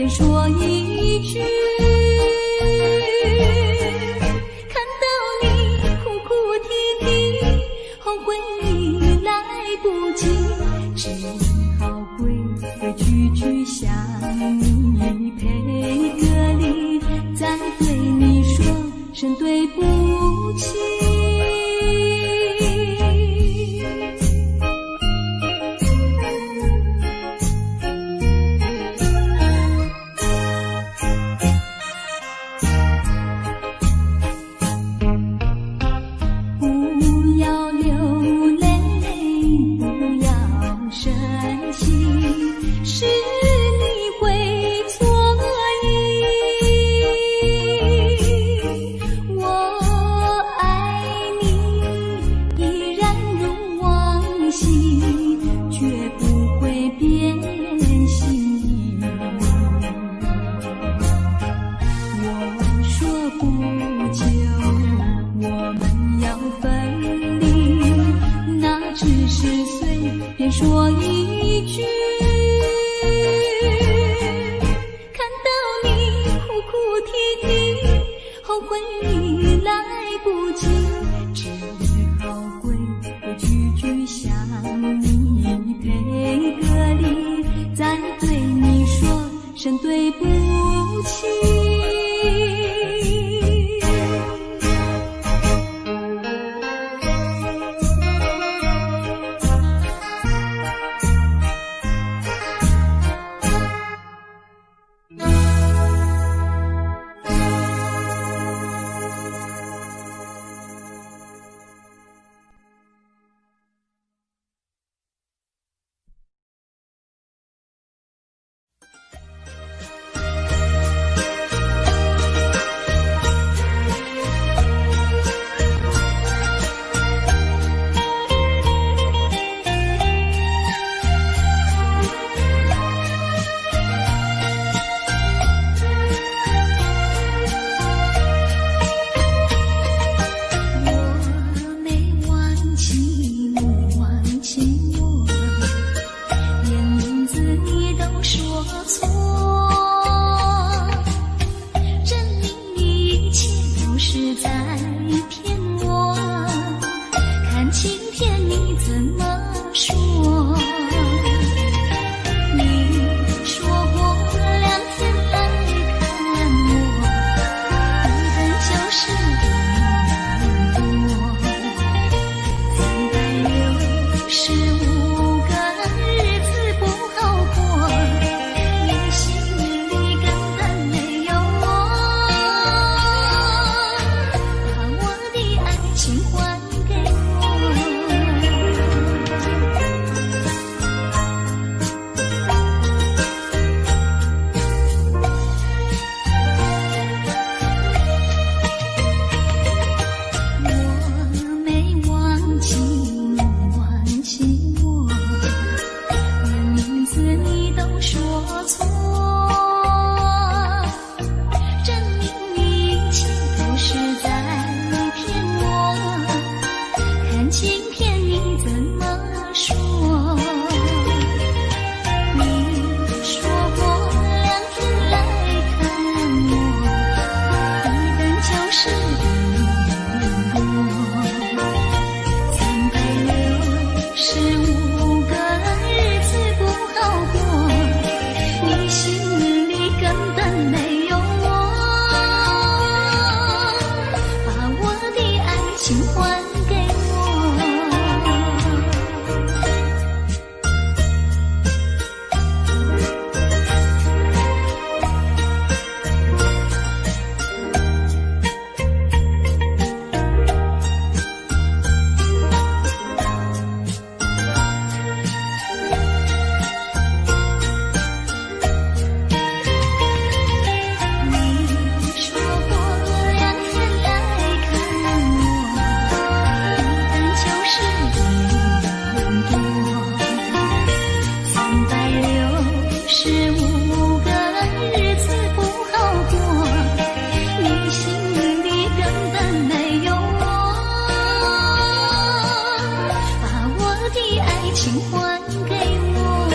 说一句，看到你哭哭啼啼，后悔你来不及，只好规规矩矩向你赔个礼，再对你说声对不起。说一句，看到你哭哭啼啼，后悔你来不及，只好规规矩矩向你赔个礼，再对你说声对不起。情还给我。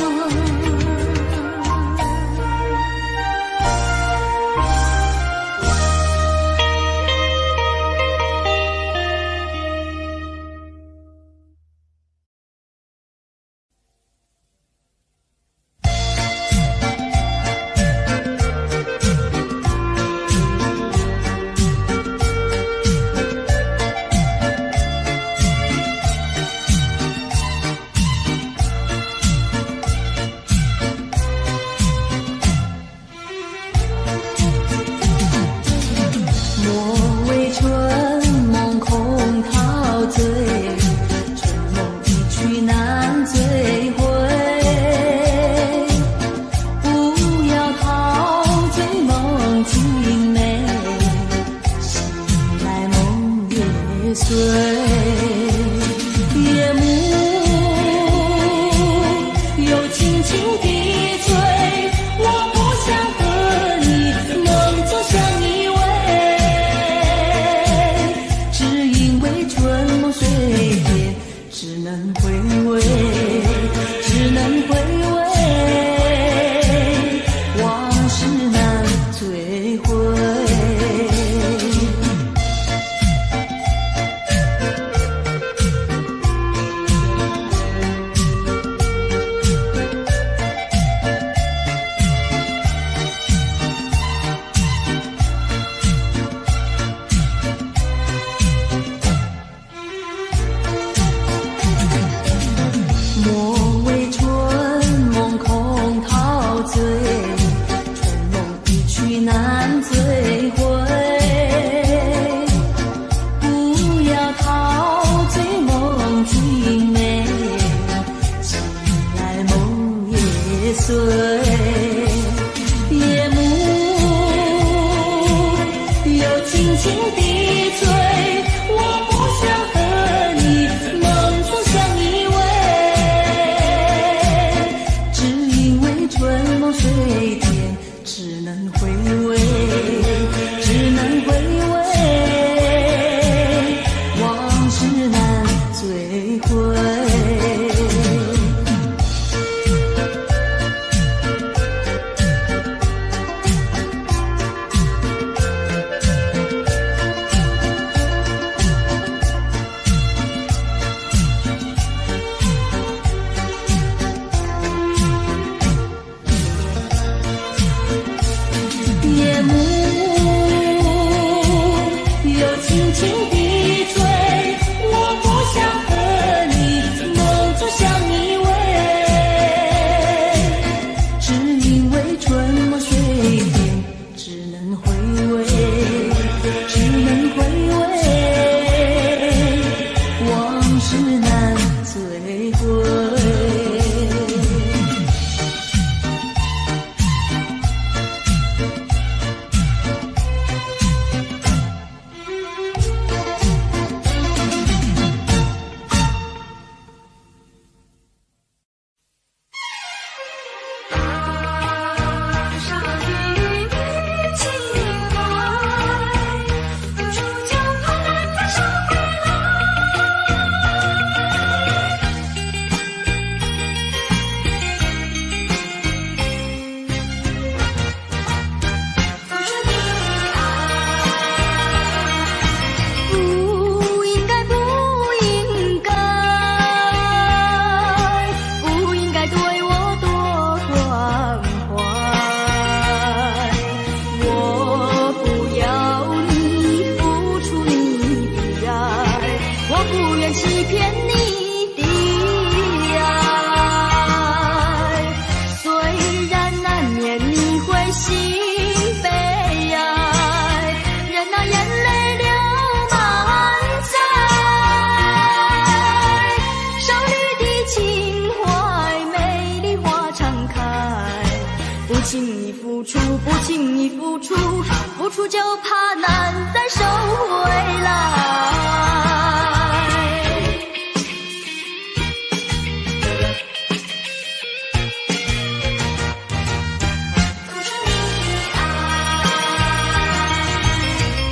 付出就怕难再收回来。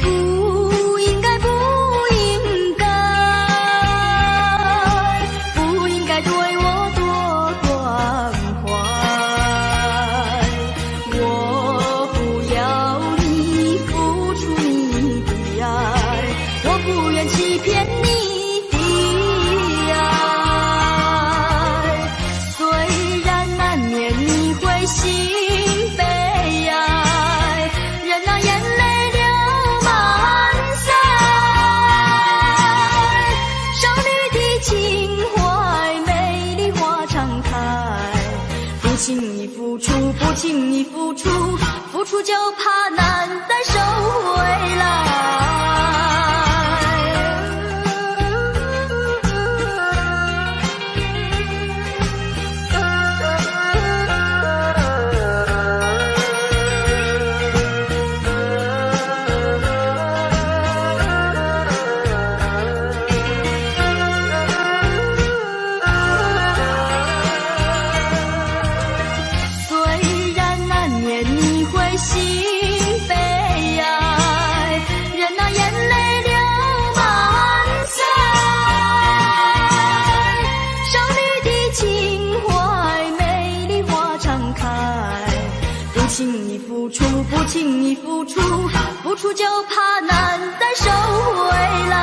不应该，不应该，不应该对我轻易付出，不轻易付出，付出就怕难再收回来。不轻易付出，付出就怕难再收回来。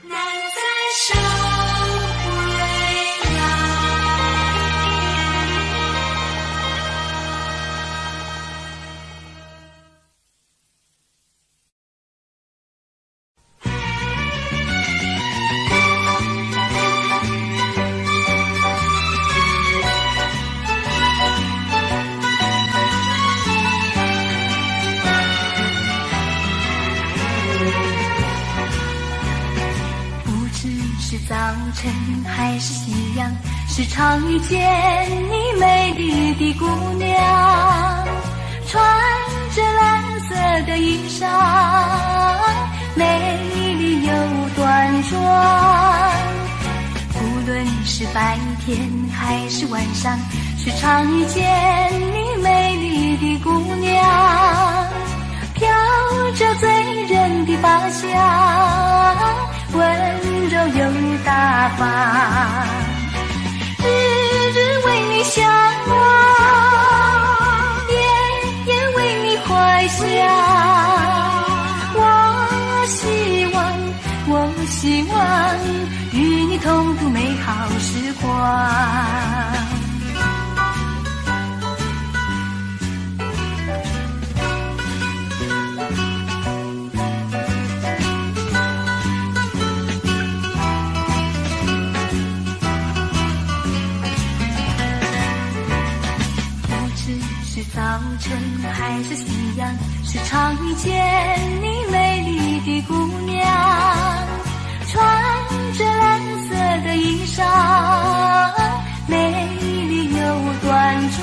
难再收回来。早晨还是夕阳，时常遇见你美丽的姑娘，穿着蓝色的衣裳，美丽又端庄。无论是白天还是晚上，时常遇见你美丽的姑娘，飘着醉人的发香，温柔又大方，日日为你向往，夜夜为你怀想。我希望与你同度美好时光。早晨还是夕阳，时常遇见你美丽的姑娘，穿着蓝色的衣裳，美丽又端庄。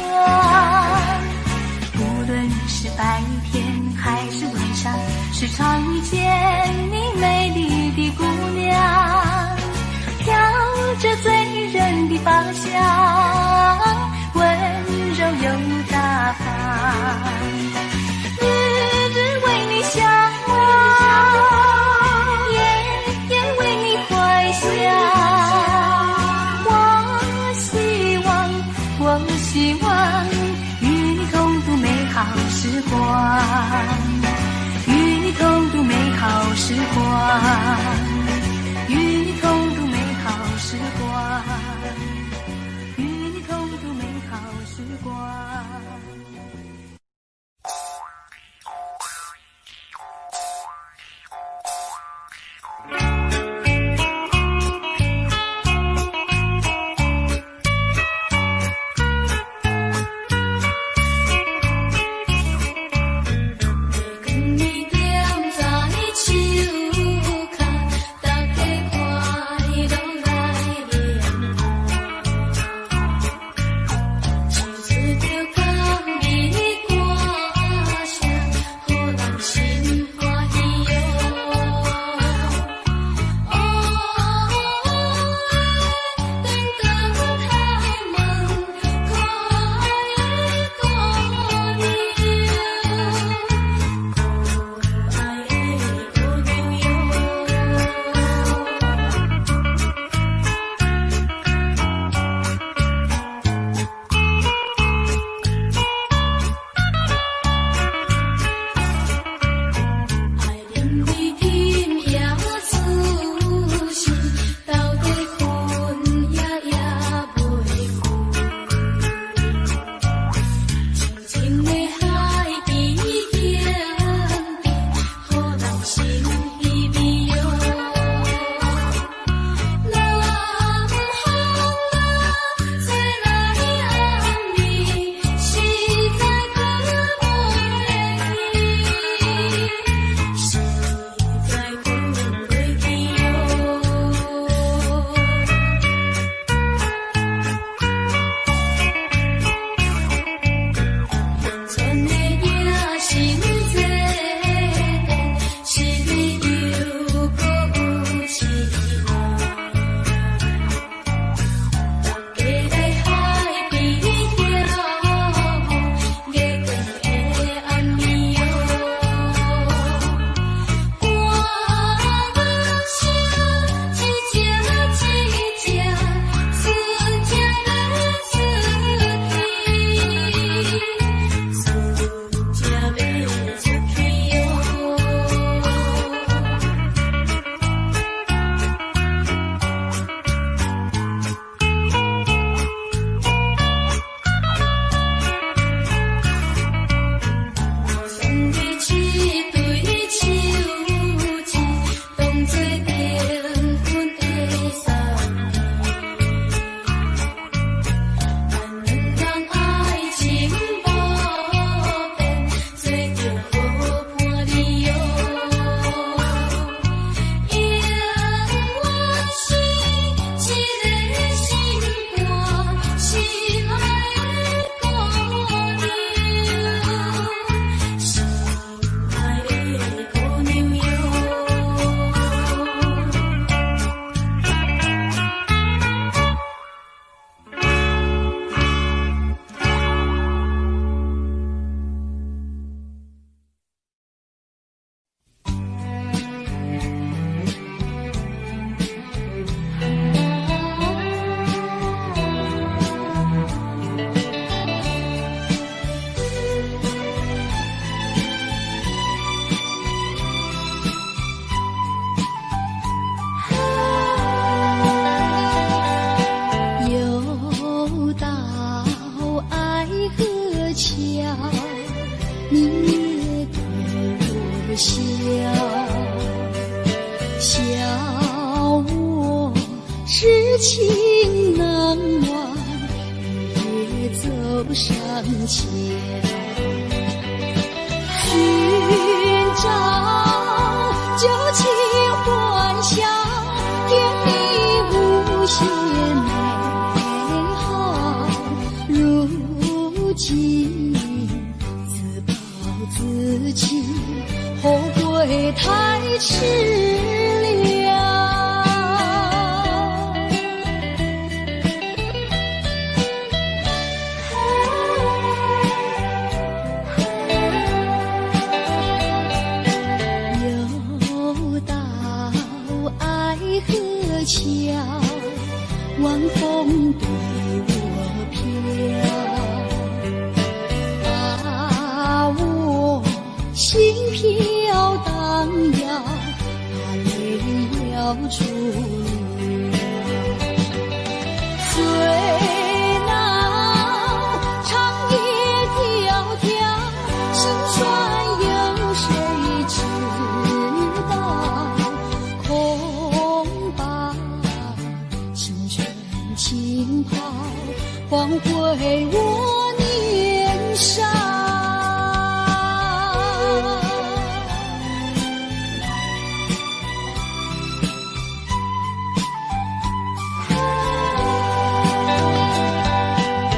无论是白天还是晚上，时常遇见你美丽的姑娘，飘着醉人的芳香，温柔又大方，日日为你向往，夜夜为你怀想。我希望与你同度美好时光，与你同度美好时光，与你同度美好时光，与你同度美好时光。笑，笑我痴情难忘，也走上桥，寻找旧情欢笑，甜蜜无限美好，如今自暴自弃，后悔太迟了。又到爱河桥，晚风对我飘，把我心飘荡摇，把泪要出流。岁老长夜迢迢，心酸有谁知道？恐怕青春浸泡，换回我年少。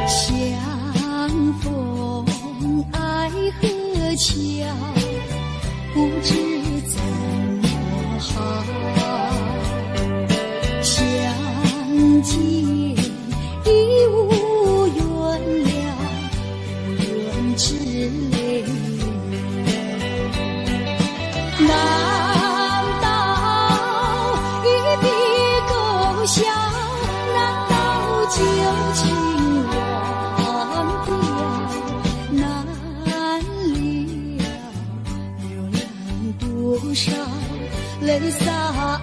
相逢爱河桥，不知怎么好，相见已无缘了，无缘之泪。难道一笔勾销？难道旧情忘掉？难了流浪多少泪洒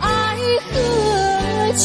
爱河桥。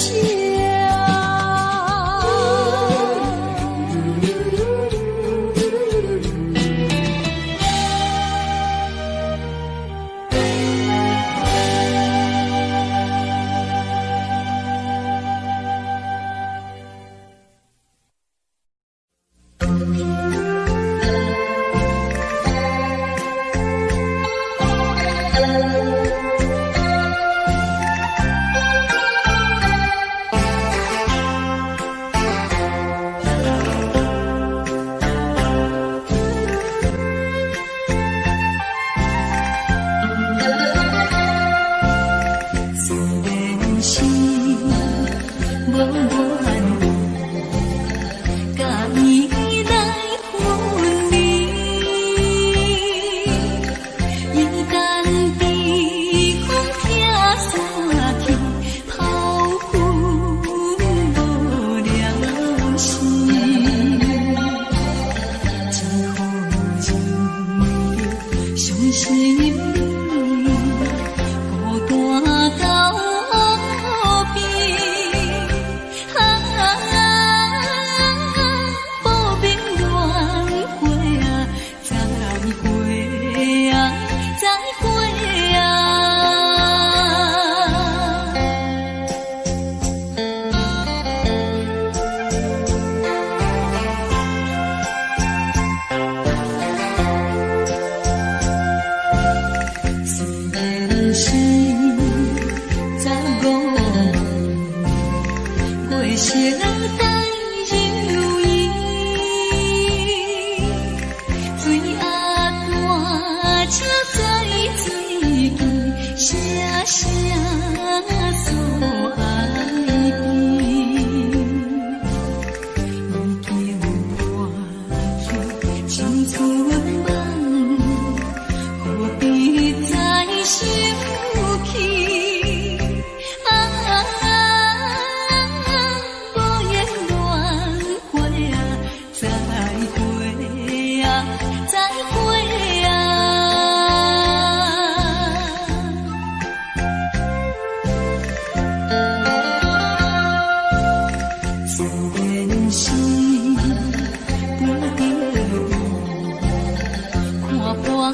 看破了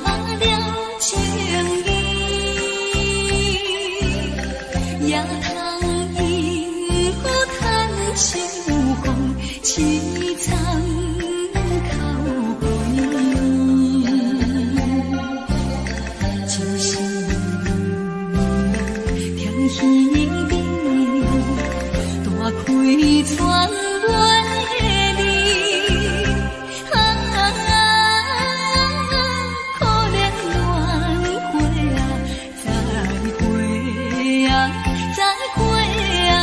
情意。就是你，天气冷，大开窗阮的你，可怜鸾花啊，再会啊，再会啊。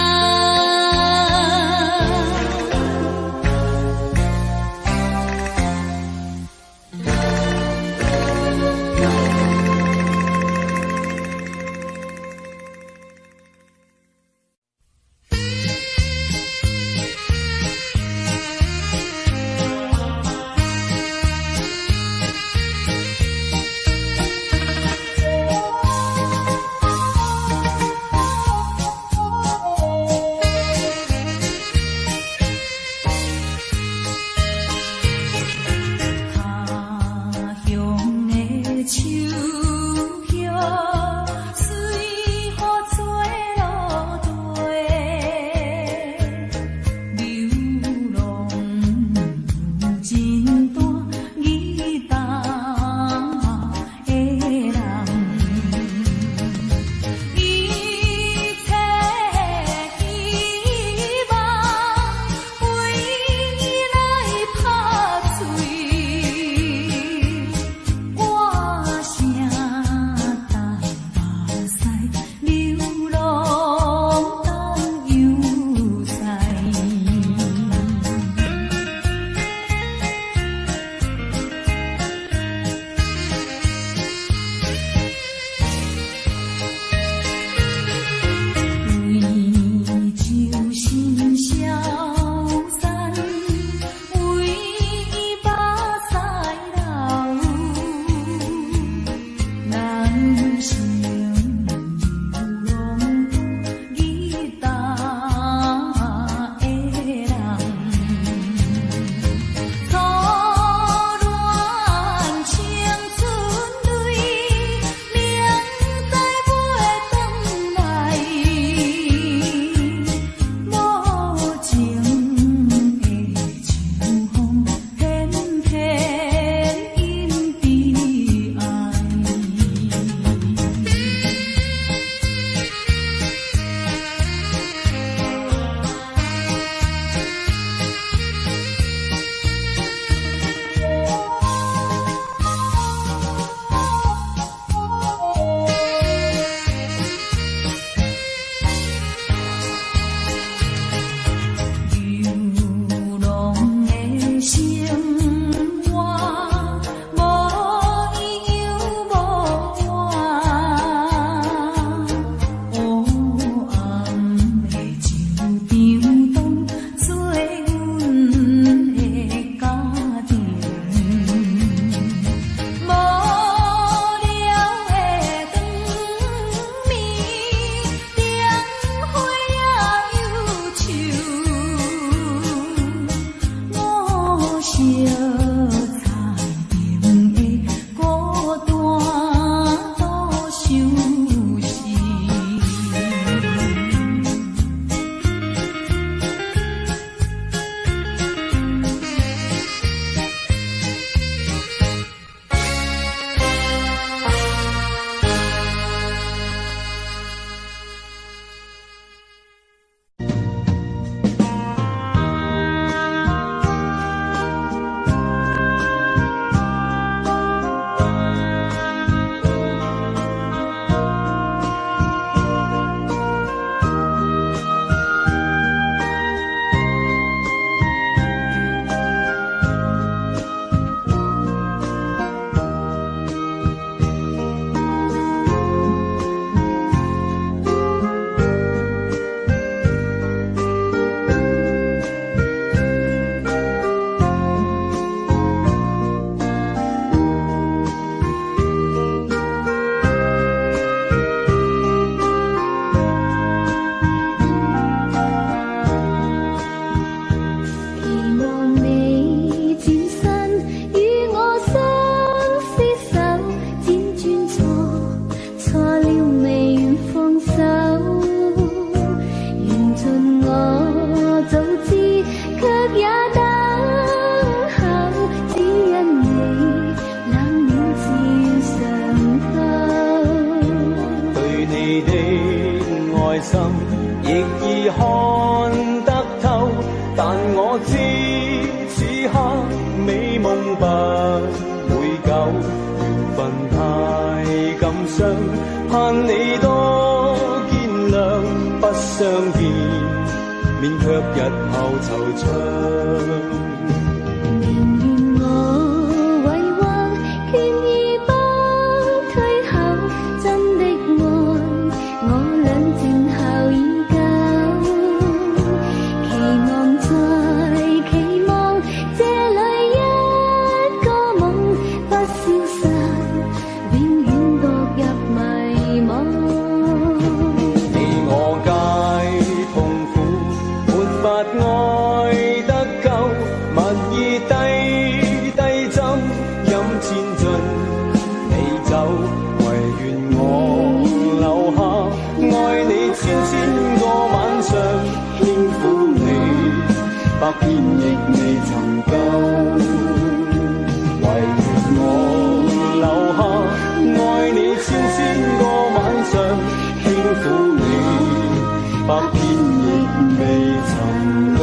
心，亦已看得透。但我知此刻美夢不會久，緣分太感傷，盼你多見諒。不相見，免卻日後惆悵。百遍亦未曾夠，唯願我留下，愛你千個晚上，輕撫你，百遍亦未曾夠。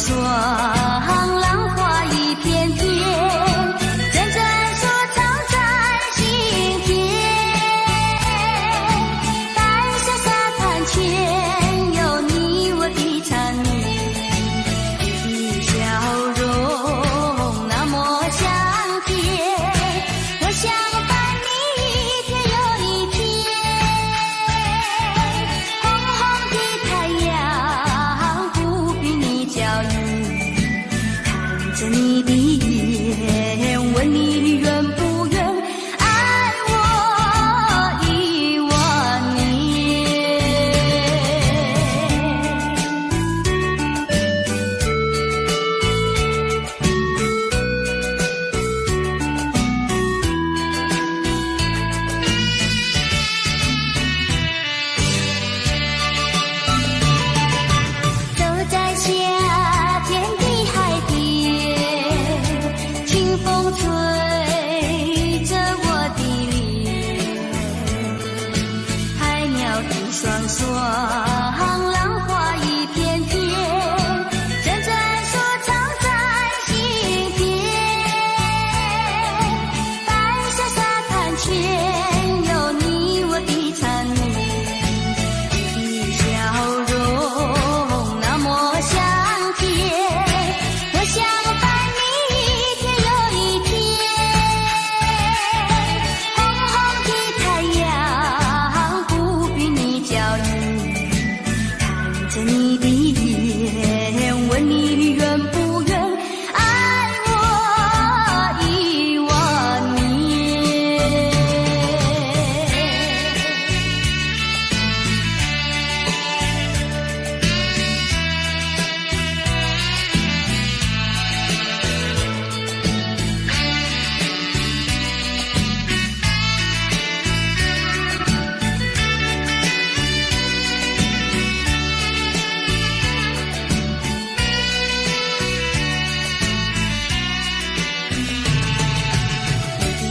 霜，浪花一片片，阵阵说唱在心田。白色沙滩前有你我的缠绵，你的笑容那么香甜，我想伴你一天又一天。红红的太阳不比你娇艳，看着你的眼，问你愿不愿爱我10000年。走在夏天的海边，清风吹着我的脸，海鸟的双双，浪花一片片，阵阵说唱在心田。白色沙滩前有你我的缠绵，你的笑容那么香甜，我想伴你一天又一天。红红的太阳不比你娇艳，看着你的眼，问你愿不愿爱我10000年。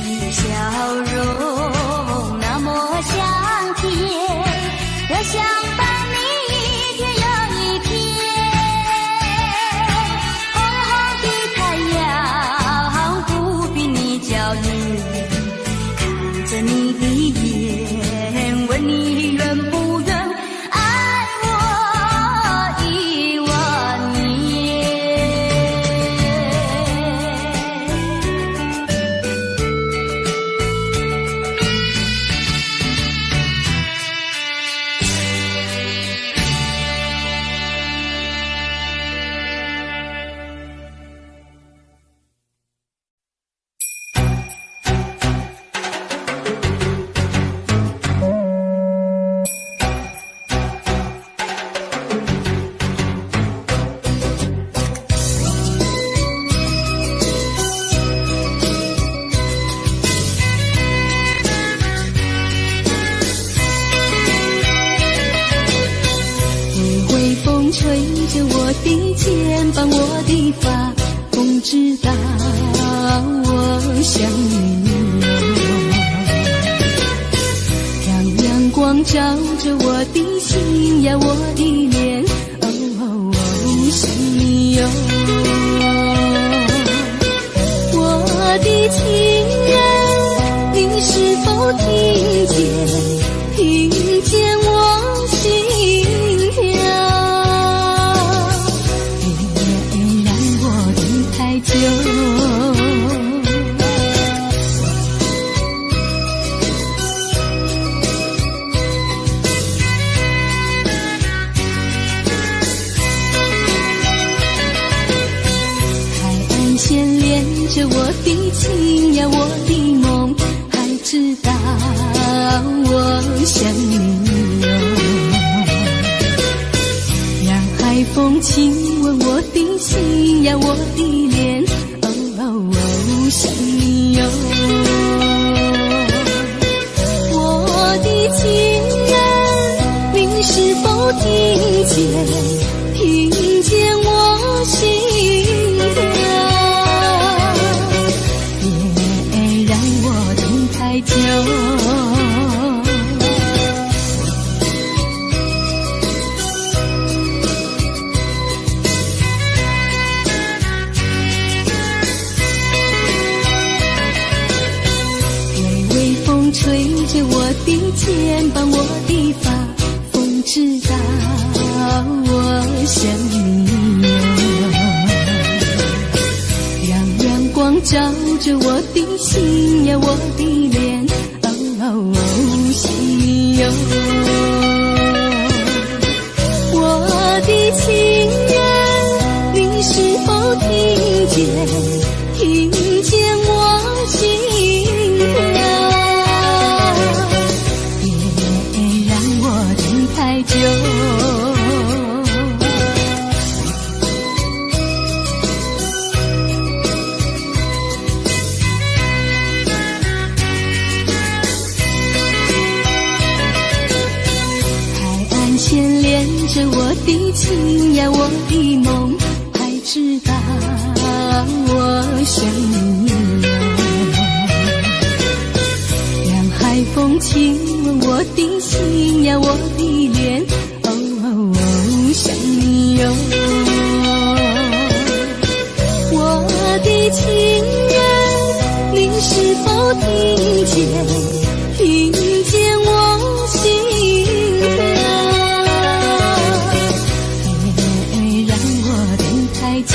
你的笑容那么香甜，我想伴你一天又一天。红红的太阳不比你娇艳，看着你的眼，问你愿不愿爱我10000年。微风吹着我的肩膀，我的发，风知道我想你哦。让阳光照着我的心呀，我的脸，心哟。我的情人，你是否听见我心跳？别让我等太久。海岸线连着我的情呀，我的梦，还知道我想你哟。让海风亲吻我的心呀，我的脸，心哟。我的情人，你是否听见我心跳？别让我等太久。的肩膀，我的发，风知道我想你哟。让阳光照着我的心呀，我的脸，心哟。我的情人，你是否听见？听见我心跳？别让我等太久。牵连着我的情呀，我的梦，还知道我想你哟。让海风亲吻我的心呀，我的脸，想你哟。我的情人，你是否听见？听见我心太久。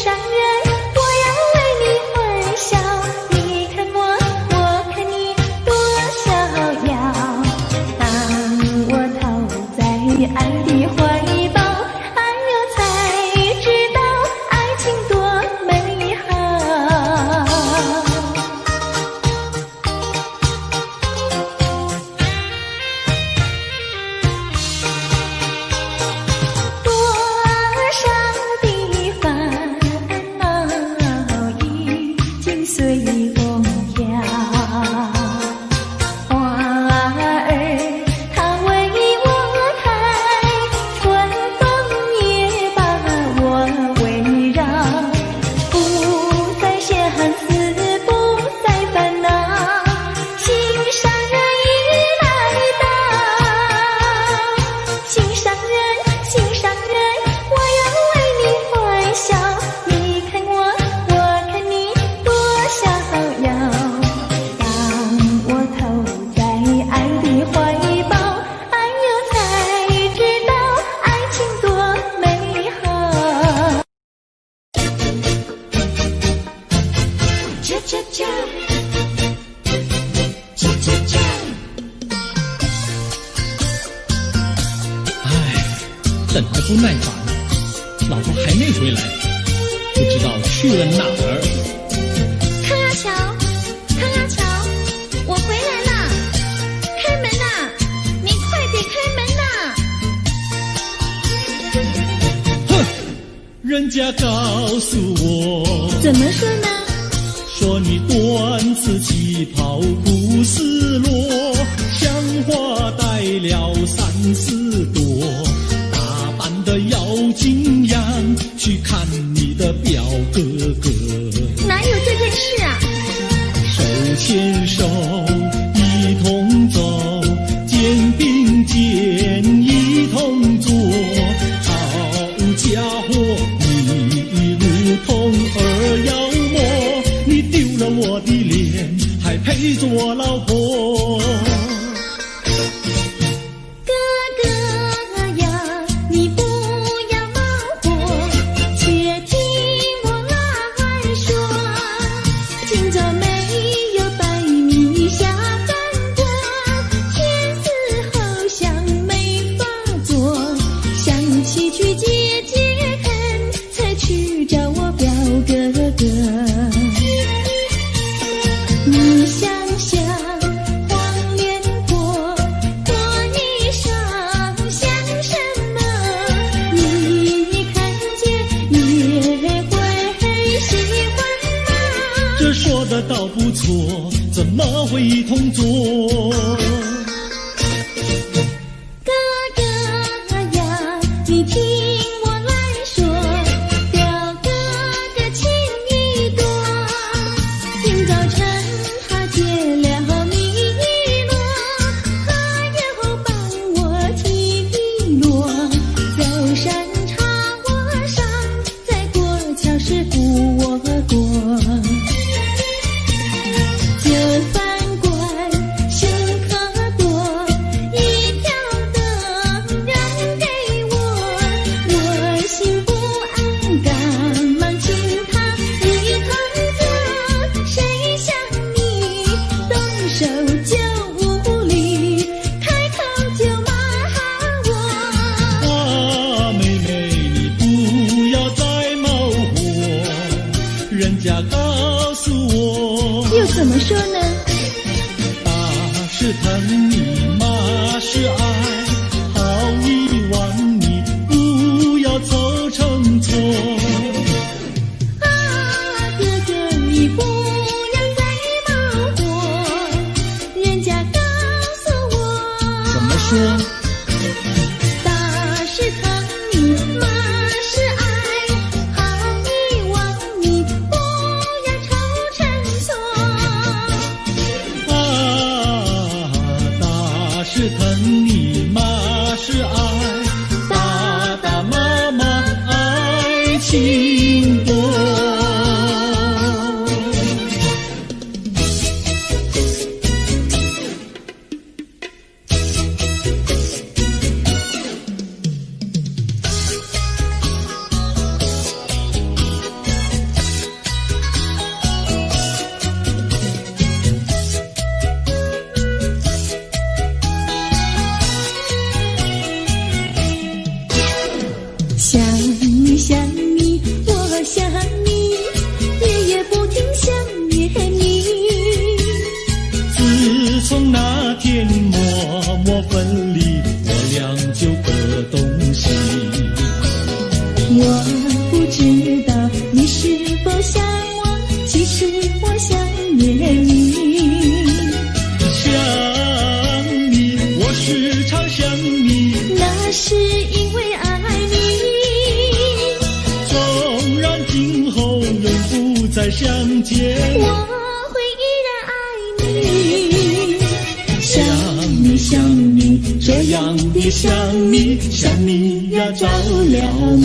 上人，我要为你欢笑。你看我，我看你，多逍遥。当我投在爱的怀抱，哎呦，才知道爱情多美好。多少的烦恼已经随风飘，花儿它为我开，春风也把我围绕，不再相思，不再烦恼，心上人已来到。心上人，心上人，我要为你欢笑。你看我，我看你，多逍遥。当我投在爱的怀抱，哎呦，才知道爱情多美好。啾啾啾，啾啾啾。唉，等得不耐烦，老婆还没回来，不知道去了哪儿。康阿乔，康阿乔，我回来啦！开门呐！你快点开门呐！哼，人家告诉我，怎么说呢？说你短此旗袍不丝落，像花戴了3、4朵，打扮得要精样，去看你的表哥哥。哪有这件事啊？手牵手一同走，肩并肩一同坐，好家伙，你如同儿妖魔，你丢了我的脸，还陪着我老婆。哥哥呀，你不要恼火，且听我来说。今朝没有带你下饭锅，天死后想没法做，想起去解解恨，才去找我表哥哥。你想想，黄连过，过衣裳像什么？你看见也会喜欢吗？这说的倒不错，怎么会一同做？哥哥呀，你听我来说，表哥哥情意多。今早晨他结了米罗，他又帮我提璎珞，走山茶我上，再过桥是扶我过。这饭馆深可多，一条灯让给我，我心不安，赶忙请他一同坐。谁想你动手就无理，开口就骂我。啊，妹妹，你不要再冒火，人家告诉我，又怎么说呢？打是疼你，骂是爱，好一往你不要凑成错。啊，哥哥你不要再冒火，人家告诉我。怎么说？打是疼你，骂是爱，好一往你不要愁成错。啊，打是疼你，骂是爱，打打骂骂爱情多。再相见，我会依然爱你。想你想你，这样的想你，想你呀着了迷。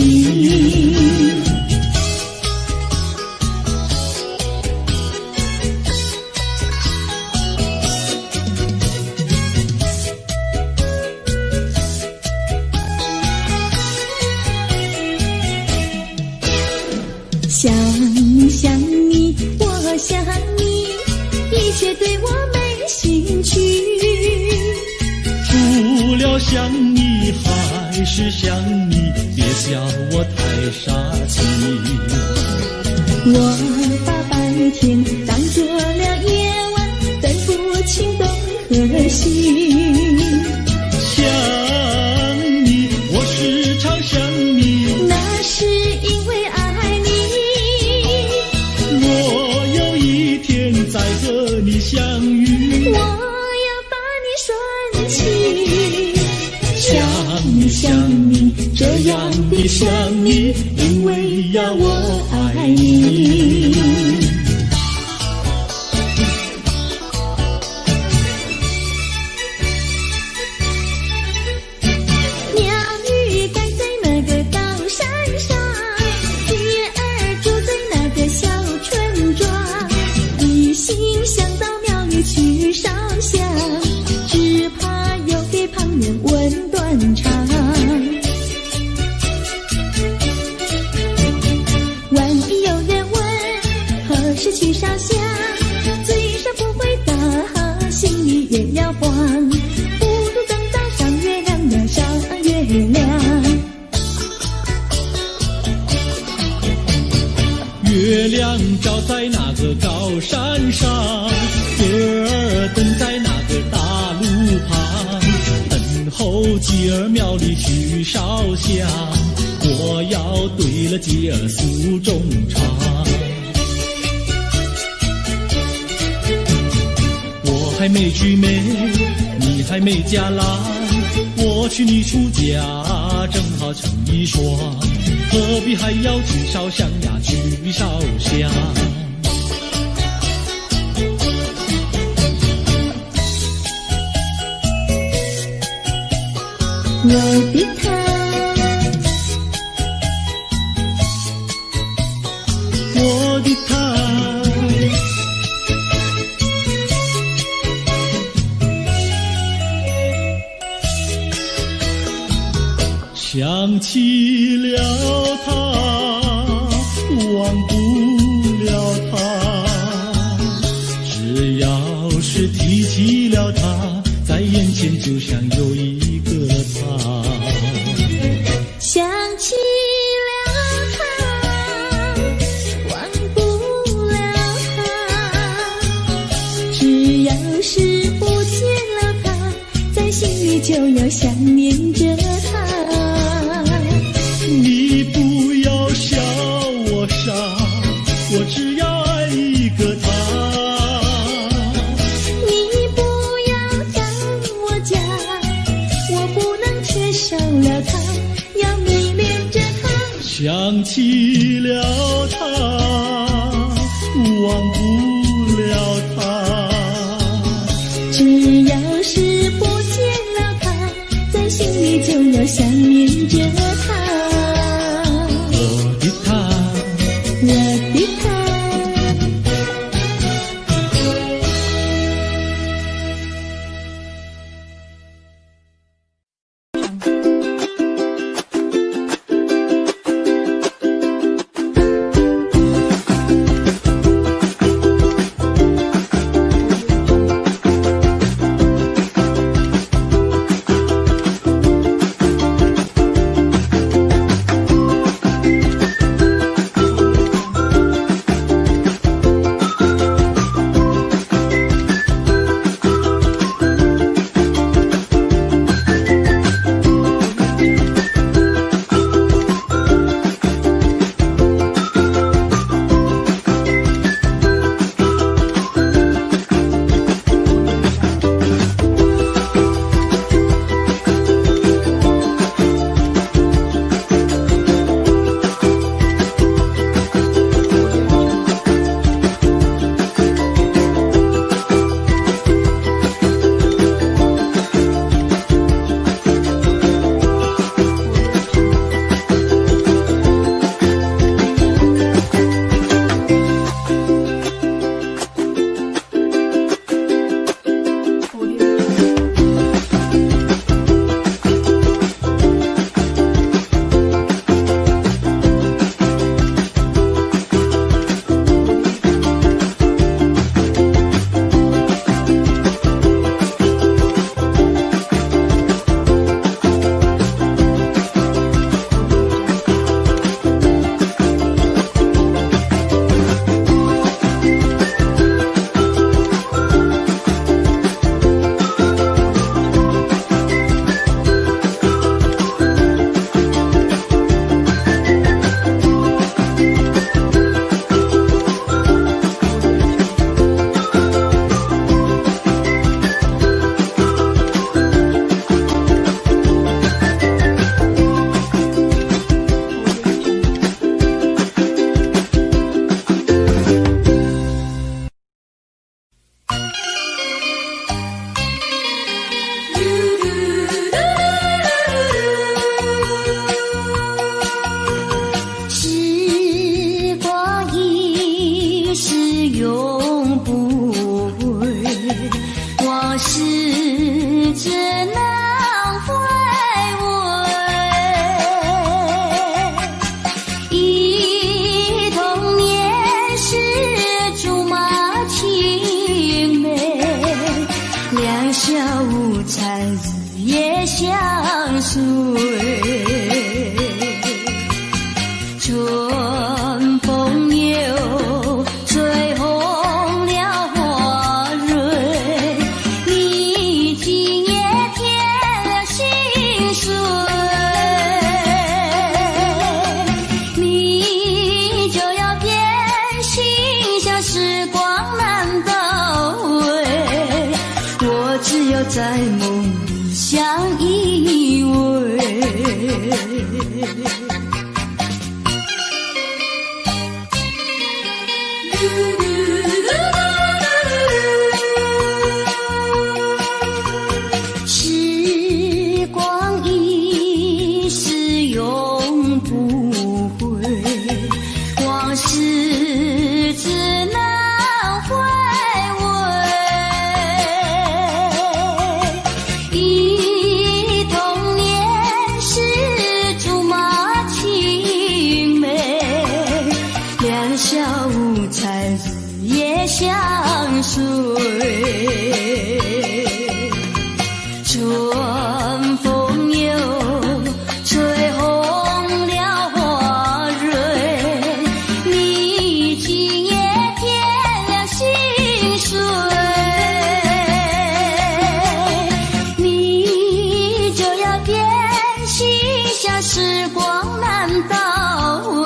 想你想你，我想你，一切对我没兴趣。除了想你还是想你，别笑我太傻气。我把白天当作了夜晚，分不清东和西。想你，我时常想你，那是因为爱你。我有一天再和你相遇，我要把你拴起。想你想你，这样的想你，因为呀我爱你。鸟语赶在那个高山上，鱼儿住在那个小村庄，一心想到庙里去烧香，只怕又给旁人问断肠。万一有人问何时去烧香，嘴上不回答，心里也要慌，不如等到上月亮呀上月亮。月亮照在那个高山上，月儿等在那个大路旁，等候鸡儿庙里去烧香，我要对了鸡儿诉衷肠。我还没娶妹，你还没嫁来，我娶你出嫁正好成一双，何必还要去烧香呀去烧香。我的他，我的他，想起了他，忘不了他，只要是提起了他，在眼前就像有一个他。想起了他，忘不了他，只要是不见了他，在心里就要想念着他。你不要笑我傻，我只要爱一个他。你不要当我假，我不能缺少了他，要迷恋着他。想起了他，忘不了他，只要是不见了他，在心里就要想念着他。我的他，我的他。永不回，往事只能回味。忆童年时竹马青梅，两小无猜日夜相随。春风又吹红了花蕊，你今夜添了心碎，你就要变心，像时光难倒回，我只有在梦里相依偎。时光一逝永不回，往事只能回味。忆童年时竹马青梅，两小无猜日夜相随。春风又吹红了花蕊，你今夜添了心碎，你就要变心，像时光难倒回，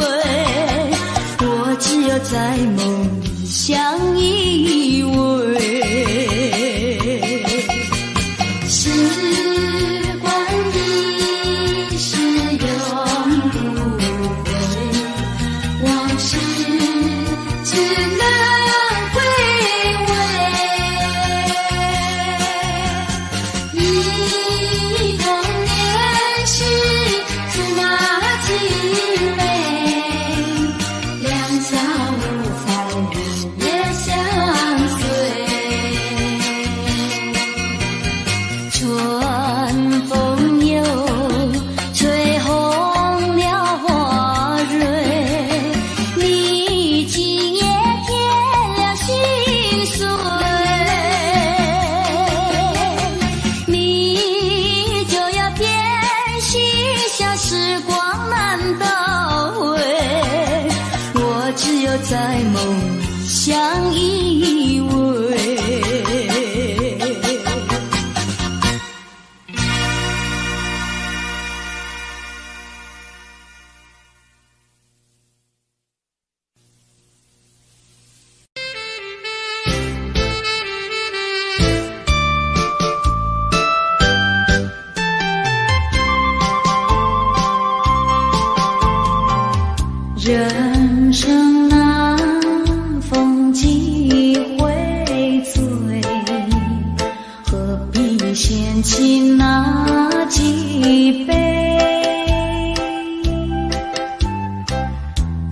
我只有在梦里相依偎。时光一逝永不回，往事只能回味。忆童年时竹马青梅，两小无猜日夜相随。春风又吹红了花蕊，你今夜添了心碎，你就要变心，像时光难倒回，我只有在梦里相依偎。人生难逢几回醉，何必嫌弃那几杯？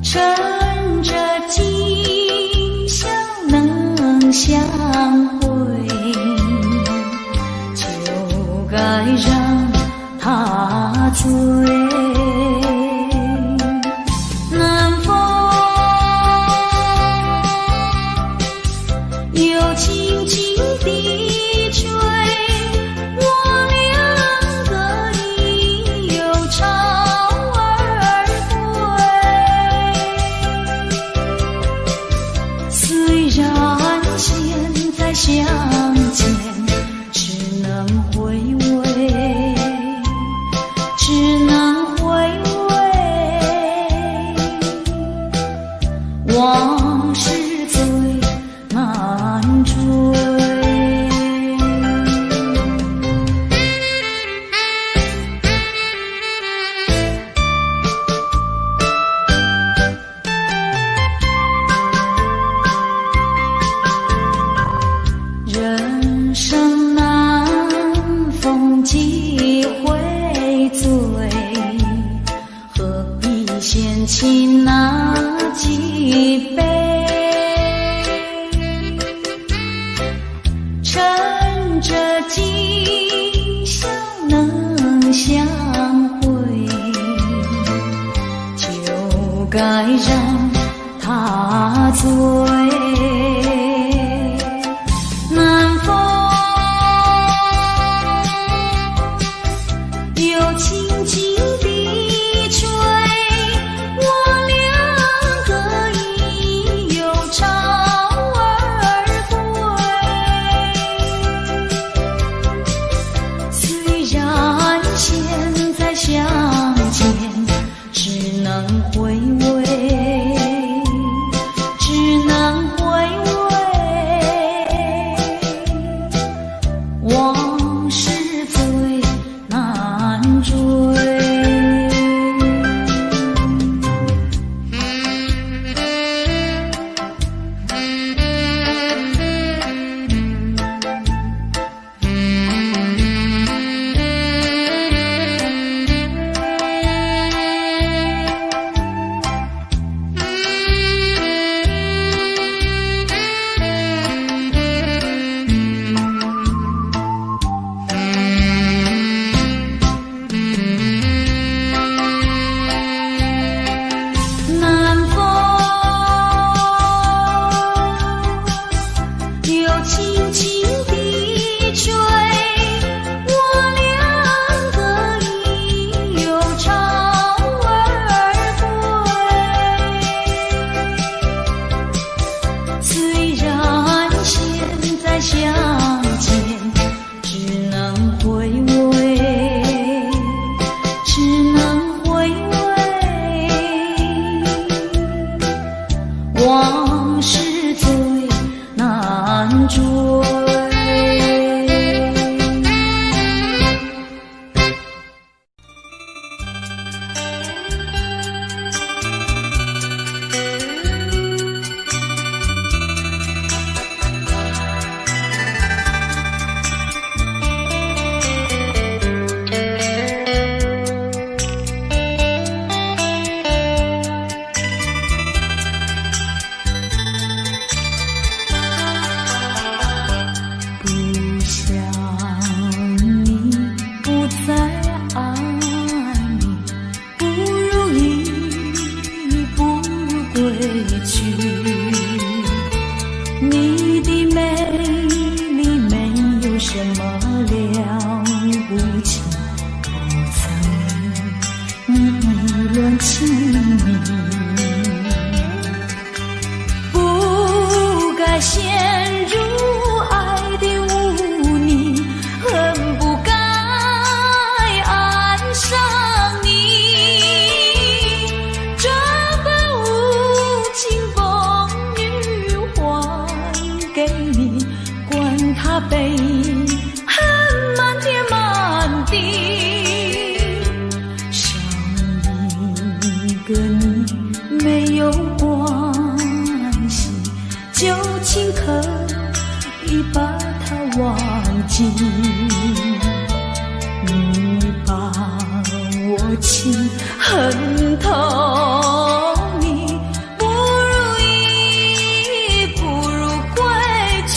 趁着今宵能相会，就该让他醉。轻轻地吹，我两个已有潮儿归。虽然现在相见只能回味，只能回味。往事最难追。人生难逢几回醉，何必嫌弃那几杯？醉。南风又轻轻地吹，我两个已又潮儿归。虽然现在相见只能回味，只能回味，往事最难追。南风又轻轻地吹，我两个已又潮儿归。虽然现在相见只能回味，只能回味，往事最难追。不想你，不再爱你，不如意，不如归去。你的美丽没有什么了不起，我曾与你意乱情迷，不该陷入爱的污泥，恨不该爱上你。这般无情风雨还给你，管他悲恨满天满地，少一个你没有关系，就请可以把它忘记。你把我情恨透，你不如意，不如归去。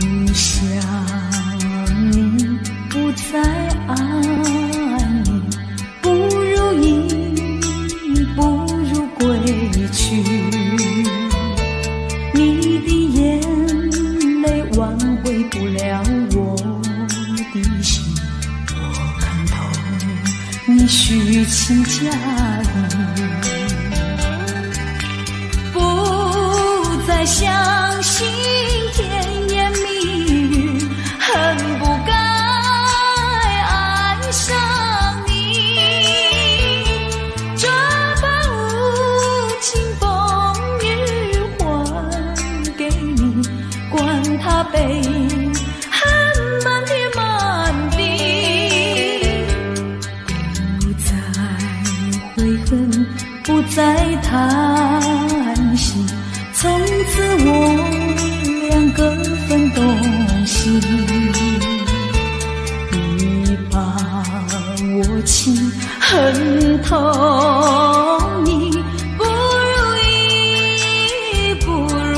不想你，不再爱你，不如意，不如归去。你的眼泪挽回不了我的心，我看透你虚情假意，不再相信甜言蜜语，恨不该爱上你。这般无情风雨还给你，管他悲恨满天满地，不再悔恨，不再叹息，从此我两个分东西。你把我情恨透，你不如意，不如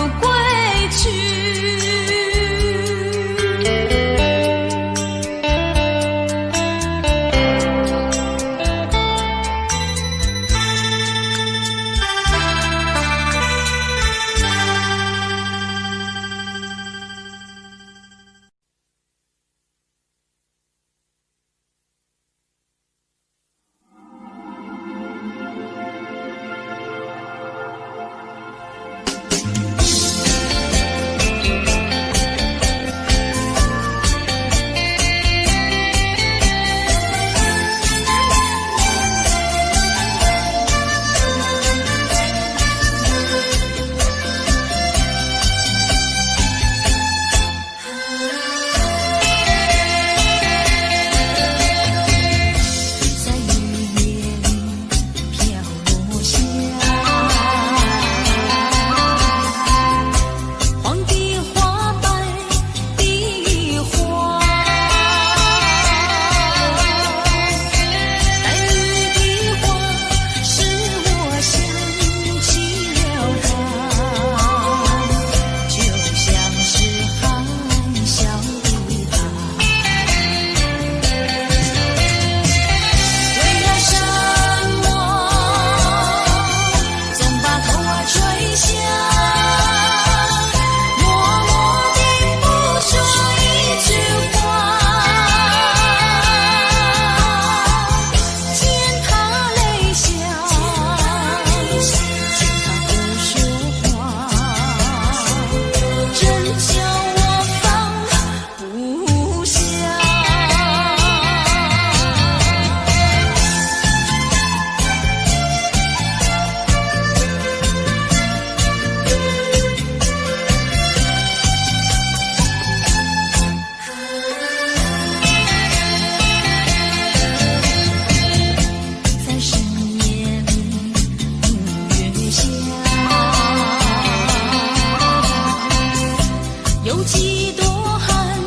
几朵含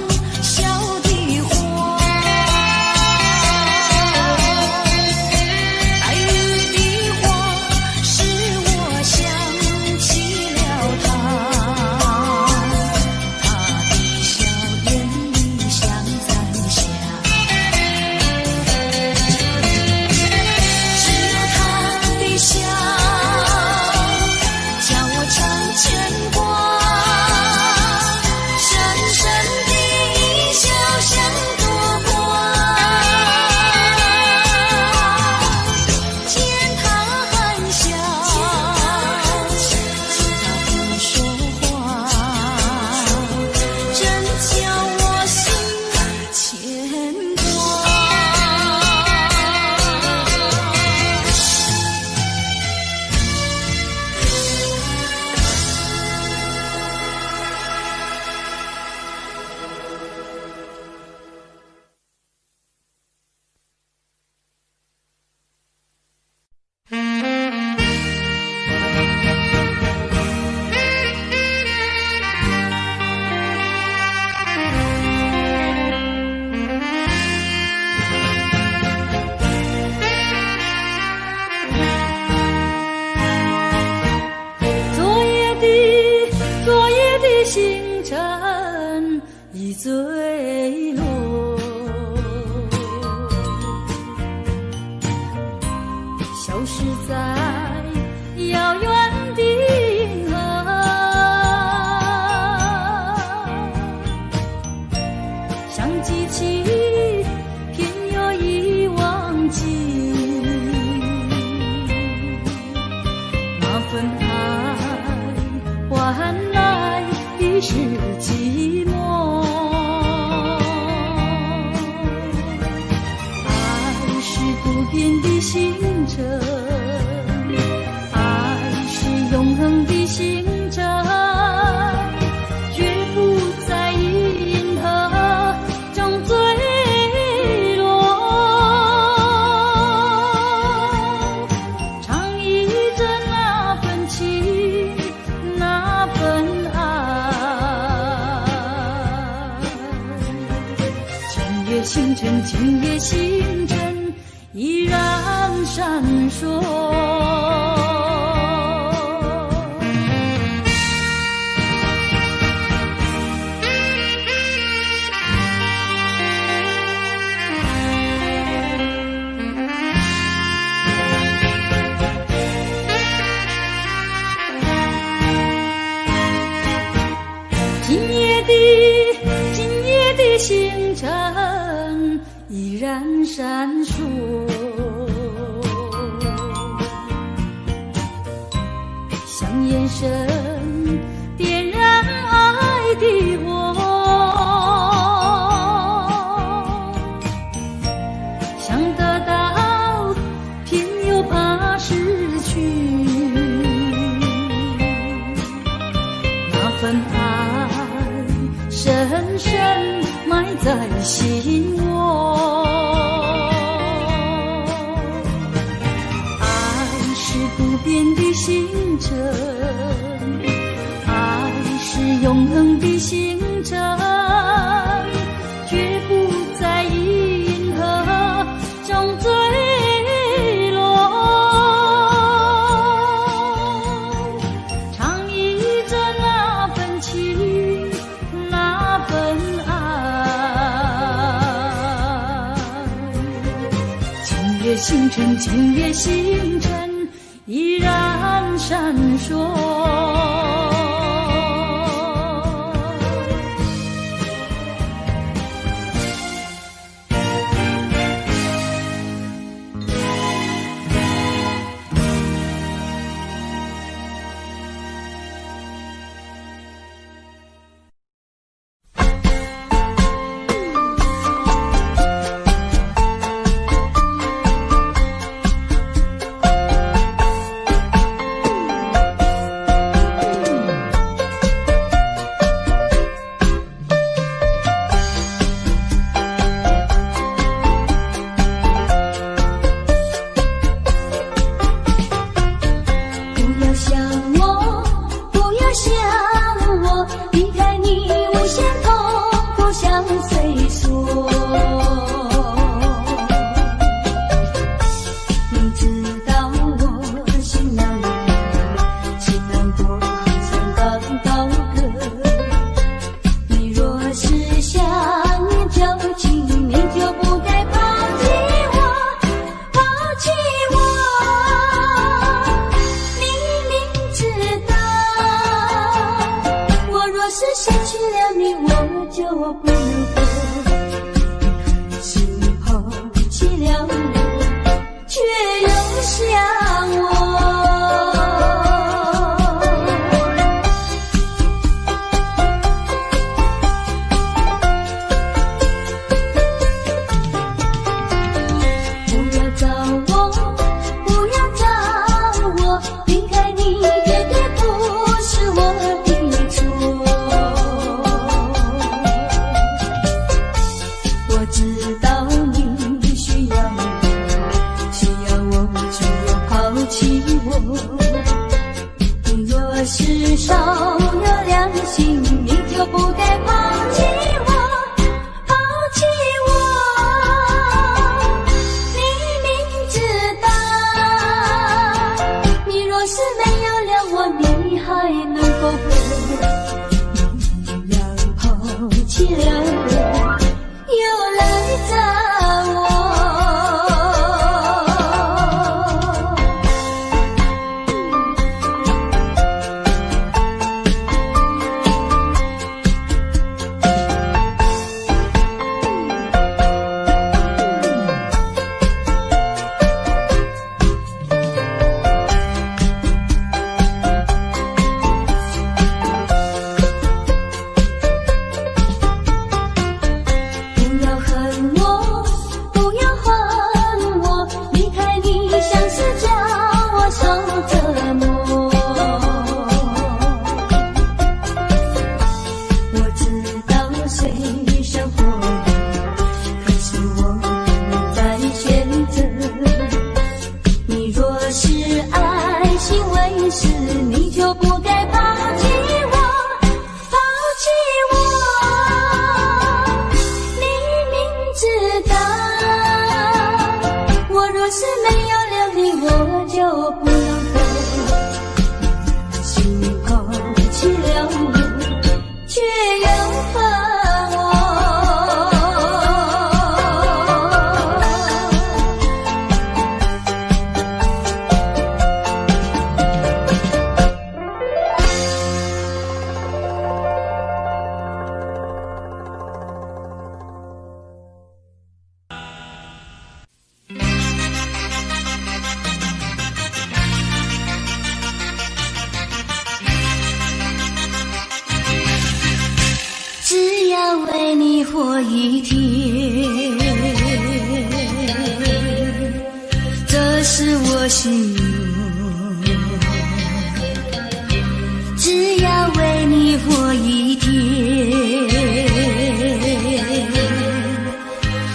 笑的花，带雨的花使我想起了他，他的笑眼里像残霞，只有他的笑叫我常牵挂，深深的笑像朵花，见他含笑，知他不说话，真叫我心牵挂。昨夜的星辰已坠落，消失在遥远的银河，像记起偏又已忘记那份爱换来的是寂寞，爱是不变的星辰，爱是永恒的星辰，绝不在银河中坠落，唱忆着那份情，那份爱。今夜星辰，今夜星辰依然闪烁。今夜的星辰依然闪烁，像眼神点燃爱的火，想得到偏又怕失去，那份爱深深埋在心窝，爱是不变的星辰，爱是永恒的星辰，绝不在银河中坠落，唱忆着那份情，那份爱。今夜星辰，今夜星辰依然闪烁。是失去了你，我就不能活。心抛弃了我，却又想我。是少了良心，你就不该抛弃我，抛弃我。你明知道，你若是没有了我，你还能够活。你要抛弃了我，又来找我。活一天，这是我心愿。只要为你活一天，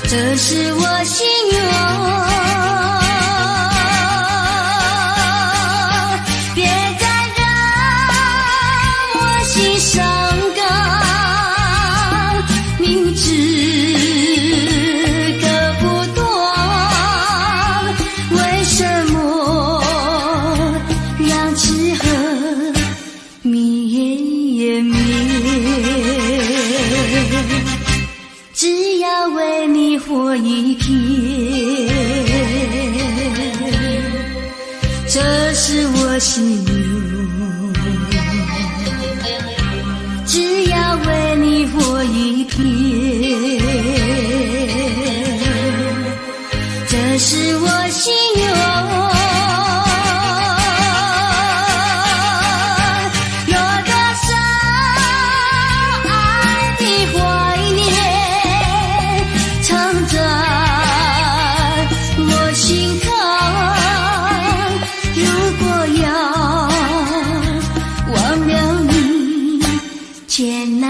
这是我心愿。别再让我心伤感，明知割不断，为什么让痴恨绵绵？只要为你活一天，这是我心愿。只要为你活一天，这是我心愿。有多少爱的怀念，藏在我心坎。如果要忘了你，千难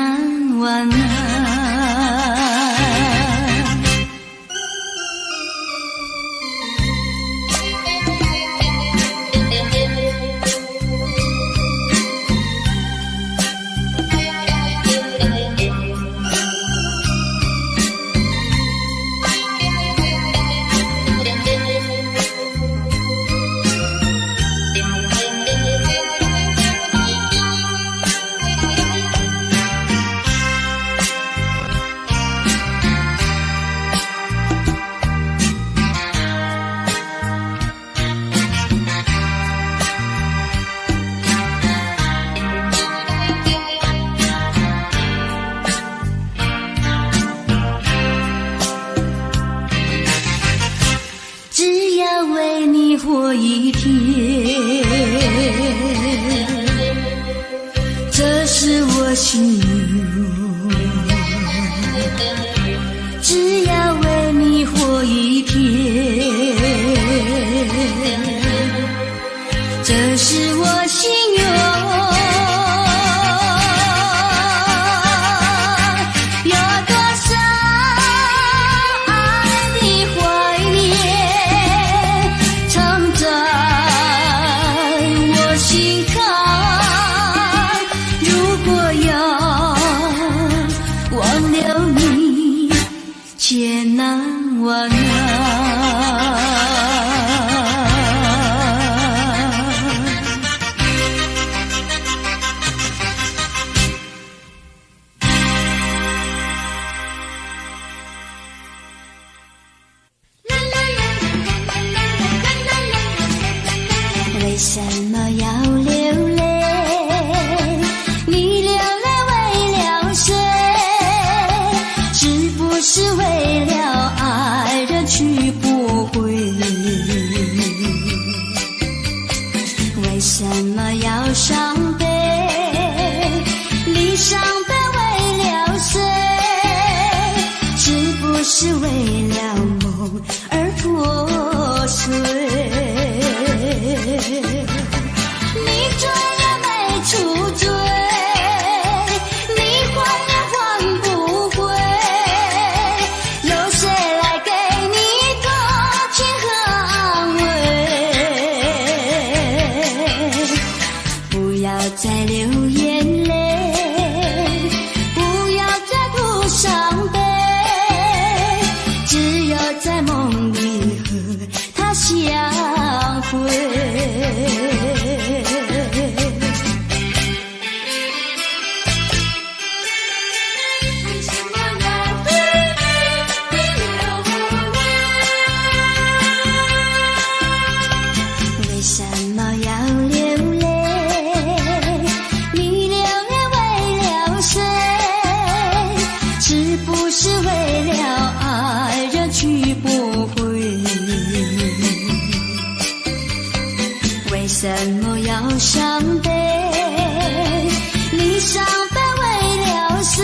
万难。是我心愿，只要为你活一天，这是我心愿。千难万难，为什么要流泪？你流泪为了谁？是不是为了爱人去不回？为什么要伤悲？你伤悲为了谁？是不是为了梦而破碎？你追也没出追，你还也还不回，有谁来给你同情和安慰？不要再流眼泪，不要再哭伤悲，只有在梦里和他相会。为什么要伤悲？你伤悲为了谁？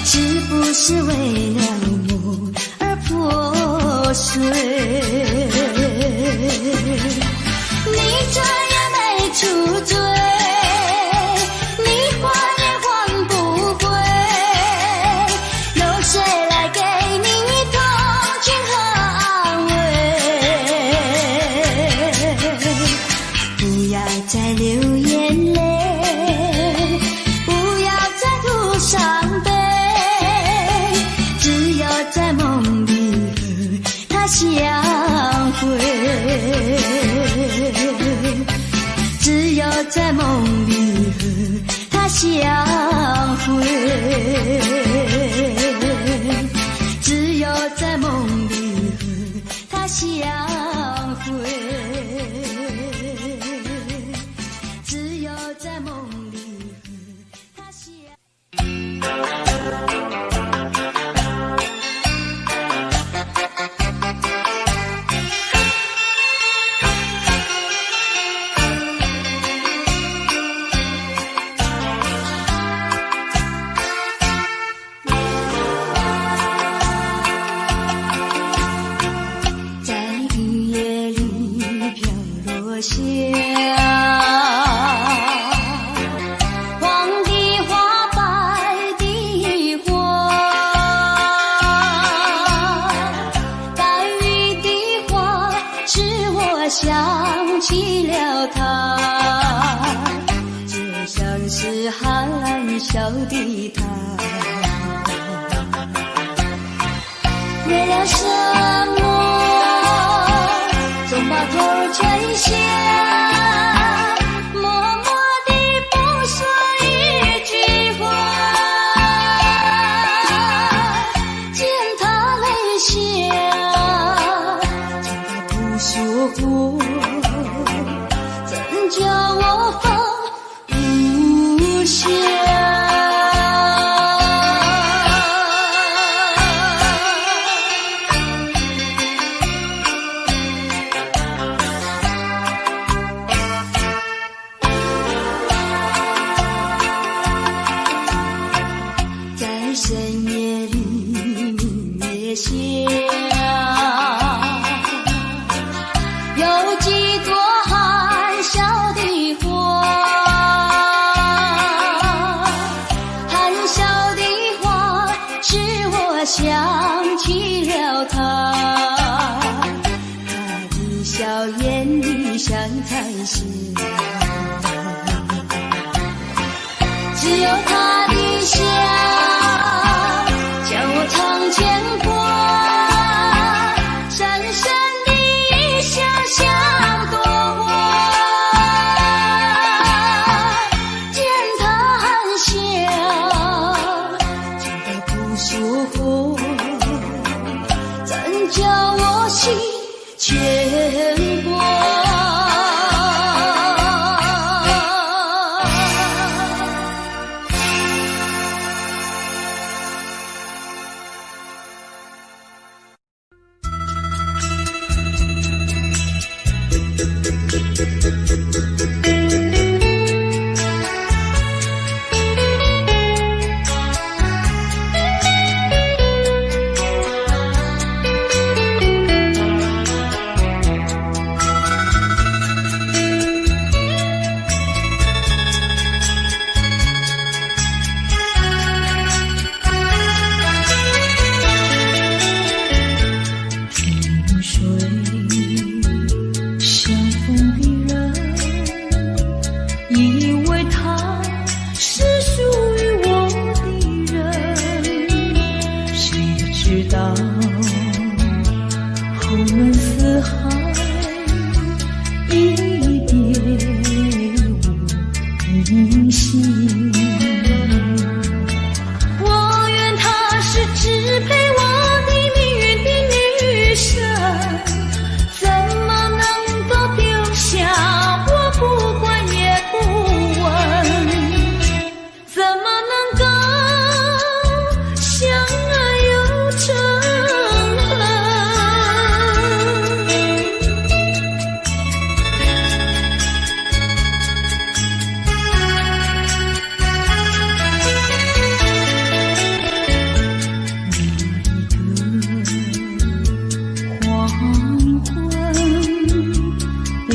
是不是为了梦而破碎？你追也没出追，你还也还不回，有谁来给你同情和安慰？不要再流眼泪，不要再哭伤悲，只有在梦里和他相会，只有在梦里和他相会，只有在梦里和他相会，只有在梦里和他相会。想起了他，就像是含笑的他，为了什么总把头垂下，默默地不说一句话，见他泪下，见他不说话，怎叫我放不下？笑，只有他的笑叫我常牵挂，深深的想象多花，见他笑觉得不舒服，真叫我心牵挂。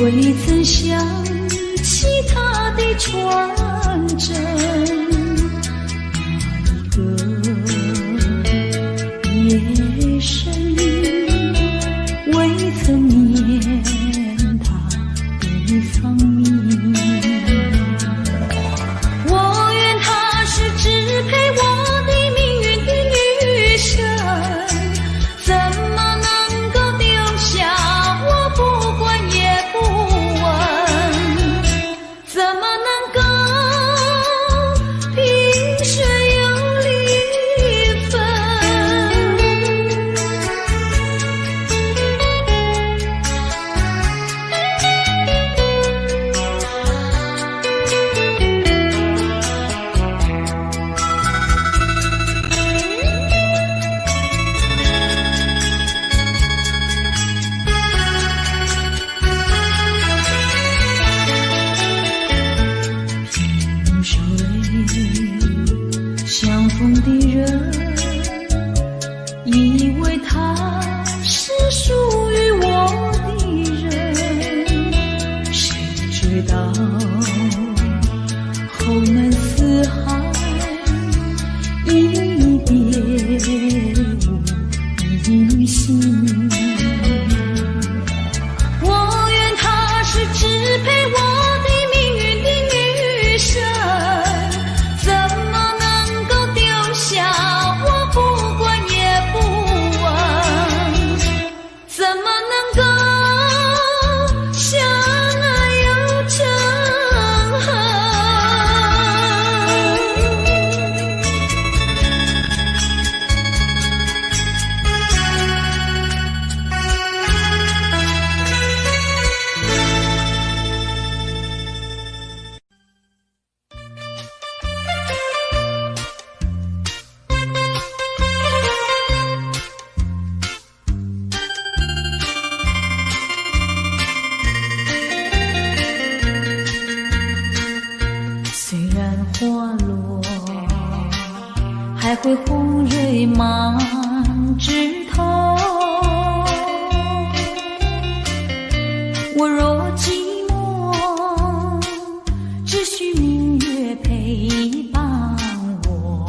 未曾想起他的传真，那一个夜深，未曾念他的芳名。我愿她是支配我的命运的女神，怎么能够丢下我不管也不问，怎么能够萍水有离分。萍水相逢的人，以为他是属于我的人，谁知道后门四海，一别无音信。我愿她是支配我的命运的女神，怎么能够丢下我不管也不问，怎么能够相爱又成恨。虽然花落，还会红蕊满枝头。我若寂寞，只需明月陪伴我。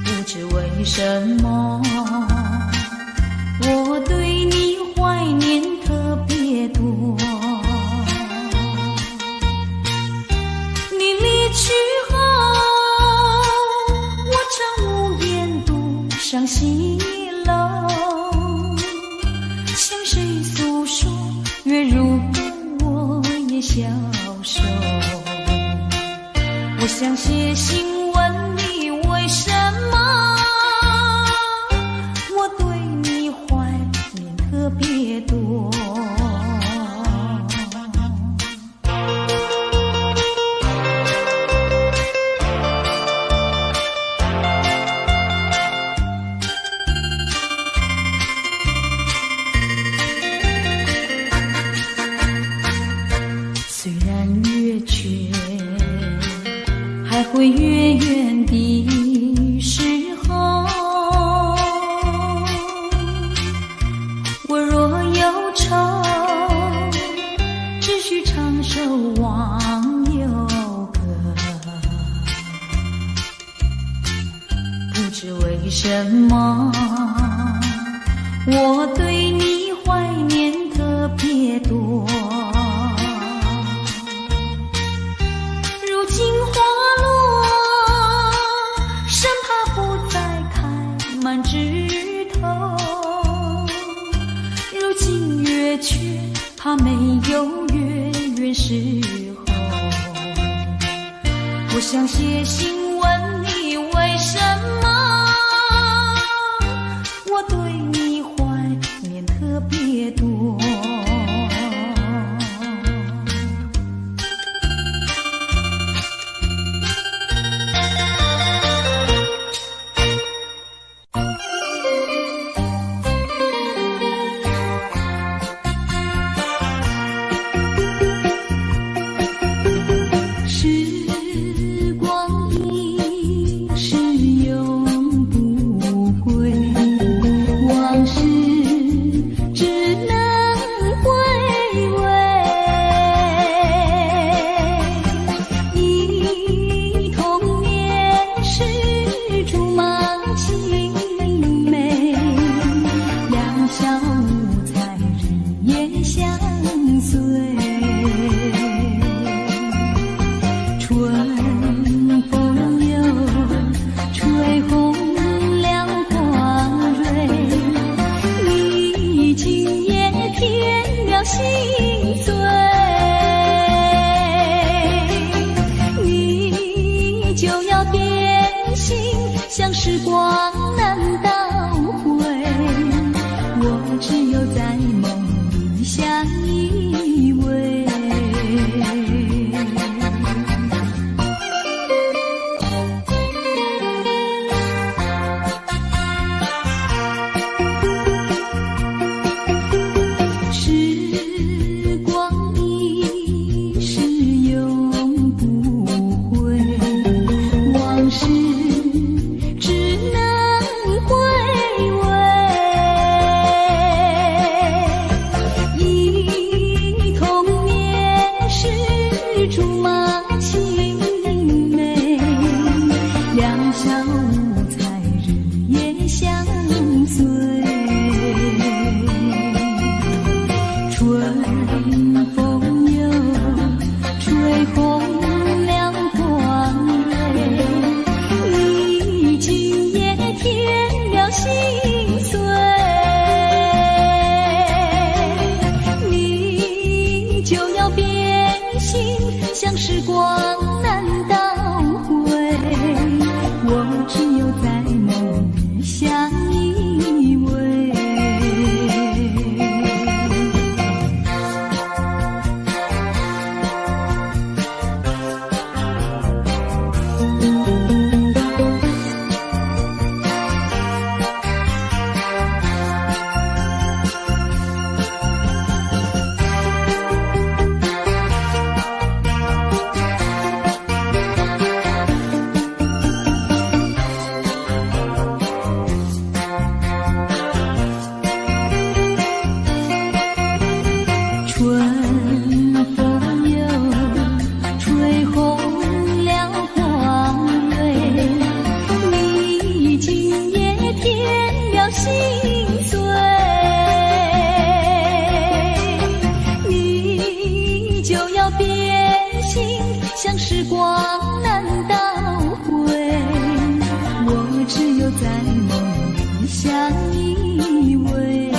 不知为什么，我对你怀念特别去后，我常无言独上西楼，向谁诉说？月如歌，我也消瘦。我想写信问你，为什么我对你怀念特别多？虽然月缺，还会月圆的时候，我若有愁，只需唱首忘忧歌。不知为什么，我对你怀念特别多。如今花落，生怕不再开满枝头。如今月缺，怕没有月圆时候。我想写信问你，为什么我对你怀念特别多？时光一逝永不归，往事只能回味。忆童年时竹马青梅，两小无猜日夜相随。春风又吹红了花蕊，你今夜添了心碎。你就要变心，像时光难倒回，我只有在梦里相依偎。时光一逝永不回，往事只能回味。忆童年时竹马青梅，两小无猜日夜相随。春风又吹红了花蕊，你今夜添了心碎。你就要变心，像时光难倒回，我只有在梦里相依偎。想时光难倒回，我只有在梦里相依偎。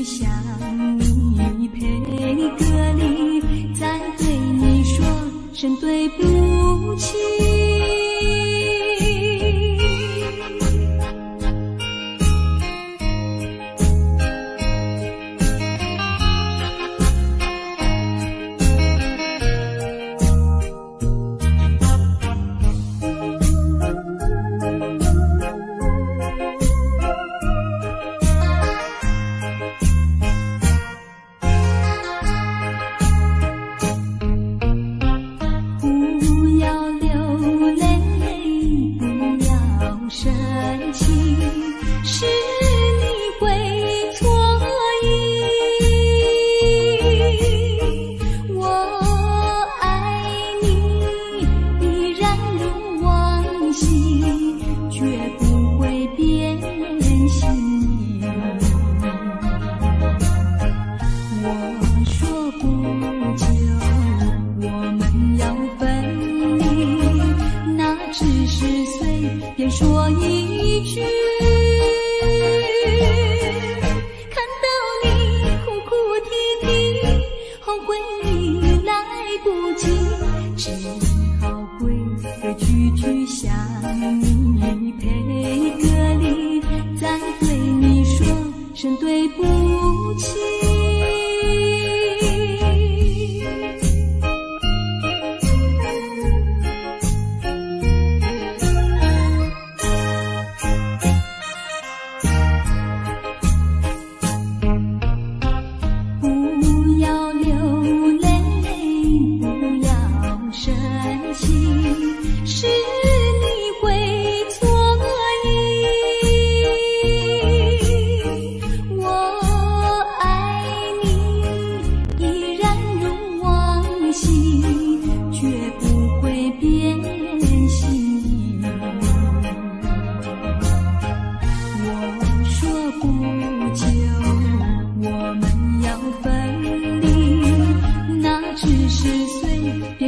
想你，陪歌里再对你说声对不起。说一句，看到你哭哭啼啼，后悔你来不及，只好归个句句想你，陪歌里再对你说声对不起。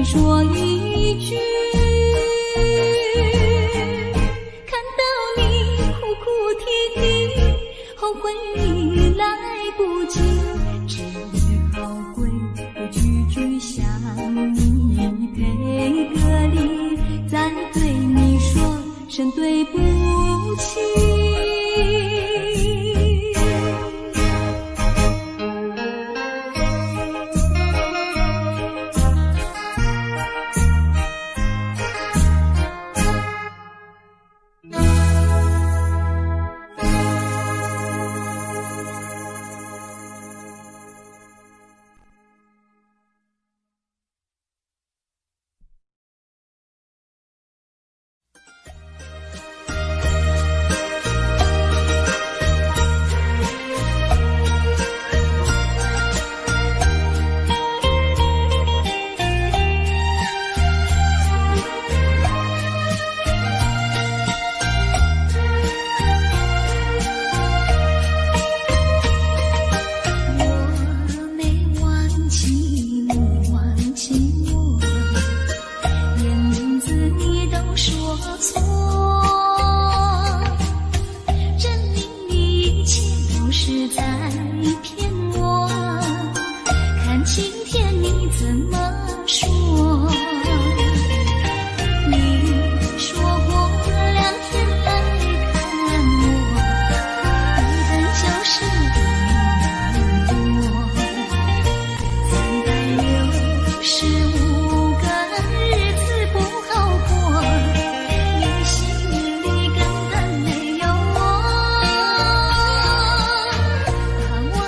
说一句，看到你哭哭啼啼，后悔你来不及，只好归个句句想你，陪歌里再对你说声对不起。我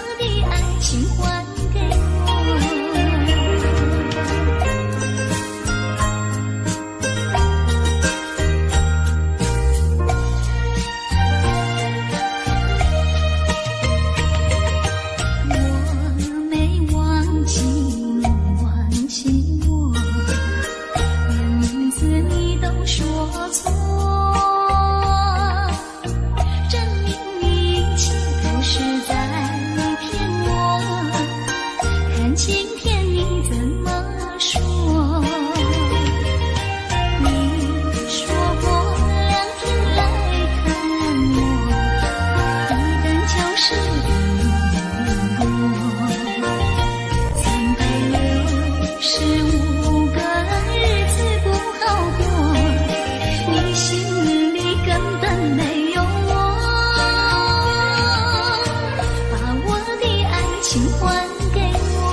情还给我。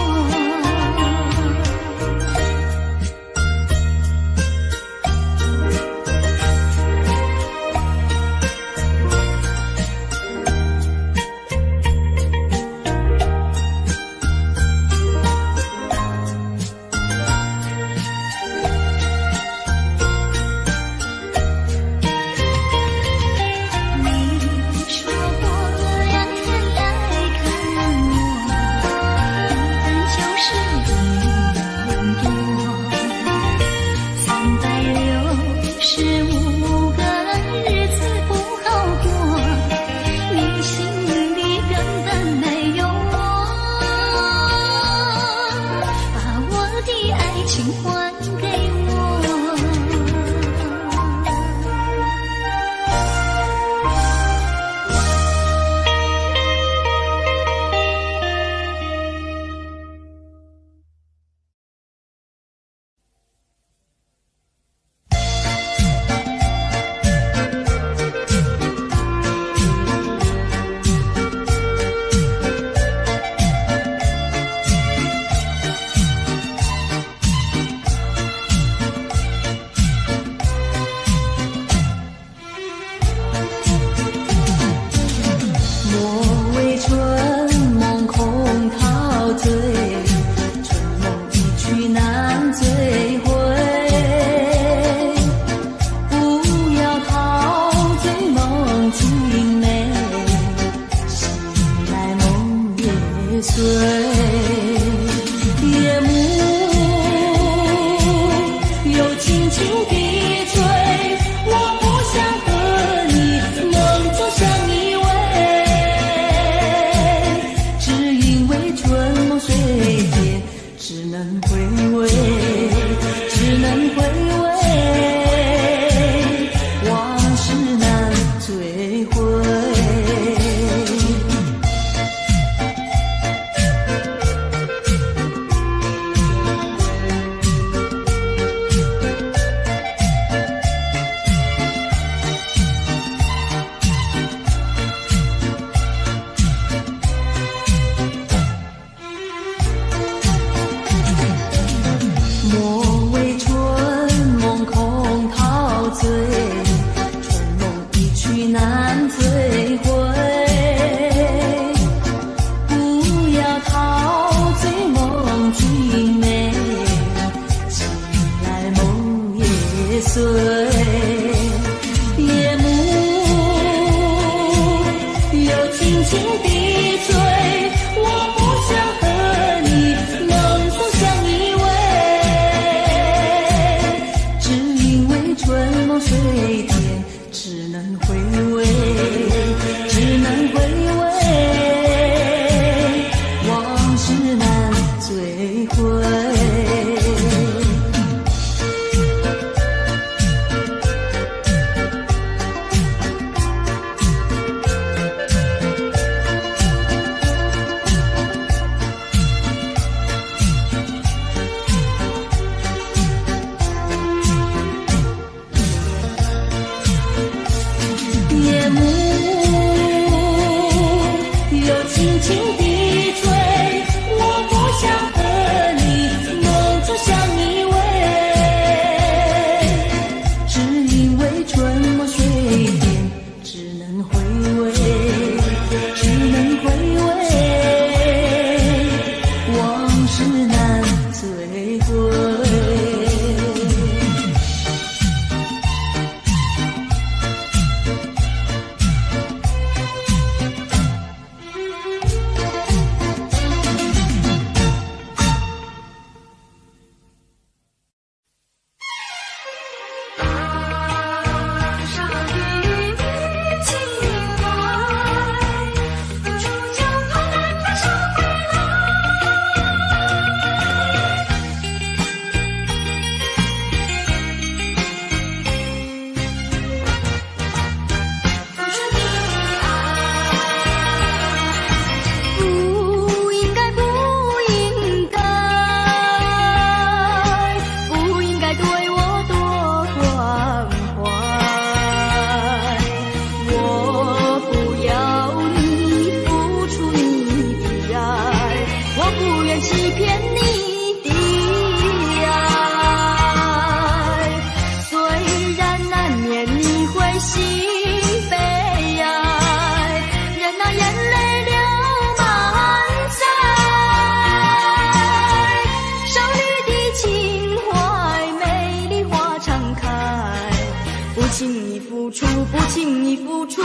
不轻易付出，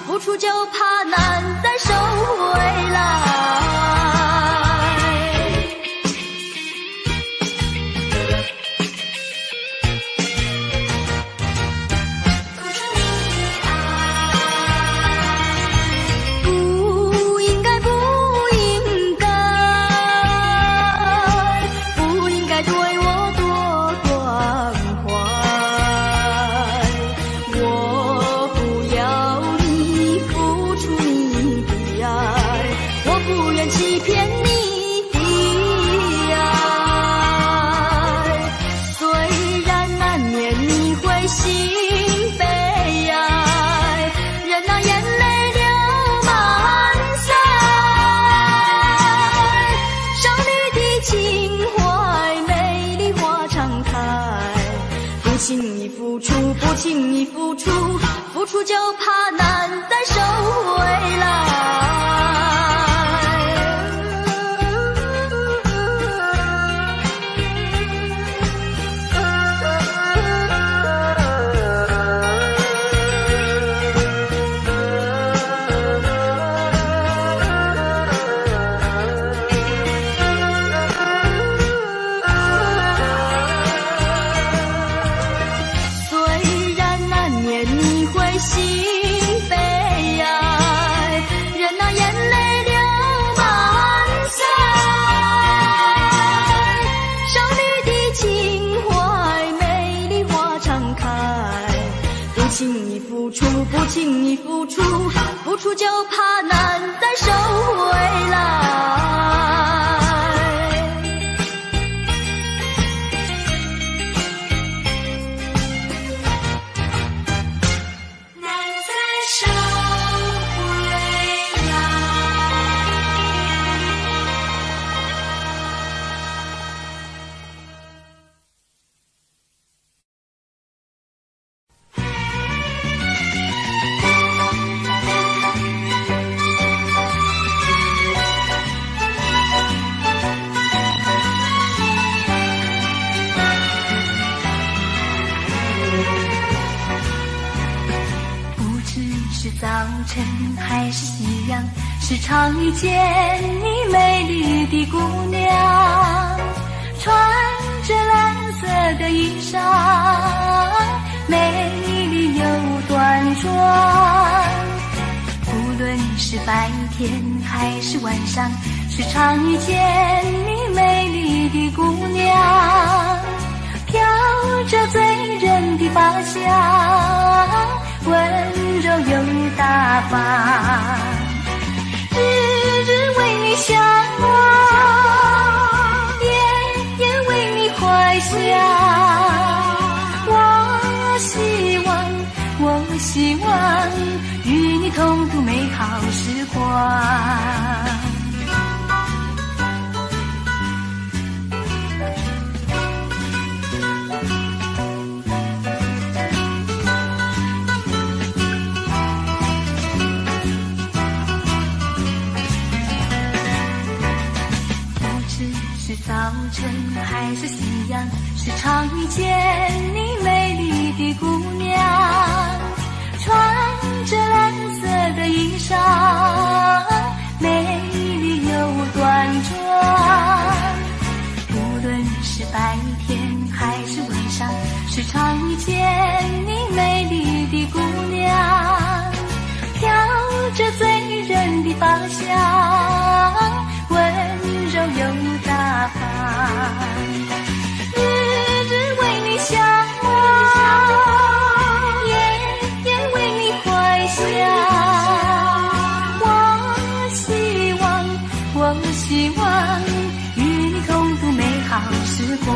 付出就怕难再收回来。不轻易付出，付出就怕难再收回来。不轻易付出，付出就怕难再收回来。难再收回来。早晨还是夕阳，时常遇见你美丽的姑娘，穿着蓝色的衣裳，美丽又端庄。无论是白天还是晚上，时常遇见你美丽的姑娘，飘着醉人的发香，温柔又大方，日日为你向往，夜夜为你怀想。我希望与你同度美好时光。早晨还是夕阳，时常遇见你美丽的姑娘，穿着蓝色的衣裳，美丽又端庄。无论是白天还是晚上，时常遇见你美丽的姑娘，飘着醉人的芳香，温柔又大方，日日为你向往，夜夜为你怀想。我希望与你同度美好时光，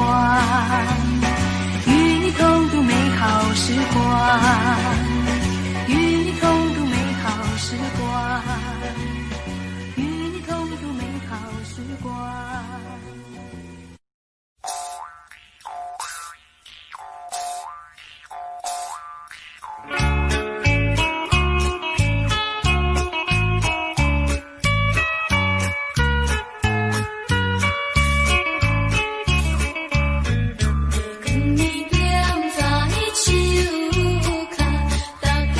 与你同度美好时光，与你同度美好时光，与你同度美好时光。跟你踮在树脚，大家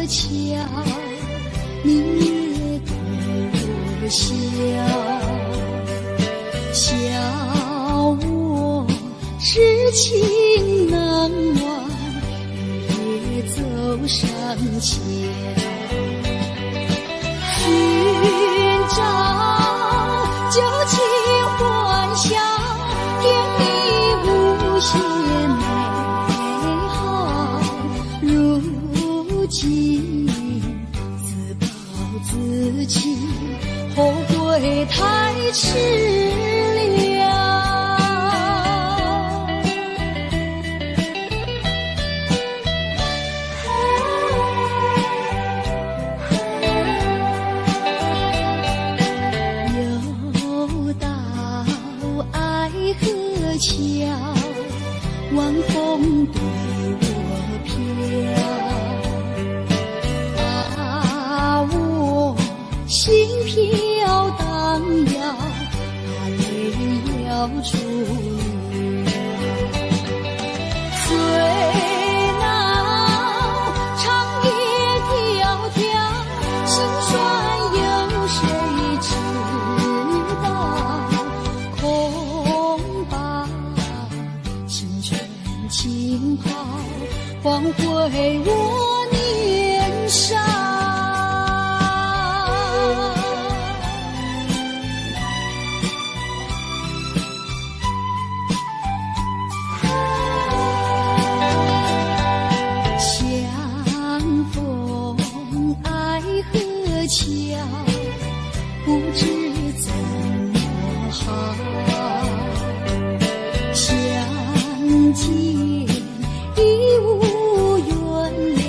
桥，你也对我笑，笑我痴情难忘，也走上桥，寻找旧情幻想，甜蜜无限美好，如今自暴自弃，后悔太迟了。又到爱河桥，晚风对我飘，把我心飘荡摇，把泪要出了。最恼长夜迢迢，心酸有谁知道？恐怕青春轻跑，换回我年少。相逢爱河桥，不知怎么好，相见已无缘了，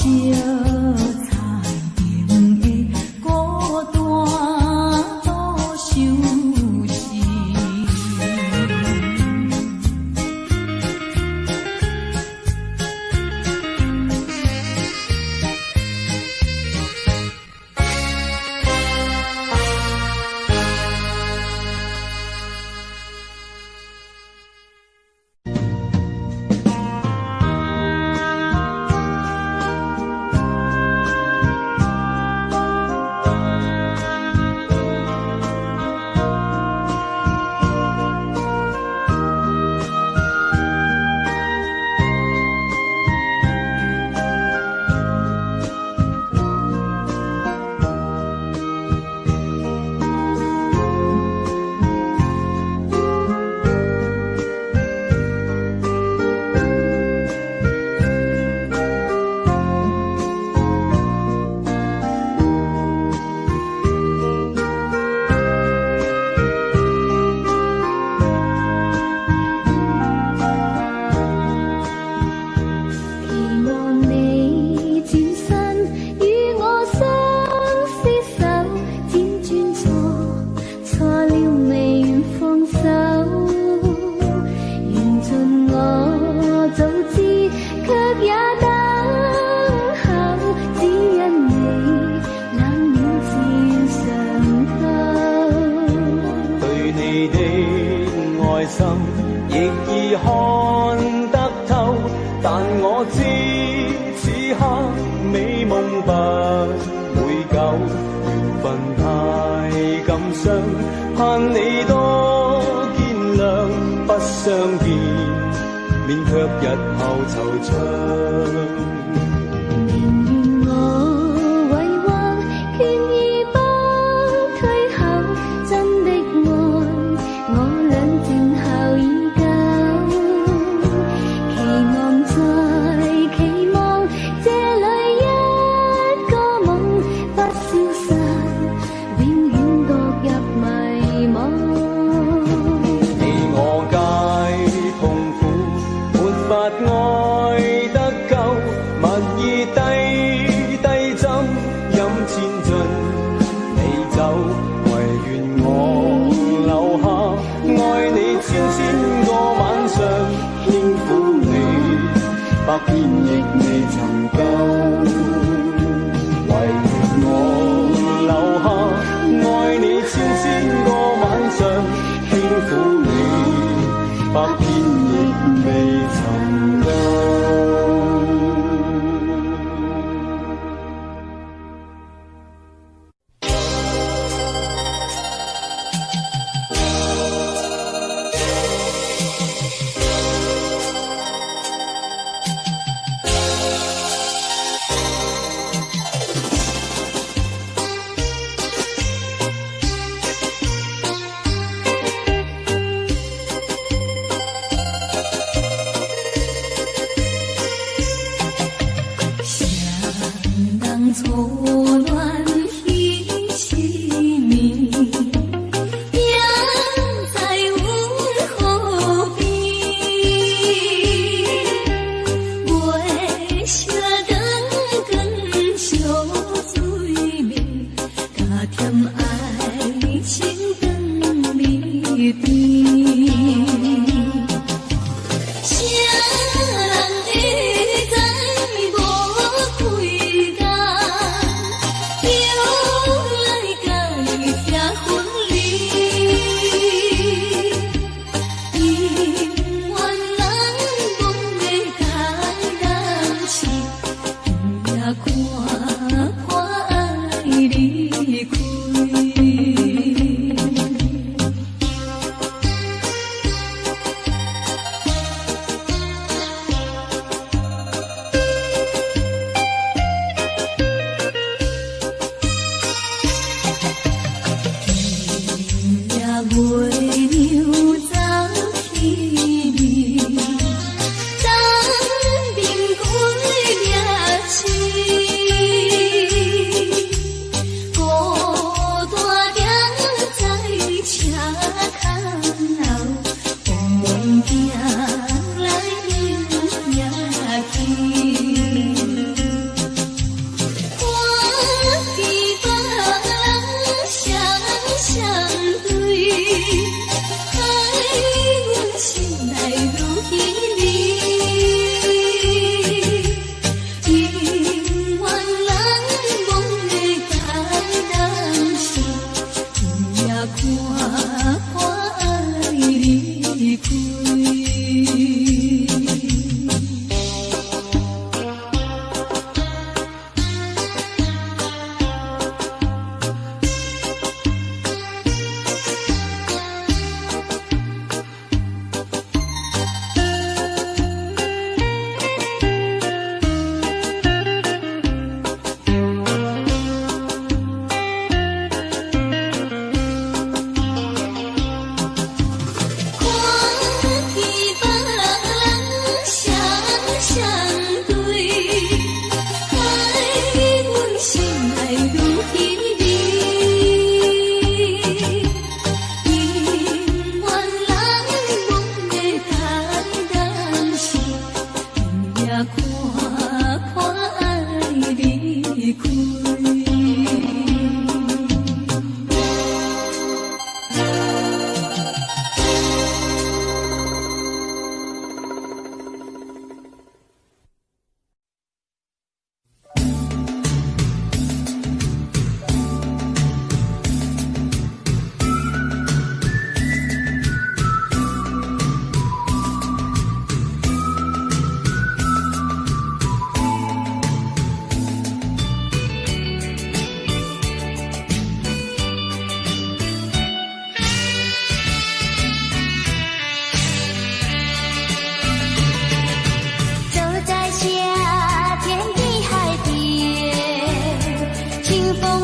人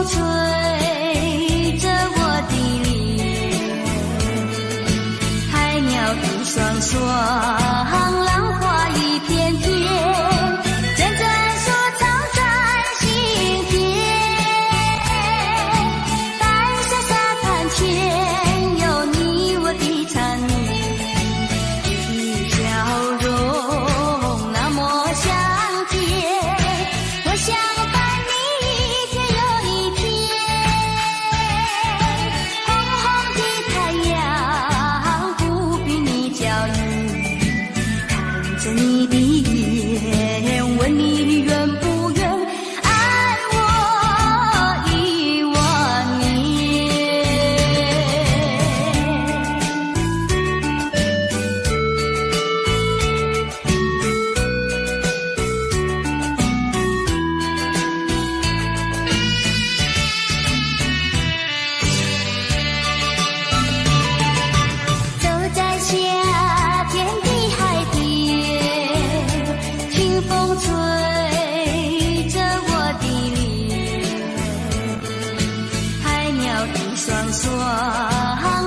吹着我的脸，海鸟的双双，浪花一片片，阵阵说唱在心田。白沙沙滩前有你我的缠绵，你的笑容那么香甜，我想伴你一天又一天。红红的太阳不比你娇艳，看着你的眼，问你愿不愿爱我10000年。走在夏天的海边，清风吹着我的脸，海鸟的双双，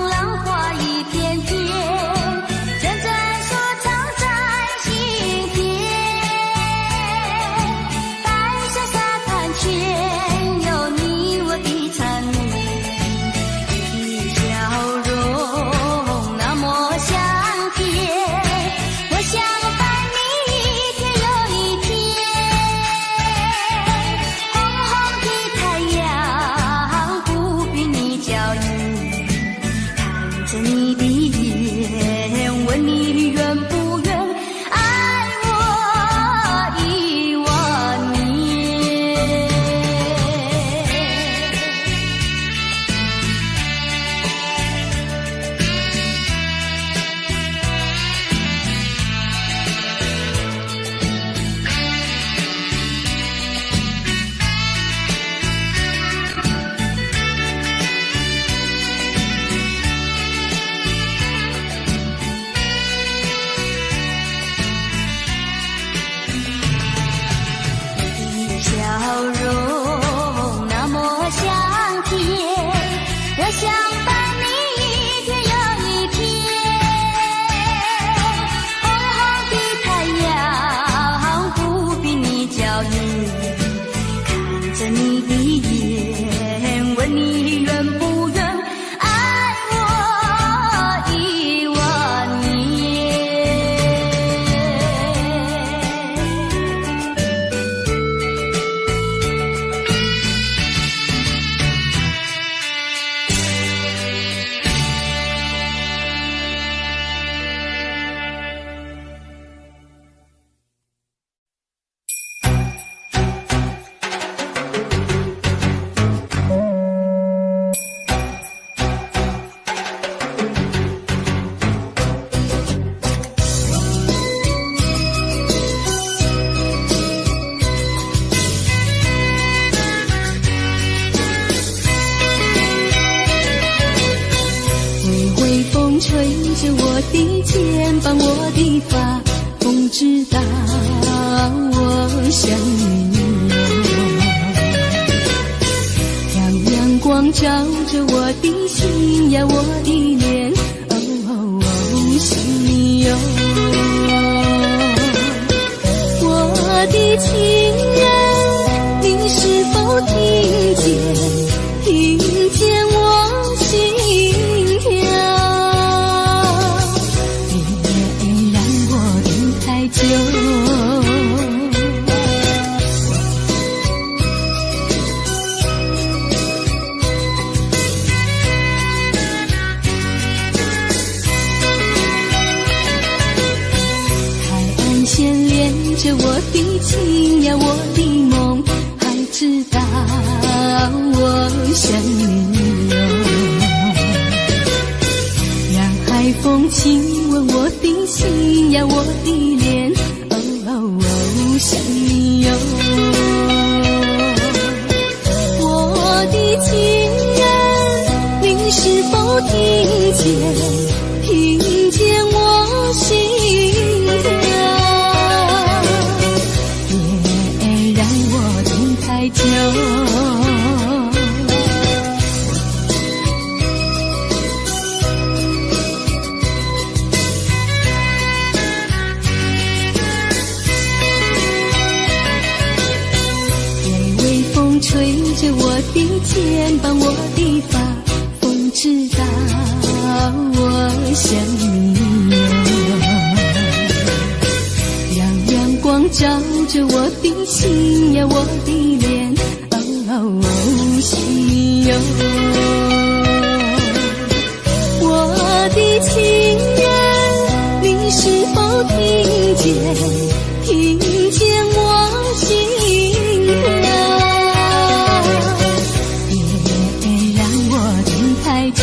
浪花一片片，阵阵说唱在心田。白沙沙滩前有你我的缠绵，你的笑容那么香甜，我想伴你一天又一天。红红的太阳不比你娇艳，看着你的眼，问你愿不愿爱我10000年。你的笑容那么香甜，我想伴你一天又一天。红红的太阳不比你娇艳，看着你的眼，问你愿不愿爱我10000年。微微风吹着我的肩膀，我的发，风知道我想你让阳光照着我的心呀，我的脸，想你哟。我的情人，你是否听见我心跳？别让我等太久。海岸线连着我的情呀，我的梦，还知道我想你哟。让海风亲吻我的心呀，我的脸，想你哟。我的情人，你是否听见我心跳？别让我等太久。随着我的肩膀，我的发，风知道我想你哟。让阳光照着我的心呀，我的脸，心哟。我的情人，你是否听见？听见我心跳？别让我等太久。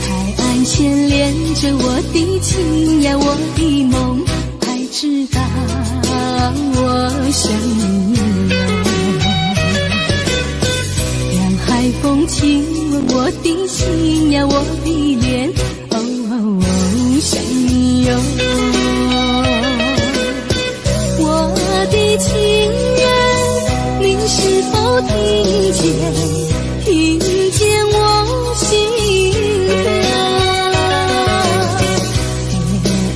海岸线连着我的情呀，我的梦，还知道我想你哟。让海风亲吻我的心呀，我的脸，想你哟。我的情人，你是否听见？听见我心跳？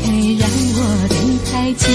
别让我等太久。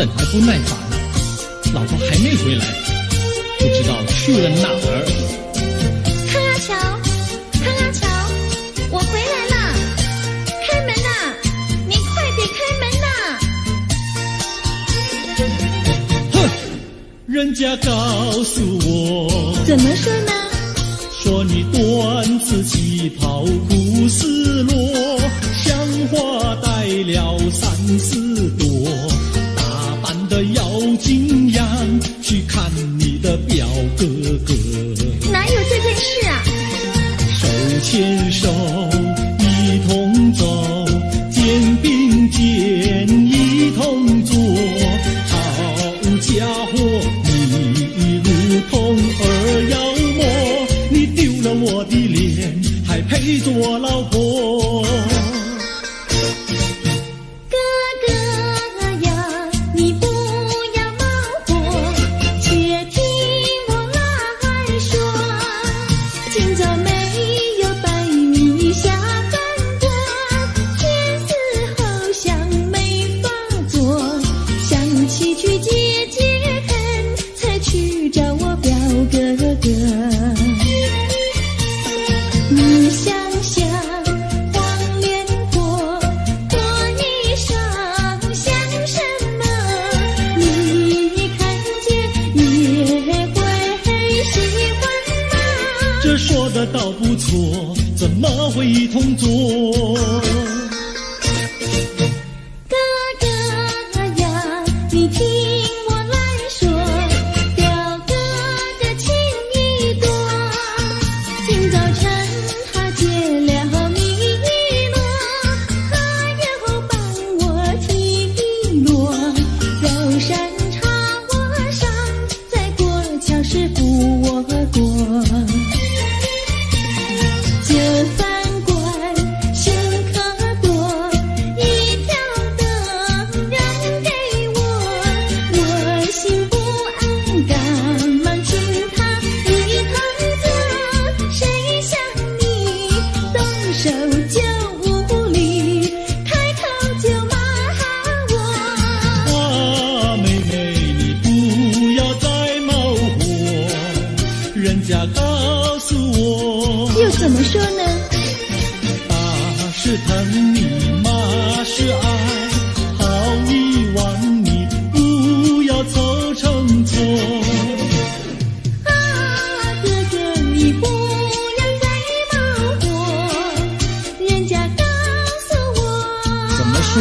等得不耐烦，老婆还没回来，不知道去了哪儿。康阿乔，康阿乔，我回来了，开门呐！你快点开门呐！哼，人家告诉我，怎么说呢？说你短子旗袍不丝落，像花戴了3、4朵，打扮得妖精样，去看你的表哥哥。哪有这件事啊？手牵手一同走，肩并肩一同坐，好家伙，你如同儿妖魔，你丢了我的脸，还陪着我老婆。哥哥呀，你不要冒火，且听我来说。今早没有带你下饭锅，天色好像没法做，想起去解解恨，才去找我表哥哥。你想想黄脸婆，婆衣裳像什么？你看见也会喜欢吗？这说的倒不错，怎么会一同做？哥哥呀，你听我来说，表哥的情意多。今早晨他解了迷罗，他又帮我提落，走山插我上，再过桥是扶我过。这饭馆深可多，一条灯让给我，我心不安，赶忙请他一同坐。谁想你动手就无理，开口就骂我。啊，妹妹，你不要再冒火，人家告诉我，又怎么说呢？打是疼你，骂是爱，好遗忘你，不要凑成错。啊，哥哥你不要再冒火，人家告诉我。怎么说？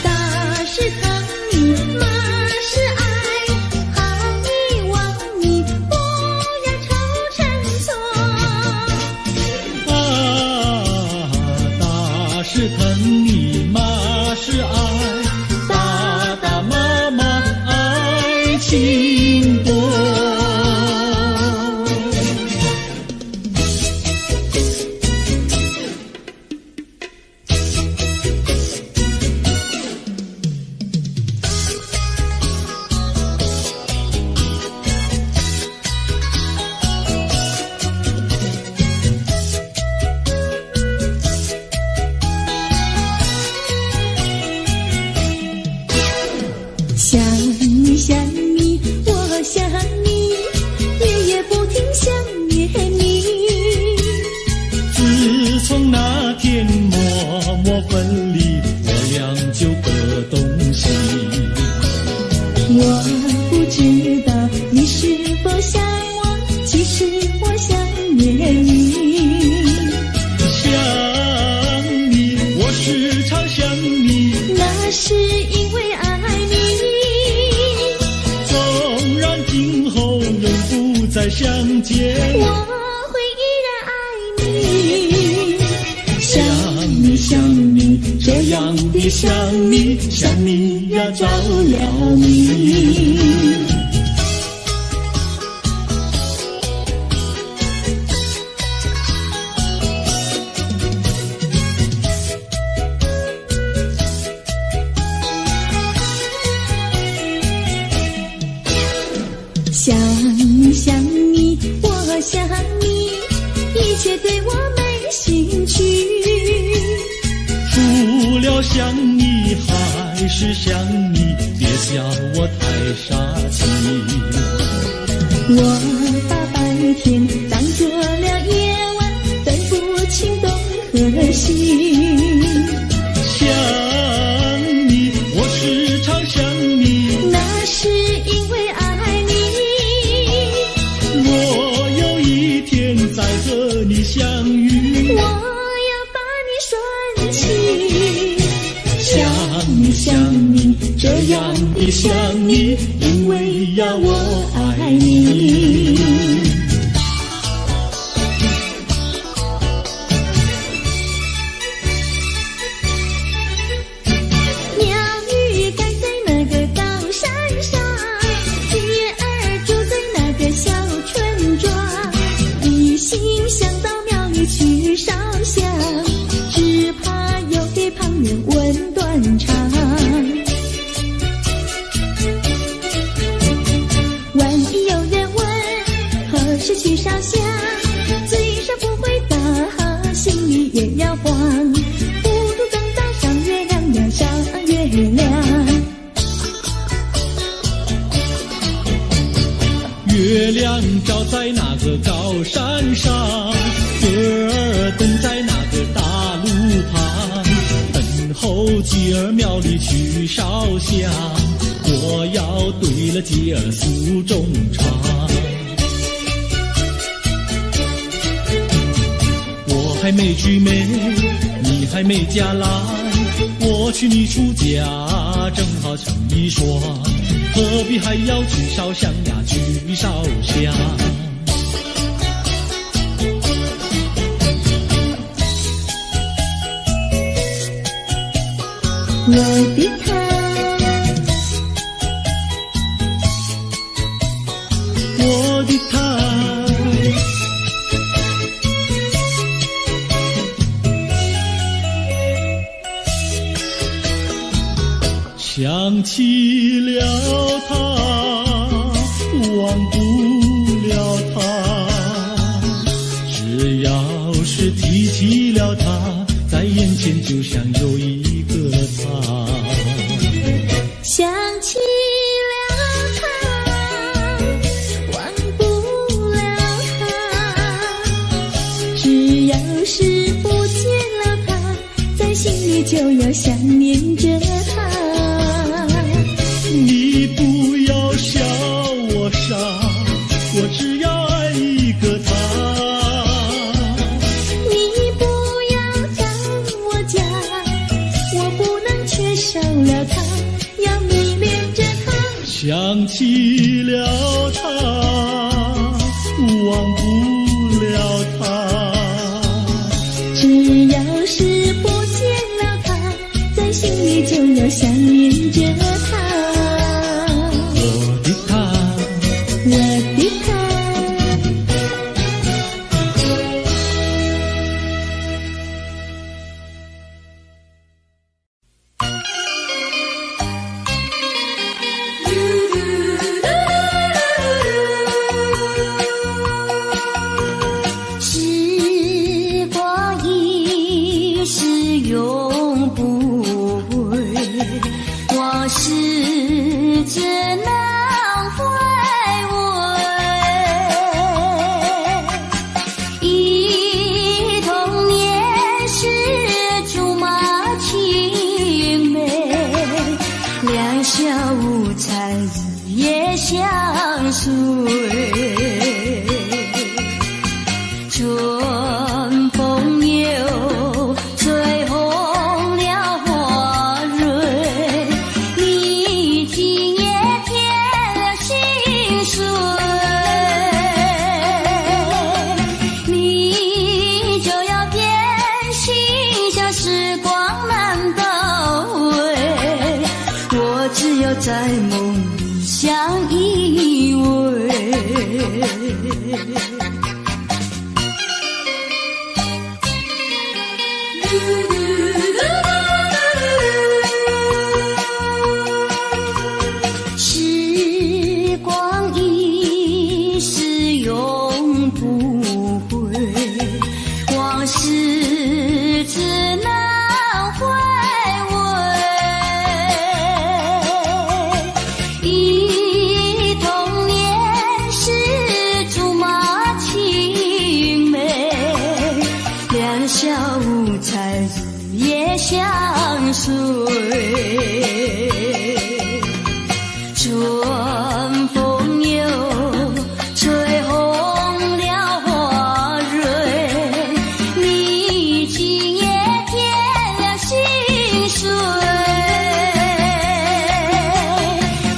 打是疼你，骂是爱，好遗忘你，不要凑成错。啊，打是疼你，骂是爱，打打骂骂爱情多。想你想你，我想你，夜夜不停想念你。自从那天默默分离，我俩就各东西。我不知道你是否想我，其实我想念你。想你，我时常想你，那是因为爱你。纵然今后永不再相见，我会依然爱你。想你想你，这样的想你，想你呀着了迷。想你想你，我想你，一切对我没兴趣。除了想你还还是想你，别笑我太傻气。我把白天当作了夜晚，分不清东和西。想你，我时常想你，那是因为爱你。我有一天再和你相遇，我要把你拴起。想你想你，这样的想你，因为呀我爱你。鸟语赶在那个高山上，鱼儿住在那个小村庄，一心想到庙里去烧香，只怕又给旁人问断肠。万一有人问何时去烧香，嘴上不回答，心里也要慌。糊涂等到上月亮呀上月亮，月亮照在那个高山上，歌儿等在那个大路旁，等候鸡儿庙里去烧香，我要对了鸡儿诉衷肠。我还没娶媒，你还没嫁来，我娶你出嫁正好成一双，何必还要去烧香呀去烧香。我的他，我的他，想起了他，忘不了他，只要是提起了他，在眼前就像有一个他。想起了他，忘不了他，只要是不见了他，在心里就要想念着他。你不要笑我傻，我只要爱一个他。你不要让我嫁，我不能缺少了他，要迷恋着他。想起了他，忘不了他，只要是不见了他，在心里就要想念着他。我的他，我的他，时光一逝永不回，往事只能回味。忆童年时竹马青梅，两小无猜日夜相随。春风又吹红了花蕊，你今也添了心碎，你就要变心，像时光难倒回，我只有在梦里相依偎。时光一逝永不回，往事只能回味。相随。春风又吹红了花蕊，你今夜添了心碎，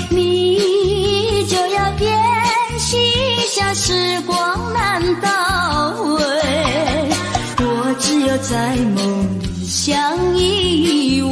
你就要变心，像时光难倒回，我只有在梦里相依偎。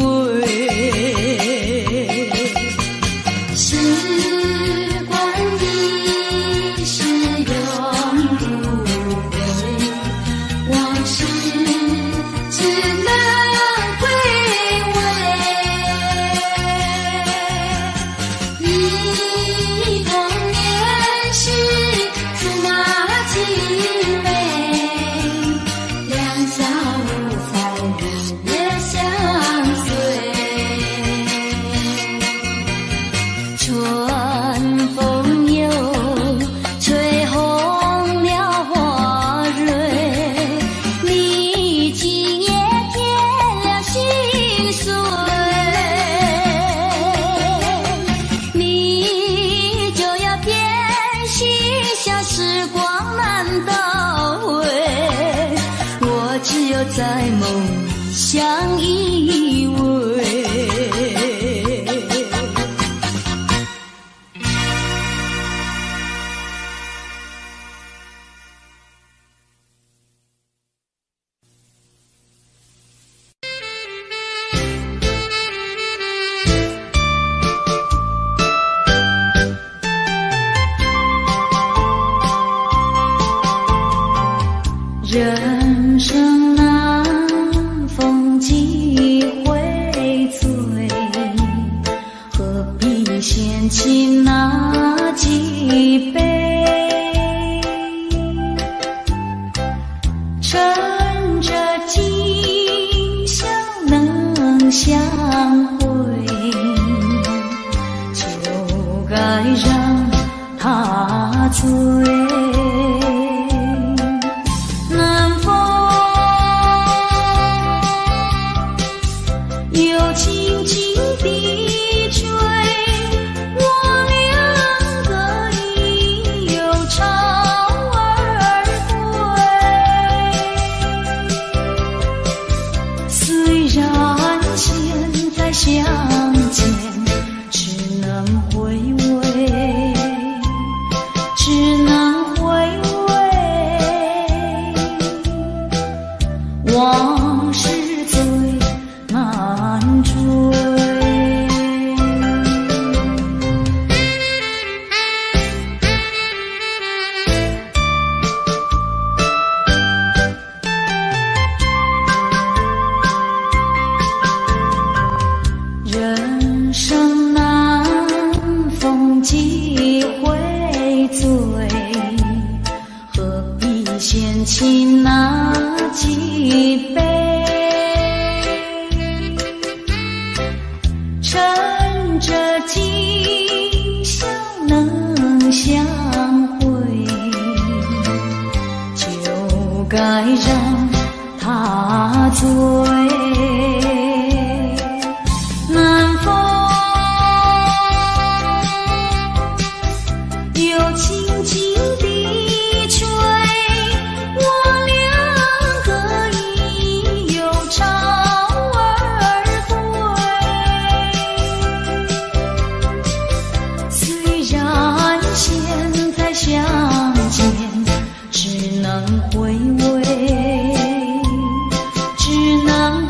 在梦里相依偎。人生难，风几回醉，何必嫌弃那几杯？趁着今宵能相会，就该让他醉。相见只能回味，只能回味，往事最难追。人生难，风几回醉，何必嫌弃那几杯？趁着今宵能相会，就该让他醉。南风又轻轻地吹，我两个已有潮儿归。虽然现在相见只能回味，只能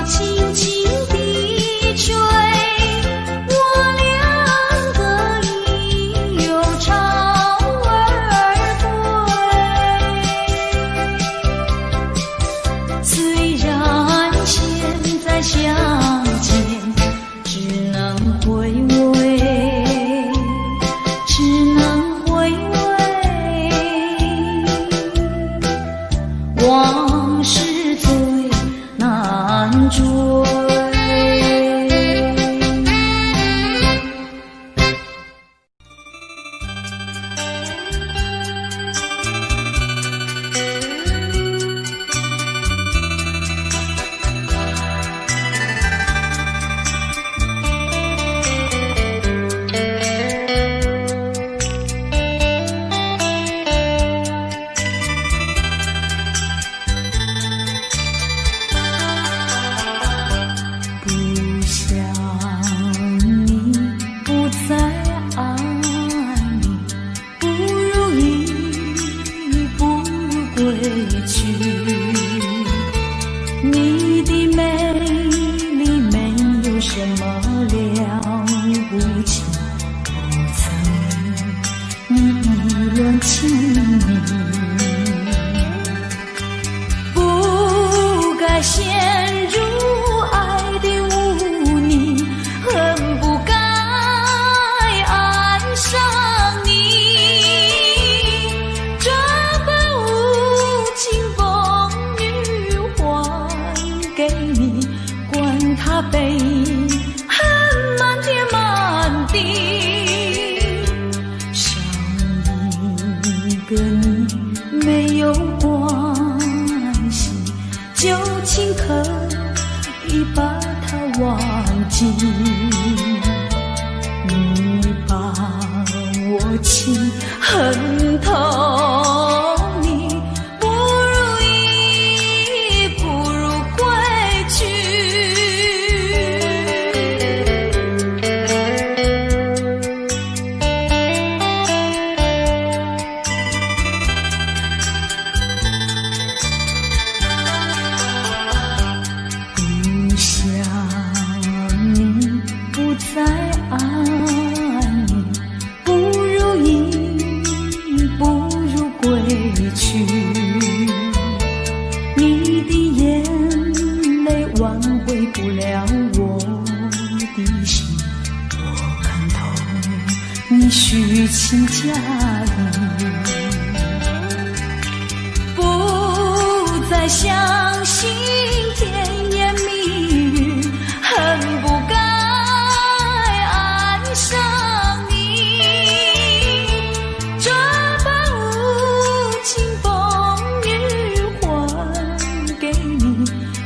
轻轻地吹，我两个已又潮而归。虽然现在相见只能回味，只能回味，往事最难追。不想你，不再爱你，不如意，不如归去。你的美丽没有什么了不起，不曾与你意乱情迷，不该陷入爱的污泥，恨不该爱上你。这般无情风雨还给你，管他背恨漫天漫地。少一个你没有关系，就请可以把它忘记。你把我情恨透，你不如意，不如归去。不想你，不再爱你，不如意，不如归去。你的眼泪挽回不了我的心，我看透你虚情假意，不再相信甜言蜜语，恨不该爱上你。这般无情风雨还给你，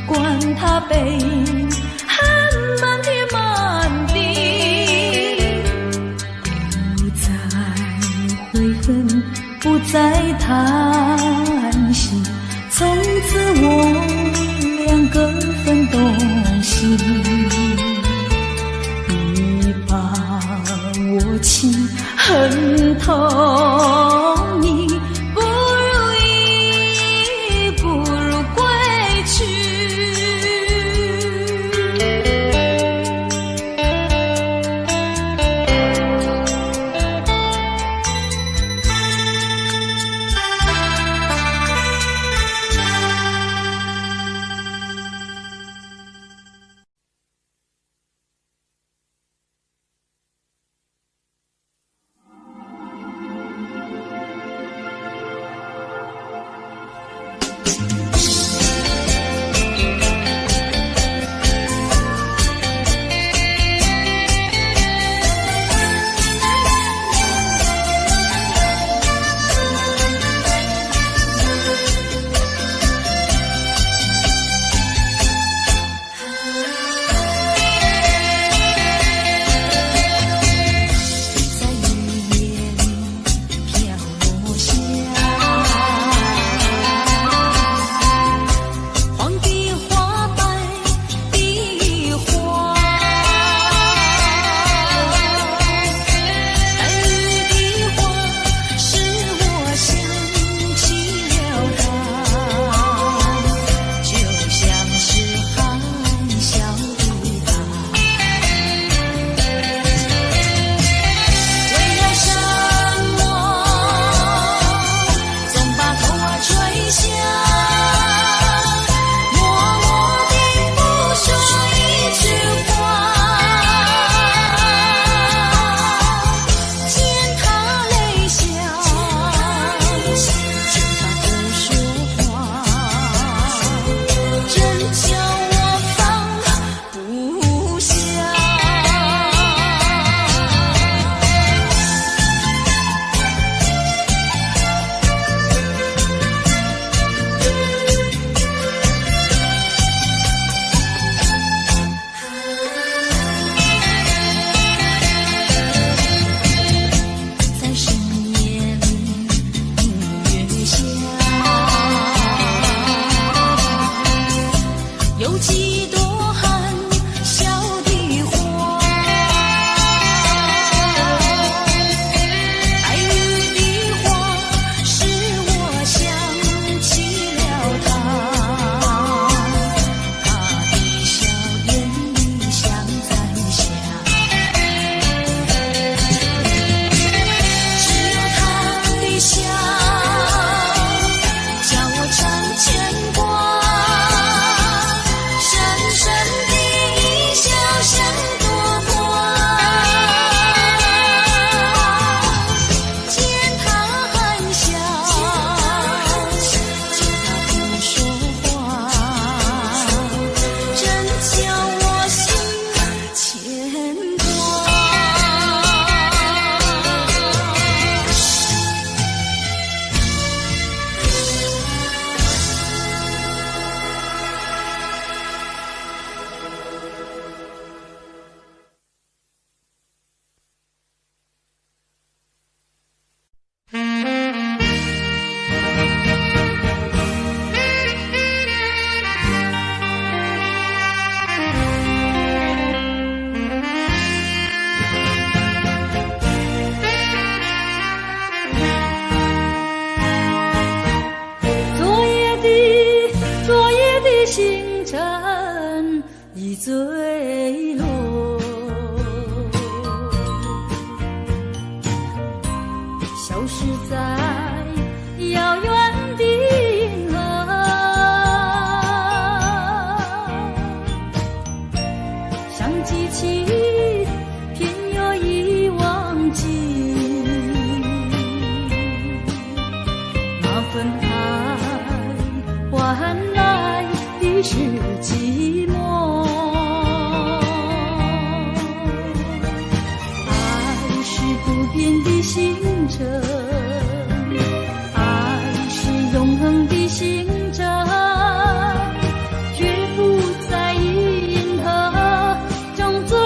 管他背恨漫天漫地。不再悔恨，不再叹息，从此我两个分东西。你把我情恨透，你不如意，不如归去。坠落。消失在遥远的银河，想记起偏又已忘记，那份爱换来的是寂寞。爱是不变的星辰，爱是永恒的星辰，绝不在银河中坠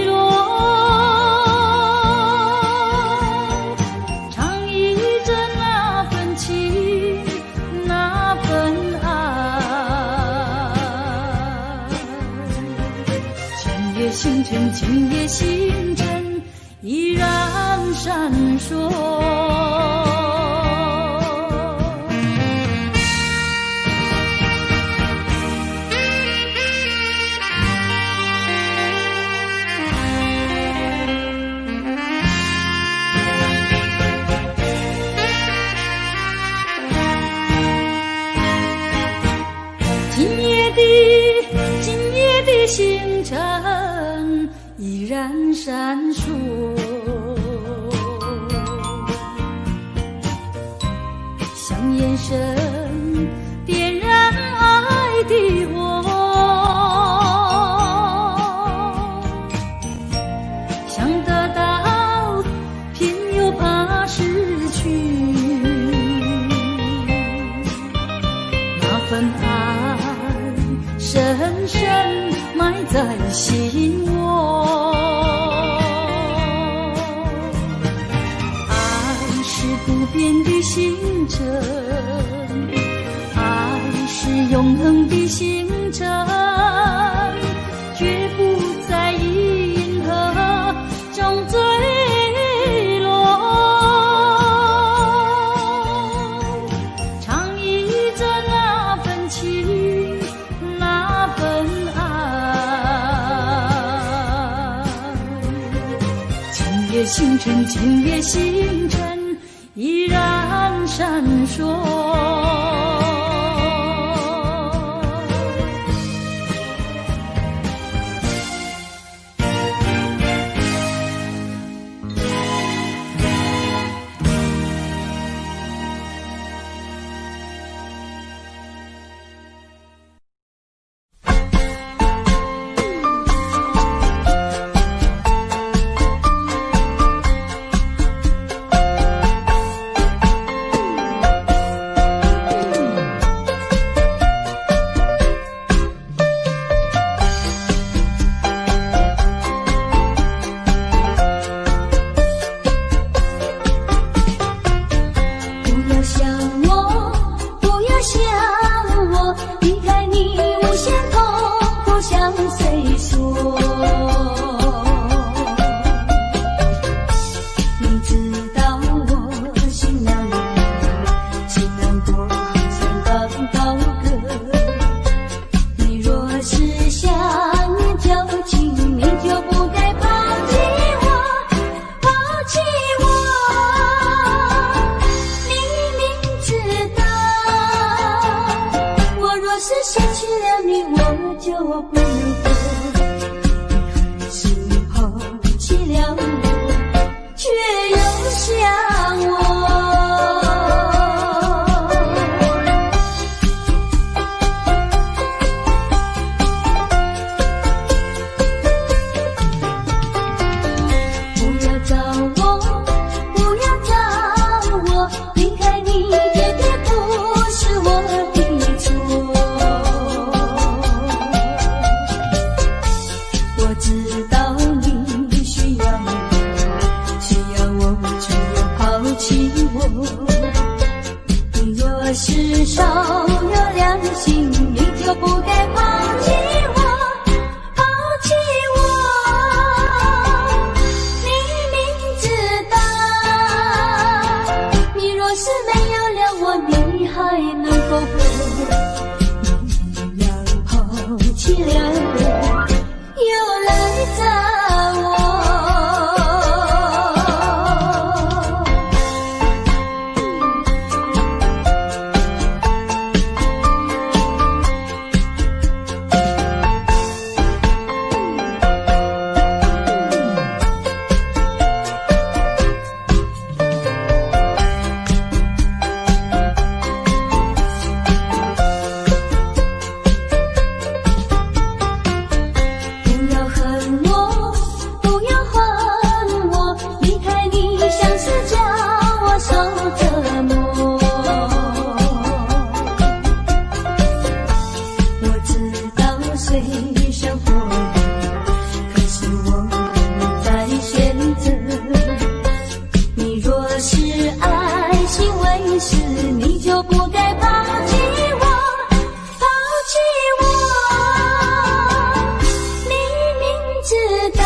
落。唱忆着那份情，那份爱，今夜星辰，今夜星辰依然闪烁。今夜的星辰依然闪烁，像眼神点燃爱的火，想得到偏又怕失去，那份爱深深埋在心窝。爱是不变的星辰，爱是永恒的星辰，绝不在银河中坠落。唱忆着那份情，那份爱，今夜星辰，今夜星辰依然闪烁。是少有良心，你就不该抛弃我，抛弃我。你明知道，你若是没有了我，你还能够不？你要抛弃了像火焰，可是我在选择。你若是爱情为师，你就不该抛弃我，抛弃我。你明知道，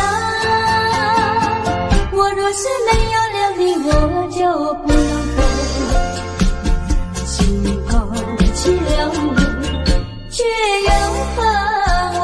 我若是没有了你，我就不能够心抛弃了我，却又恨我。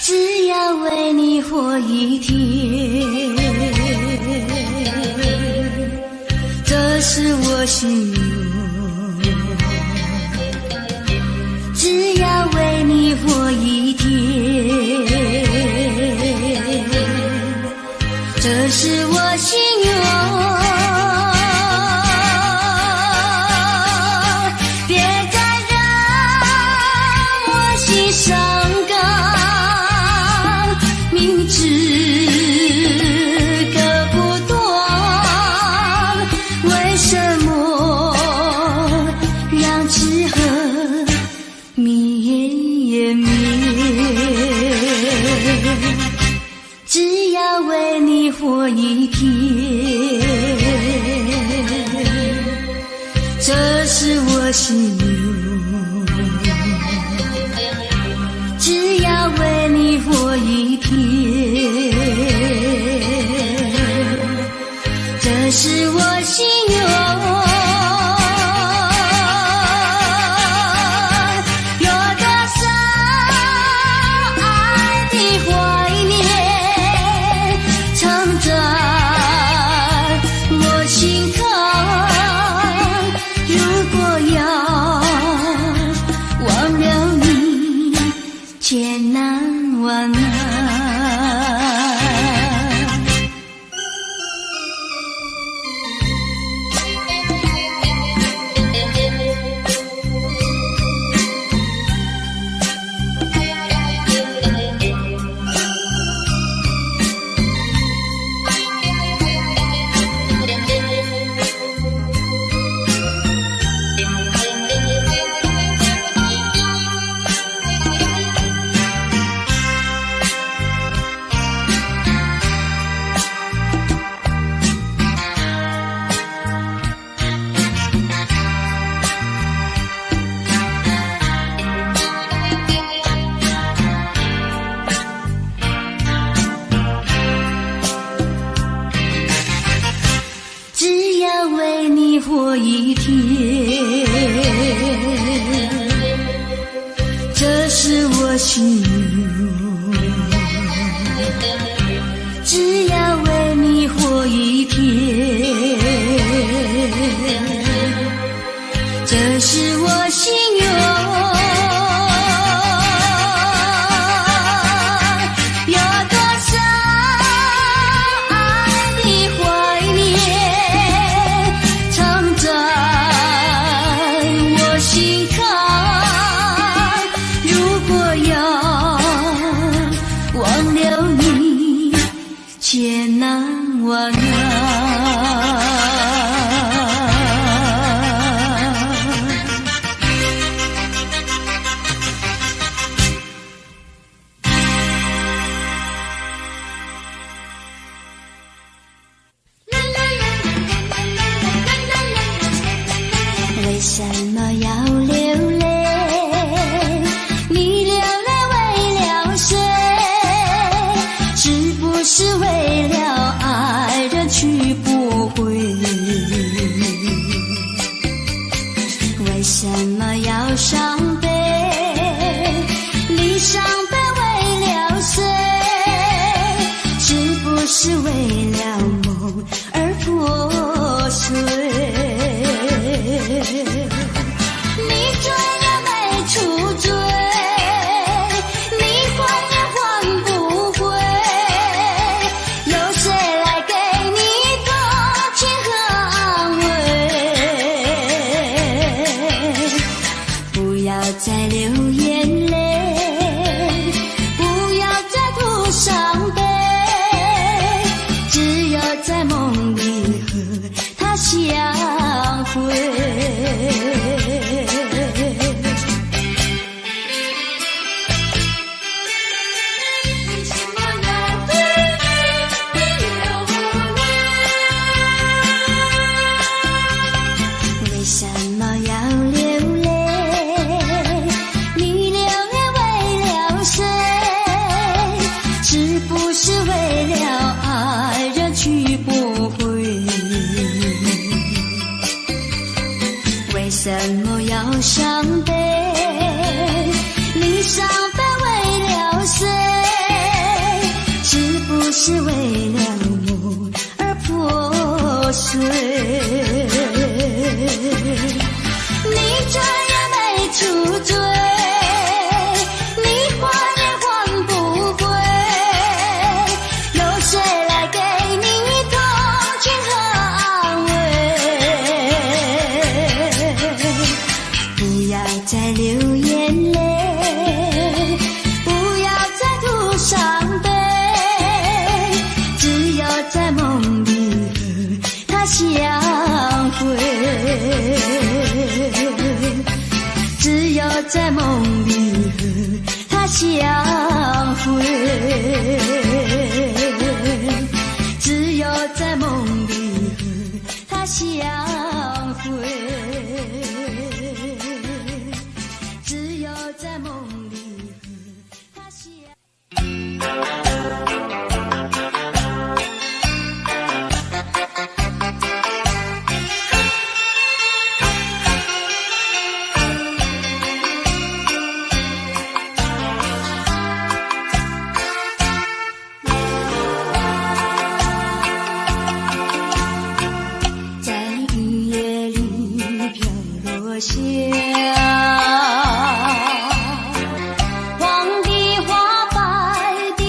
只要为你活一天，这是我心愿。只要为你活一天，这是我心愿。别再让我心伤感，明知割不断，为什么让痴恨绵绵？只要为你活一天，这是我心愿。只要为你活一天，这是我心愿。有多少爱的怀念，藏在我心坎。如果要忘了你，千难万难。只要为你活一天，这是我心愿。只要为你活一天，这是我心愿。千难万难。为什么要流泪？你流泪为了谁？是不是为了爱人去不回？为什么要伤悲？你伤悲为了谁？是不是为了梦而破碎？你追了没出追？你还也还不回？相会。怎么要伤悲？你伤悲为了谁？是不是为了梦而破碎？你这也没出罪，你还也还不归，有谁来给你同情和安慰？不要再流眼泪，不要再吐伤悲，只有在梦里和他相会，只有在梦里和他相会，只有在梦里和他相会，只有在梦里和他相会。下黄的花，白的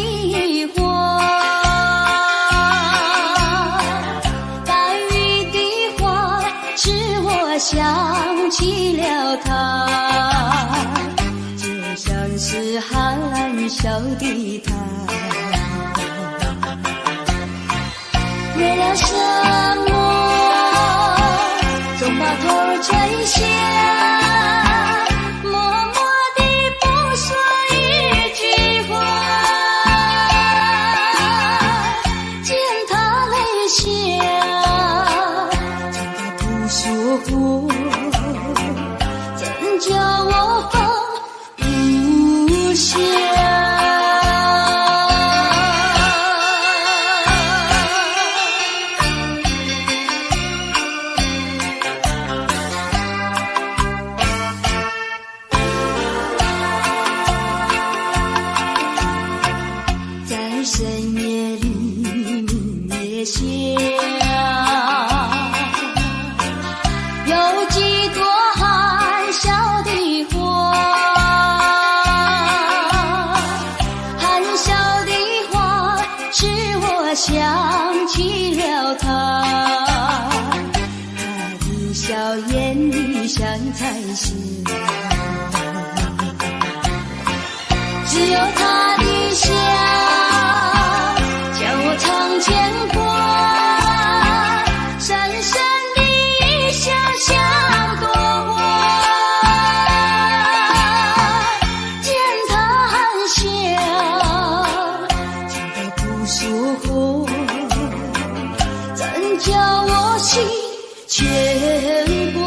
花，白玉的花，使我想起了他，就像是含笑的他，为了什么总把头垂下，默默地不说一句话，见他泪下，见他不说话，怎叫我放不下？深夜里明月下，有几朵含笑的花，含笑的花使我想起了他，他的笑眼里像彩霞，只有他的笑常牵挂，深深的一笑像朵花，见他含笑，见他不说话，怎叫我心牵挂？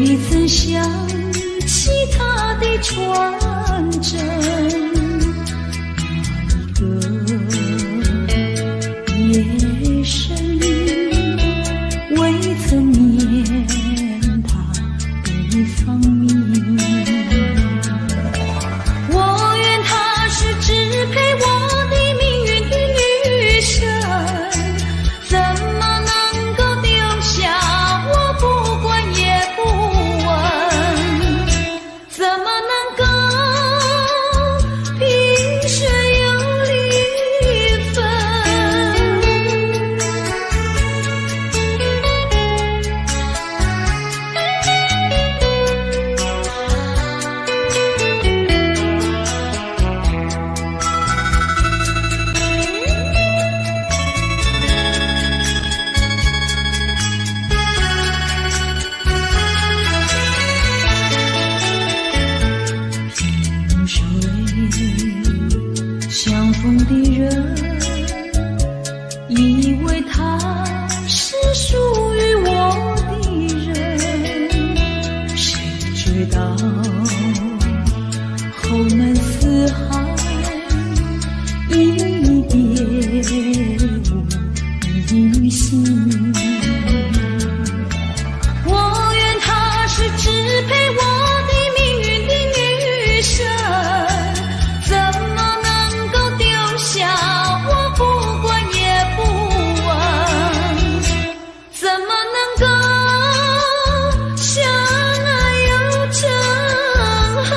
未曾想起他的传真，那个夜深未曾念他的芳名。我愿他是支配我的命运的女神，怎么能够丢下我不管也不问？怎么能够萍水有离分？萍水相逢的人，以为他是属于我的人，谁知道后门四海，一别无音信。我愿他是支配我的命运的女神，怎么能够丢下我不管也不问？怎么能够相爱又憎恨？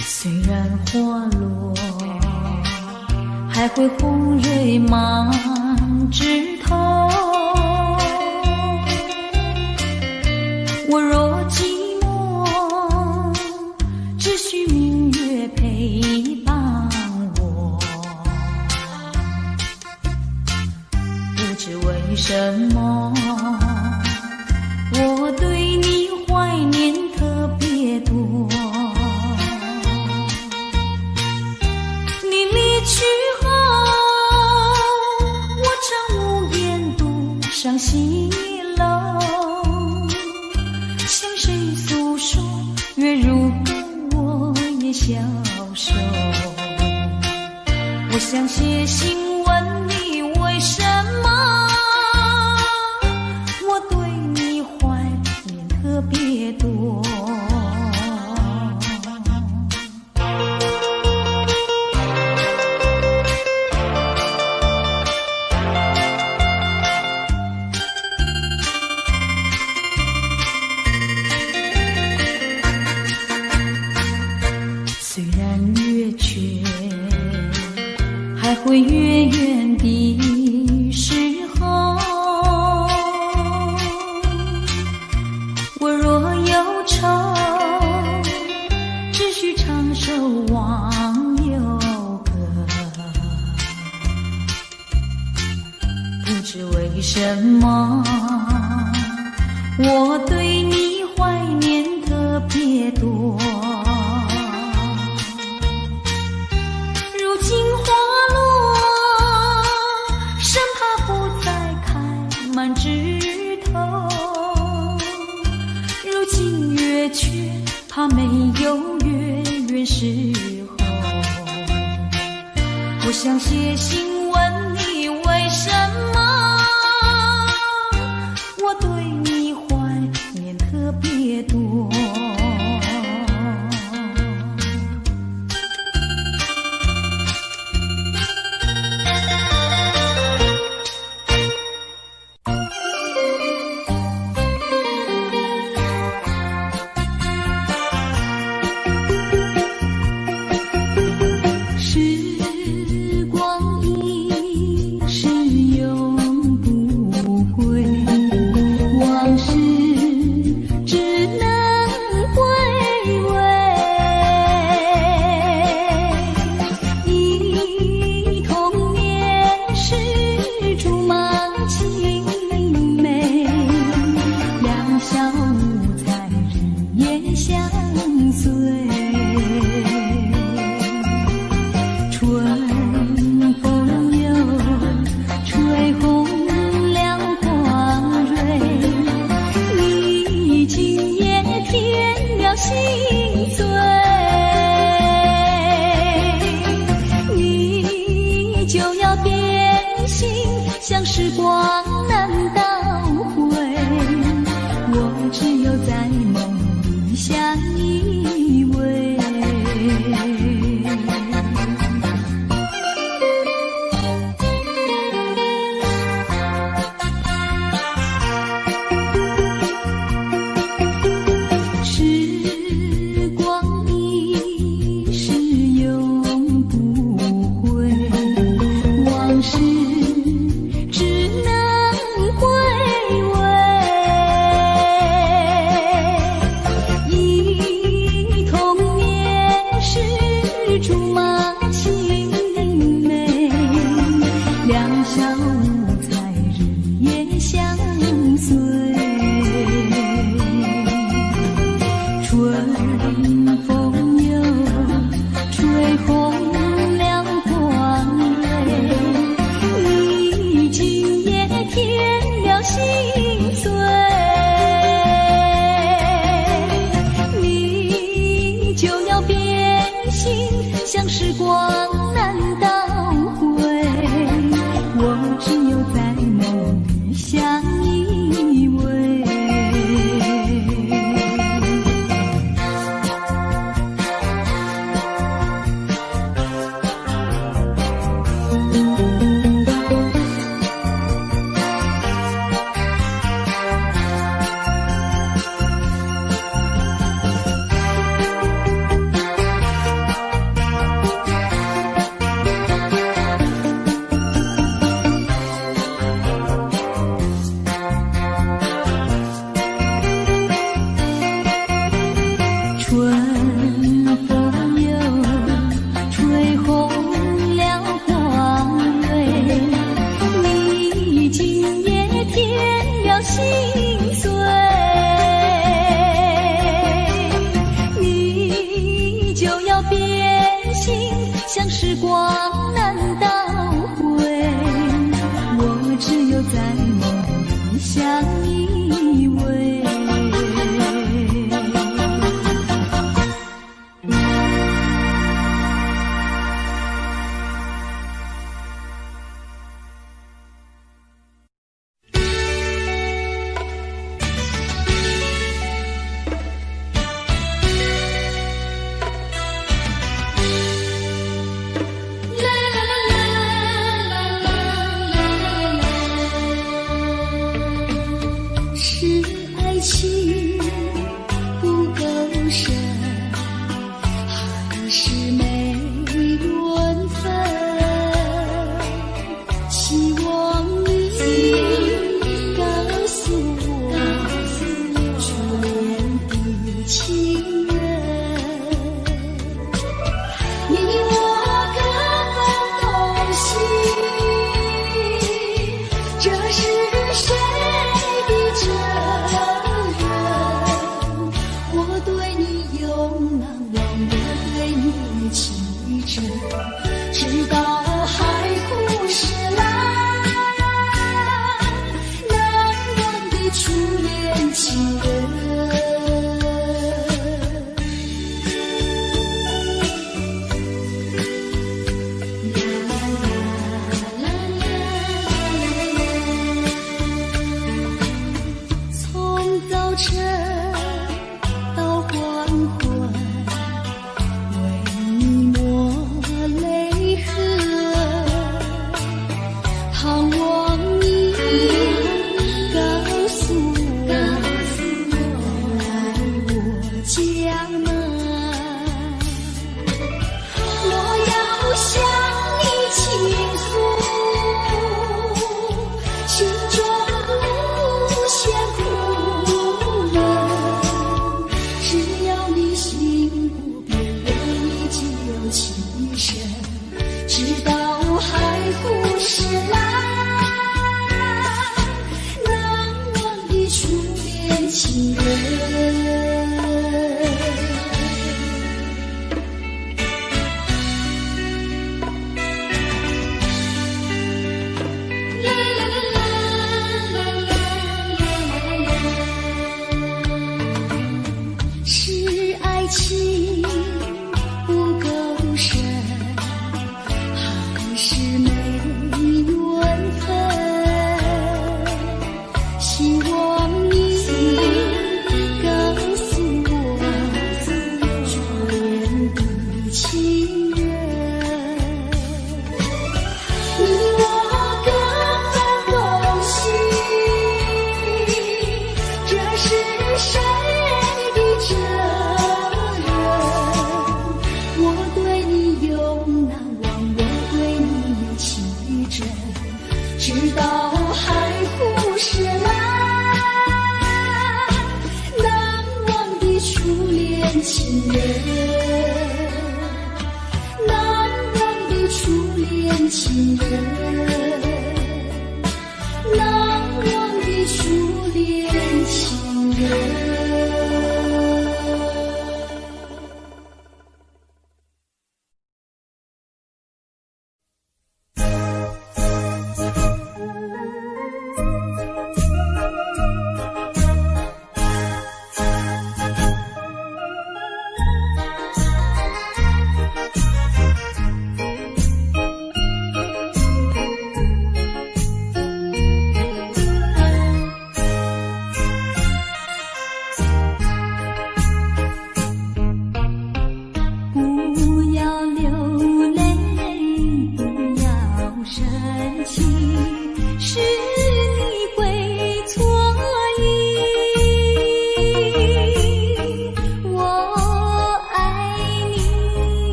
虽然花落，还会红蕊满枝头。我若寂寞，只需明月陪伴我。不知为什么，我对你怀念特别多。你离去后，我常无言独上西楼，向谁诉说？月如歌，我也消瘦。我想写信问你，为什么我对你怀念特别多？虽然月缺，还会月圆的时候。我若有愁，只需唱首忘忧歌。不知为什么，我对你怀念特别多。如今花落，生怕不再开满枝头。如今月缺，怕没有月圆时候。我想写信问你，为什么我对你怀念特别多？时光一像时光难倒回，我只有在梦里相依偎。时光一逝永不回，往事只能回味，忆童年时竹马青梅，两小无猜日夜相随，春风又吹红了花蕊，你今夜添了心碎，你就要变心，像时光难倒回，我只有在梦里相依偎。春风又吹红了花蕊，你今夜添了心碎，你就要变心，像时光难倒回，我只有在梦里相依偎。是爱情不够深，还是没缘分？希望你告诉我，初恋的情人，你我各分东西，这是谁的责任？我对你永难忘，我对你的情真，直到海枯石烂，难忘的初恋情人。从早晨到黄昏，为你抹泪痕，盼望你告诉我，来我家门。我要向你倾诉心中无限苦闷，只要你心不变，我依旧情深，直到海枯石烂，直到海枯石烂。难忘的初恋情人，难忘的初恋情人，难忘的初恋情人。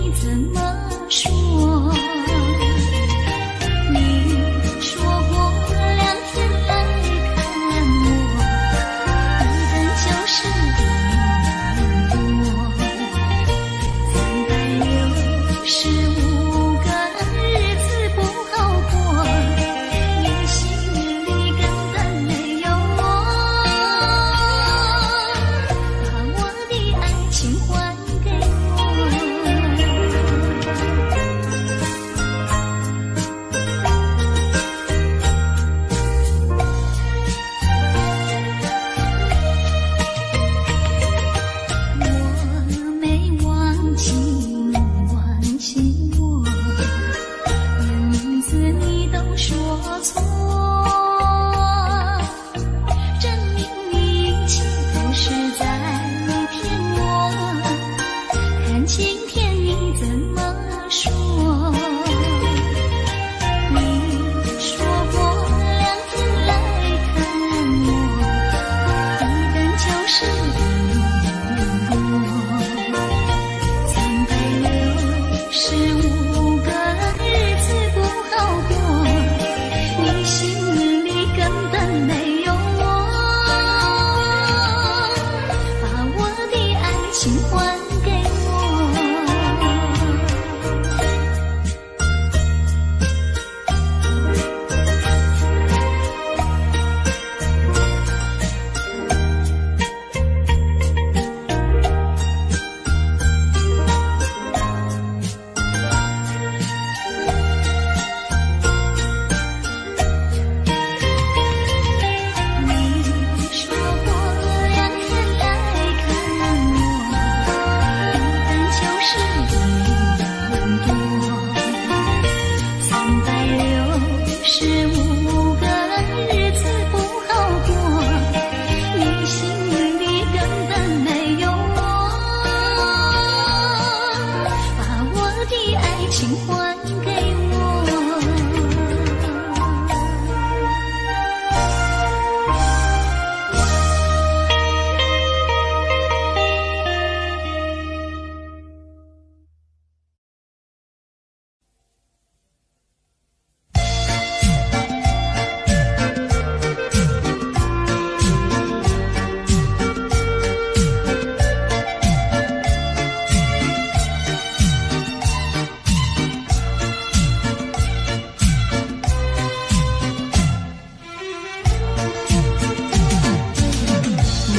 你怎么说？你说过2天来看我，一等就是1年多，365个日子不好过，你心里根本没有我，把我的爱情还给我。我没忘记你忘记我，名字你都说错，证明你一切都是在骗我。看今天你怎么说？你说过2天来看我，一等就是1年多，365个日子不好过，你心里根本没有我，把我的爱情还给我。你说过2天来看我，一等就是1年多，365个日子不好过，你心里根本没有我，把我的爱情还给我。莫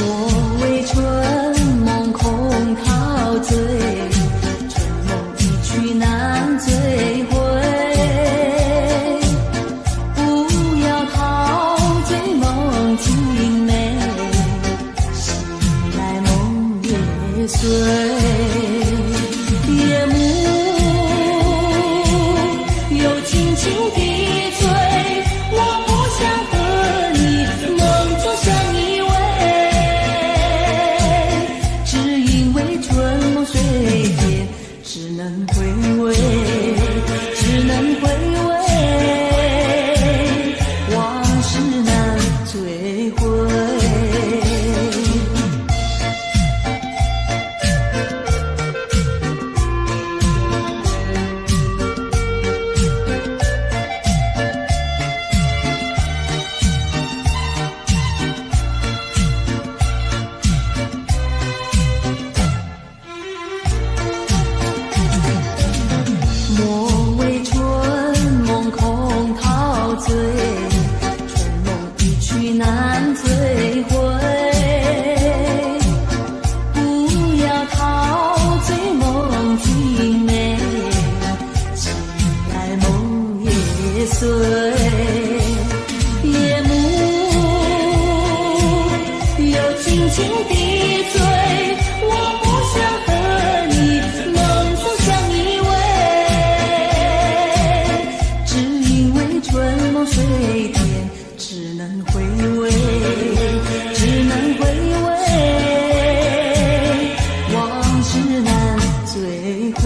为春梦空陶醉，春梦一去难追回。不要陶醉梦境美，醒来梦也碎。夜幕又轻轻地吹，我不想和你梦中相依偎，只因为春梦水天，只能回味，只能回味，往事难追回。莫为春梦空陶醉，春梦一去难追回。不要陶醉梦境美，醒来梦也碎。夜幕又轻轻地吹，我不想和你梦中相依偎，只因为春梦水天，只能回味，只能回味，往事难追回。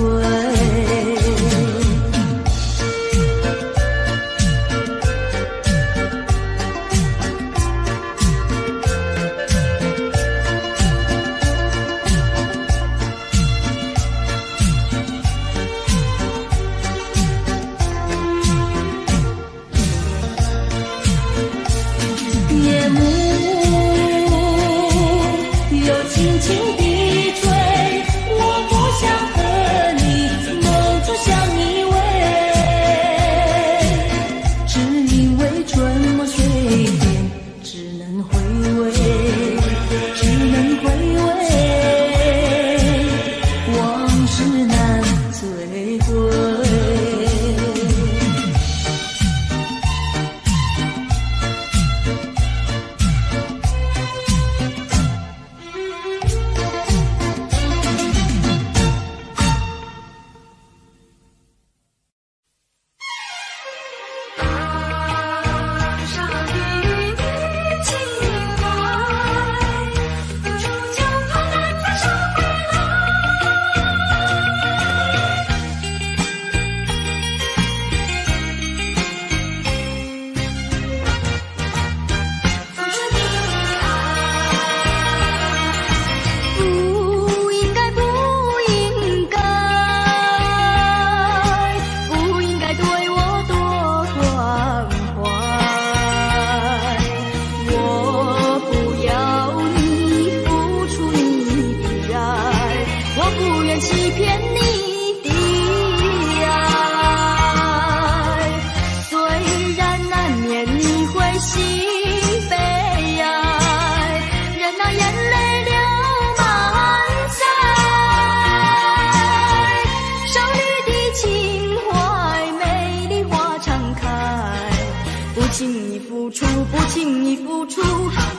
轻易付出，不轻易付出，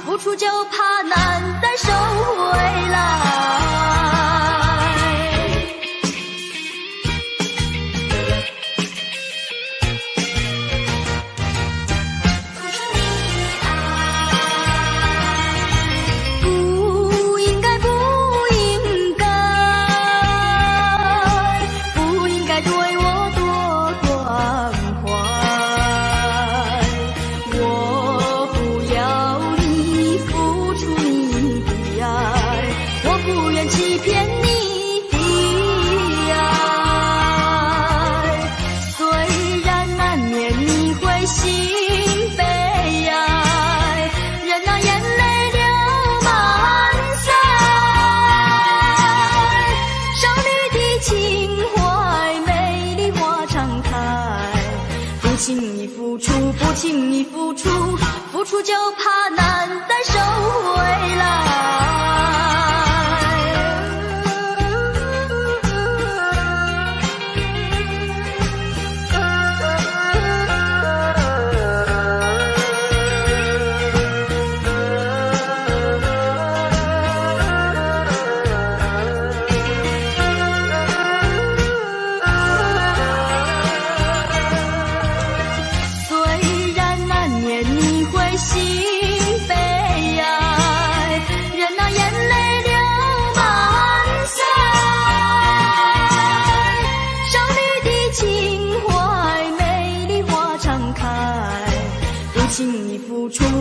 付出就怕难再收回来。不轻易付出，付出就怕难再收回来。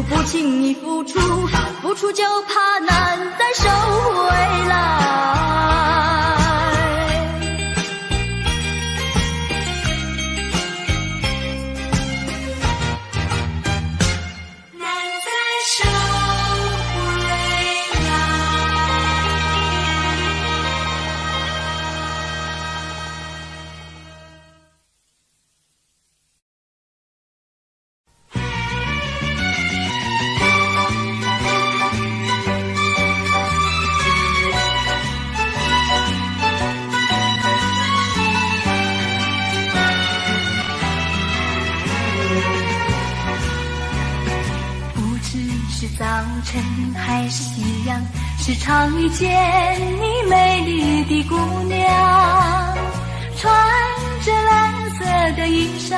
不轻易付出，付出就怕难再收回来。早晨还是夕阳，时常遇见你美丽的姑娘，穿着蓝色的衣裳，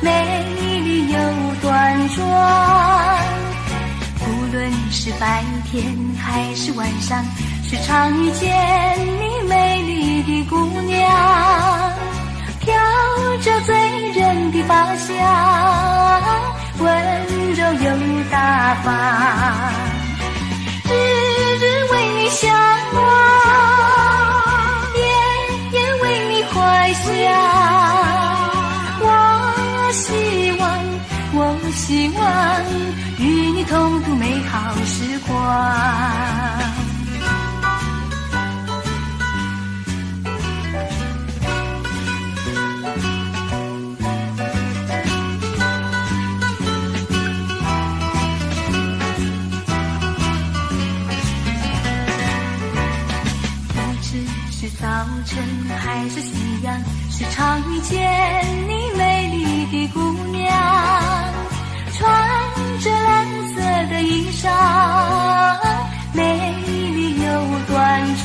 美丽又端庄。无论是白天还是晚上，时常遇见你美丽的姑娘，飘着醉人的发香，温柔又大方，日日为你向往，夜夜为你怀想。我希望与你同度美好时光。早晨还是夕阳，时常遇见你美丽的姑娘，穿着蓝色的衣裳，美丽又端庄。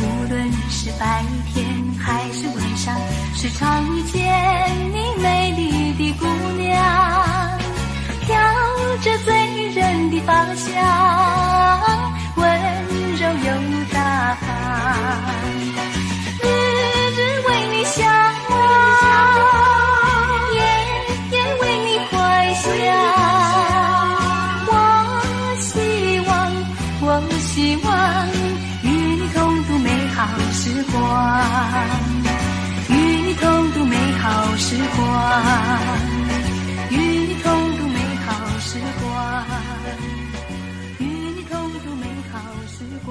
无论是白天还是晚上，时常遇见你美丽的姑娘，飘着醉人的芳香，温柔又大方，日日为你向往，夜夜为你怀想。我希望与你同度美好时光，与你同度美好时光，与你同度美好时光，与你同度美好时光。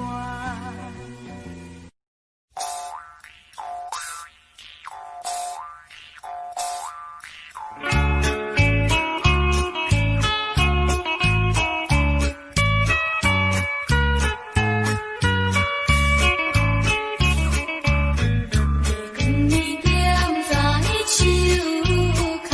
跟你踮在树脚，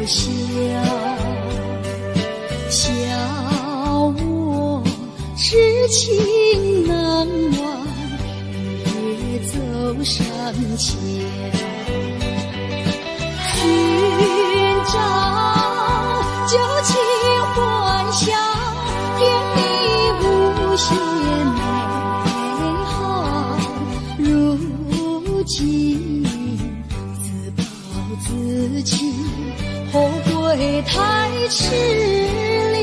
笑，笑我痴情难忘，也走上桥，寻找旧情欢笑，甜蜜无限美好。如今自暴自弃，后悔太迟了。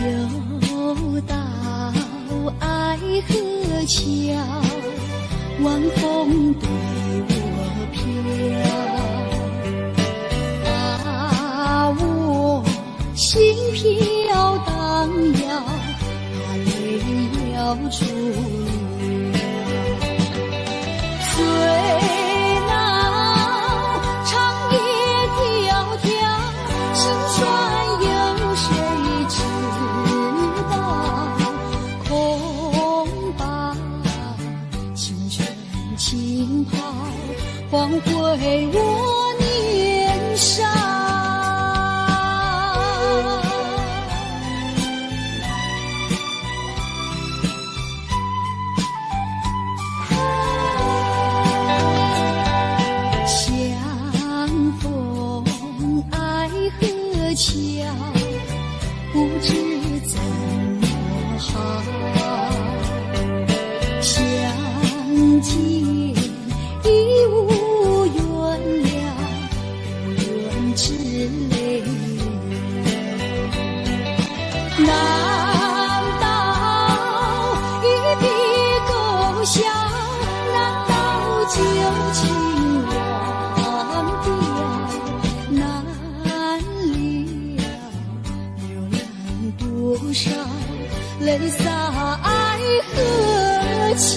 又到爱河桥，晚风对我飘，啊，我心飘荡摇，怕泪要出了。虽那长夜迢迢，心酸有谁知道？恐怕青春轻跑，换回我年少。相逢爱河桥，不知怎么好。相见已无缘了，无缘之泪。难道一笔勾销？难道旧情忘掉？难了流浪多少泪洒爱河桥。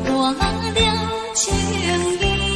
破了情意。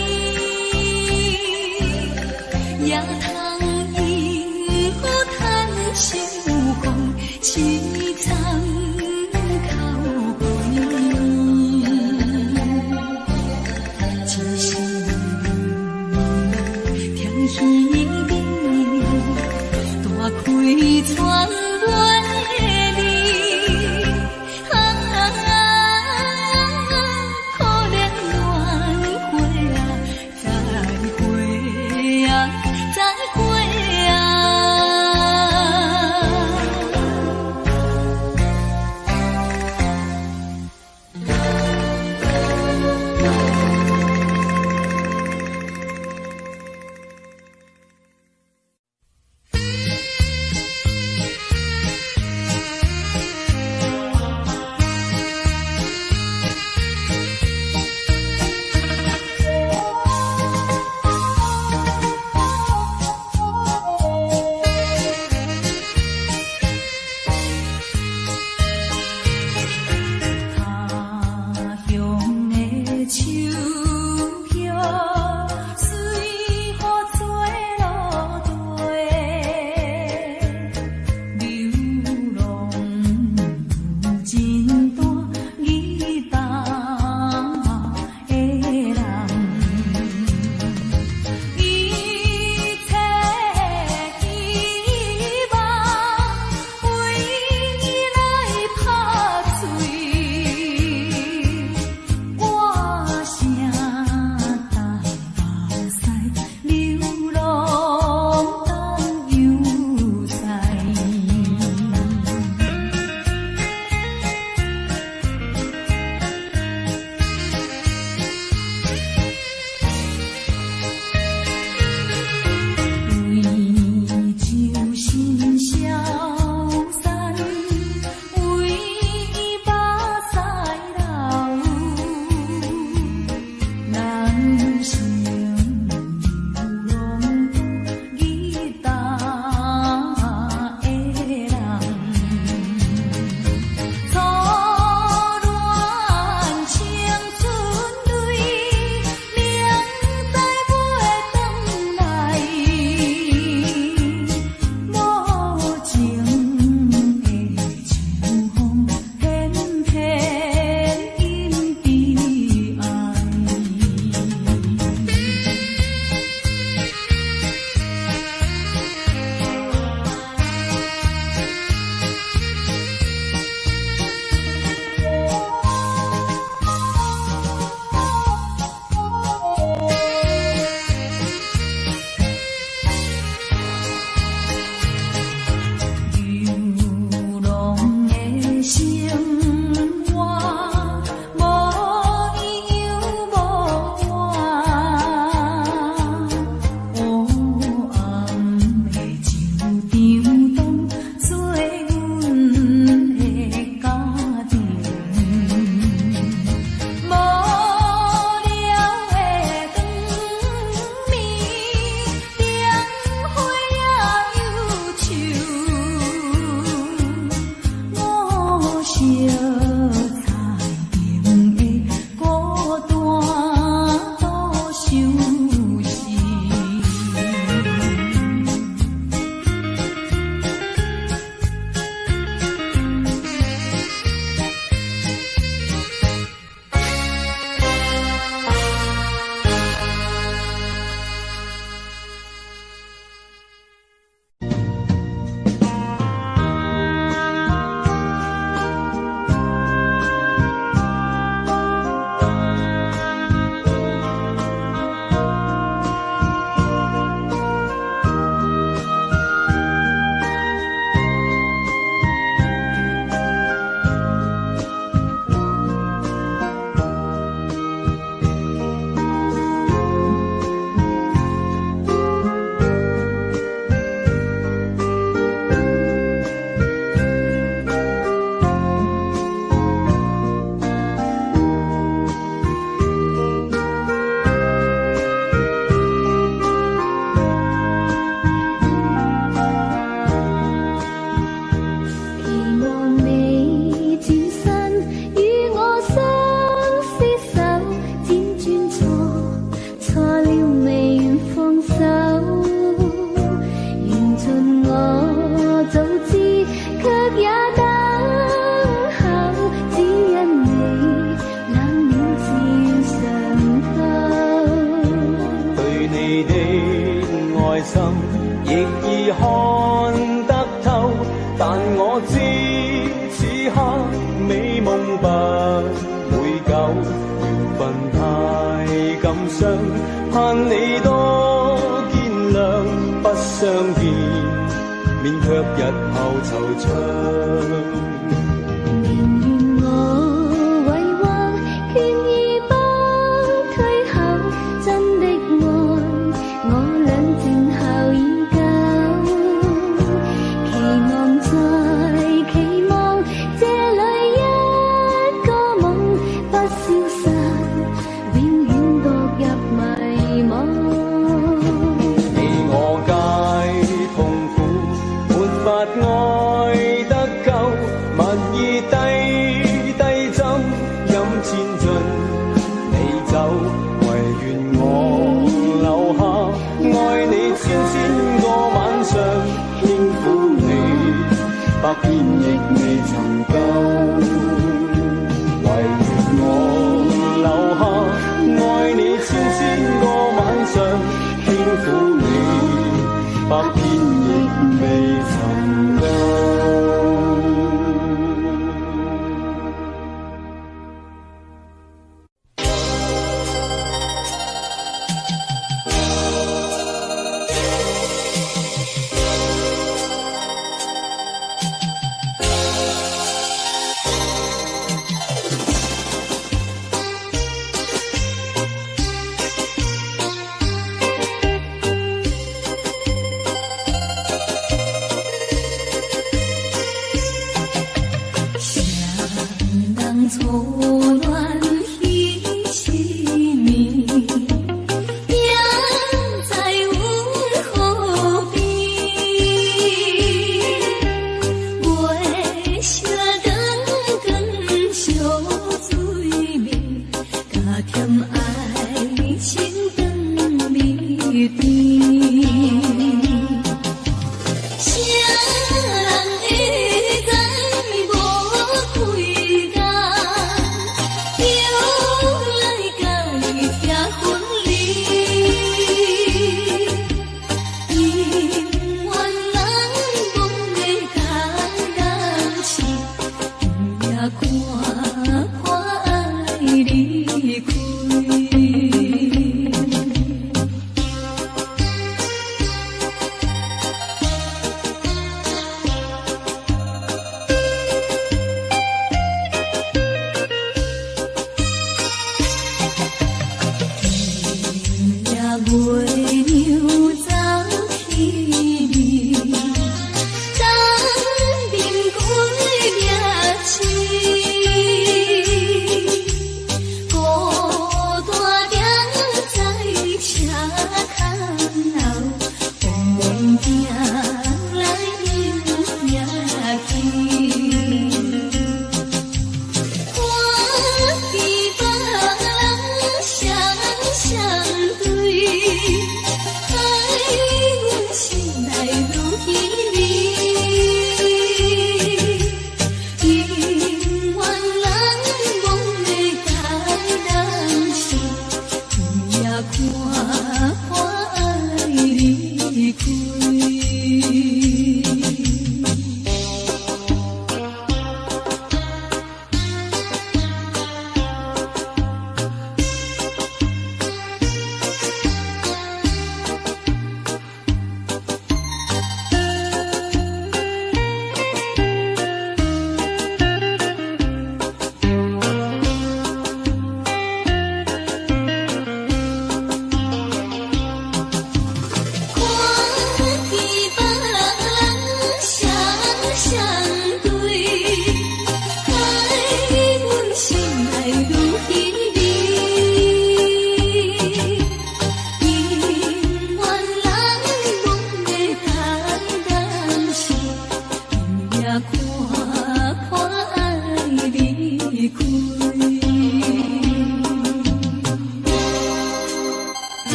愛得夠，走，唯愿我留下，爱你千个晚上，轻抚你，百遍亦未曾够。唯愿我留下，爱你千个晚上，轻撫你，百遍亦未曾够。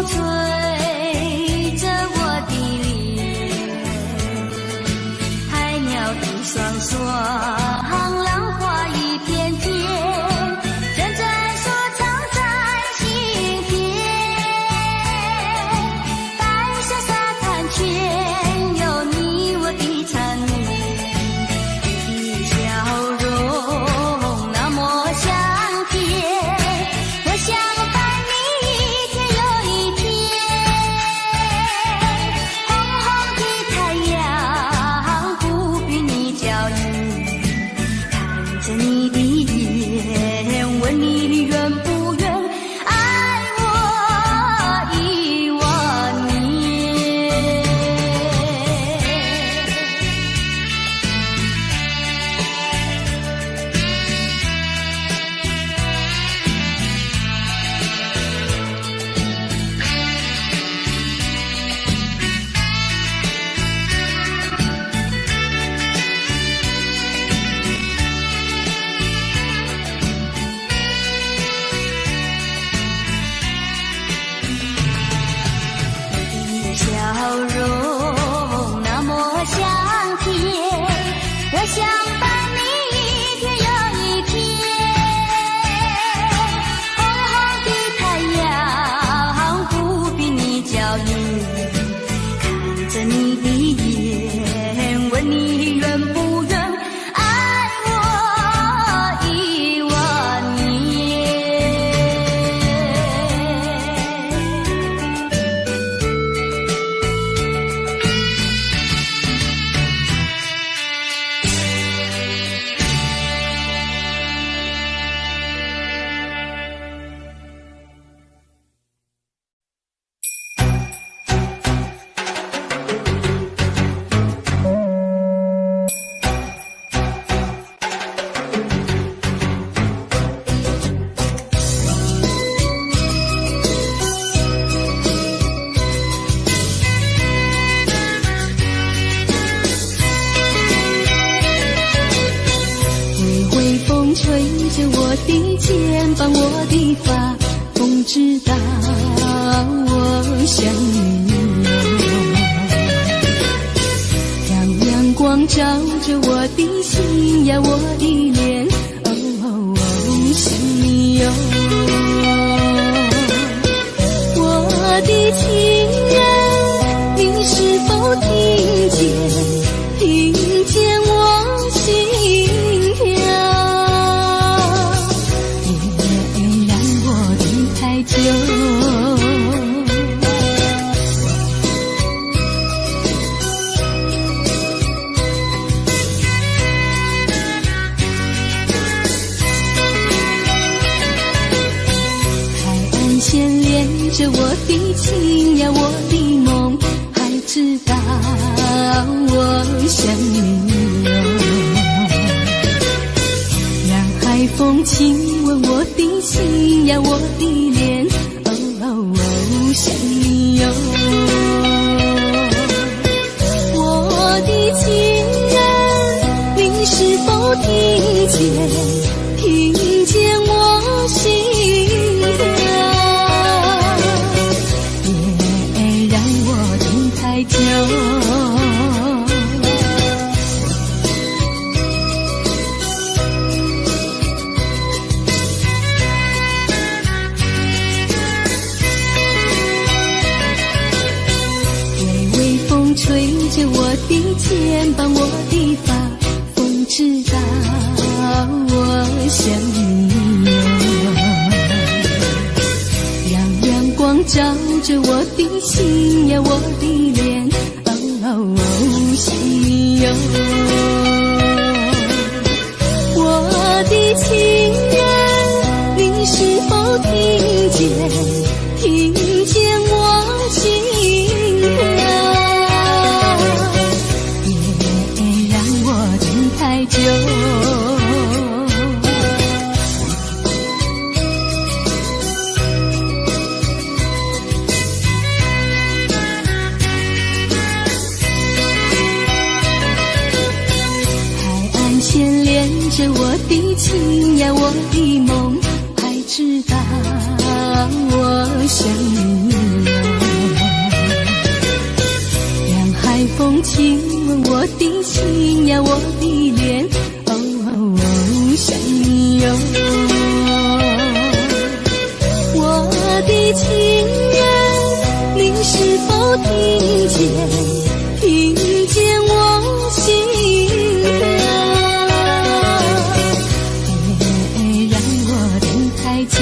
吹着我的脸，海鸟的双双浪花一片片，阵阵说唱在心田。白沙沙滩全有你我的缠绵，你笑容那么香甜，我想伴你一天又一天。红红的太阳不比你娇艳，看着你的眼，问你愿不愿爱我10000年。笑容那么香甜，我想伴你一天又一天。红红的太阳不比你娇艳，看着你的眼，问你愿不愿爱我10000年。微微风吹着我的肩膀，我的发，风知道我想你让阳光照着我的心呀，我的脸，想你哟。我的情人，你是否听见我心跳，也让我等太久。海岸线连着我的情呀，我的梦，还知道我想你哟。让海风亲吻我的心呀，我的脸，想你哟。我的情人，你是否听见我心跳，也让我等太久。吹着我的肩膀，我的发，风知道我想你哟。让阳光照着我的心呀，我的脸，想你哟。我的情人，你是否听见我心跳？太久，海岸线连着我的情呀，我的梦，还知道我想你呀，让海风亲吻我的心呀，我的脸，想你哟。我的情人，你是否听见我心歌？别让我等太久。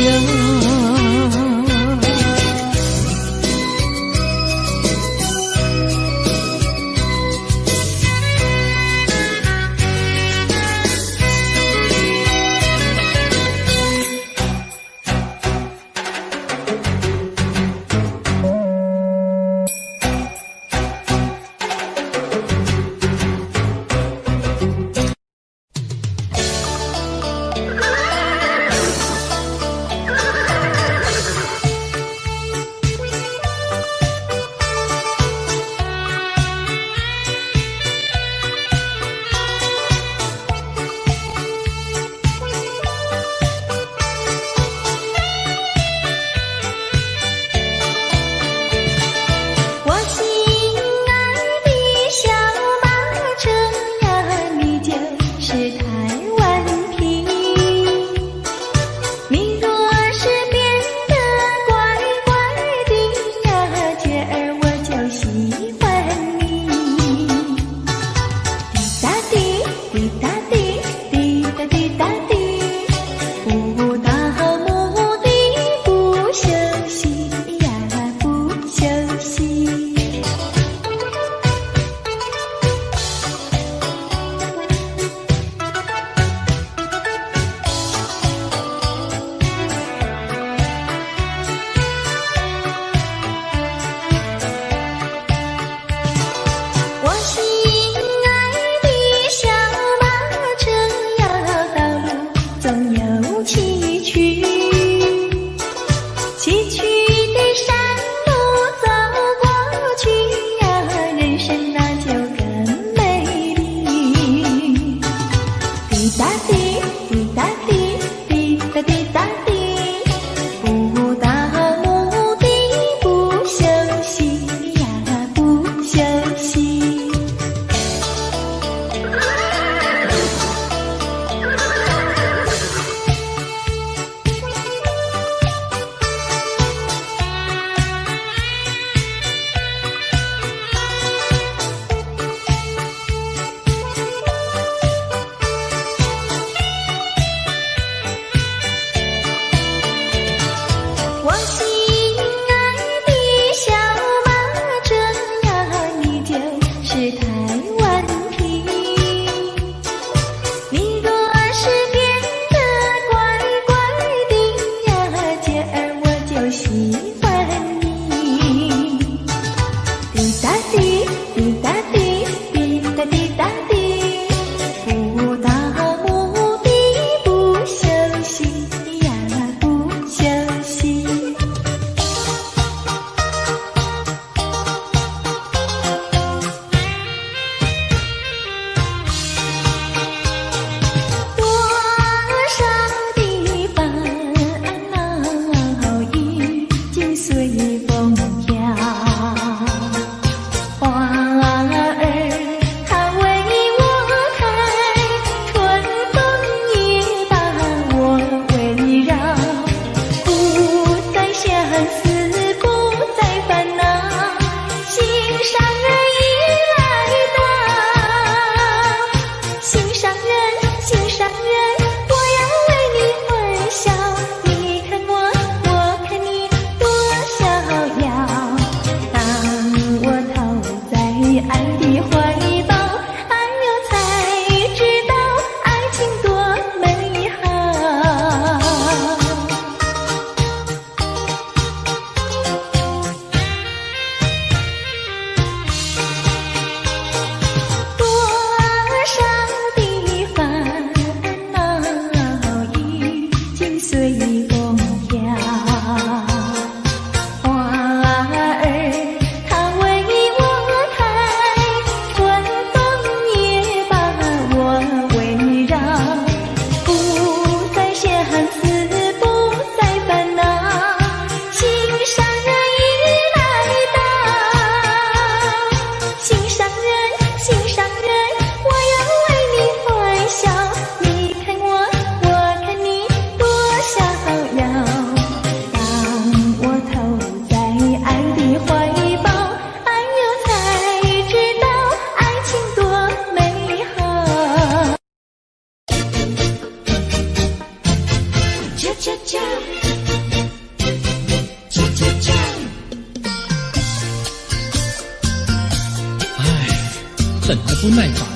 不耐烦，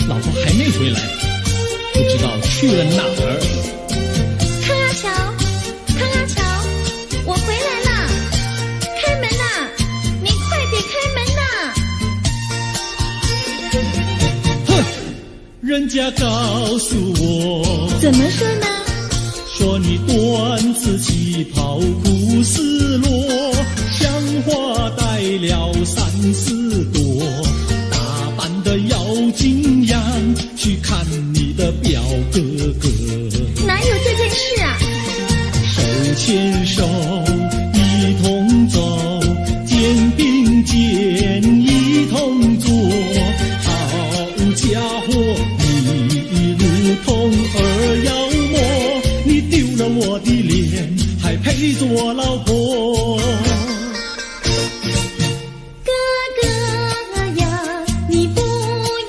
老婆还没回来，不知道去了哪儿。康阿乔，康阿乔，我回来啦！开门呐！你快点开门呐！哼，人家告诉我，怎么说呢？说你短子旗袍古丝罗，像花戴了3、4朵，打扮的妖精样，去看你的表哥哥。哪有这件事啊？手牵手一同走，肩并肩一同坐，好家伙，你如同儿妖魔，你丢了我的脸，还配做我老婆。哥哥呀，你不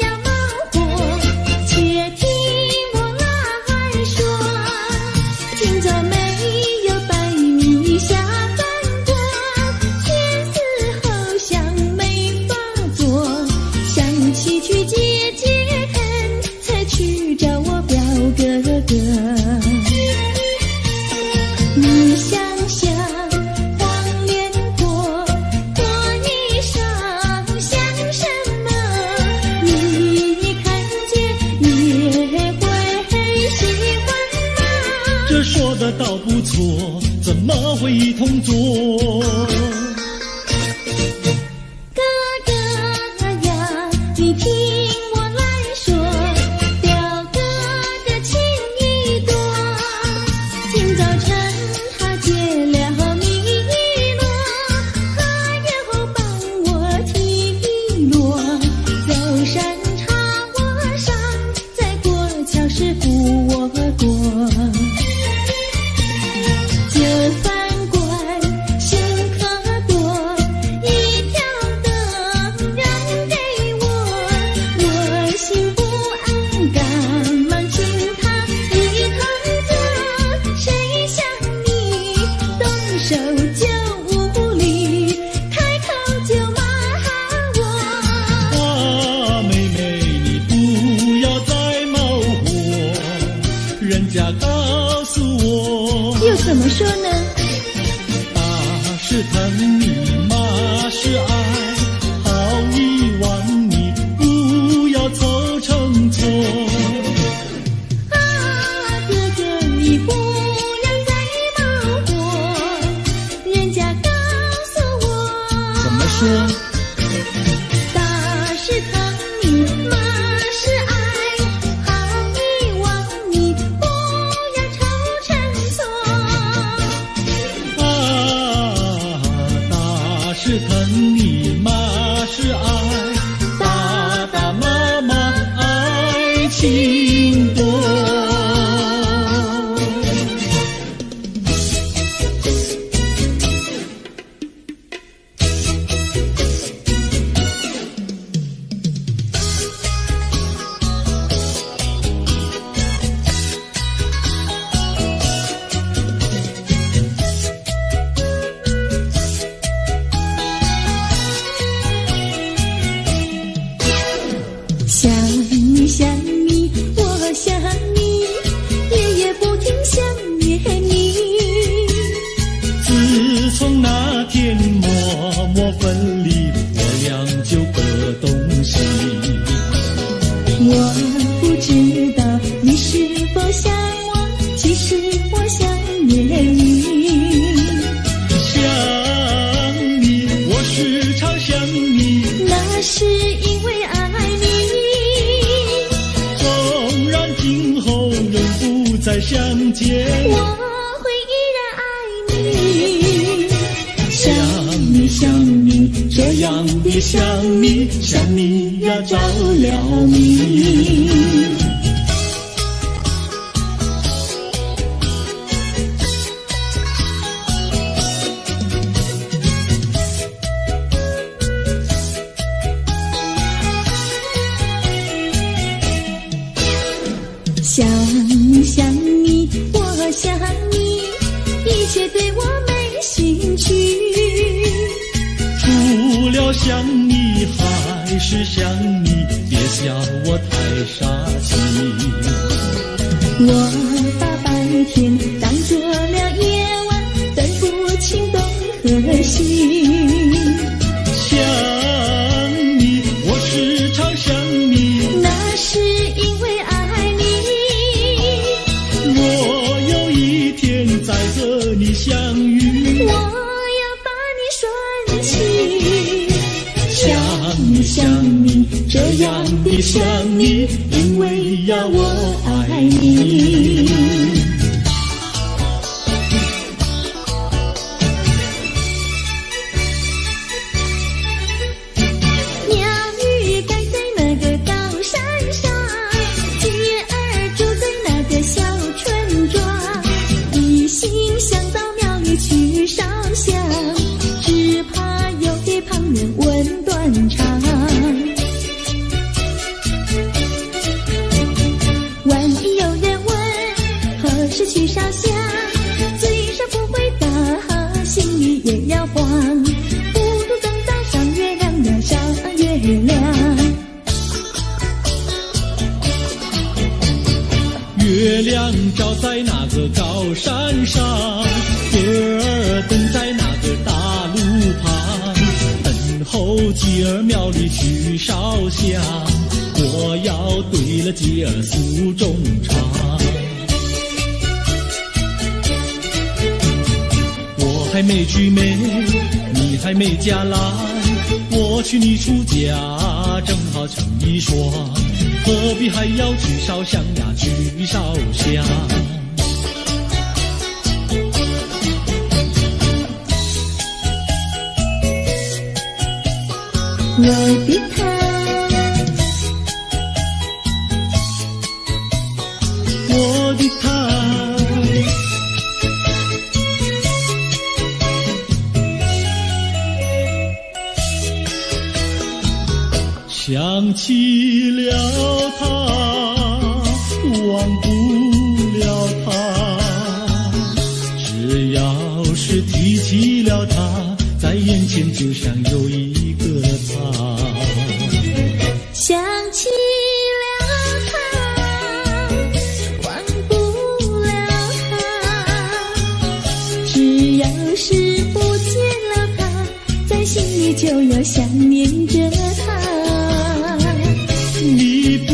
要恼火，且听我来说。今早没有带你下饭锅，天色好像没法做，想起去解解恨，才去找我表哥哥。你想想黄脸婆，婆衣裳像什么？你看见也会喜欢吗？这说的倒不错，怎么会一同做？哥哥呀，你听我来说，表哥的情意多。今早晨他结了米罗，他又帮我提罗，走山茶我上，再过桥是扶我过。这饭馆深可多，一条灯让给我，我心不安，赶忙请他一同坐。谁想你动手就无理，开口就骂我。啊，妹妹，你不要再冒火，人家告诉我，又怎么说呢？打是疼你，骂是爱，好意望你不要凑成错。啊，哥哥你不要再冒火，人家告诉我。怎么说？打是疼你，骂是爱，好意望你不要凑成错。啊，打是疼你，骂是爱，打打骂骂爱情多。想你想你，我想你，夜夜不停想念你。自从那天默默分离，我俩就各东西。我不知道你是否想我，其实我想念你。想你，我时常想你，那是因为爱你。纵然今后永不再相见，我会依然爱你。想你想你，这样的想你，想你呀着了迷。想你想你，我想你，一切对我没兴趣。除了想你，还是想你，别笑我太傻气。我把白天当作了夜晚，分不清东和西。想你，我时常想你，那是因为爱你。我有一天再和你相遇，我要把你拴起。想你想你，这样的想你，因为呀我爱你。鸟语盖在那个高山上，鸡儿住在那个小村庄，一心想到庙里去烧香，只怕有的旁人问断肠。万一有人问何时去烧香，嘴上不回答，心里也要慌。不如等到上月亮呀，上月亮。月亮照在那个高山上，月儿等在那个大路旁，等候鸡儿庙里去烧香，我要对了鸡儿诉衷肠。我还没娶媒，你还没嫁来，我娶你出嫁，正好成一双，何必还要去烧香呀，去烧香。我的他，我的他，想起了他，忘不了他，只要是提起了他，在眼前就像有一个他。想起了他，忘不了他，只要是不见了他，在心里就要想念着他。你不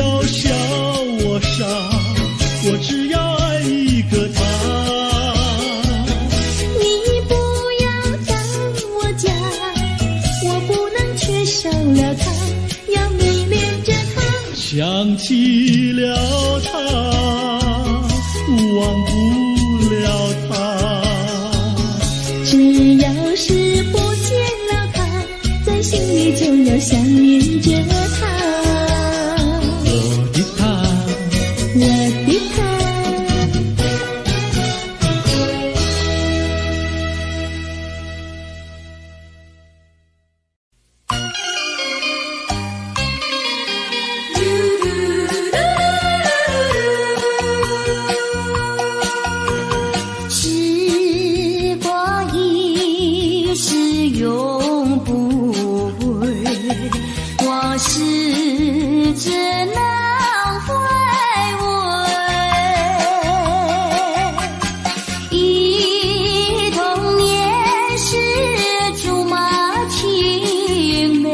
要笑我傻，我只要爱一个他。你不要当我假，我不能缺少了他，要迷恋着他。想起了他，忘不了他，只要是不见了他，在心里就要想念着他。我的他，我的他。时光一逝永不回，往事只能回味。忆童年时竹马青梅，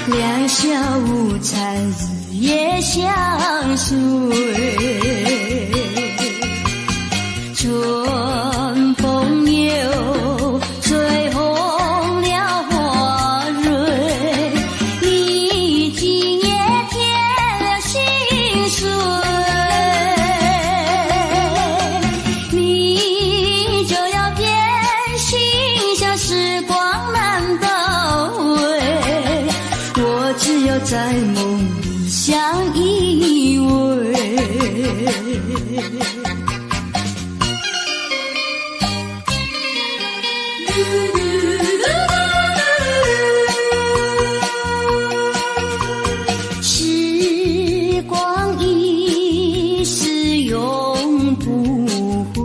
两小无猜日夜相随。春风又吹红了花蕊，你今夜添了心碎，你就要变心，像时光难倒回，我只有在梦里相依偎。时光一逝永不回，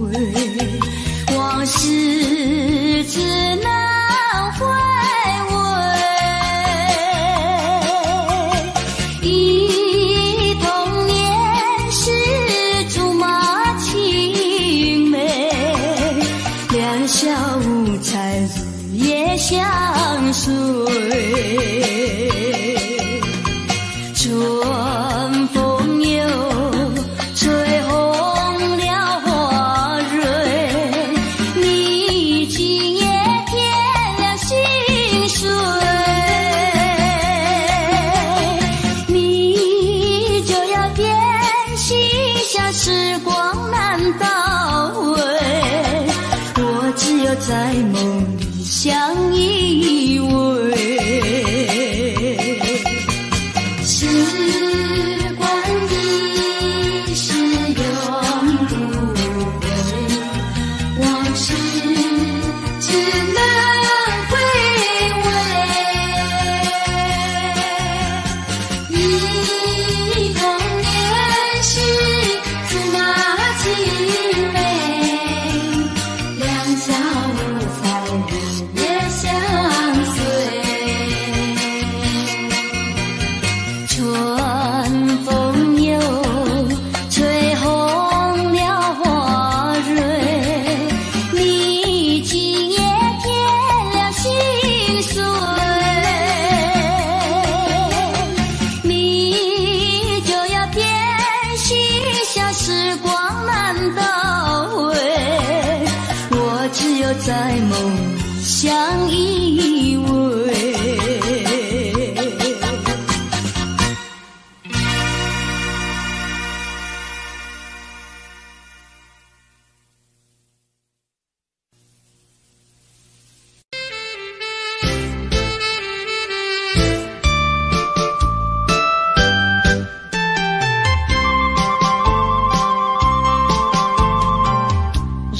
往事只能回味。随。春风又吹红了花蕊，你今夜添了心碎，你就要变心，像时光难倒回，我只有在梦里相依偎。时光一逝永不回，往事只能回味。忆童年时竹马青梅，两小无猜日夜相随。春风又吹红了花蕊，你今夜添了心碎，你就要变心，像时光难倒回，我只有在梦里相依偎。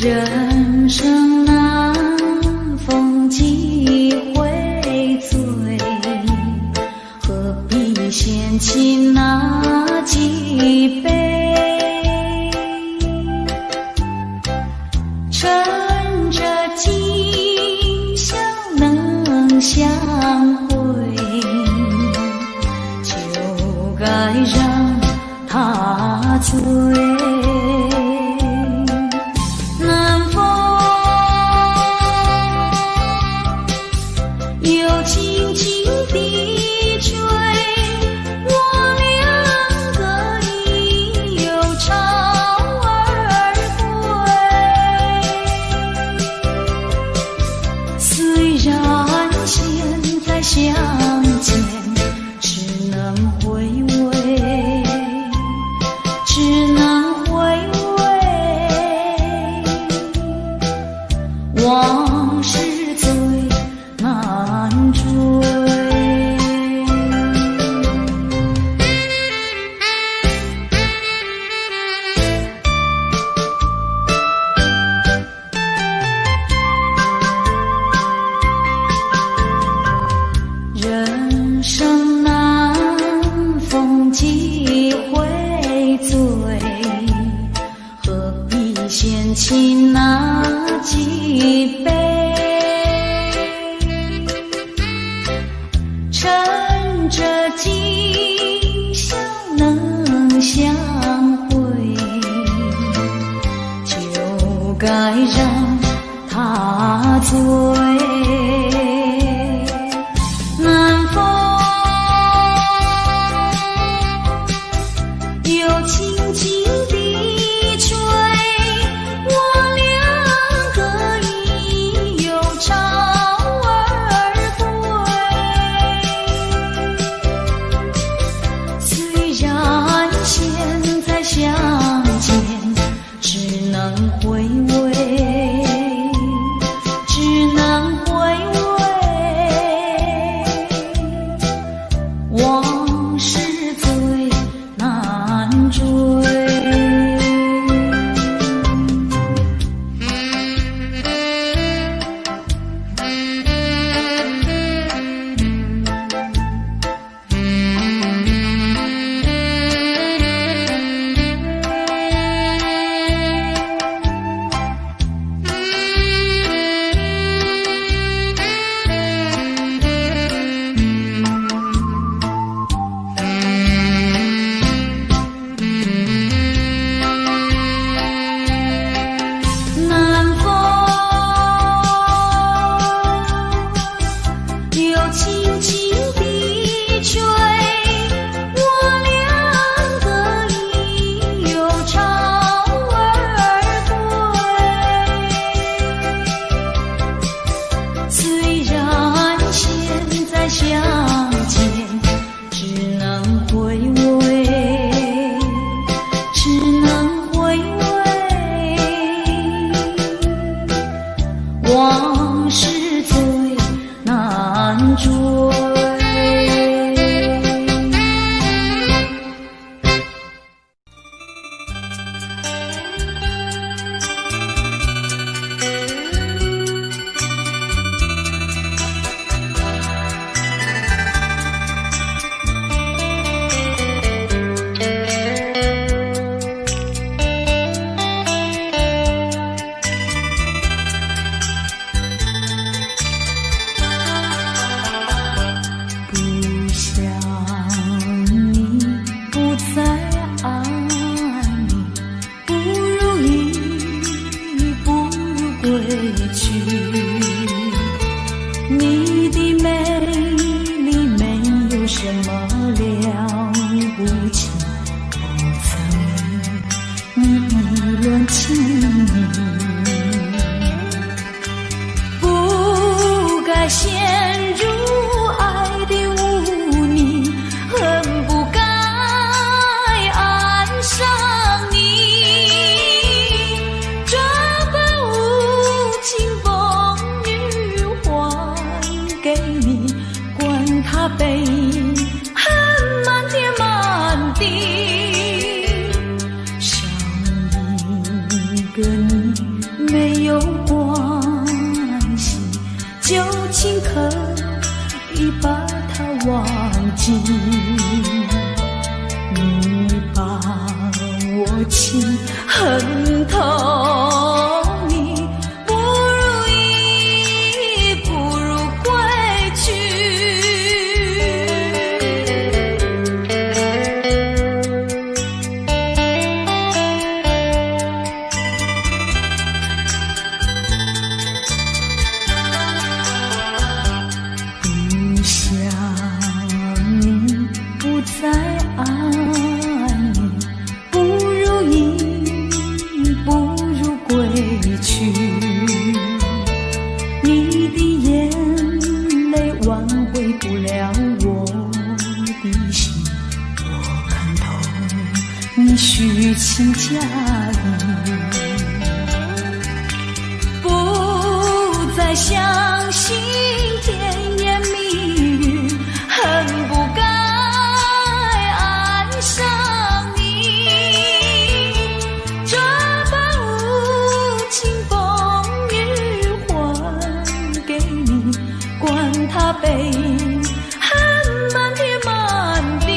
人生难逢几回醉，何必嫌弃那几杯？趁着今宵能相会，就该让他醉。相见只能回味，只能回味，往事最难追。人生难逢几回醉，何必嫌弃那几杯？趁着今宵能相会，就该让他醉。南风又轻轻地吹，我两个已有朝而归。虽然现在相见只能回味，只能回味，往事最难追。你把它忘记，你把我情恨透，你不如意，不如归去。再爱你，不如意，不如归去。你的眼泪挽回不了我的心，我看透你虚情假意，不再相信甜言蜜语，恨不该上你，这般无情风雨还给你，管他悲恨满天满地，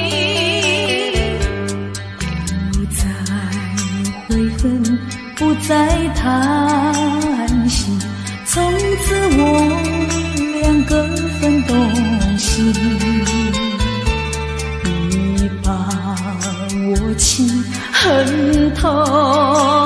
不再悔恨，不再叹息，从此我俩各分东西。我情恨透。